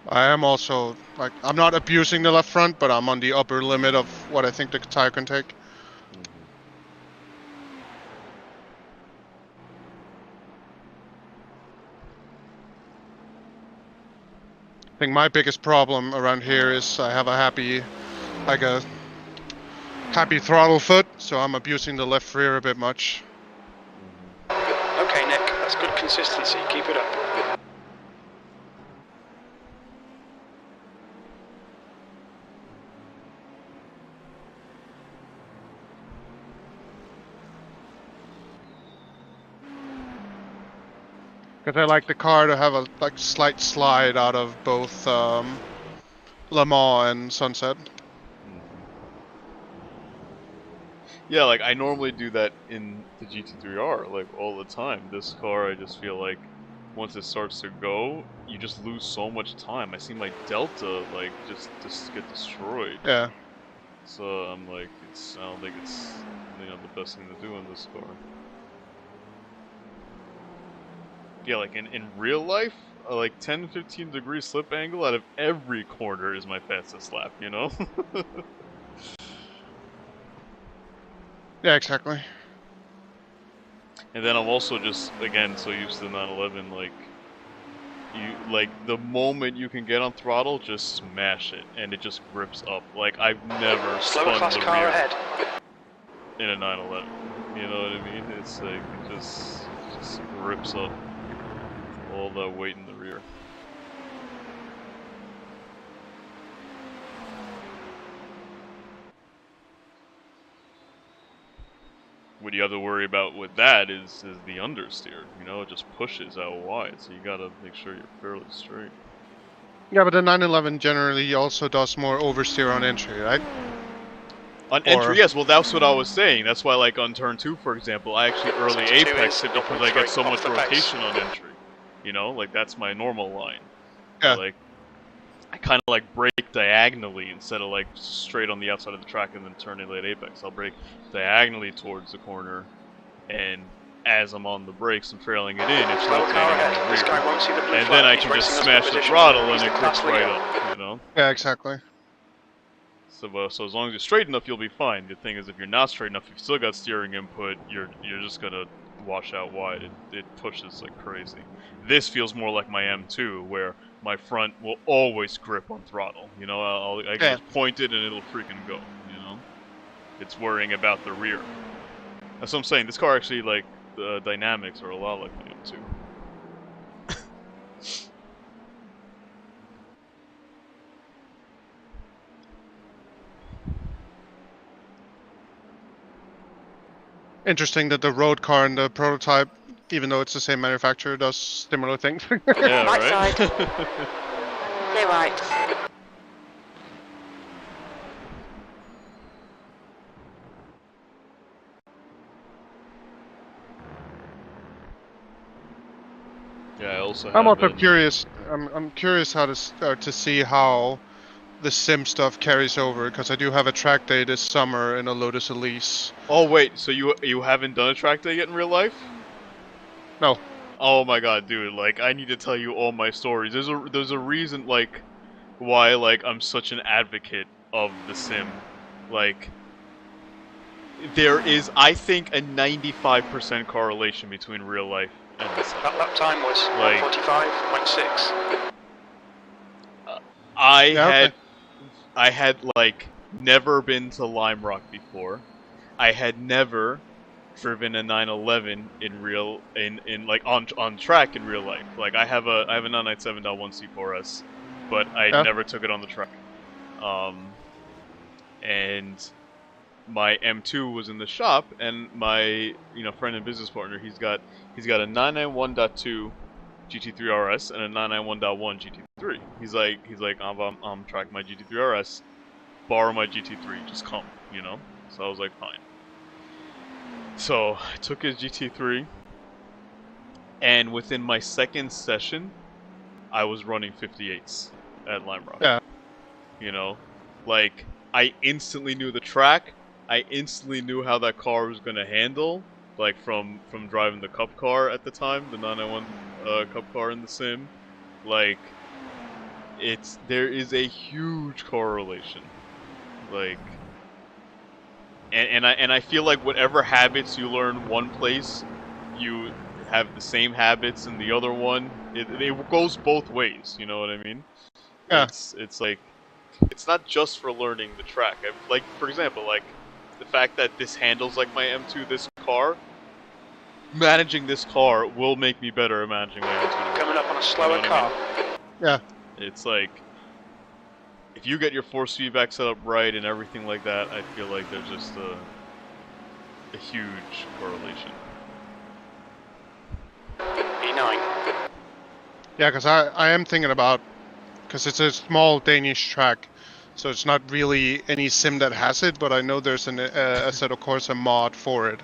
I am also, like, I'm not abusing the left front, but I'm on the upper limit of what I think the tire can take. I think my biggest problem around here is I have a happy throttle foot, so I'm abusing the left rear a bit much. Okay, Nick, that's good consistency. Keep it up. Because I like the car to have a slight slide out of both Le Mans and Sunset. Yeah, like I normally do that in the GT3R, like all the time. This car, I just feel like once it starts to go, you just lose so much time. I see my Delta like just get destroyed. Yeah. So I'm like, I don't think it's the best thing to do in this car. Yeah, like in real life, like 10-15 degree slip angle out of every corner is my fastest lap, you know? Yeah, exactly. And then I'm also just, again, so used to the 911, like, the moment you can get on throttle, just smash it, and it just grips up. Like, I've never spun the rear ahead. in a 911. You know what I mean? It's like, it just grips up all that weight in the rear. What you have to worry about with that is the understeer. You know, it just pushes out wide, so you gotta make sure you're fairly straight. Yeah, but the 911 generally also does more oversteer on entry, right? On entry, yes. Well, that's what I was saying. That's why, like on turn 2, for example, I actually early apex it because I get so much rotation on entry. You know, like that's my normal line. Yeah. Like, I kind of like brake diagonally instead of like straight on the outside of the track and then turn in late apex. I'll brake diagonally towards the corner, and as I'm on the brakes and trailing it in, it's rotating in the rear. And then I can just smash the throttle and it grips right up, you know? Yeah, exactly. So, so as long as you're straight enough, you'll be fine. The thing is, if you're not straight enough, you've still got steering input, you're just gonna wash out wide. It pushes like crazy. This feels more like my M2, where my front will always grip on throttle. You know, I can just point it and it'll freaking go. You know, it's worrying about the rear. That's what I'm saying. This car actually, like, the dynamics are a lot like my M2. Interesting that the road car and the prototype, even though it's the same manufacturer, does similar things. Yeah, Right right? side. Clear right. Yeah, I also I'm have also curious. I'm curious how to see how the sim stuff carries over, because I do have a track day this summer in a Lotus Elise. Oh wait, so you haven't done a track day yet in real life? No. Oh my god, dude! Like I need to tell you all my stories. There's a reason like why like I'm such an advocate of the sim. Like there is, I think, a 95% correlation between real life and the sim. That lap time was Like- 1:45.6. I had like never been to Lime Rock before. I had never driven a 911 in like on track in real life. Like I have a 997.1 C4S, but I never took it on the track. And my M2 was in the shop, and my friend and business partner, he's got a 991.2 GT3 RS and a 991.1 GT3. He's like I'm tracking my GT3 RS, borrow my GT3, just come, So I was like, fine. So I took his GT3, and within my second session, I was running 58s at Lime Rock. Yeah. Like I instantly knew the track. I instantly knew how that car was gonna handle, like from driving the Cup car at the time, the 991 Cup car in the sim. Like there is a huge correlation, like, and I feel like whatever habits you learn one place, you have the same habits in the other one. It goes both ways. You know what I mean? Yeah. It's like it's not just for learning the track. Like for example, like the fact that this handles like my M2, this car. Managing this car will make me better at managing my M2. Coming up on a slower car. Yeah. It's like, if you get your force feedback set up right and everything like that, I feel like there's just a huge correlation. E9. Yeah, because I am thinking about, because it's a small Danish track, so it's not really any sim that has it, but I know there's a Assetto Corsa mod for it.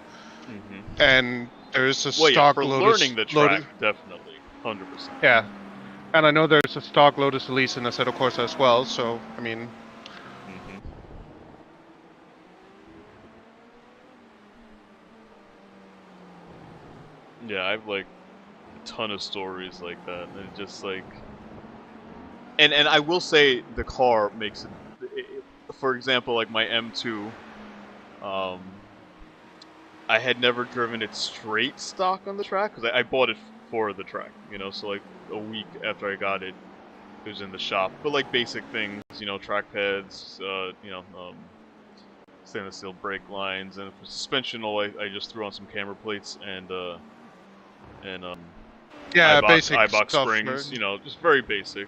Mm-hmm. And there is a Well, stock for Lotus... learning the track, definitely. 100%. Yeah. And I know there's a stock Lotus Elise in Assetto Corsa as well, so, I mean... Mm-hmm. Yeah, I've like a ton of stories like that, and just like... And I will say the car makes it... For example, like my M2, I had never driven it straight stock on the track, because I bought it for the track, so like a week after I got it, it was in the shop. But like basic things, track pads, stainless steel brake lines, and for suspension, I just threw on some camber plates and Yeah, iBox, basic iBox stuff, springs, right? just very basic.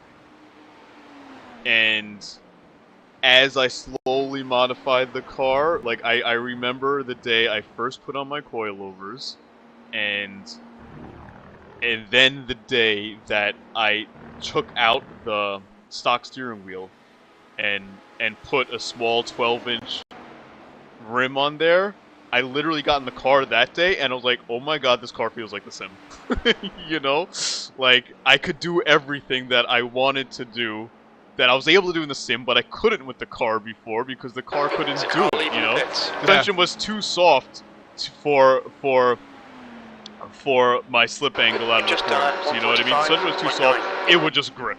And as I slowly modified the car, like I remember the day I first put on my coilovers, and then the day that I took out the stock steering wheel and put a small 12-inch rim on there. I literally got in the car that day and I was like, oh my god, this car feels like the sim. Like I could do everything that I wanted to do, that I was able to do in the sim, but I couldn't with the car before because the car couldn't do it, The suspension was too soft for my slip angle out of the corners, you know what I mean? The suspension was too soft, it would just grip,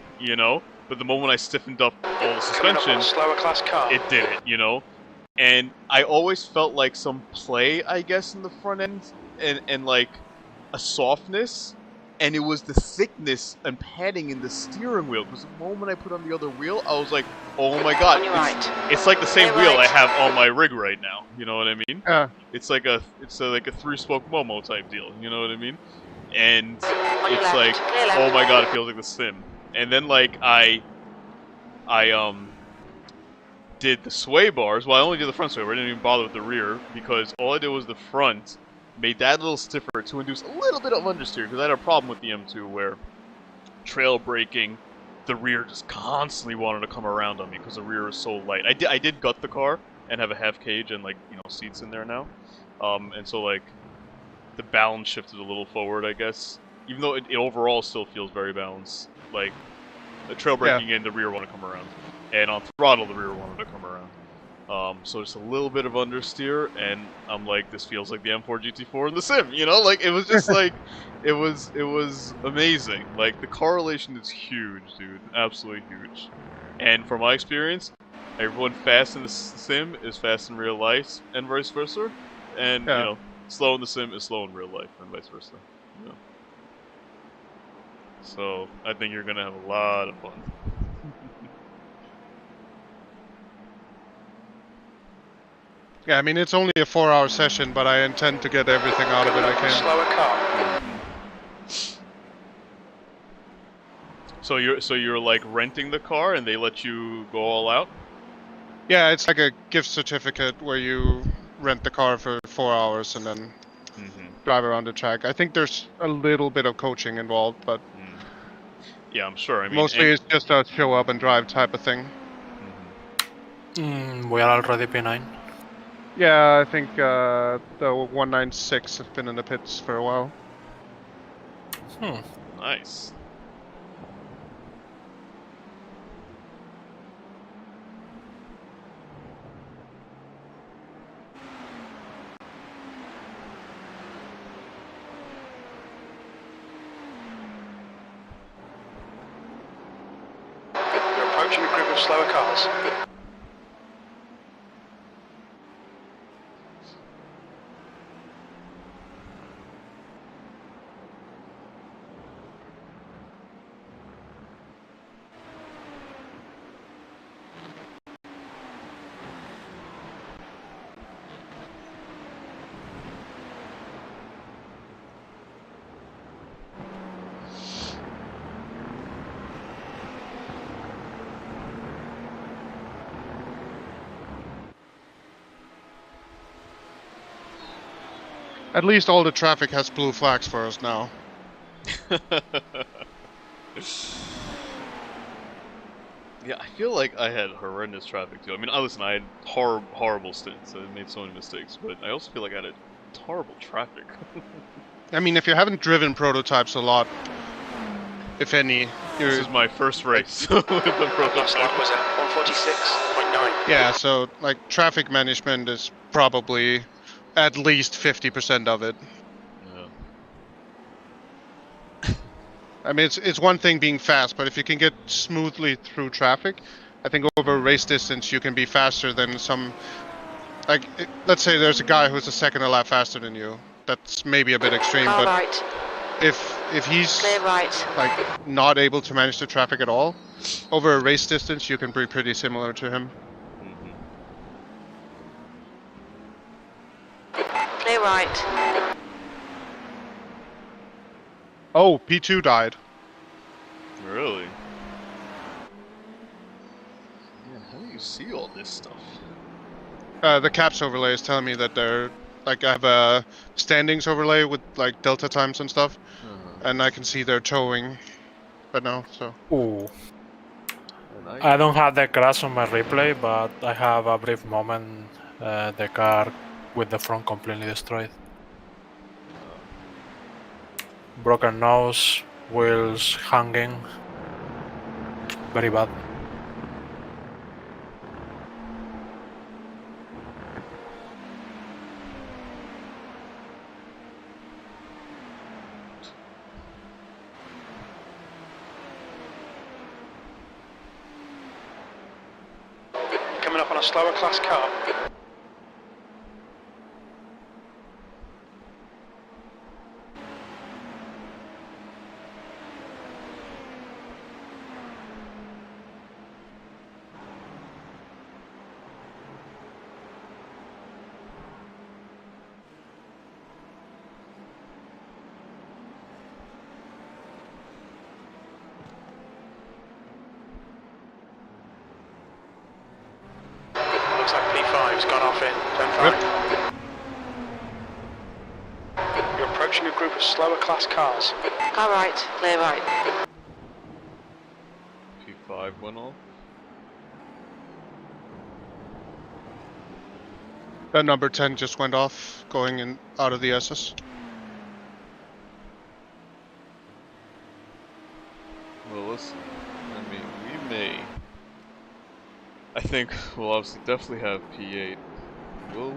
But the moment I stiffened up all the suspension, slower class car. it did it, And I always felt like some play, I guess, in the front end, and like a softness, and it was the thickness and padding in the steering wheel. Because the moment I put on the other wheel, I was like, oh my god, it's like the same wheel I have on my rig right now. You know what I mean? It's like a 3-spoke Momo type deal. You know what I mean? And it's like, oh my god, it feels like the sim. And then like I did the sway bars. Well, I only did the front sway bar. I didn't even bother with the rear because all I did was the front, made that a little stiffer to induce a little bit of understeer because I had a problem with the M2 where trail braking, the rear just constantly wanted to come around on me because the rear is so light. I did gut the car and have a half cage and like seats in there now, and so like the balance shifted a little forward, I guess. Even though it overall still feels very balanced. Like the trail braking in, the rear want to come around, and on throttle the rear wanted to come around. So just a little bit of understeer, and I'm like, this feels like the M4 GT4 in the sim, like it was just like, it was amazing. Like the correlation is huge, dude, absolutely huge. And from my experience, everyone fast in the sim is fast in real life, and vice versa. And slow in the sim is slow in real life, and vice versa. So I think you're gonna have a lot of fun. Yeah, I mean, it's only a 4-hour session, but I intend to get everything out of it I can. Slower car. So you're like renting the car and they let you go all out? Yeah, it's like a gift certificate where you rent the car for 4 hours and then drive around the track. I think there's a little bit of coaching involved, but yeah, I'm sure. I mean, mostly it's just a show up and drive type of thing. We are already P9. Yeah, I think the 196 has been in the pits for a while. Nice. You're approaching a group of slower cars. At least all the traffic has blue flags for us now. Yeah, I feel like I had horrendous traffic too. I mean, listen, I had horrible stints. I made so many mistakes, but I also feel like I had horrible traffic. I mean, if you haven't driven prototypes a lot, if any, this is my first race with the Last lap prototype. was at 146.9. Yeah, so like traffic management is probably at least 50% of it. Yeah. I mean, it's one thing being fast, but if you can get smoothly through traffic, I think over race distance you can be faster than some. Like, let's say there's a guy who's a second a lap faster than you. That's maybe a bit extreme, Car but right. if he's Clear right. like not able to manage the traffic at all, over a race distance you can be pretty similar to him. Clear right. Oh, P2 died. Really? Man, how do you see all this stuff? The caps overlay is telling me that they're like, I have a standings overlay with like delta times and stuff, and I can see they're towing right now. So. Ooh. I don't have the crash on my replay, but I have a brief moment. The car with the front completely destroyed. Broken nose, wheels hanging. Very bad. Coming up on a slower class car. 5's gone off in turn 5. You're approaching a group of slower class cars. Car right, clear right. P5 went off. That number 10 just went off, going in out of the SS. Well, listen, I mean, we may... I think we'll obviously definitely have P8. We'll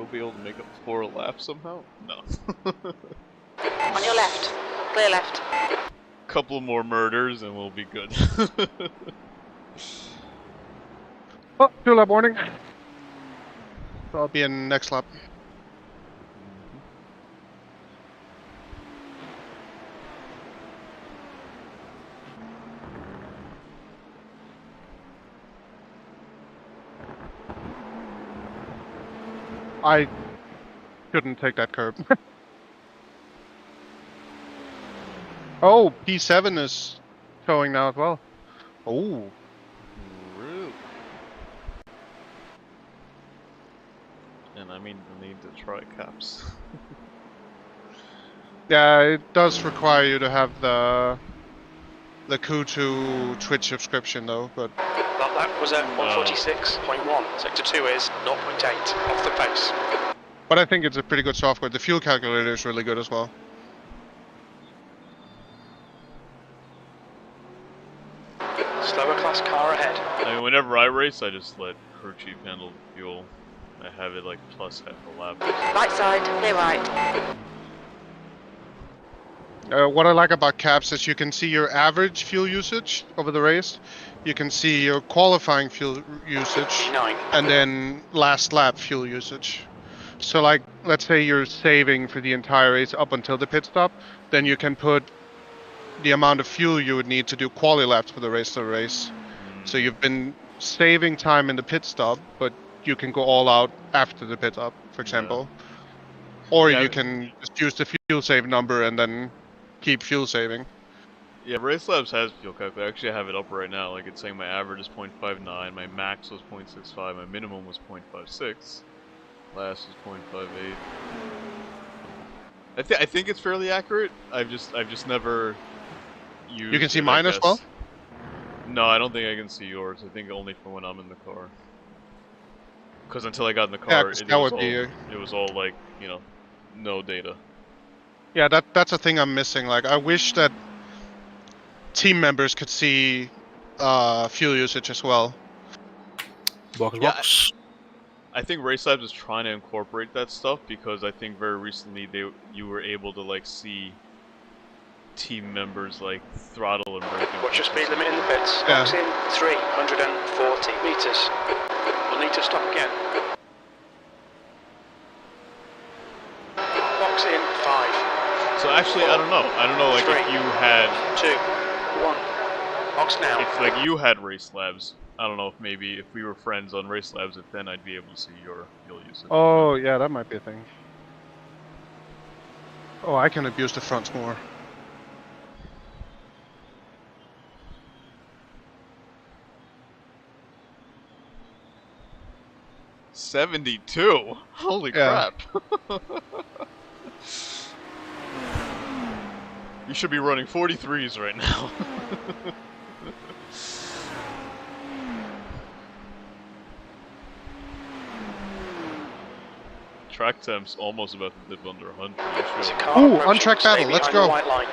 be able to make up 4 laps somehow? No. On your left, clear left. Couple more murders and we'll be good. Oh, 2-lap warning. So I'll be in next lap. I shouldn't take that curb. Oh, P7 is Showing now as well. oh. Really? And I mean, I need to try caps. Yeah, it does require you to have the Q2 Twitch subscription though, but That lap was at 146.1. Sector 2 is 0.8 off the pace. I think it's a pretty good software. The fuel calculator is really good as well. Slower class car ahead. I mean, whenever I race, I just let crew chief handle the fuel. I have it like plus half a lap. Right side, clear right. What I like about caps is you can see your average fuel usage over the race. You can see your qualifying fuel usage, 9. and then last lap fuel usage. So like, let's say you're saving for the entire race up until the pit stop, then you can put the amount of fuel you would need to do quali laps for the rest of the race. So you've been saving time in the pit stop, but you can go all out after the pit stop, for example. Or Yeah. you can just use the fuel save number and then keep fuel saving. Yeah, Race Labs has fuel calculator. Actually, I have it up right now. Like, it's saying my average is 0.59, my max was 0.65, my minimum was 0.56, last was 0.58. I think it's fairly accurate. I've just never used. You can see it, I mine as guess. well? No, I don't think I can see yours. I think only for when I'm in the car. Because until I got in the car, 'cause it that was would be it was all like, you know, no data. Yeah, that's a thing I'm missing. Like, I wish that team members could see fuel usage as well. Box. I think Race Labs is trying to incorporate that stuff because I think very recently you were able to like see team members like throttle and braking. Watch your speed limit in the pits. Yeah. Box in 340 meters. We'll need to stop again. Box in 5. So actually, I don't know. Like 3, if you had, 2, 1. Box now. if like you had Race Labs, I don't know if maybe if we were friends on Race Labs, if then I'd be able to see your fuel usage. Oh, yeah, that might be a thing. Oh, I can abuse the fronts more. $72. Holy Yeah. crap! You should be running 43s right now. Track temp's almost about to dip under 100. There's a You car Ooh, approaching. on-track Stay battle, let's behind the go. white line.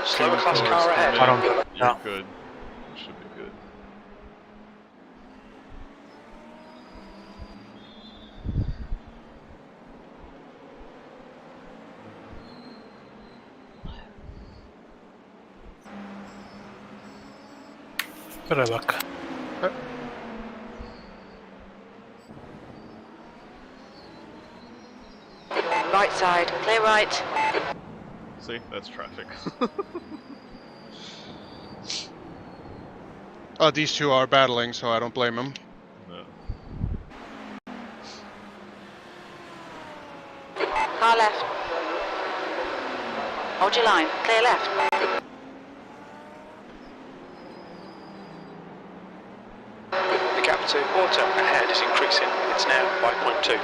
Slower class cars car come ahead. in, I don't- You're yeah. good. You should be good. Right back. Right side, clear right. See, that's traffic. Oh, these two are battling, so I don't blame them. No. Car left. Hold your line, clear left. The gap to auto ahead is increasing. It's now 5.2.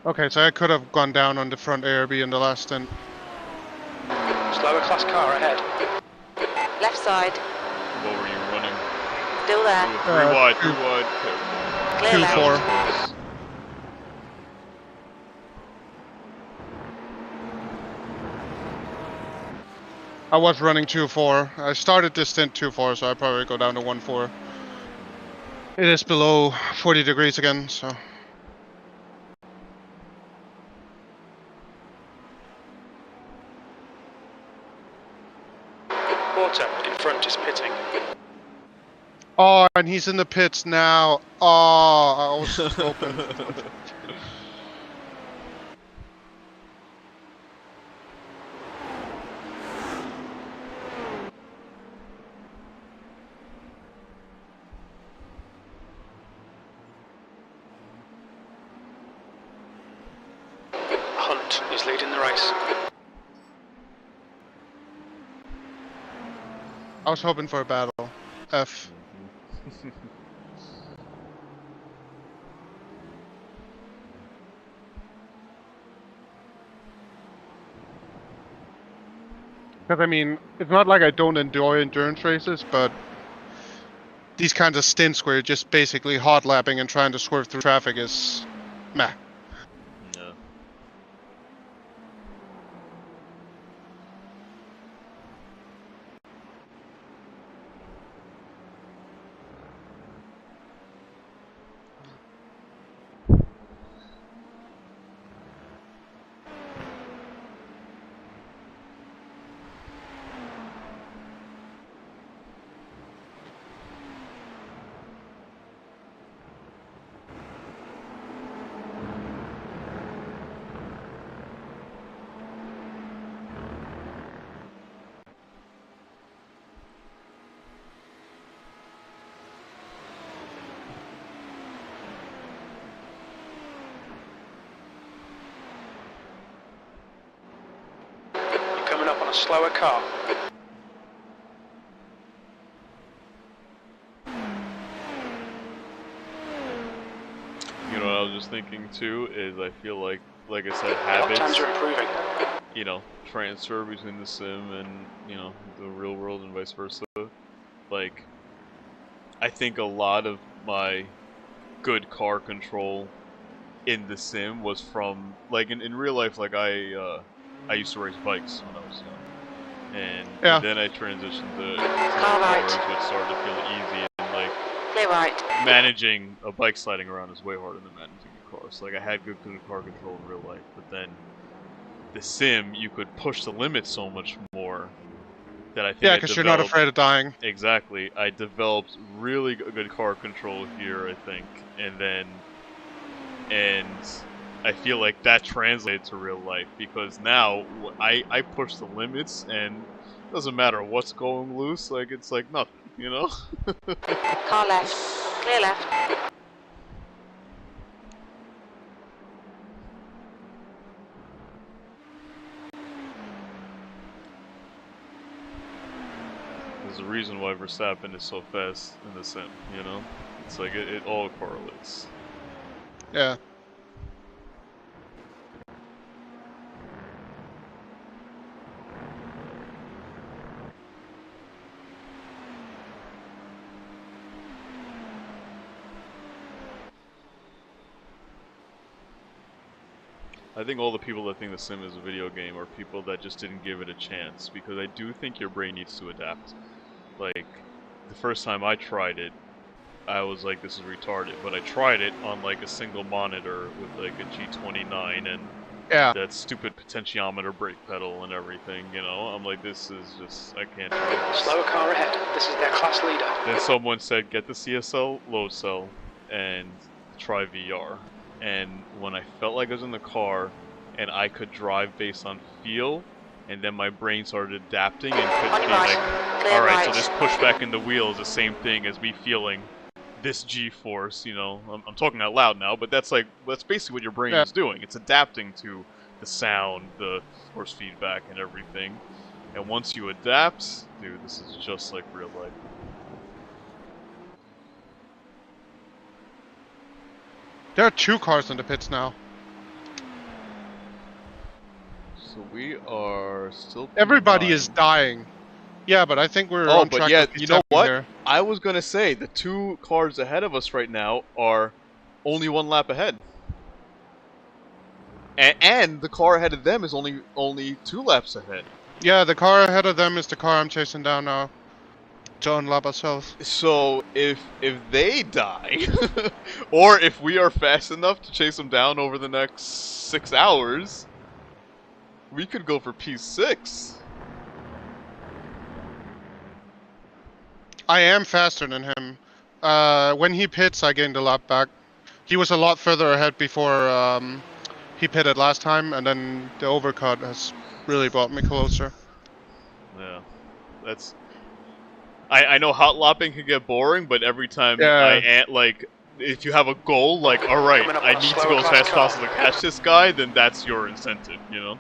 Okay, so I could have gone down on the front ARB in the last stint. Slower class car ahead. Left side. What were you running? Still there. Three wide. Clear left. 2-4. I was running 2-4. I started this stint 2-4, so I probably go down to 1-4. It is below 40 degrees again, so. Water in front is pitting. Oh, and he's in the pits now. Oh, I was hoping. Hunt is leading the race. I was hoping for a battle. F. Because I mean, it's not like I don't enjoy endurance races, but These kinds of stints where you're just basically hot lapping and trying to swerve through traffic is meh. No. You're coming up on a slower car. You know what I was just thinking too is I feel like I said, Lap habits, times are improving. you know, transfer between the sim and, you know, the real world and vice versa. Like, I think a lot of my good car control in the sim was from, like, in real life, like, I used to race bikes when I was young. And Yeah. then I transitioned to right. cars, which started to feel easy, and, like, Clear right. managing a bike sliding around is way harder than managing a car. So, like, I had good car control in real life, but then the sim, you could push the limits so much more that I think Yeah, I because you're not developed- afraid of dying. Exactly. I developed really good car control here, I think, and I feel like that translates to real life, because now I push the limits and it doesn't matter what's going loose, like, it's like nothing, you know? Car left. Clear left. There's a reason why Verstappen is so fast in the sim, you know? It's like, it all correlates. Yeah. I think all the people that think the sim is a video game are people that just didn't give it a chance, because I do think your brain needs to adapt. Like, the first time I tried it, I was like, this is retarded, but I tried it on like a single monitor with like a G29 and Yeah. that stupid potentiometer brake pedal and everything, you know? I'm like, this is just, I can't try this. Slower car ahead. This is their class leader. Then someone said, get the CSL load cell and try VR. And when I felt like I was in the car and I could drive based on feel, and then my brain started adapting and could On be your right. like, Clear alright, right. so this pushback in the wheel is the same thing as me feeling this G-force, you know? I'm talking out loud now, but that's basically what your brain is doing. It's adapting to the sound, the force feedback and everything. And once you adapt, dude, this is just like real life. There are 2 cars in the pits now. So we are still. Everybody P9. is dying. Yeah, but I think we're Oh, on but track yeah, to you know what? here. I was gonna say the 2 cars ahead of us right now are only 1 lap ahead, and the car ahead of them is only 2 laps ahead. Yeah, the car ahead of them is the car I'm chasing down now. To unlap ourselves. So if they die, or if we are fast enough to chase them down over the next 6 hours, we could go for P6. I am faster than him. When he pits, I gained a lap back. He was a lot further ahead before he pitted last time, and then the overcut has really brought me closer. Yeah, that's. I know hot lapping can get boring, but every time Yeah. like, if you have a goal, like, all right, I need to go as fast as possible to catch this guy, then that's your incentive, you know.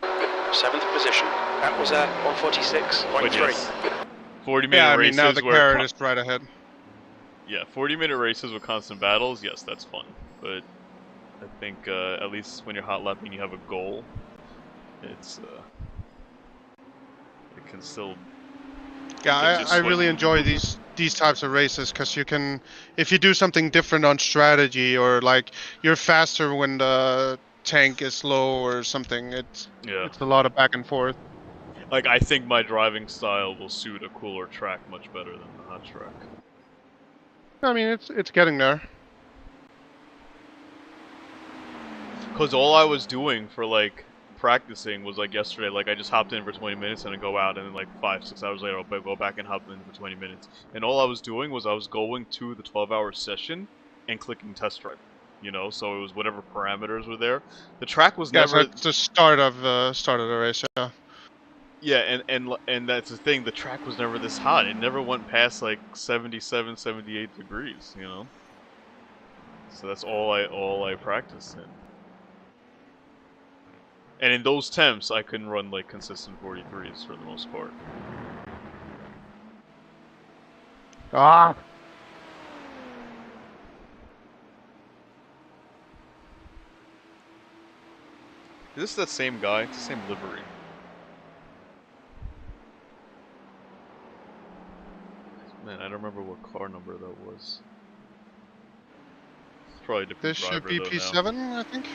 7th position. That was at 146.3. Yes, 40-minute Yeah, I mean, races now the where carrot is right ahead. yeah, 40-minute races with constant battles. Yes, that's fun, but I think at least when you're hot lapping, you have a goal. It's it can still. Yeah, I really enjoy these types of races because you can, if you do something different on strategy or like you're faster when the tank is low or something. It's a lot of back and forth. Like, I think my driving style will suit a cooler track much better than the hot track. I mean, it's getting there. Cause all I was doing for like practicing was like yesterday, like I just hopped in for 20 minutes and then go out, and then like 5-6 hours later I'll go back and hop in for 20 minutes. And all I was doing was I was going to the 12-hour session and clicking test drive. You know, so it was whatever parameters were there. The track was never. So it's the start of the race. Yeah. Yeah, and that's the thing. The track was never this hot. It never went past like 77, 78 degrees. You know. So that's all I practiced in. And in those temps, I couldn't run like consistent 43s for the most part. Ah! Is this that same guy? It's the same livery. Man, I don't remember what car number that was. It's probably a different This driver, should be P7, I think.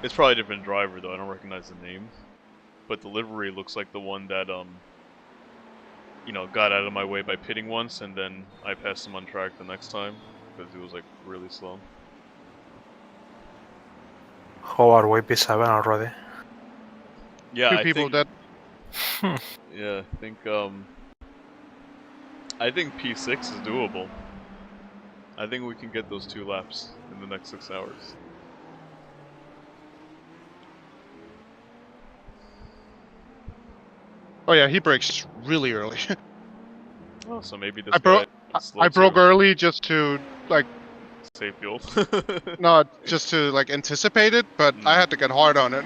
It's probably a different driver though. I don't recognize the name, but the livery looks like the one that you know, got out of my way by pitting once, and then I passed him on track the next time because he was like really slow. How are we P7 already? Yeah, Two people dead. Yeah, I think P6 is doable. I think we can get those 2 laps in the next 6 hours. Oh yeah, he breaks really early. Oh, so maybe this I broke too. early just to like Save fuel. not just to like anticipate it, but I had to get hard on it.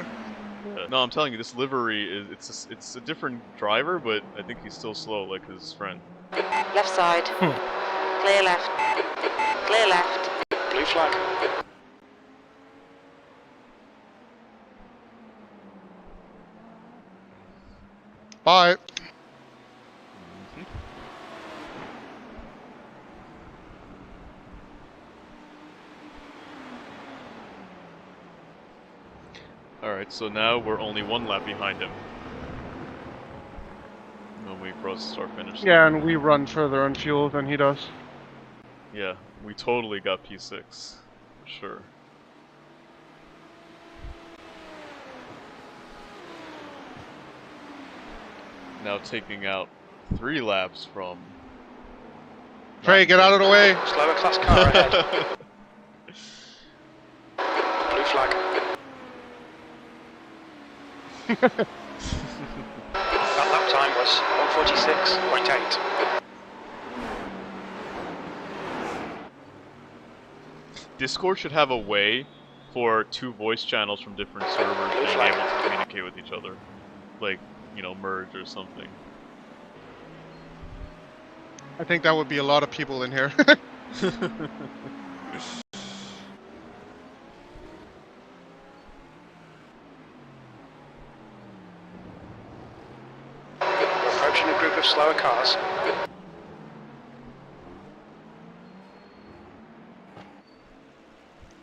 No, I'm telling you, this livery is it's a different driver, but I think he's still slow like his friend. Left side. Clear left. Clear left. Blue flag. Bye. Alright, so now we're only 1 lap behind him. When we cross the start finish. Yeah, and we run further on fuel than he does. Yeah, we totally got P6. For sure. Now taking out 3 laps from... Trey, get out of the way! Slower class car ahead. Blue flag. That lap time was 146.8. Discord should have a way for 2 voice channels from different servers being able to communicate with each other. like, you know, merge or something. I think that would be a lot of people in here. We're approaching a group of slower cars.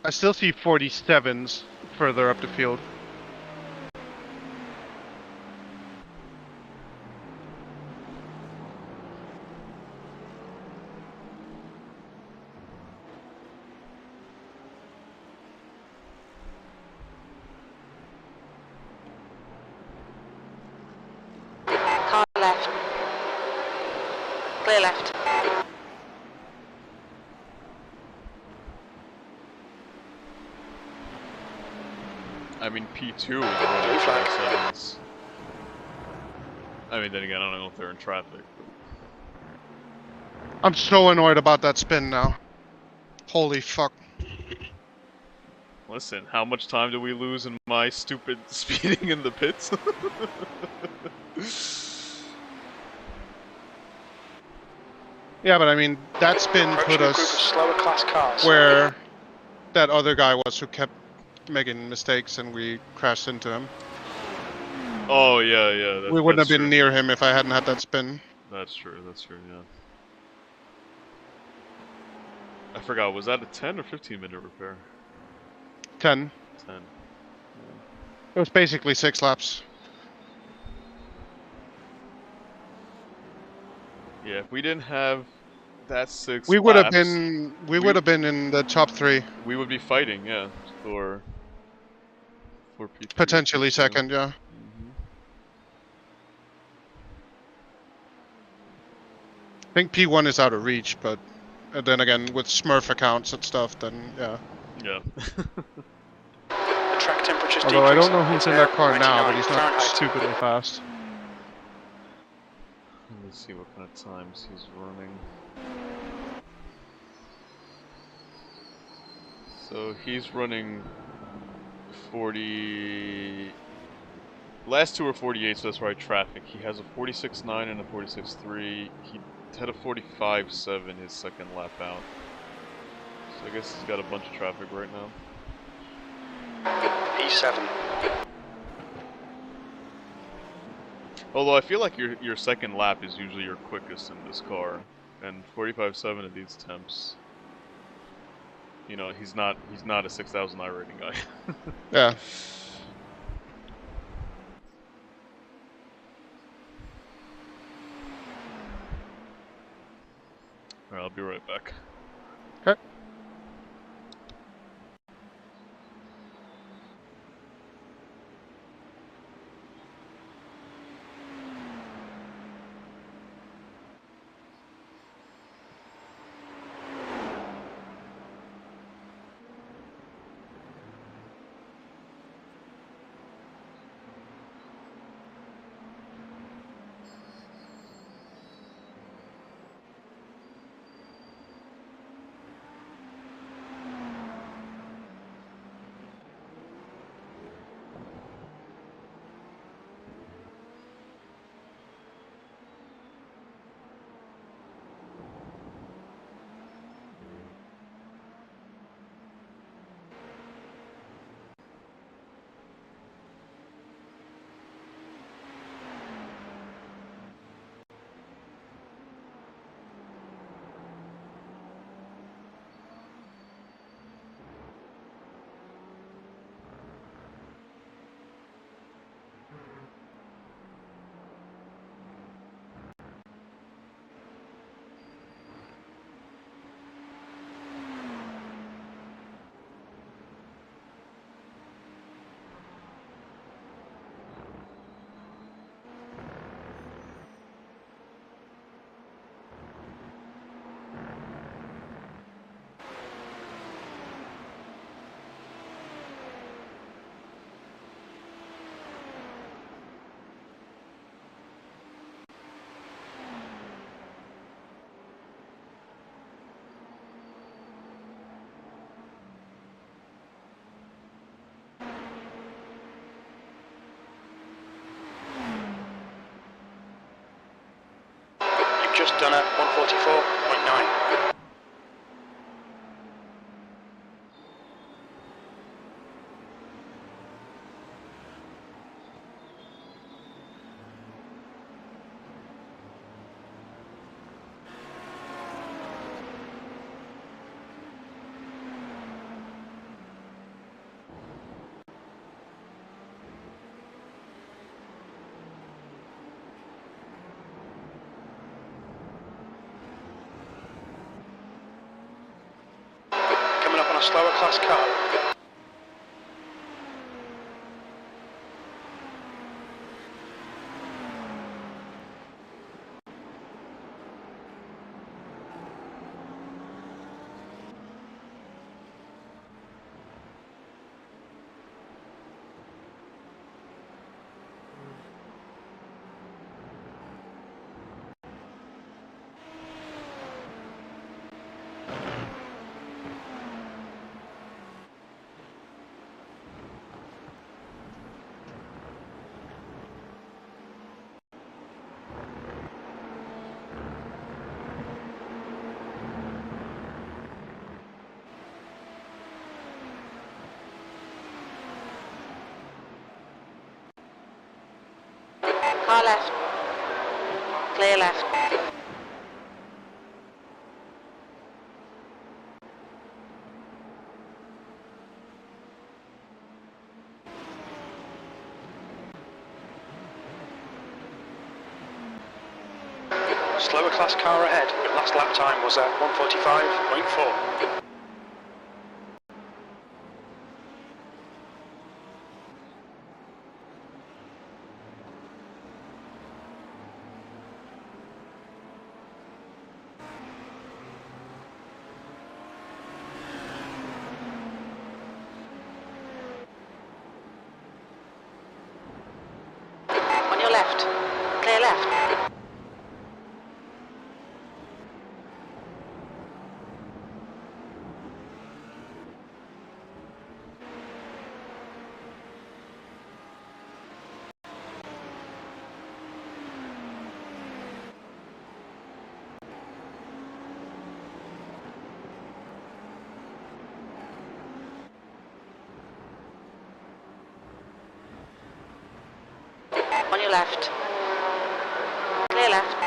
I still see 47s further up the field. Car left. Clear left. I mean, P2 is running 27s. I mean, then again, I don't know if they're in traffic. I'm so annoyed about that spin now. Holy fuck. Listen, how much time do we lose in my stupid speeding in the pits? Yeah, but I mean, that spin put Approaching a group of us slower class cars. where that other guy was who kept making mistakes and we crashed into him. Oh, yeah, yeah. We wouldn't have been true. near him if I hadn't had that spin. That's true, yeah. I forgot, was that a 10 or 15 minute repair? 10. 10. It was basically 6 laps. Yeah, if we didn't have that 6 We would have laps, been. We would have been in the top 3. we would be fighting, yeah, for P3. Potentially second, yeah. I think P1 is out of reach, but then again, with Smurf accounts and stuff, then yeah. Yeah. The track temperature's Although I don't decreasing. know who's It's in now that car now, but 99 he's not Fahrenheit. stupidly fast. Let's see what kind of times he's running. So he's running 40... Last two are 48, so that's right, traffic. He has a 46.9 and a 46.3. He had a 45.7 his second lap out. So I guess he's got a bunch of traffic right now. P7. Although I feel like your second lap is usually your quickest in this car, and 45.7 at these temps. You know, he's not a 6,000 iRating guy. Yeah. Alright, I'll be right back. Okay. just done a 144.9. Coming up on a slower class car. Car left. Clear left. Slower class car ahead. Your last lap time was at 145.4. On your left. Clear left. On your left. Clear left.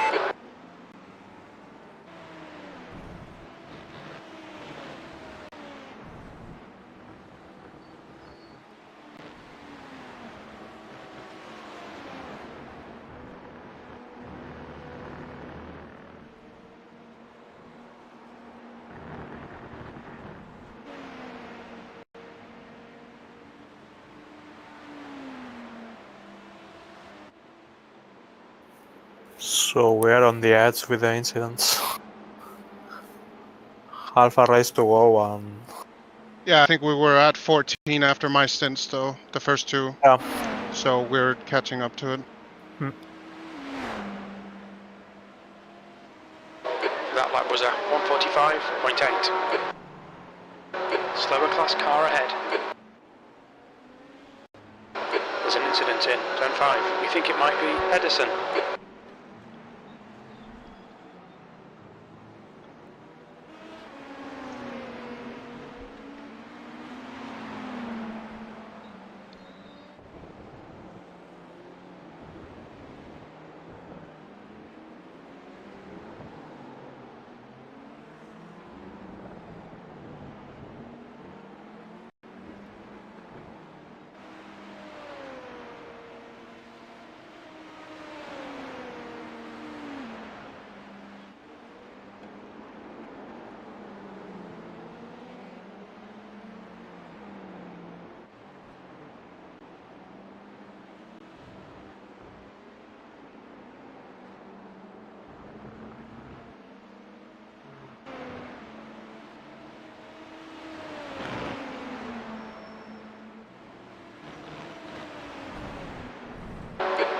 So we're on the edge with the incidents. Half a race to go and... Yeah, I think we were at 14 after my stints though, the first two. Yeah. So we're catching up to it. That lap was a 145.8. Slower class car ahead. There's an incident in turn 5. We think it might be Edison.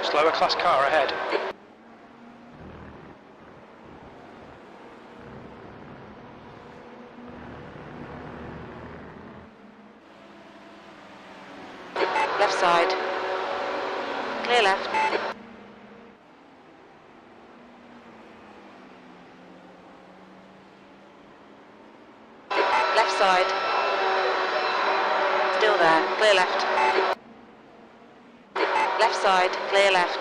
Slower class car ahead. Left side. Clear left. Left side. Still there. Clear left. Left side. Clear left.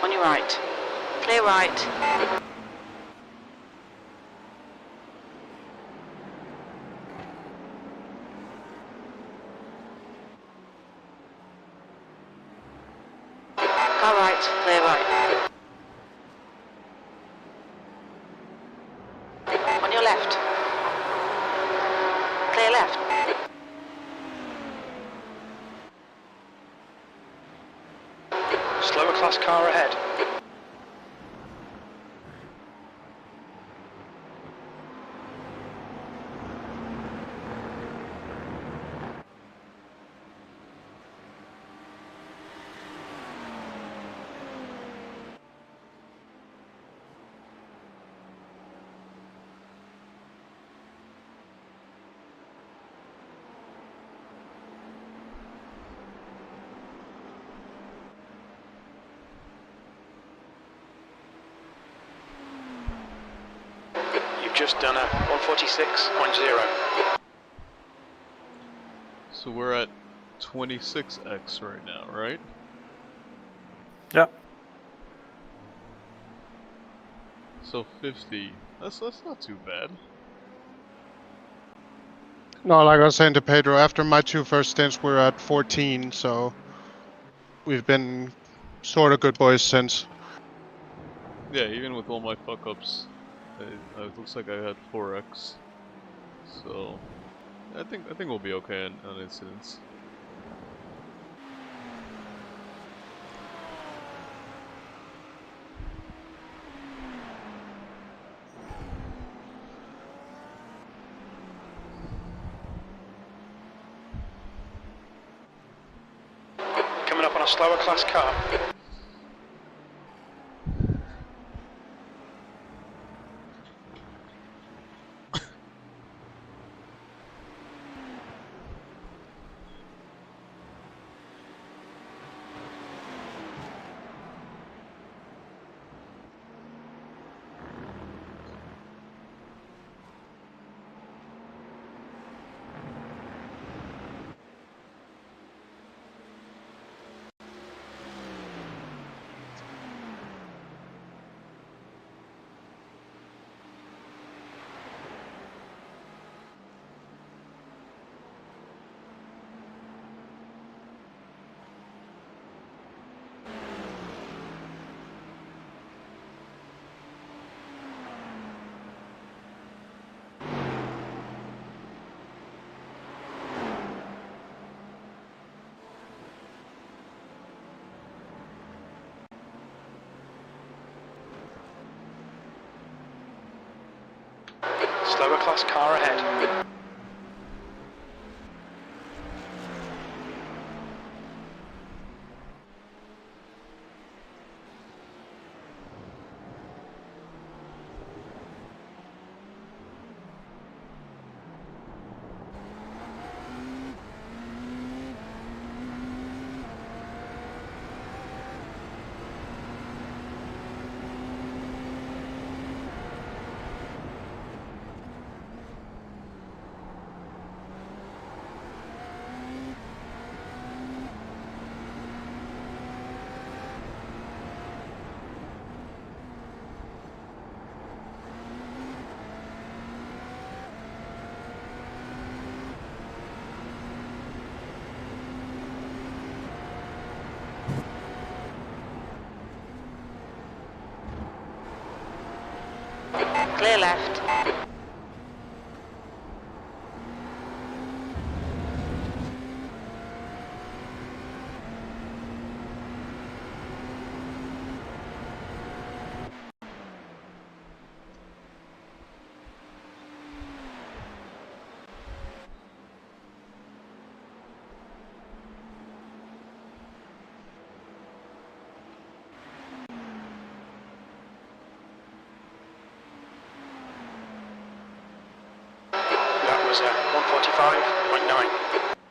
On your right. Clear right. Car right. Clear right. On your left. Clear left. Slower class car ahead. Just done a 146.0. So we're at 26x right now, right? Yeah. So 50. That's not too bad. No, like I was saying to Pedro, after my 2 first stints, we're at 14, so we've been sort of good boys since. Yeah, even with all my fuck ups, it looks like I had 4x. So I think we'll be okay on incidents. Coming up on a slower class car. Slower class car ahead. Clear left. was 145.9.